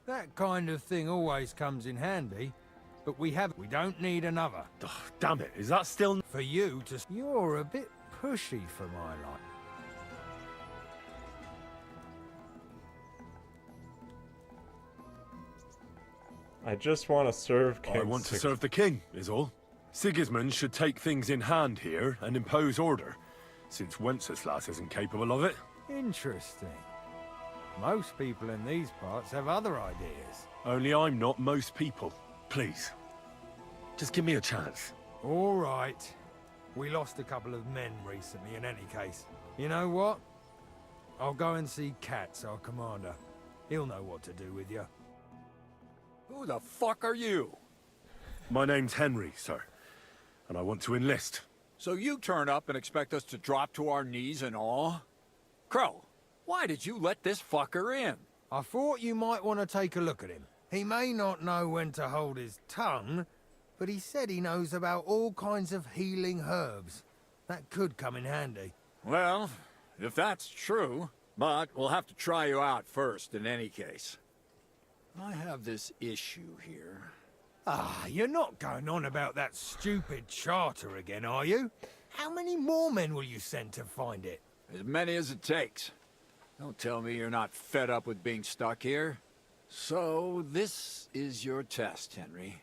That kind of thing always comes in handy, but we don't need another. Oh, damn it, is that still... For you to... You're a bit pushy for my life. I just want to serve King. I want to serve the king, is all. Sigismund should take things in hand here and impose order, since Wenceslas isn't capable of it. Interesting. Most people in these parts have other ideas. Only I'm not most people. Please. Just give me a chance. All right. We lost a couple of men recently in any case. You know what? I'll go and see Katz, our commander. He'll know what to do with you. Who the fuck are you? My name's Henry, sir. And I want to enlist. So you turn up and expect us to drop to our knees in awe? Crow, why did you let this fucker in? I thought you might want to take a look at him. He may not know when to hold his tongue, but he said he knows about all kinds of healing herbs. That could come in handy. Well, if that's true, but we'll have to try you out first in any case. I have this issue here. Ah, you're not going on about that stupid charter again, are you? How many more men will you send to find it? As many as it takes. Don't tell me you're not fed up with being stuck here. So, this is your test, Henry.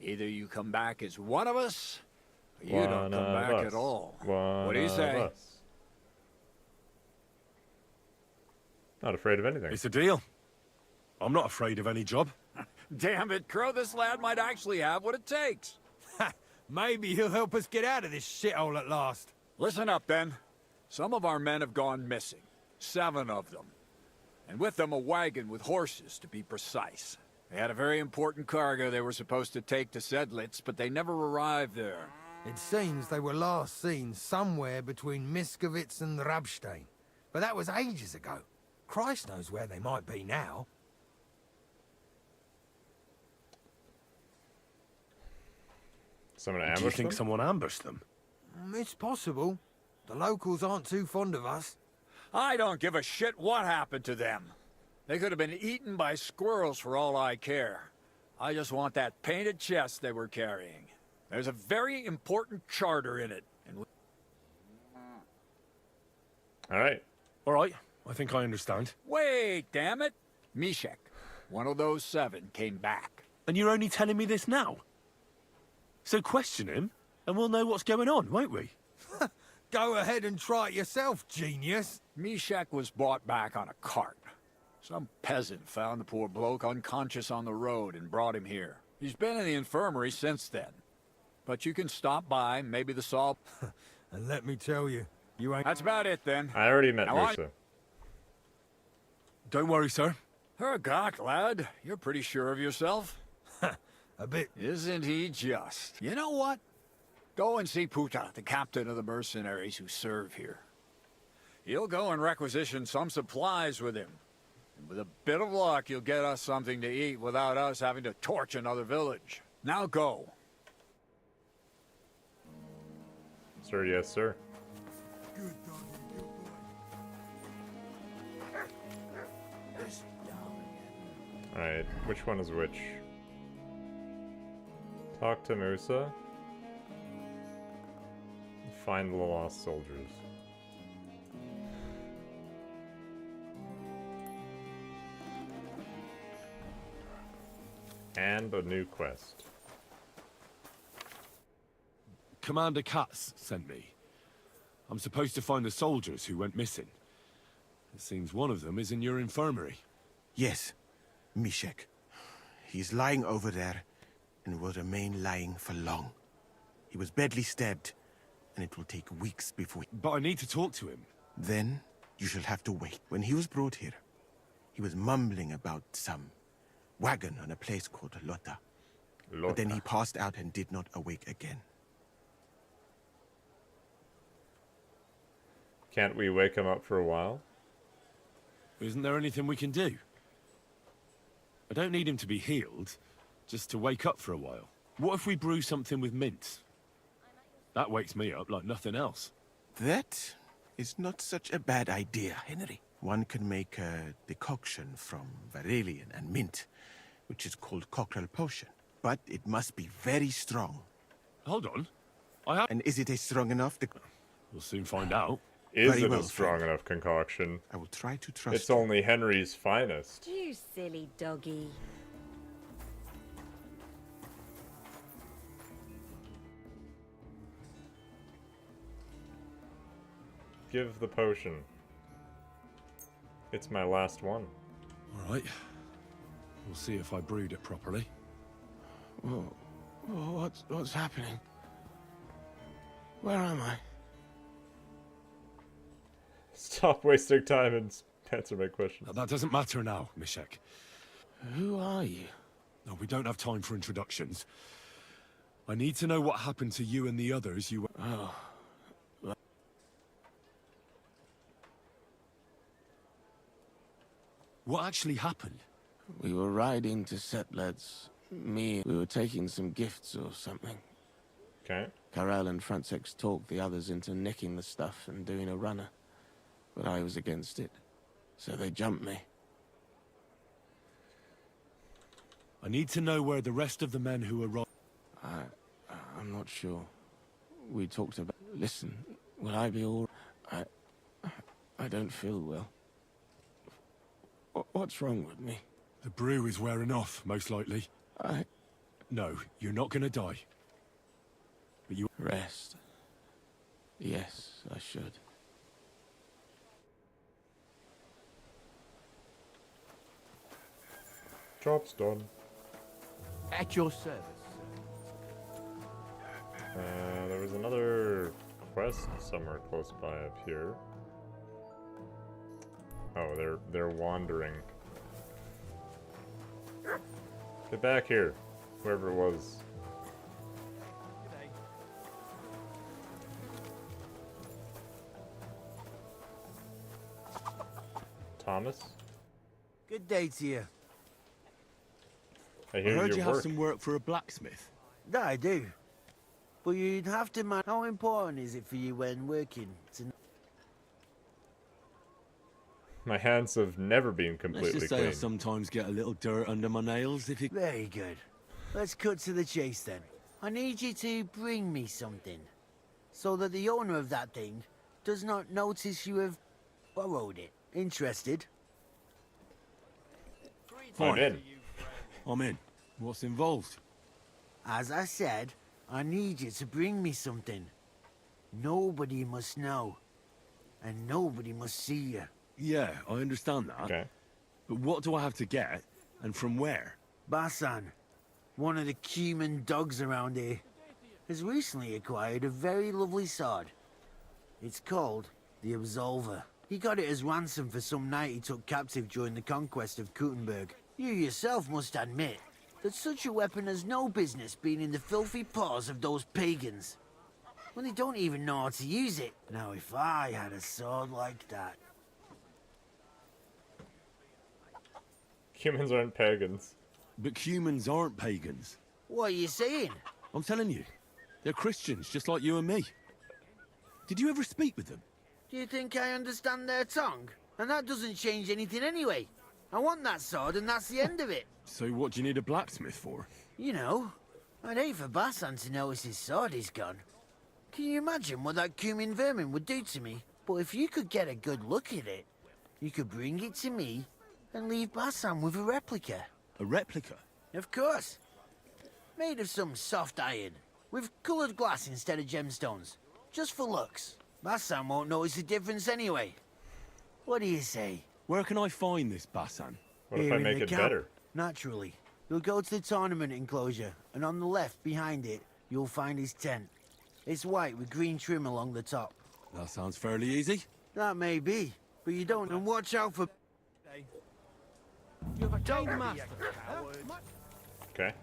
Either you come back as one of us, or you don't come back at all. What do you say? Not afraid of anything. It's a deal. I'm not afraid of any job. Damn it, Crow, this lad might actually have what it takes. Maybe he'll help us get out of this shithole at last. Listen up, then. Some of our men have gone missing. 7 of them. And with them a wagon with horses, to be precise. They had a very important cargo they were supposed to take to Sedlitz, but they never arrived there. It seems they were last seen somewhere between Miskovitz and Rabstein. But that was ages ago. Christ knows where they might be now. Someone Do you ambushed think them? someone ambushed them? It's possible. The locals aren't too fond of us. I don't give a shit what happened to them. They could have been eaten by squirrels for all I care. I just want that painted chest they were carrying. There's a very important charter in it. And Alright. Alright, I think I understand. wait, damn it! Mishek, one of those 7, came back. And you're only telling me this now? So question him, and we'll know what's going on, won't we? Go ahead and try it yourself, genius. Mishek was brought back on a cart. Some peasant found the poor bloke unconscious on the road and brought him here. He's been in the infirmary since then. But you can stop by, maybe the salt... And let me tell you, you ain't... That's about it, then. I already met Now Musa. Don't worry, sir. Hergott, lad, you're pretty sure of yourself. A bit. Isn't he just? You know what? Go and see Puta, the captain of the mercenaries who serve here. He'll go and requisition some supplies with him. And with a bit of luck, you'll get us something to eat without us having to torch another village. Now go. Sir, yes, sir. Alright, which one is which? Talk to Musa. Find the lost soldiers. And a new quest. Commander Katz sent me. I'm supposed to find the soldiers who went missing. It seems one of them is in your infirmary. Yes, Mishek. He's lying over there, and will remain lying for long. He was badly stabbed, and it will take weeks before... But I need to talk to him. Then you shall have to wait. When he was brought here, he was mumbling about some wagon on a place called Lota. But then he passed out and did not awake again. Can't we wake him up for a while? Isn't there anything we can do? I don't need him to be healed, just to wake up for a while. What if we brew something with mint? That wakes me up like nothing else. That is not such a bad idea, Henry. One can make a decoction from Varelian and mint, which is called cockerel potion. But it must be very strong. Hold on. And is it a strong enough? We'll soon find out. Is Very it well, a strong enough concoction? I will try to trust It's you. only Henry's finest. You silly doggy. Give the potion. It's my last one. All right. We'll see if I brewed it properly. Whoa. What's happening? Where am I? Stop wasting time and answer my question. That doesn't matter now, Mishek. Who are you? No, we don't have time for introductions. I need to know what happened to you and the others you... Oh. What actually happened? We were riding to Settlers. We were taking some gifts or something. Okay. Karel and Francex talked the others into nicking the stuff and doing a runner. But I was against it. So they jumped me. I need to know where the rest of the men who arrived... I'm not sure. We talked about... Listen, will I be all... I don't feel well. What's wrong with me? The brew is wearing off, most likely. No, you're not gonna die. But you... Rest. Yes, I should. Job's done. At your service. There was another quest somewhere close by up here. Oh, they're wandering. Get back here, whoever it was. Thomas? Good day to you. I hear heard you have work. some work for a blacksmith. That I do. But you'd have to man. How important is it for you when working? My hands have never been completely Let's just say clean. I sometimes get a little dirt under my nails if you... Very good. Let's cut to the chase then. I need you to bring me something. So that the owner of that thing does not notice you have borrowed it. Interested? I'm in. I'm in. What's involved? As I said, I need you to bring me something. Nobody must know. And nobody must see you. Yeah, I understand that. Okay. But what do I have to get, and from where? Basan, one of the Cuman dogs around here, has recently acquired a very lovely sword. It's called the Absolver. He got it as ransom for some knight he took captive during the conquest of Kuttenberg. You yourself must admit that such a weapon has no business being in the filthy paws of those pagans, when they don't even know how to use it. Now, if I had a sword like that... Humans aren't pagans. But humans aren't pagans. What are you saying? I'm telling you. They're Christians, just like you and me. Did you ever speak with them? Do you think I understand their tongue? And that doesn't change anything anyway. I want that sword and that's the end of it. So what do you need a blacksmith for? You know, I'd hate for Basan to notice his sword is gone. Can you imagine what that Cumin vermin would do to me? But if you could get a good look at it, you could bring it to me and leave Basan with a replica. A replica? Of course. Made of some soft iron, with coloured glass instead of gemstones. Just for looks. Basan won't notice the difference anyway. What do you say? Where can I find this Basan? What if Here I in make the it camp. better? Naturally. You'll go to the tournament enclosure, and on the left, behind it, you'll find his tent. It's white with green trim along the top. That sounds fairly easy. That may be, but you don't. And watch out for. You have a kind master. Okay.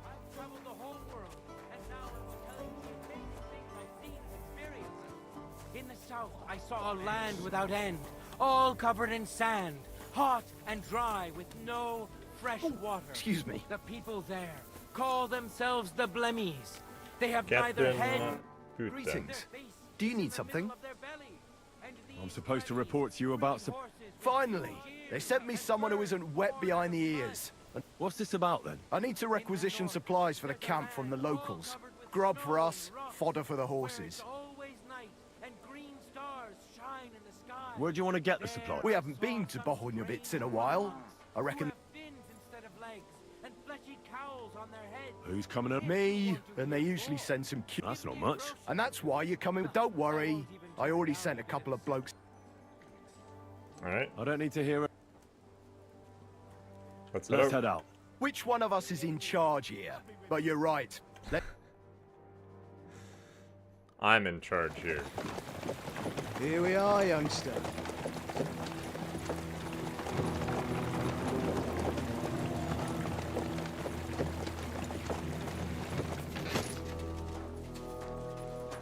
I've traveled the whole world, and now I will tell you the amazing things I've seen and experienced. In the south, I saw a land without end, all covered in sand, hot and dry, with no fresh water. Excuse me. The people there call themselves the Blemmies. They have neither Captain head. Greetings. Do you need something? I'm supposed to report to you about some... Finally! They sent me someone who isn't wet behind the ears. What's this about, then? I need to requisition supplies for the camp from the locals. Grub for us, fodder for the horses. Where do you want to get the supply? We haven't been to Bohemia in a while. I reckon... Who's coming up? Me, and they usually send some... That's not much. And that's why you're coming... Don't worry, I already sent a couple of blokes. Alright. I don't need to hear it. Let's head out. Which one of us is in charge here? But you're right. I'm in charge here. Here we are, youngster.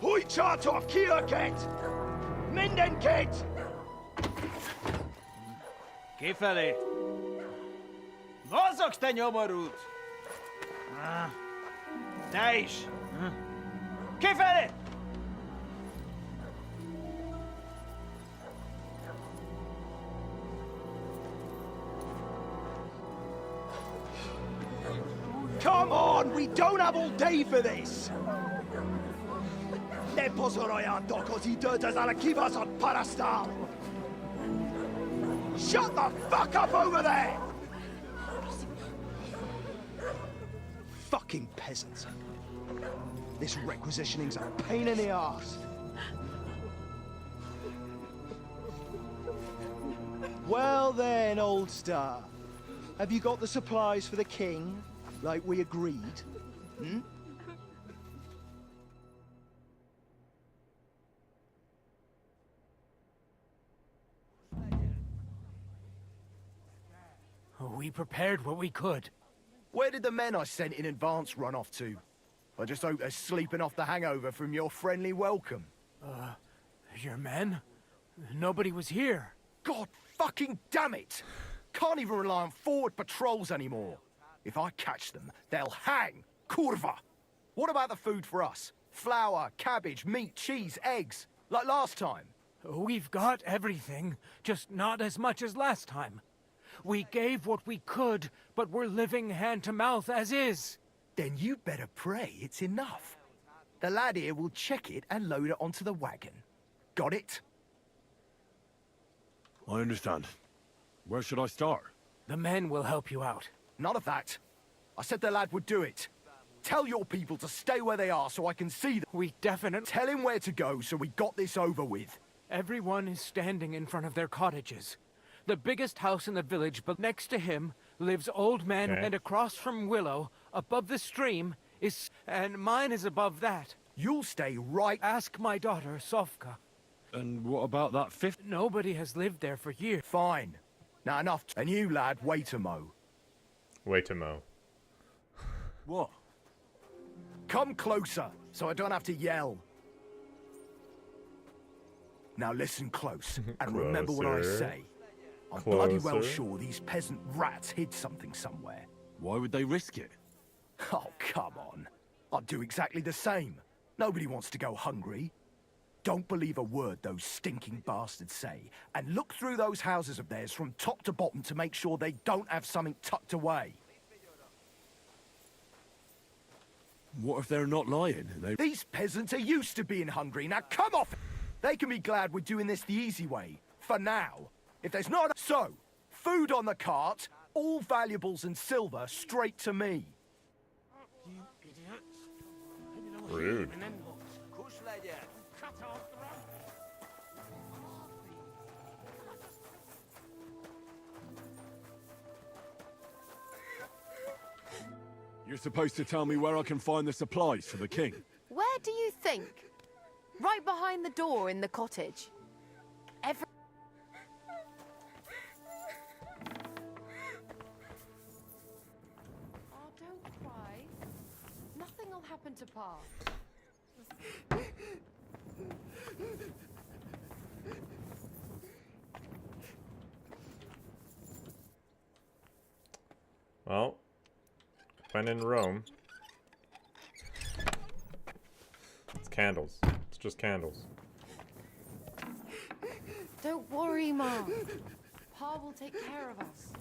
Hoi charter Kierket! Mindenket! Kifelé! Mozogsz, te nyomorult! Te is! Kifelé! Come on, we don't have all day for this! Ne pozorojanto, così dödas alla kivas on parastal! Shut the fuck up over there! Fucking peasants. This requisitioning's a pain in the arse. Well then, old star. Have you got the supplies for the king, like we agreed? Hmm? We prepared what we could. Where did the men I sent in advance run off to? I just hope they're sleeping off the hangover from your friendly welcome. Your men? Nobody was here. God fucking damn it! Can't even rely on forward patrols anymore. If I catch them, they'll hang. Kurva! What about the food for us? Flour, cabbage, meat, cheese, eggs, like last time? We've got everything, just not as much as last time. We gave what we could, but we're living hand to mouth as is. Then you better pray it's enough. The lad here will check it and load it onto the wagon. Got it? I understand. Where should I start? The men will help you out. None of that. I said the lad would do it. Tell your people to stay where they are so I can see them. We definitely... Tell him where to go so we got this over with. Everyone is standing in front of their cottages. The biggest house in the village, but next to him lives Old Man, and across from Willow, above the stream, is... And mine is above that. You'll stay right... Ask my daughter, Sofka. And what about that fifth? Nobody has lived there for years. Fine. Now enough. And you, lad, wait a mo. Wait a mo. What? Come closer, so I don't have to yell. Now listen close, and remember what I say. I'm bloody well sure these peasant rats hid something somewhere. Why would they risk it? Oh, come on. I'd do exactly the same. Nobody wants to go hungry. Don't believe a word those stinking bastards say, and look through those houses of theirs from top to bottom to make sure they don't have something tucked away. What if they're not lying? These peasants are used to being hungry. Now come off! They can be glad we're doing this the easy way. For now. If there's not... So, food on the cart, all valuables and silver straight to me. Rude. You're supposed to tell me where I can find the supplies for the king. Where do you think? Right behind the door in the cottage. Oh, don't cry. Nothing will happen to Pa. Well, when in Rome, it's candles. It's just candles. Don't worry, Mom. Pa will take care of us.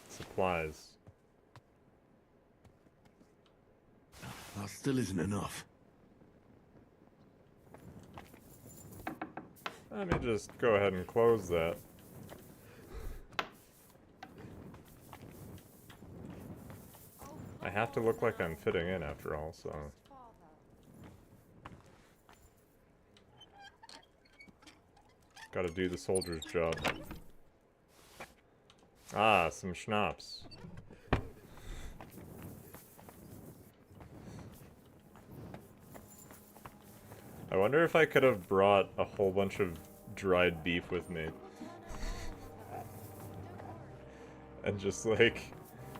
Supplies. That still isn't enough. Let me just go ahead and close that. I have to look like I'm fitting in after all, so... Gotta do the soldier's job. Ah, some schnapps. I wonder if I could have brought a whole bunch of dried beef with me. And just, like,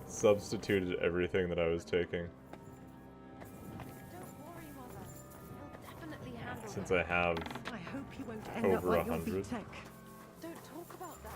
substituted everything that I was taking. Since I have I hope you won't end up over like 100. your VTech. Don't talk about that.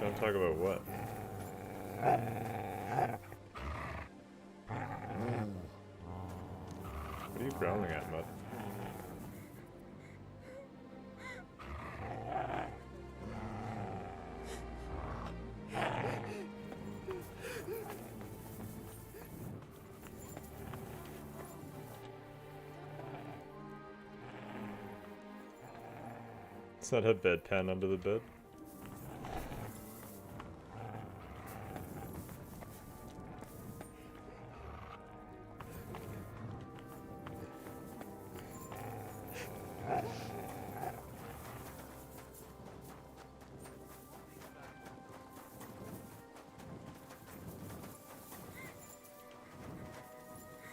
Don't talk about what? What are you growling at, Mutt? Is that a bedpan under the bed?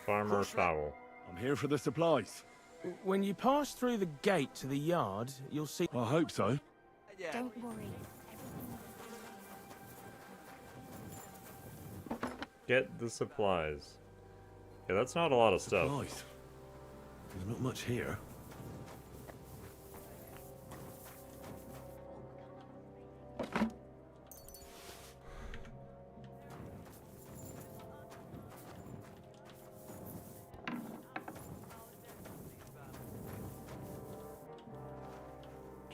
Farmer Fowl. I'm here for the supplies. When you pass through the gate to the yard, you'll see... I hope so. Don't worry. Get the supplies. Yeah, that's not a lot of stuff. Supplies. There's not much here.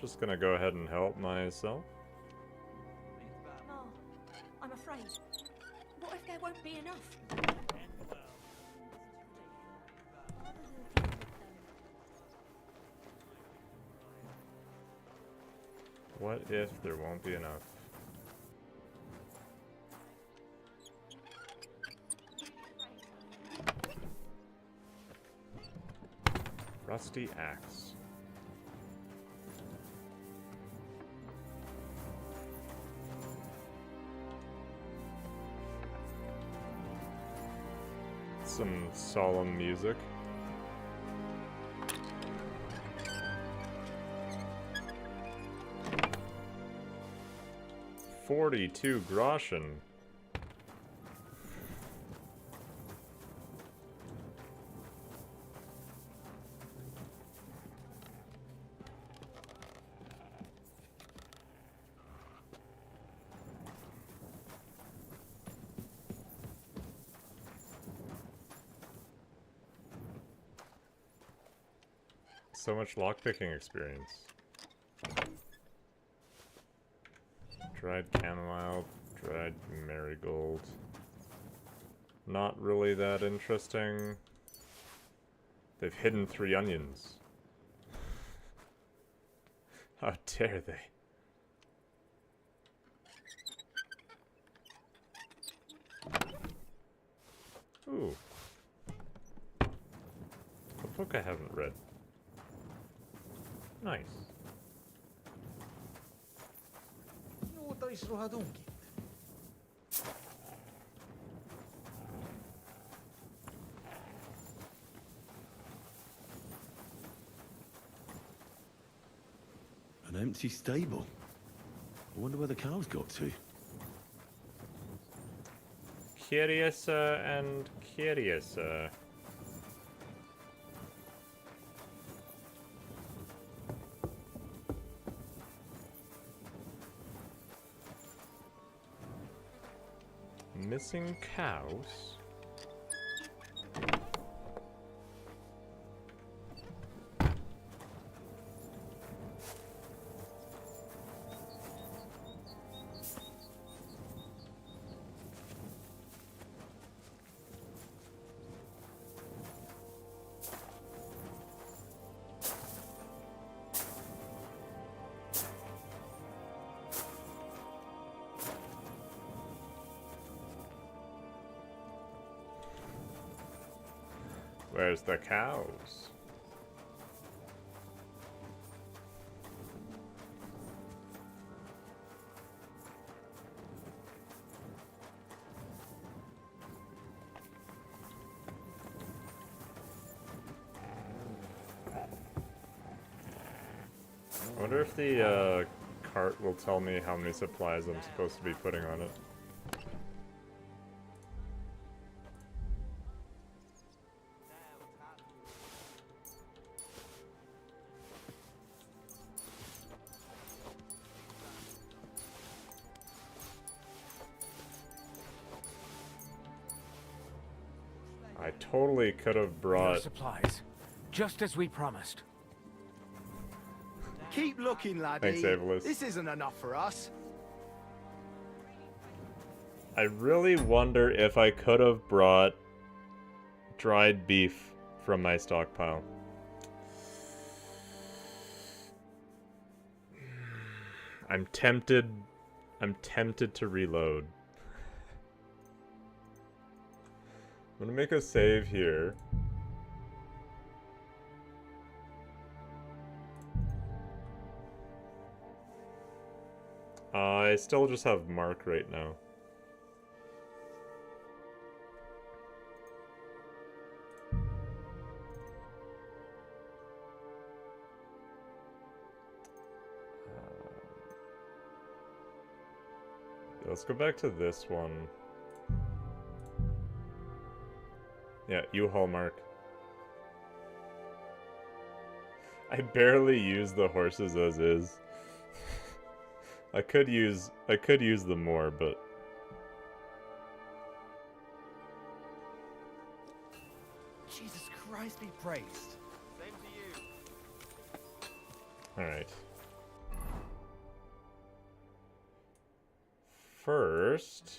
Just gonna go ahead and help myself. Ma, I'm afraid. What if there won't be enough? What if there won't be enough? Rusty axe. Some solemn music. $42 groschen. So much lockpicking experience. Dried chamomile, dried marigold. Not really that interesting. They've hidden 3 onions. How dare they? Ooh. A book I haven't read. Nice. An empty stable. I wonder where the cows got to. Curiouser and curiouser. Missing cows? Where's the cows? I wonder if the cart will tell me how many supplies I'm supposed to be putting on it. I totally could have brought supplies, just as we promised. Keep looking, laddie. Thanks, Avalis. This isn't enough for us. I really wonder if I could have brought dried beef from my stockpile. I'm tempted to reload. I'm gonna make a save here. I still just have Mark right now. Let's go back to this one. Yeah, U-Haul Mark. I barely use the horses as is. I could use them more, but Jesus Christ be praised. Same to you. all right. First,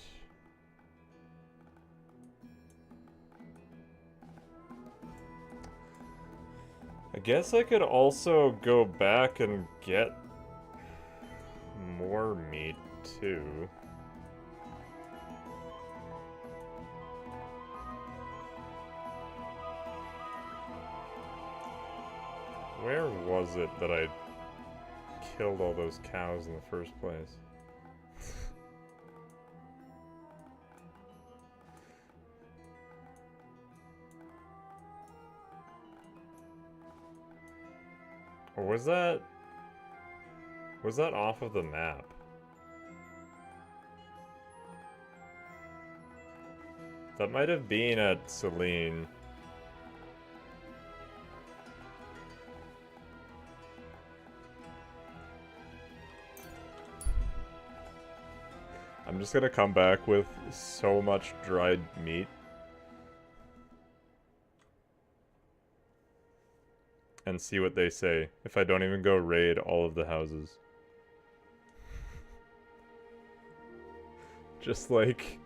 I guess I could also go back and get more meat too. Where was it that I killed all those cows in the first place? Or was that off of the map? That might have been at Celine. I'm just gonna come back with so much dried meat. And see what they say, if I don't even go raid all of the houses. Just like,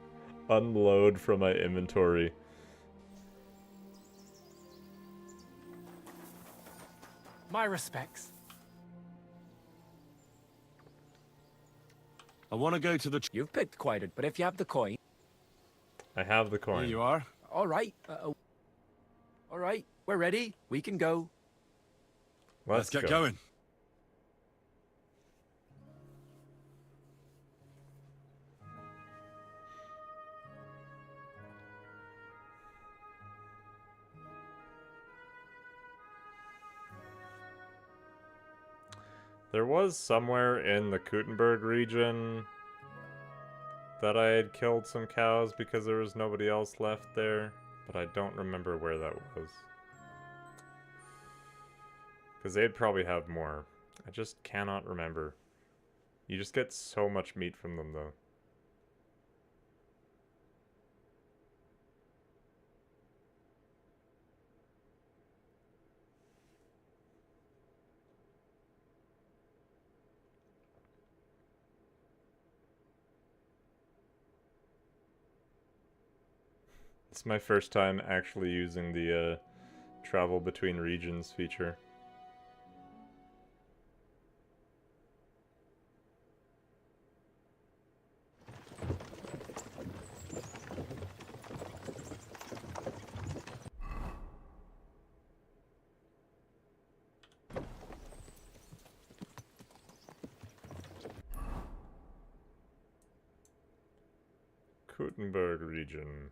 unload from my inventory. My respects. I want to go to the... You've picked but if you have the coin... I have the coin. Here you are. All right. All right, we're ready. We can go. Let's get going. There was somewhere in the Kuttenberg region that I had killed some cows because there was nobody else left there, but I don't remember where that was. Because they'd probably have more. I just cannot remember. You just get so much meat from them, though. It's my first time actually using the travel between regions feature. Kuttenberg region.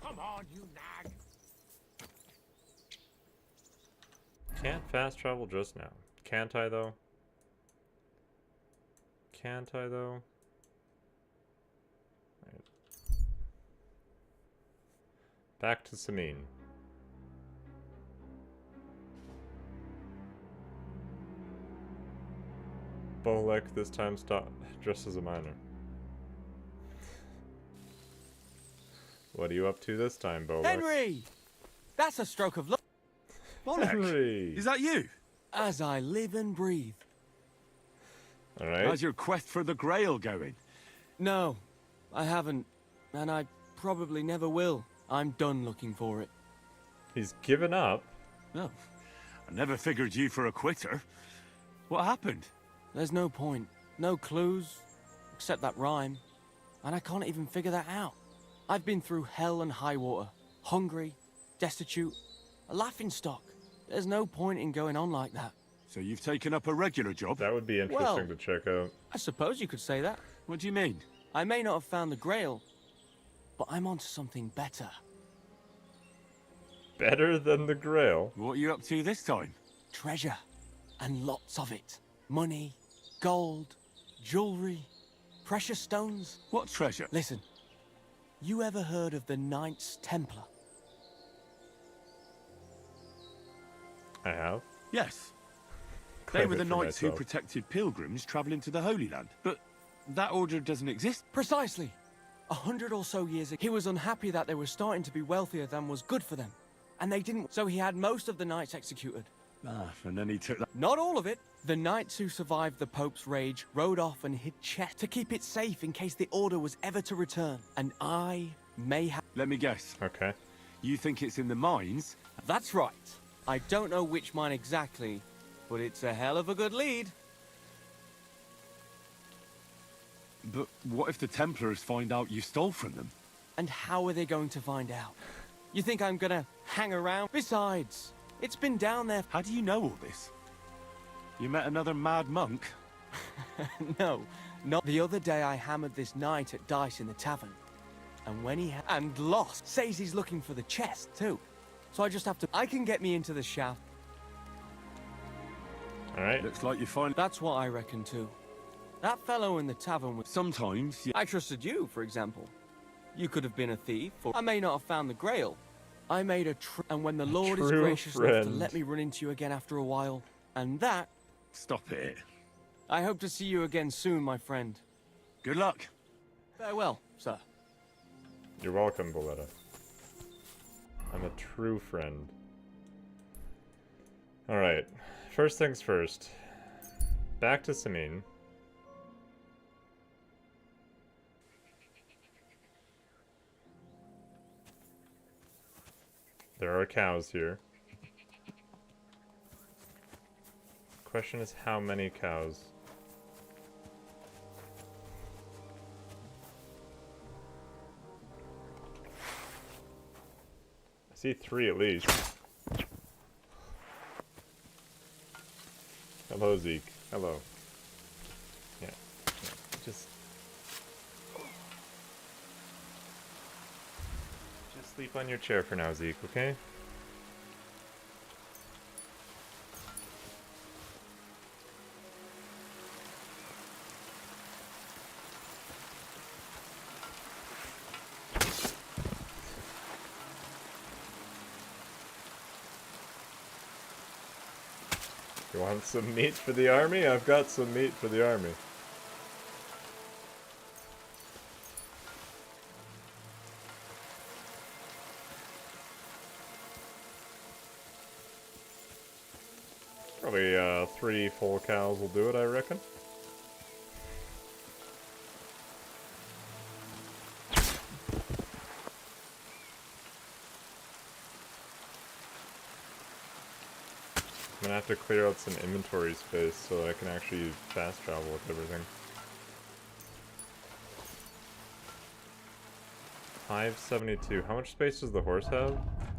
Come on, you nag. Can't fast travel just now. Can't I, though? Can't I, though? Right. Back to Samine. Bolek this time stop dressed as a miner. What are you up to this time, Bolek? Henry! That's a stroke of luck. Henry! Is that you? As I live and breathe. Alright. How's your quest for the Grail going? No, I haven't. And I probably never will. I'm done looking for it. He's given up? No. I never figured you for a quitter. What happened? There's no point. No clues. Except that rhyme. And I can't even figure that out. I've been through hell and high water. Hungry, destitute, a laughingstock. There's no point in going on like that. So you've taken up a regular job? That would be interesting to check out. I suppose you could say that. What do you mean? I may not have found the Grail, but I'm onto something better. Better than the Grail? What are you up to this time? Treasure. And lots of it. Money, gold, jewelry, precious stones. What treasure? Listen. You ever heard of the Knights Templar? I have. Yes. Claim They were it the for knights who myself. protected pilgrims traveling to the Holy Land. But that order doesn't exist. Precisely. 100 or so years ago, he was unhappy that they were starting to be wealthier than was good for them. And they didn't, so he had most of the knights executed. Ah, and then he took that. Not all of it. The knights who survived the Pope's rage rode off and hid chests to keep it safe in case the order was ever to return. And I may have... Let me guess. Okay. You think it's in the mines? That's right. I don't know which mine exactly, but it's a hell of a good lead. But what if the Templars find out you stole from them? And how are they going to find out? You think I'm gonna hang around? Besides, it's been down there... How do you know all this? You met another mad monk? No, not the other day I hammered this knight at dice in the tavern. And when he and lost, says he's looking for the chest too. So I just have to... I can get me into the shaft. Alright. Looks like you find... That's what I reckon too. That fellow in the tavern was... Sometimes, I trusted you, for example. You could have been a thief, or I may not have found the Grail. I made a and when the Lord is true gracious enough to friend. let me run into you again after a while, and that... Stop it. I hope to see you again soon, my friend. Good luck. Farewell, sir. You're welcome, Valletta. I'm a true friend. Alright. First things first. Back to Samine. There are cows here. Question is how many cows? I see 3 at least. Hello, Zeke. Hello. Yeah. Just sleep on your chair for now, Zeke, okay? You want some meat for the army? I've got some meat for the army. Probably 3 full cows will do it, I reckon. I'm gonna have to clear out some inventory space so I can actually fast travel with everything. 572. How much space does the horse have?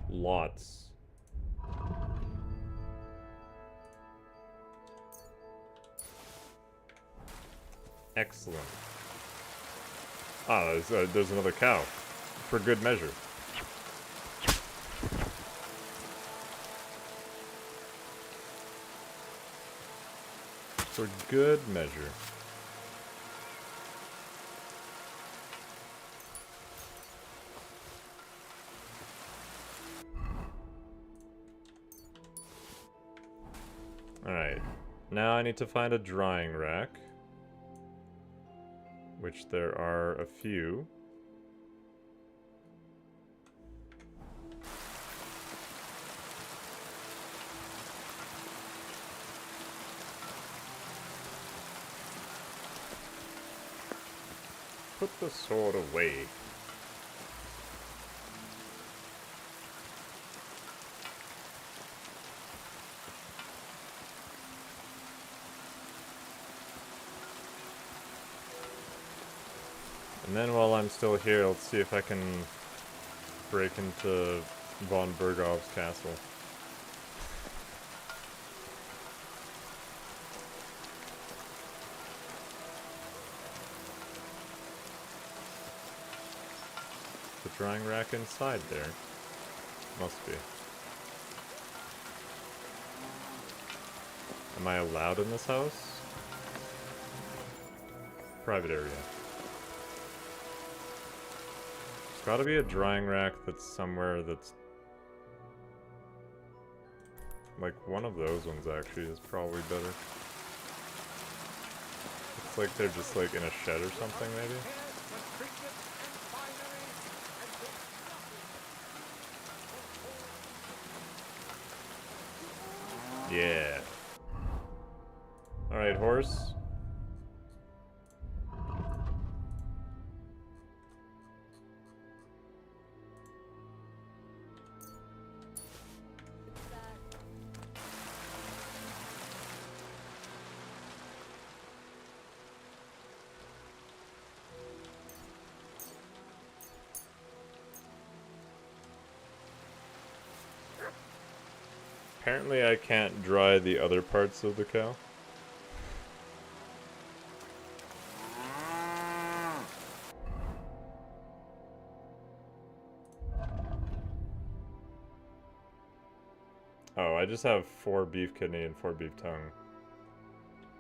Lots. Excellent. Ah, there's another cow. For good measure. For good measure. Alright. Now I need to find a drying rack. Which there are a few. Put the sword away. And then while I'm still here, let's see if I can break into von Bergov's castle. The drying rack inside there. Must be. Am I allowed in this house? Private area. There's gotta be a drying rack that's somewhere that's... Like, one of those ones actually is probably better. It's like they're just like in a shed or something, maybe? Yeah. Alright, horse. Apparently I can't dry the other parts of the cow. Oh, I just have 4 beef kidney and 4 beef tongue.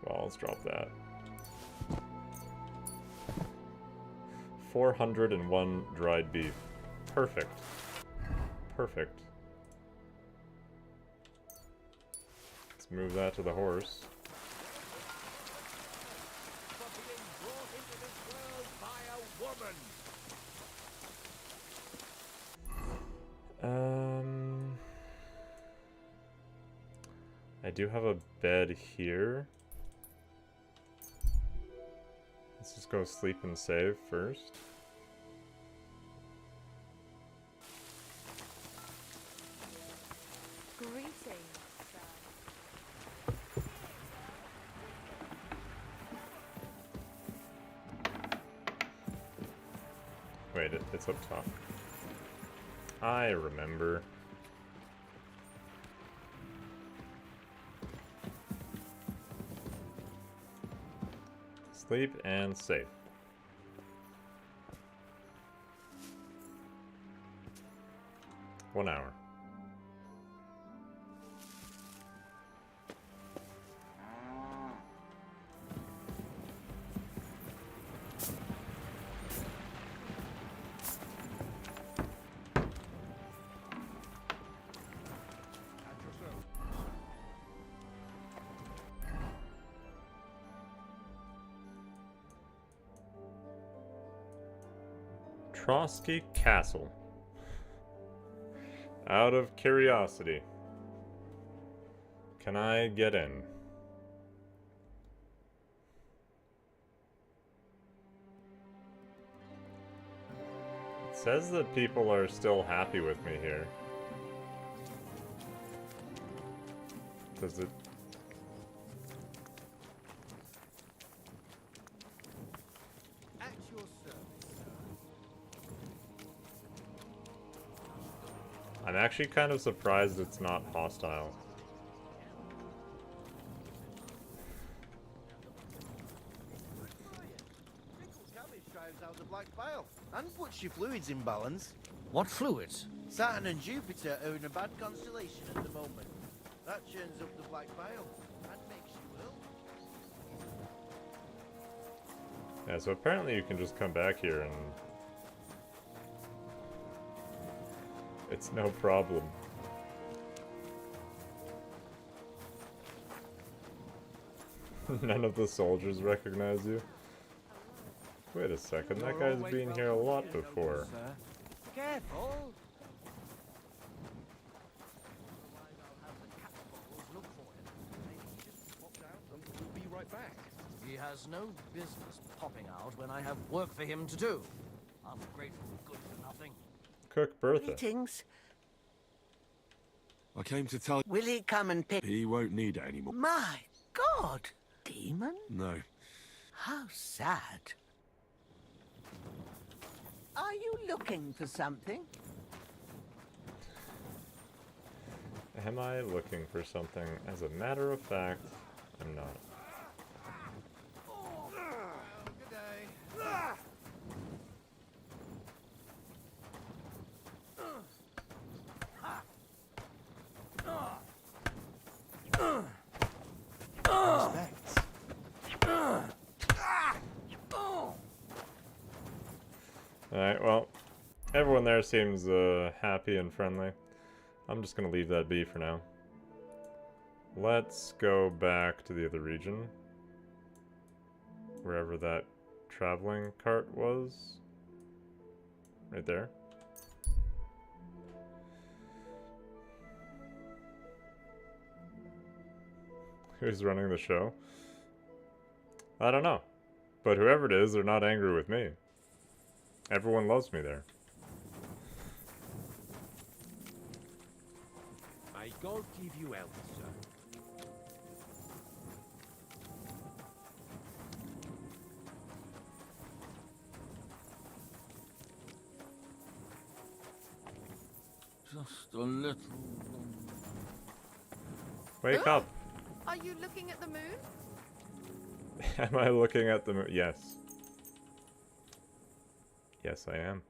Well, let's drop that. 401 dried beef. Perfect. Perfect. Let's move that to the horse. I do have a bed here. Let's just go sleep and save first. Greetings, sir. Wait, it's up top. I remember. Sleep and safe. One hour. Trotsky Castle. Out of curiosity, can I get in? It says that people are still happy with me here. Does it? I'm actually kind of surprised it's not hostile. Drives out the black bile and puts your fluids in balance. What fluids? Saturn and Jupiter are in a bad constellation at the moment. That churns up the black bile and makes you ill. Yeah, so apparently you can just come back here and it's no problem. None of the soldiers recognize you. Wait a second, that guy's been here a lot before. Careful! We'll be right back. He has no business popping out when I have work for him to do. Ungrateful good for nothing. Cook Bertha. Greetings. I came to tell Will he come and pick? he won't need it anymore. My God! Demon? No. How sad. Are you looking for something? Am I looking for something? As a matter of fact, I'm not. Good day. Alright, well, everyone there seems happy and friendly. I'm just gonna leave that be for now. Let's go back to the other region. Wherever that traveling cart was. Right there. Who's running the show? I don't know. But whoever it is, they're not angry with me. Everyone loves me there. May God give you health, sir. Just a little. Wake up! Are you looking at the moon? Am I looking at the moon? Yes. Yes, I am.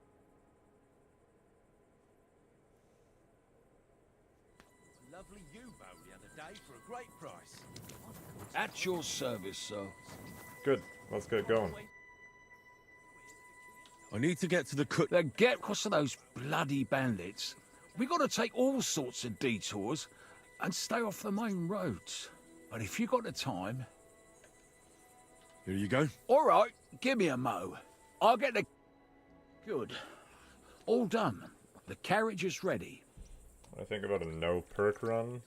Lovely U-boat the other day for a great price. At your service, sir. Good. Let's get going. I need to get to the cut. Then get across to those bloody bandits. We got to take all sorts of detours and stay off the main roads. But if you got the time... Here you go. All right, give me a mo. I'll get the... Good. All done. The carriage is ready. What do I think about a no perk run?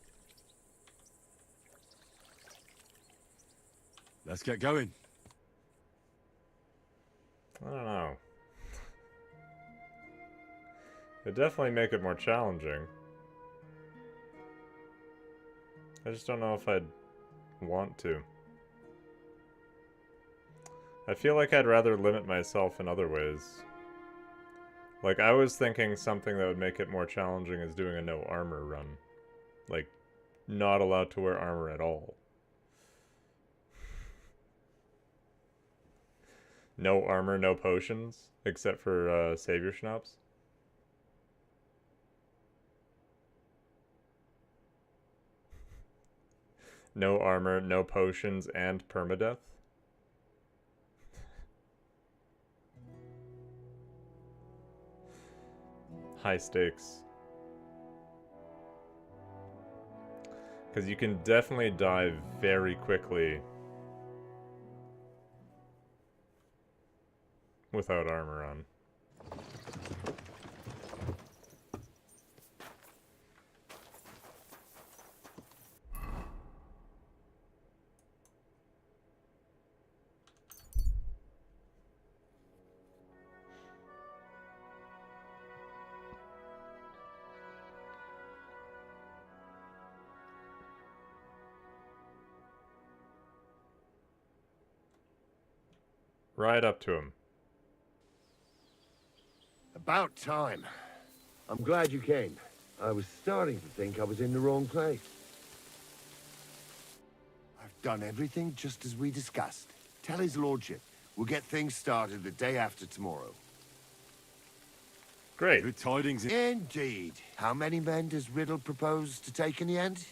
Let's get going. I don't know. It'd definitely make it more challenging. I just don't know if I'd want to. I feel like I'd rather limit myself in other ways. Like, I was thinking something that would make it more challenging is doing a no armor run. Like, not allowed to wear armor at all. No armor, no potions, except for Savior Schnapps. No armor, no potions, and permadeath. High stakes. Because you can definitely die very quickly without armor on. Right up to him. About time. I'm glad you came. I was starting to think I was in the wrong place. I've done everything just as we discussed. Tell his lordship. We'll get things started the day after tomorrow. Great. Good tidings. Indeed. How many men does Riddle propose to take in the end?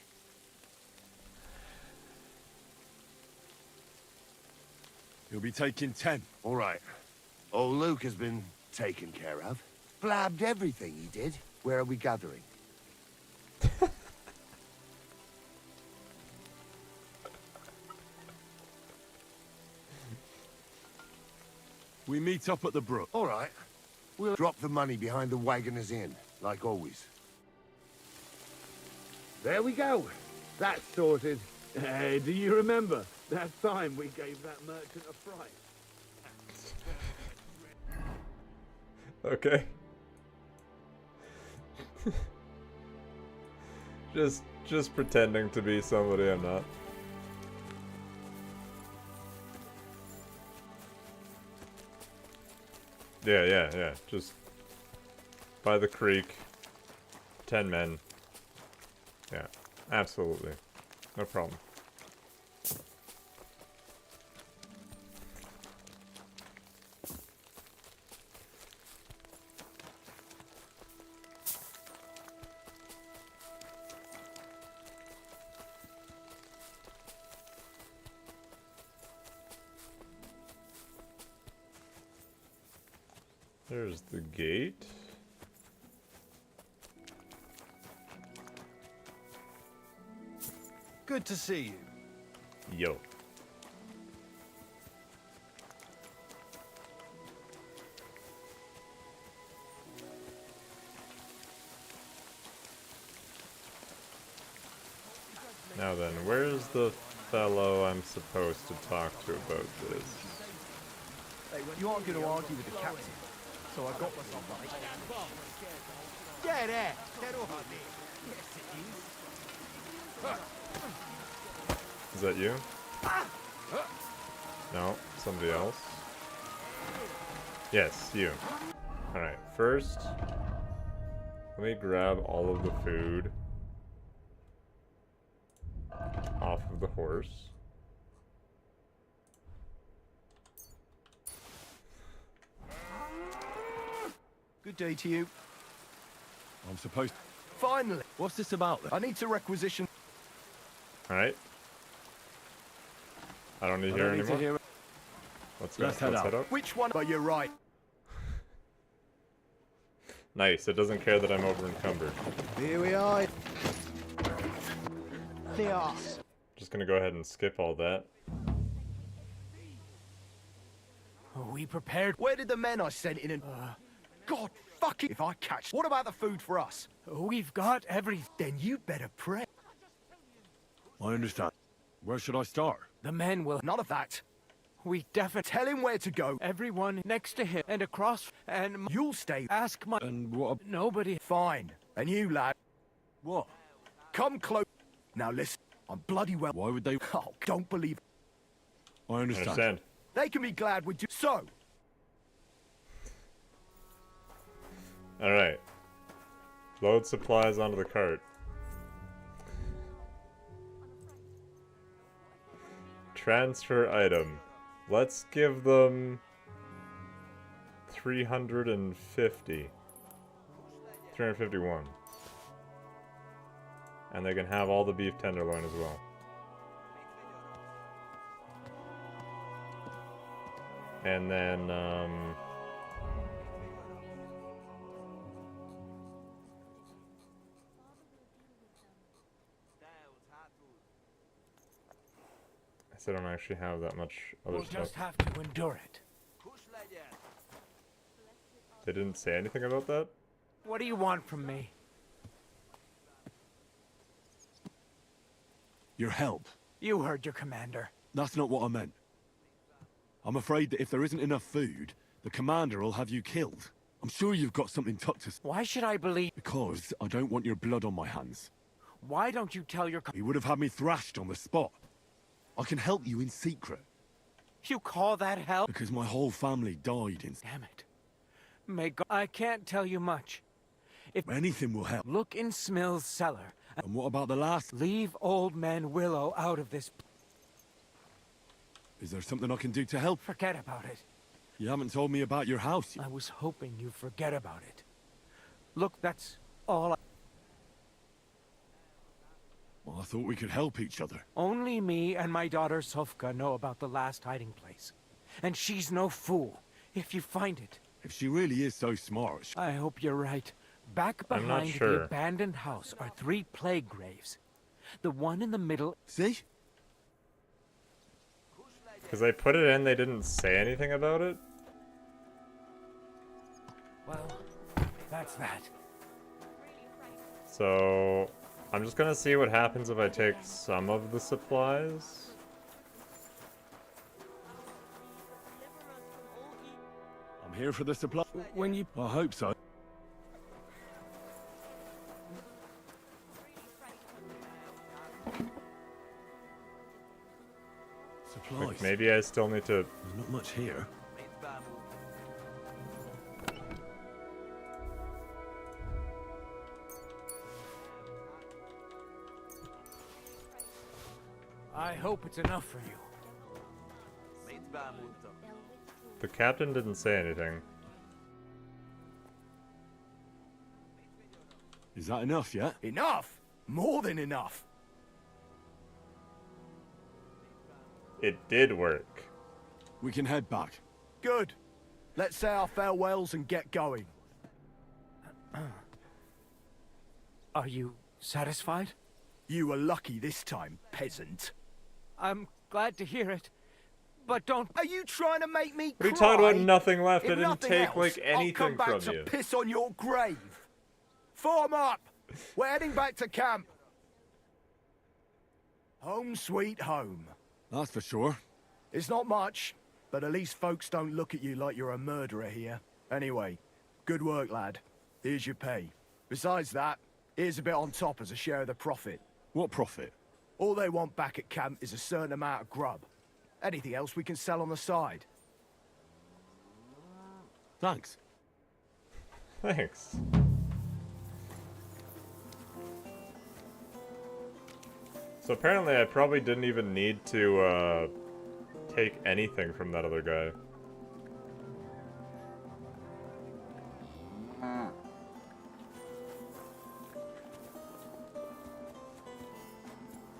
He'll be taking 10. All right. Old Luke has been taken care of. Blabbed everything he did. Where are we gathering? We meet up at the brook. All right. We'll drop the money behind the Wagoner's Inn, like always. There we go. That's sorted. Hey, do you remember that time we gave that merchant a fright? Okay. just pretending to be somebody I'm not. Yeah. Just by the creek. 10 men. Yeah, absolutely. No problem. There's the gate. Good to see you. Yo. Now then, where's the fellow I'm supposed to talk to about this? Hey, you aren't going to argue with the captain, so I got myself right. Yeah, there. Get over me. Yes, it is. Is that you? No, somebody else. Yes, you. Alright, first, let me grab all of the food off of the horse. Good day to you. I'm supposed to... Finally! What's this about then? I need to requisition... Alright. I don't need to hear anymore. Let's go. Let's head out. Which one? But you're right. Nice. It doesn't care that I'm over encumbered. Here we are. Theos. Just gonna go ahead and skip all that. Are we prepared? Where did the men I sent in and... God fuck it if I catch... What about the food for us? We've got everything. Then you'd better pray. I understand. Where should I start? The men will... None of that. We definitely... Tell him where to go. Everyone next to him and across and... You'll stay. Ask my... And what... Nobody... Fine. And you, lad. What? Come close. Now listen. I'm bloody well... Why would they... Oh, don't believe... I understand. They can be glad we do... So... Alright. Load supplies onto the cart. Transfer item. Let's give them 350. 351. And they can have all the beef tenderloin as well. And then, I still don't actually have that much other We'll stuff. just have to endure it. They didn't say anything about that? What do you want from me? Your help. You heard your commander. That's not what I meant. I'm afraid that if there isn't enough food, the commander will have you killed. I'm sure you've got something tucked to... Why should I believe... Because I don't want your blood on my hands. Why don't you tell your... He would have had me thrashed on the spot. I can help you in secret. You call that help? Because my whole family died in... Damn it. May God... I can't tell you much. If... Anything will help. Look in Smill's cellar. And what about the last... Leave old man Willow out of this... Is there something I can do to help? Forget about it. You haven't told me about your house yet. I was hoping you'd forget about it. Look, that's all I... Well, I thought we could help each other. Only me and my daughter Sofka know about the last hiding place. And she's no fool, if you find it. If she really is so smart... I hope you're right. Back I'm not behind sure. the abandoned house are 3 plague graves. The one in the middle... See? Because they put it in, they didn't say anything about it? Well, that's that. So... I'm just gonna see what happens if I take some of the supplies. I'm here for the supply. When you... I hope so. Supplies. Like, maybe I still need to... There's not much here. I hope it's enough for you. The captain didn't say anything. Is that enough yet? Enough? More than enough. It did work. We can head back. Good. Let's say our farewells and get going. Are you satisfied? You were lucky this time, peasant. I'm glad to hear it. But don't... Are you trying to make me What are cry? you talking about nothing left? If I didn't nothing take, else, like, anything I'll come back from to you. piss on your grave. Form up! We're heading back to camp. Home sweet home. That's for sure. It's not much, but at least folks don't look at you like you're a murderer here. Anyway, good work, lad. Here's your pay. Besides that, here's a bit on top as a share of the profit. What profit? All they want back at camp is a certain amount of grub. Anything else we can sell on the side. Thanks. Thanks. So apparently I probably didn't even need to take anything from that other guy.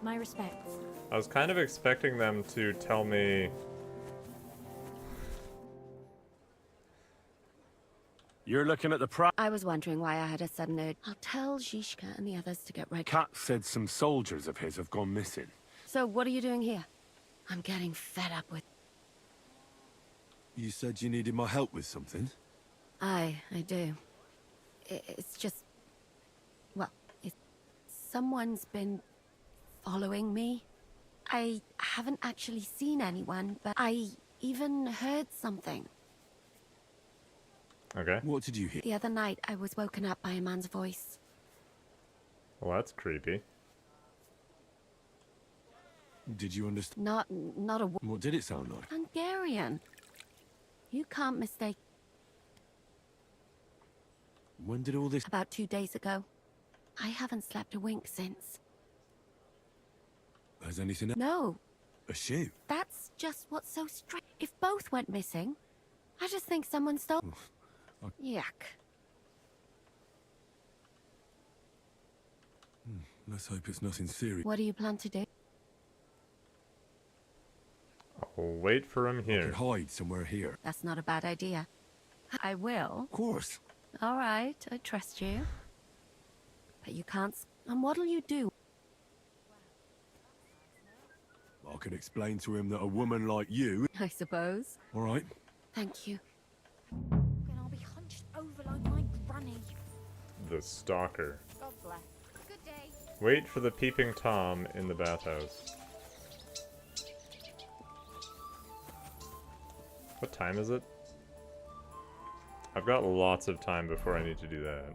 My respects. I was kind of expecting them to tell me... You're looking at the price. I was wondering why I had a sudden urge. I'll tell Zhishka and the others to get ready. Kat said some soldiers of his have gone missing. So what are you doing here? I'm getting fed up with... You said you needed my help with something? I do. It's just... Well, someone's been following me. I haven't actually seen anyone, but I even heard something. Okay. What did you hear? The other night, I was woken up by a man's voice. Well, that's creepy. Did you understand? Not a... What did it sound like? Hungarian. You can't mistake... When did all this... About 2 days ago. I haven't slept a wink since. Has anything... No, A shoe? that's just what's so strange. If both went missing, I just think someone stole... Yuck. Let's hope it's nothing serious. What do you plan to do? I'll wait for him I here. could hide somewhere here. That's not a bad idea. I will. Of course. All right, I trust you. But you can't... And what'll you do? I could explain to him that a woman like you... I suppose. All right. Thank you. Then I'll be hunched over like my granny. The stalker. God bless. Good day. Wait for the peeping Tom in the bathhouse. What time is it? I've got lots of time before I need to do that.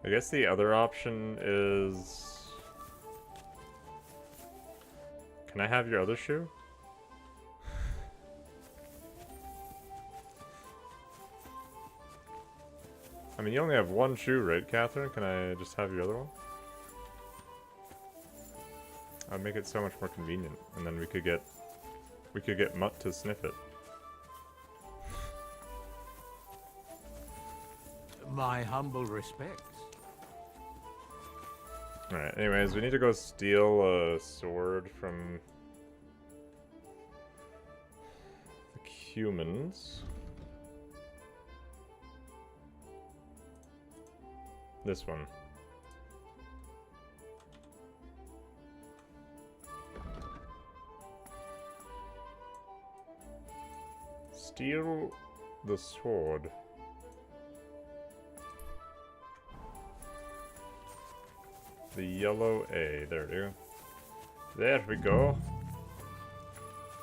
I guess the other option is... Can I have your other shoe? I mean, you only have one shoe, right, Catherine? Can I just have your other one? I'd make it so much more convenient, and then we could get Mutt to sniff it. My humble respects. Alright, anyways, we need to go steal a sword from the humans. This one. Steal the sword. The yellow A, there we go. There we go.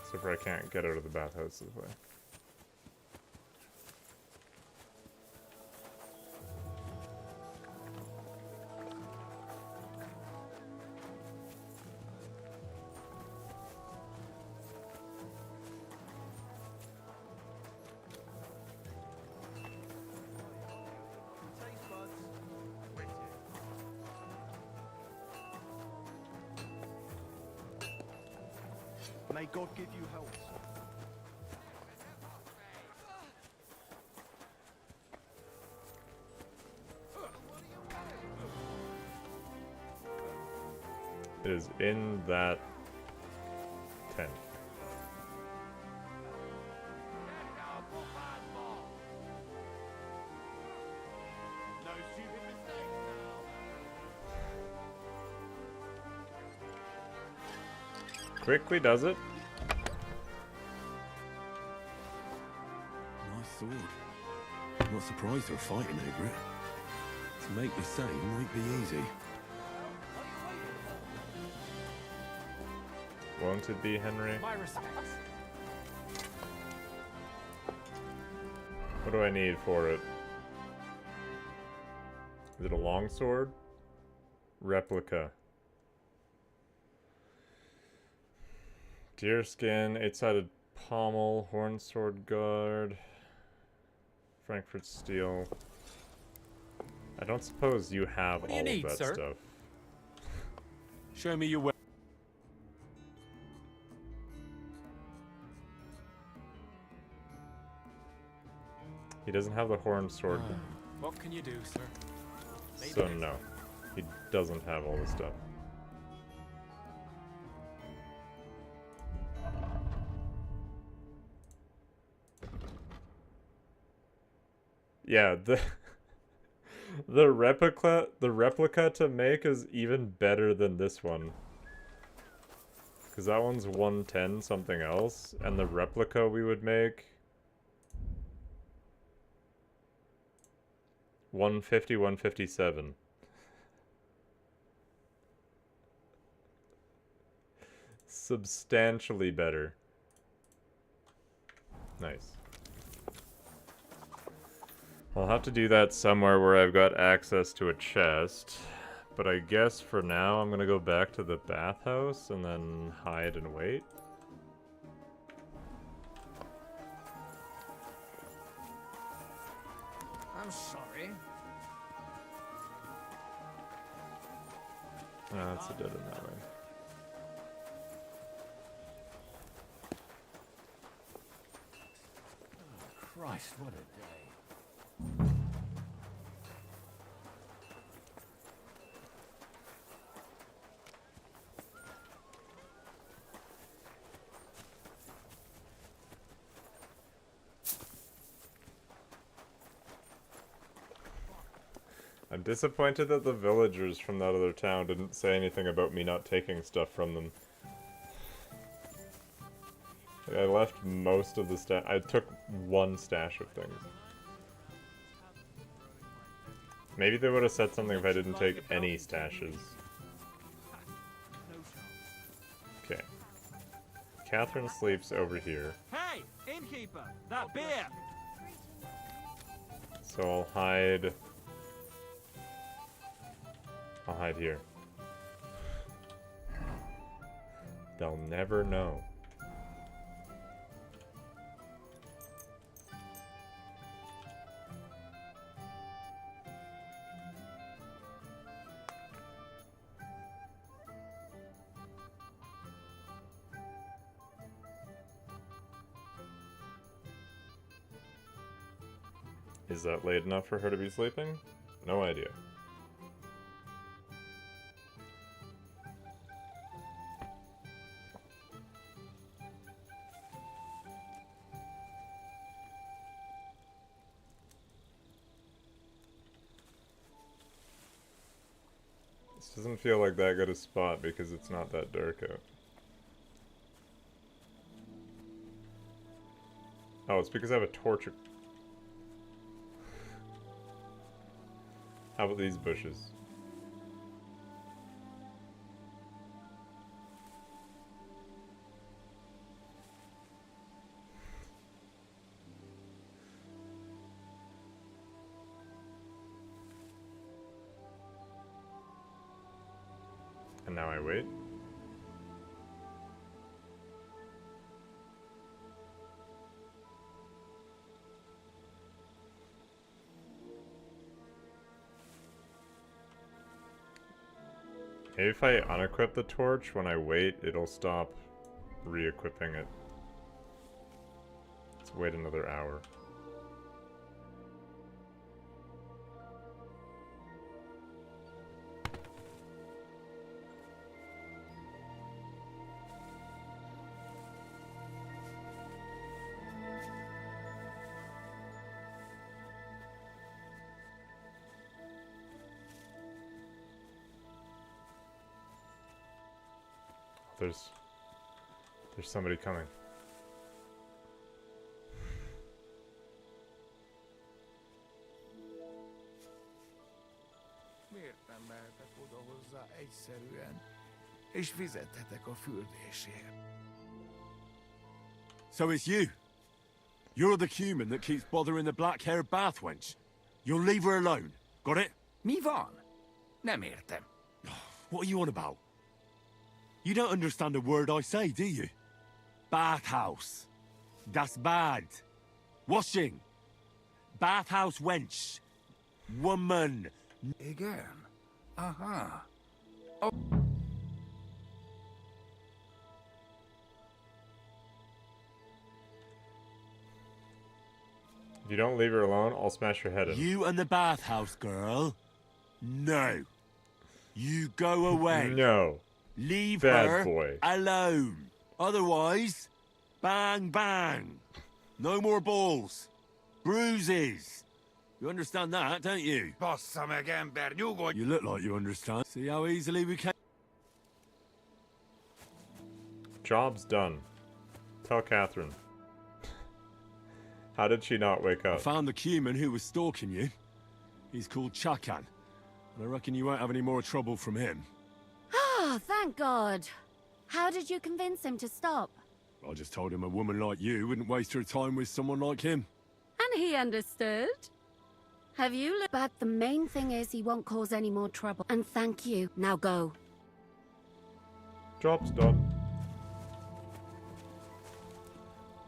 Except for I can't get out of the bathhouse this way. May God give you health. It is in that tent. Quickly does it. Nice sword. I'm not surprised they're fighting over it. To make the same might be easy. Won't it be, Henry? My respects. What do I need for it? Is it a longsword? Replica. Deerskin, 8-sided pommel, horn sword guard, Frankfurt steel. I don't suppose you have all of that stuff. Show me your way. He doesn't have the horn sword, What can you do, sir? so no. He doesn't have all the stuff. Yeah, the replica to make is even better than this one. Cause that one's 110 something else, and the replica we would make 150, 157. Substantially better. Nice. I'll have to do that somewhere where I've got access to a chest. But I guess for now I'm gonna go back to the bathhouse and then hide and wait. I'm sorry. That's a dead end that way. Christ, what a day. I'm disappointed that the villagers from that other town didn't say anything about me not taking stuff from them. Like, I left most of the stash. I took one stash of things. Maybe they would have said something if I didn't take any stashes. Okay. Catherine sleeps over here. Hey, innkeeper, that beer! So I'll hide here. They'll never know. Is that late enough for her to be sleeping? No idea. This doesn't feel like that good a spot because it's not that dark out. Oh, it's because I have a torch. How about these bushes? And now I wait. Maybe if I unequip the torch, when I wait, it'll stop re-equipping it. Let's wait another hour. There's somebody coming. Miért nem mehetek oda hozzá egyszerűen, és fizethetek a fürdésért? So it's you. You're the human that keeps bothering the black-haired bath wench. You'll leave her alone. Got it? Mi van? Nem értem. What are you on about? You don't understand a word I say, do you? Bathhouse. Das Bad. Washing. Bathhouse wench. Woman. Igen. Aha. If you don't leave her alone, I'll smash your head in. You and the bathhouse girl? No. You go away. No. Leave Bad her boy. alone. Otherwise, bang, bang. No more balls. Bruises. You understand that, don't you? Bassza meg, ember, nyugodj! You look like you understand. See how easily we can... Job's done. Tell Catherine. How did she not wake I up? found the Cuman who was stalking you. He's called Chakan. And I reckon you won't have any more trouble from him. Ah, thank God. How did you convince him to stop? I just told him a woman like you wouldn't waste her time with someone like him. And he understood. Have you looked? But the main thing is he won't cause any more trouble. And thank you. Now go. Job's done.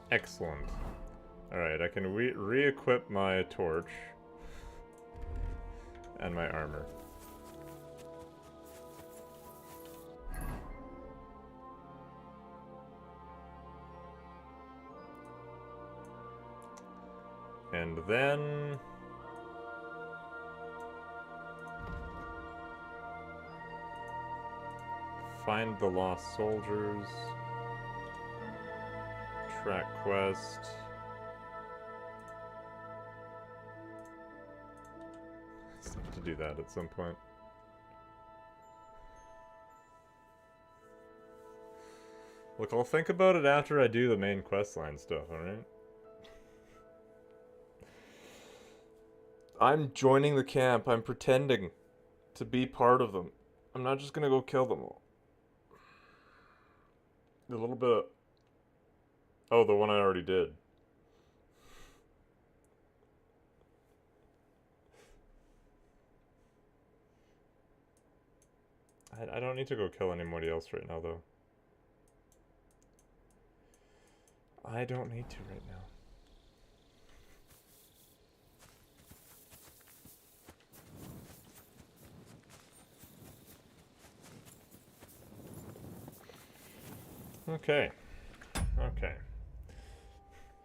Excellent. Alright, I can re-equip my torch. and my armor. And then... find the lost soldiers. Track quest. Still have to do that at some point. Look, I'll think about it after I do the main questline stuff, alright? I'm joining the camp. I'm pretending to be part of them. I'm not just gonna go kill them all. A little bit of... Oh, the one I already did. I don't need to go kill anybody else right now, though. I don't need to right now. Okay. Okay.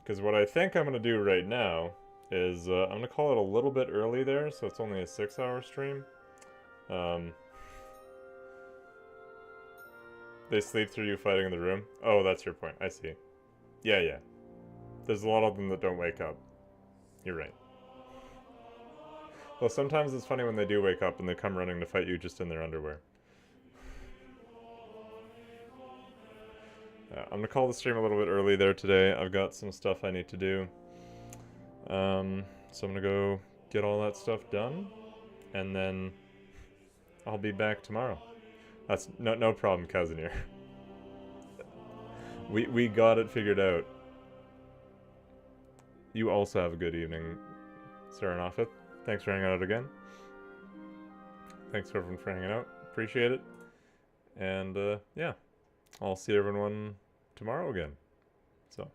Because what I think I'm going to do right now is I'm going to call it a little bit early there, so it's only a 6-hour stream. They sleep through you fighting in the room? Oh, that's your point. I see. Yeah, yeah. There's a lot of them that don't wake up. You're right. Well, sometimes it's funny when they do wake up and they come running to fight you just in their underwear. I'm gonna call the stream a little bit early there today. I've got some stuff I need to do. So I'm gonna go get all that stuff done, and then I'll be back tomorrow. That's no problem, Casimir. we got it figured out. You also have a good evening, Serenofith. Thanks for hanging out again. Thanks everyone for hanging out. Appreciate it. And yeah, I'll see everyone tomorrow again. So.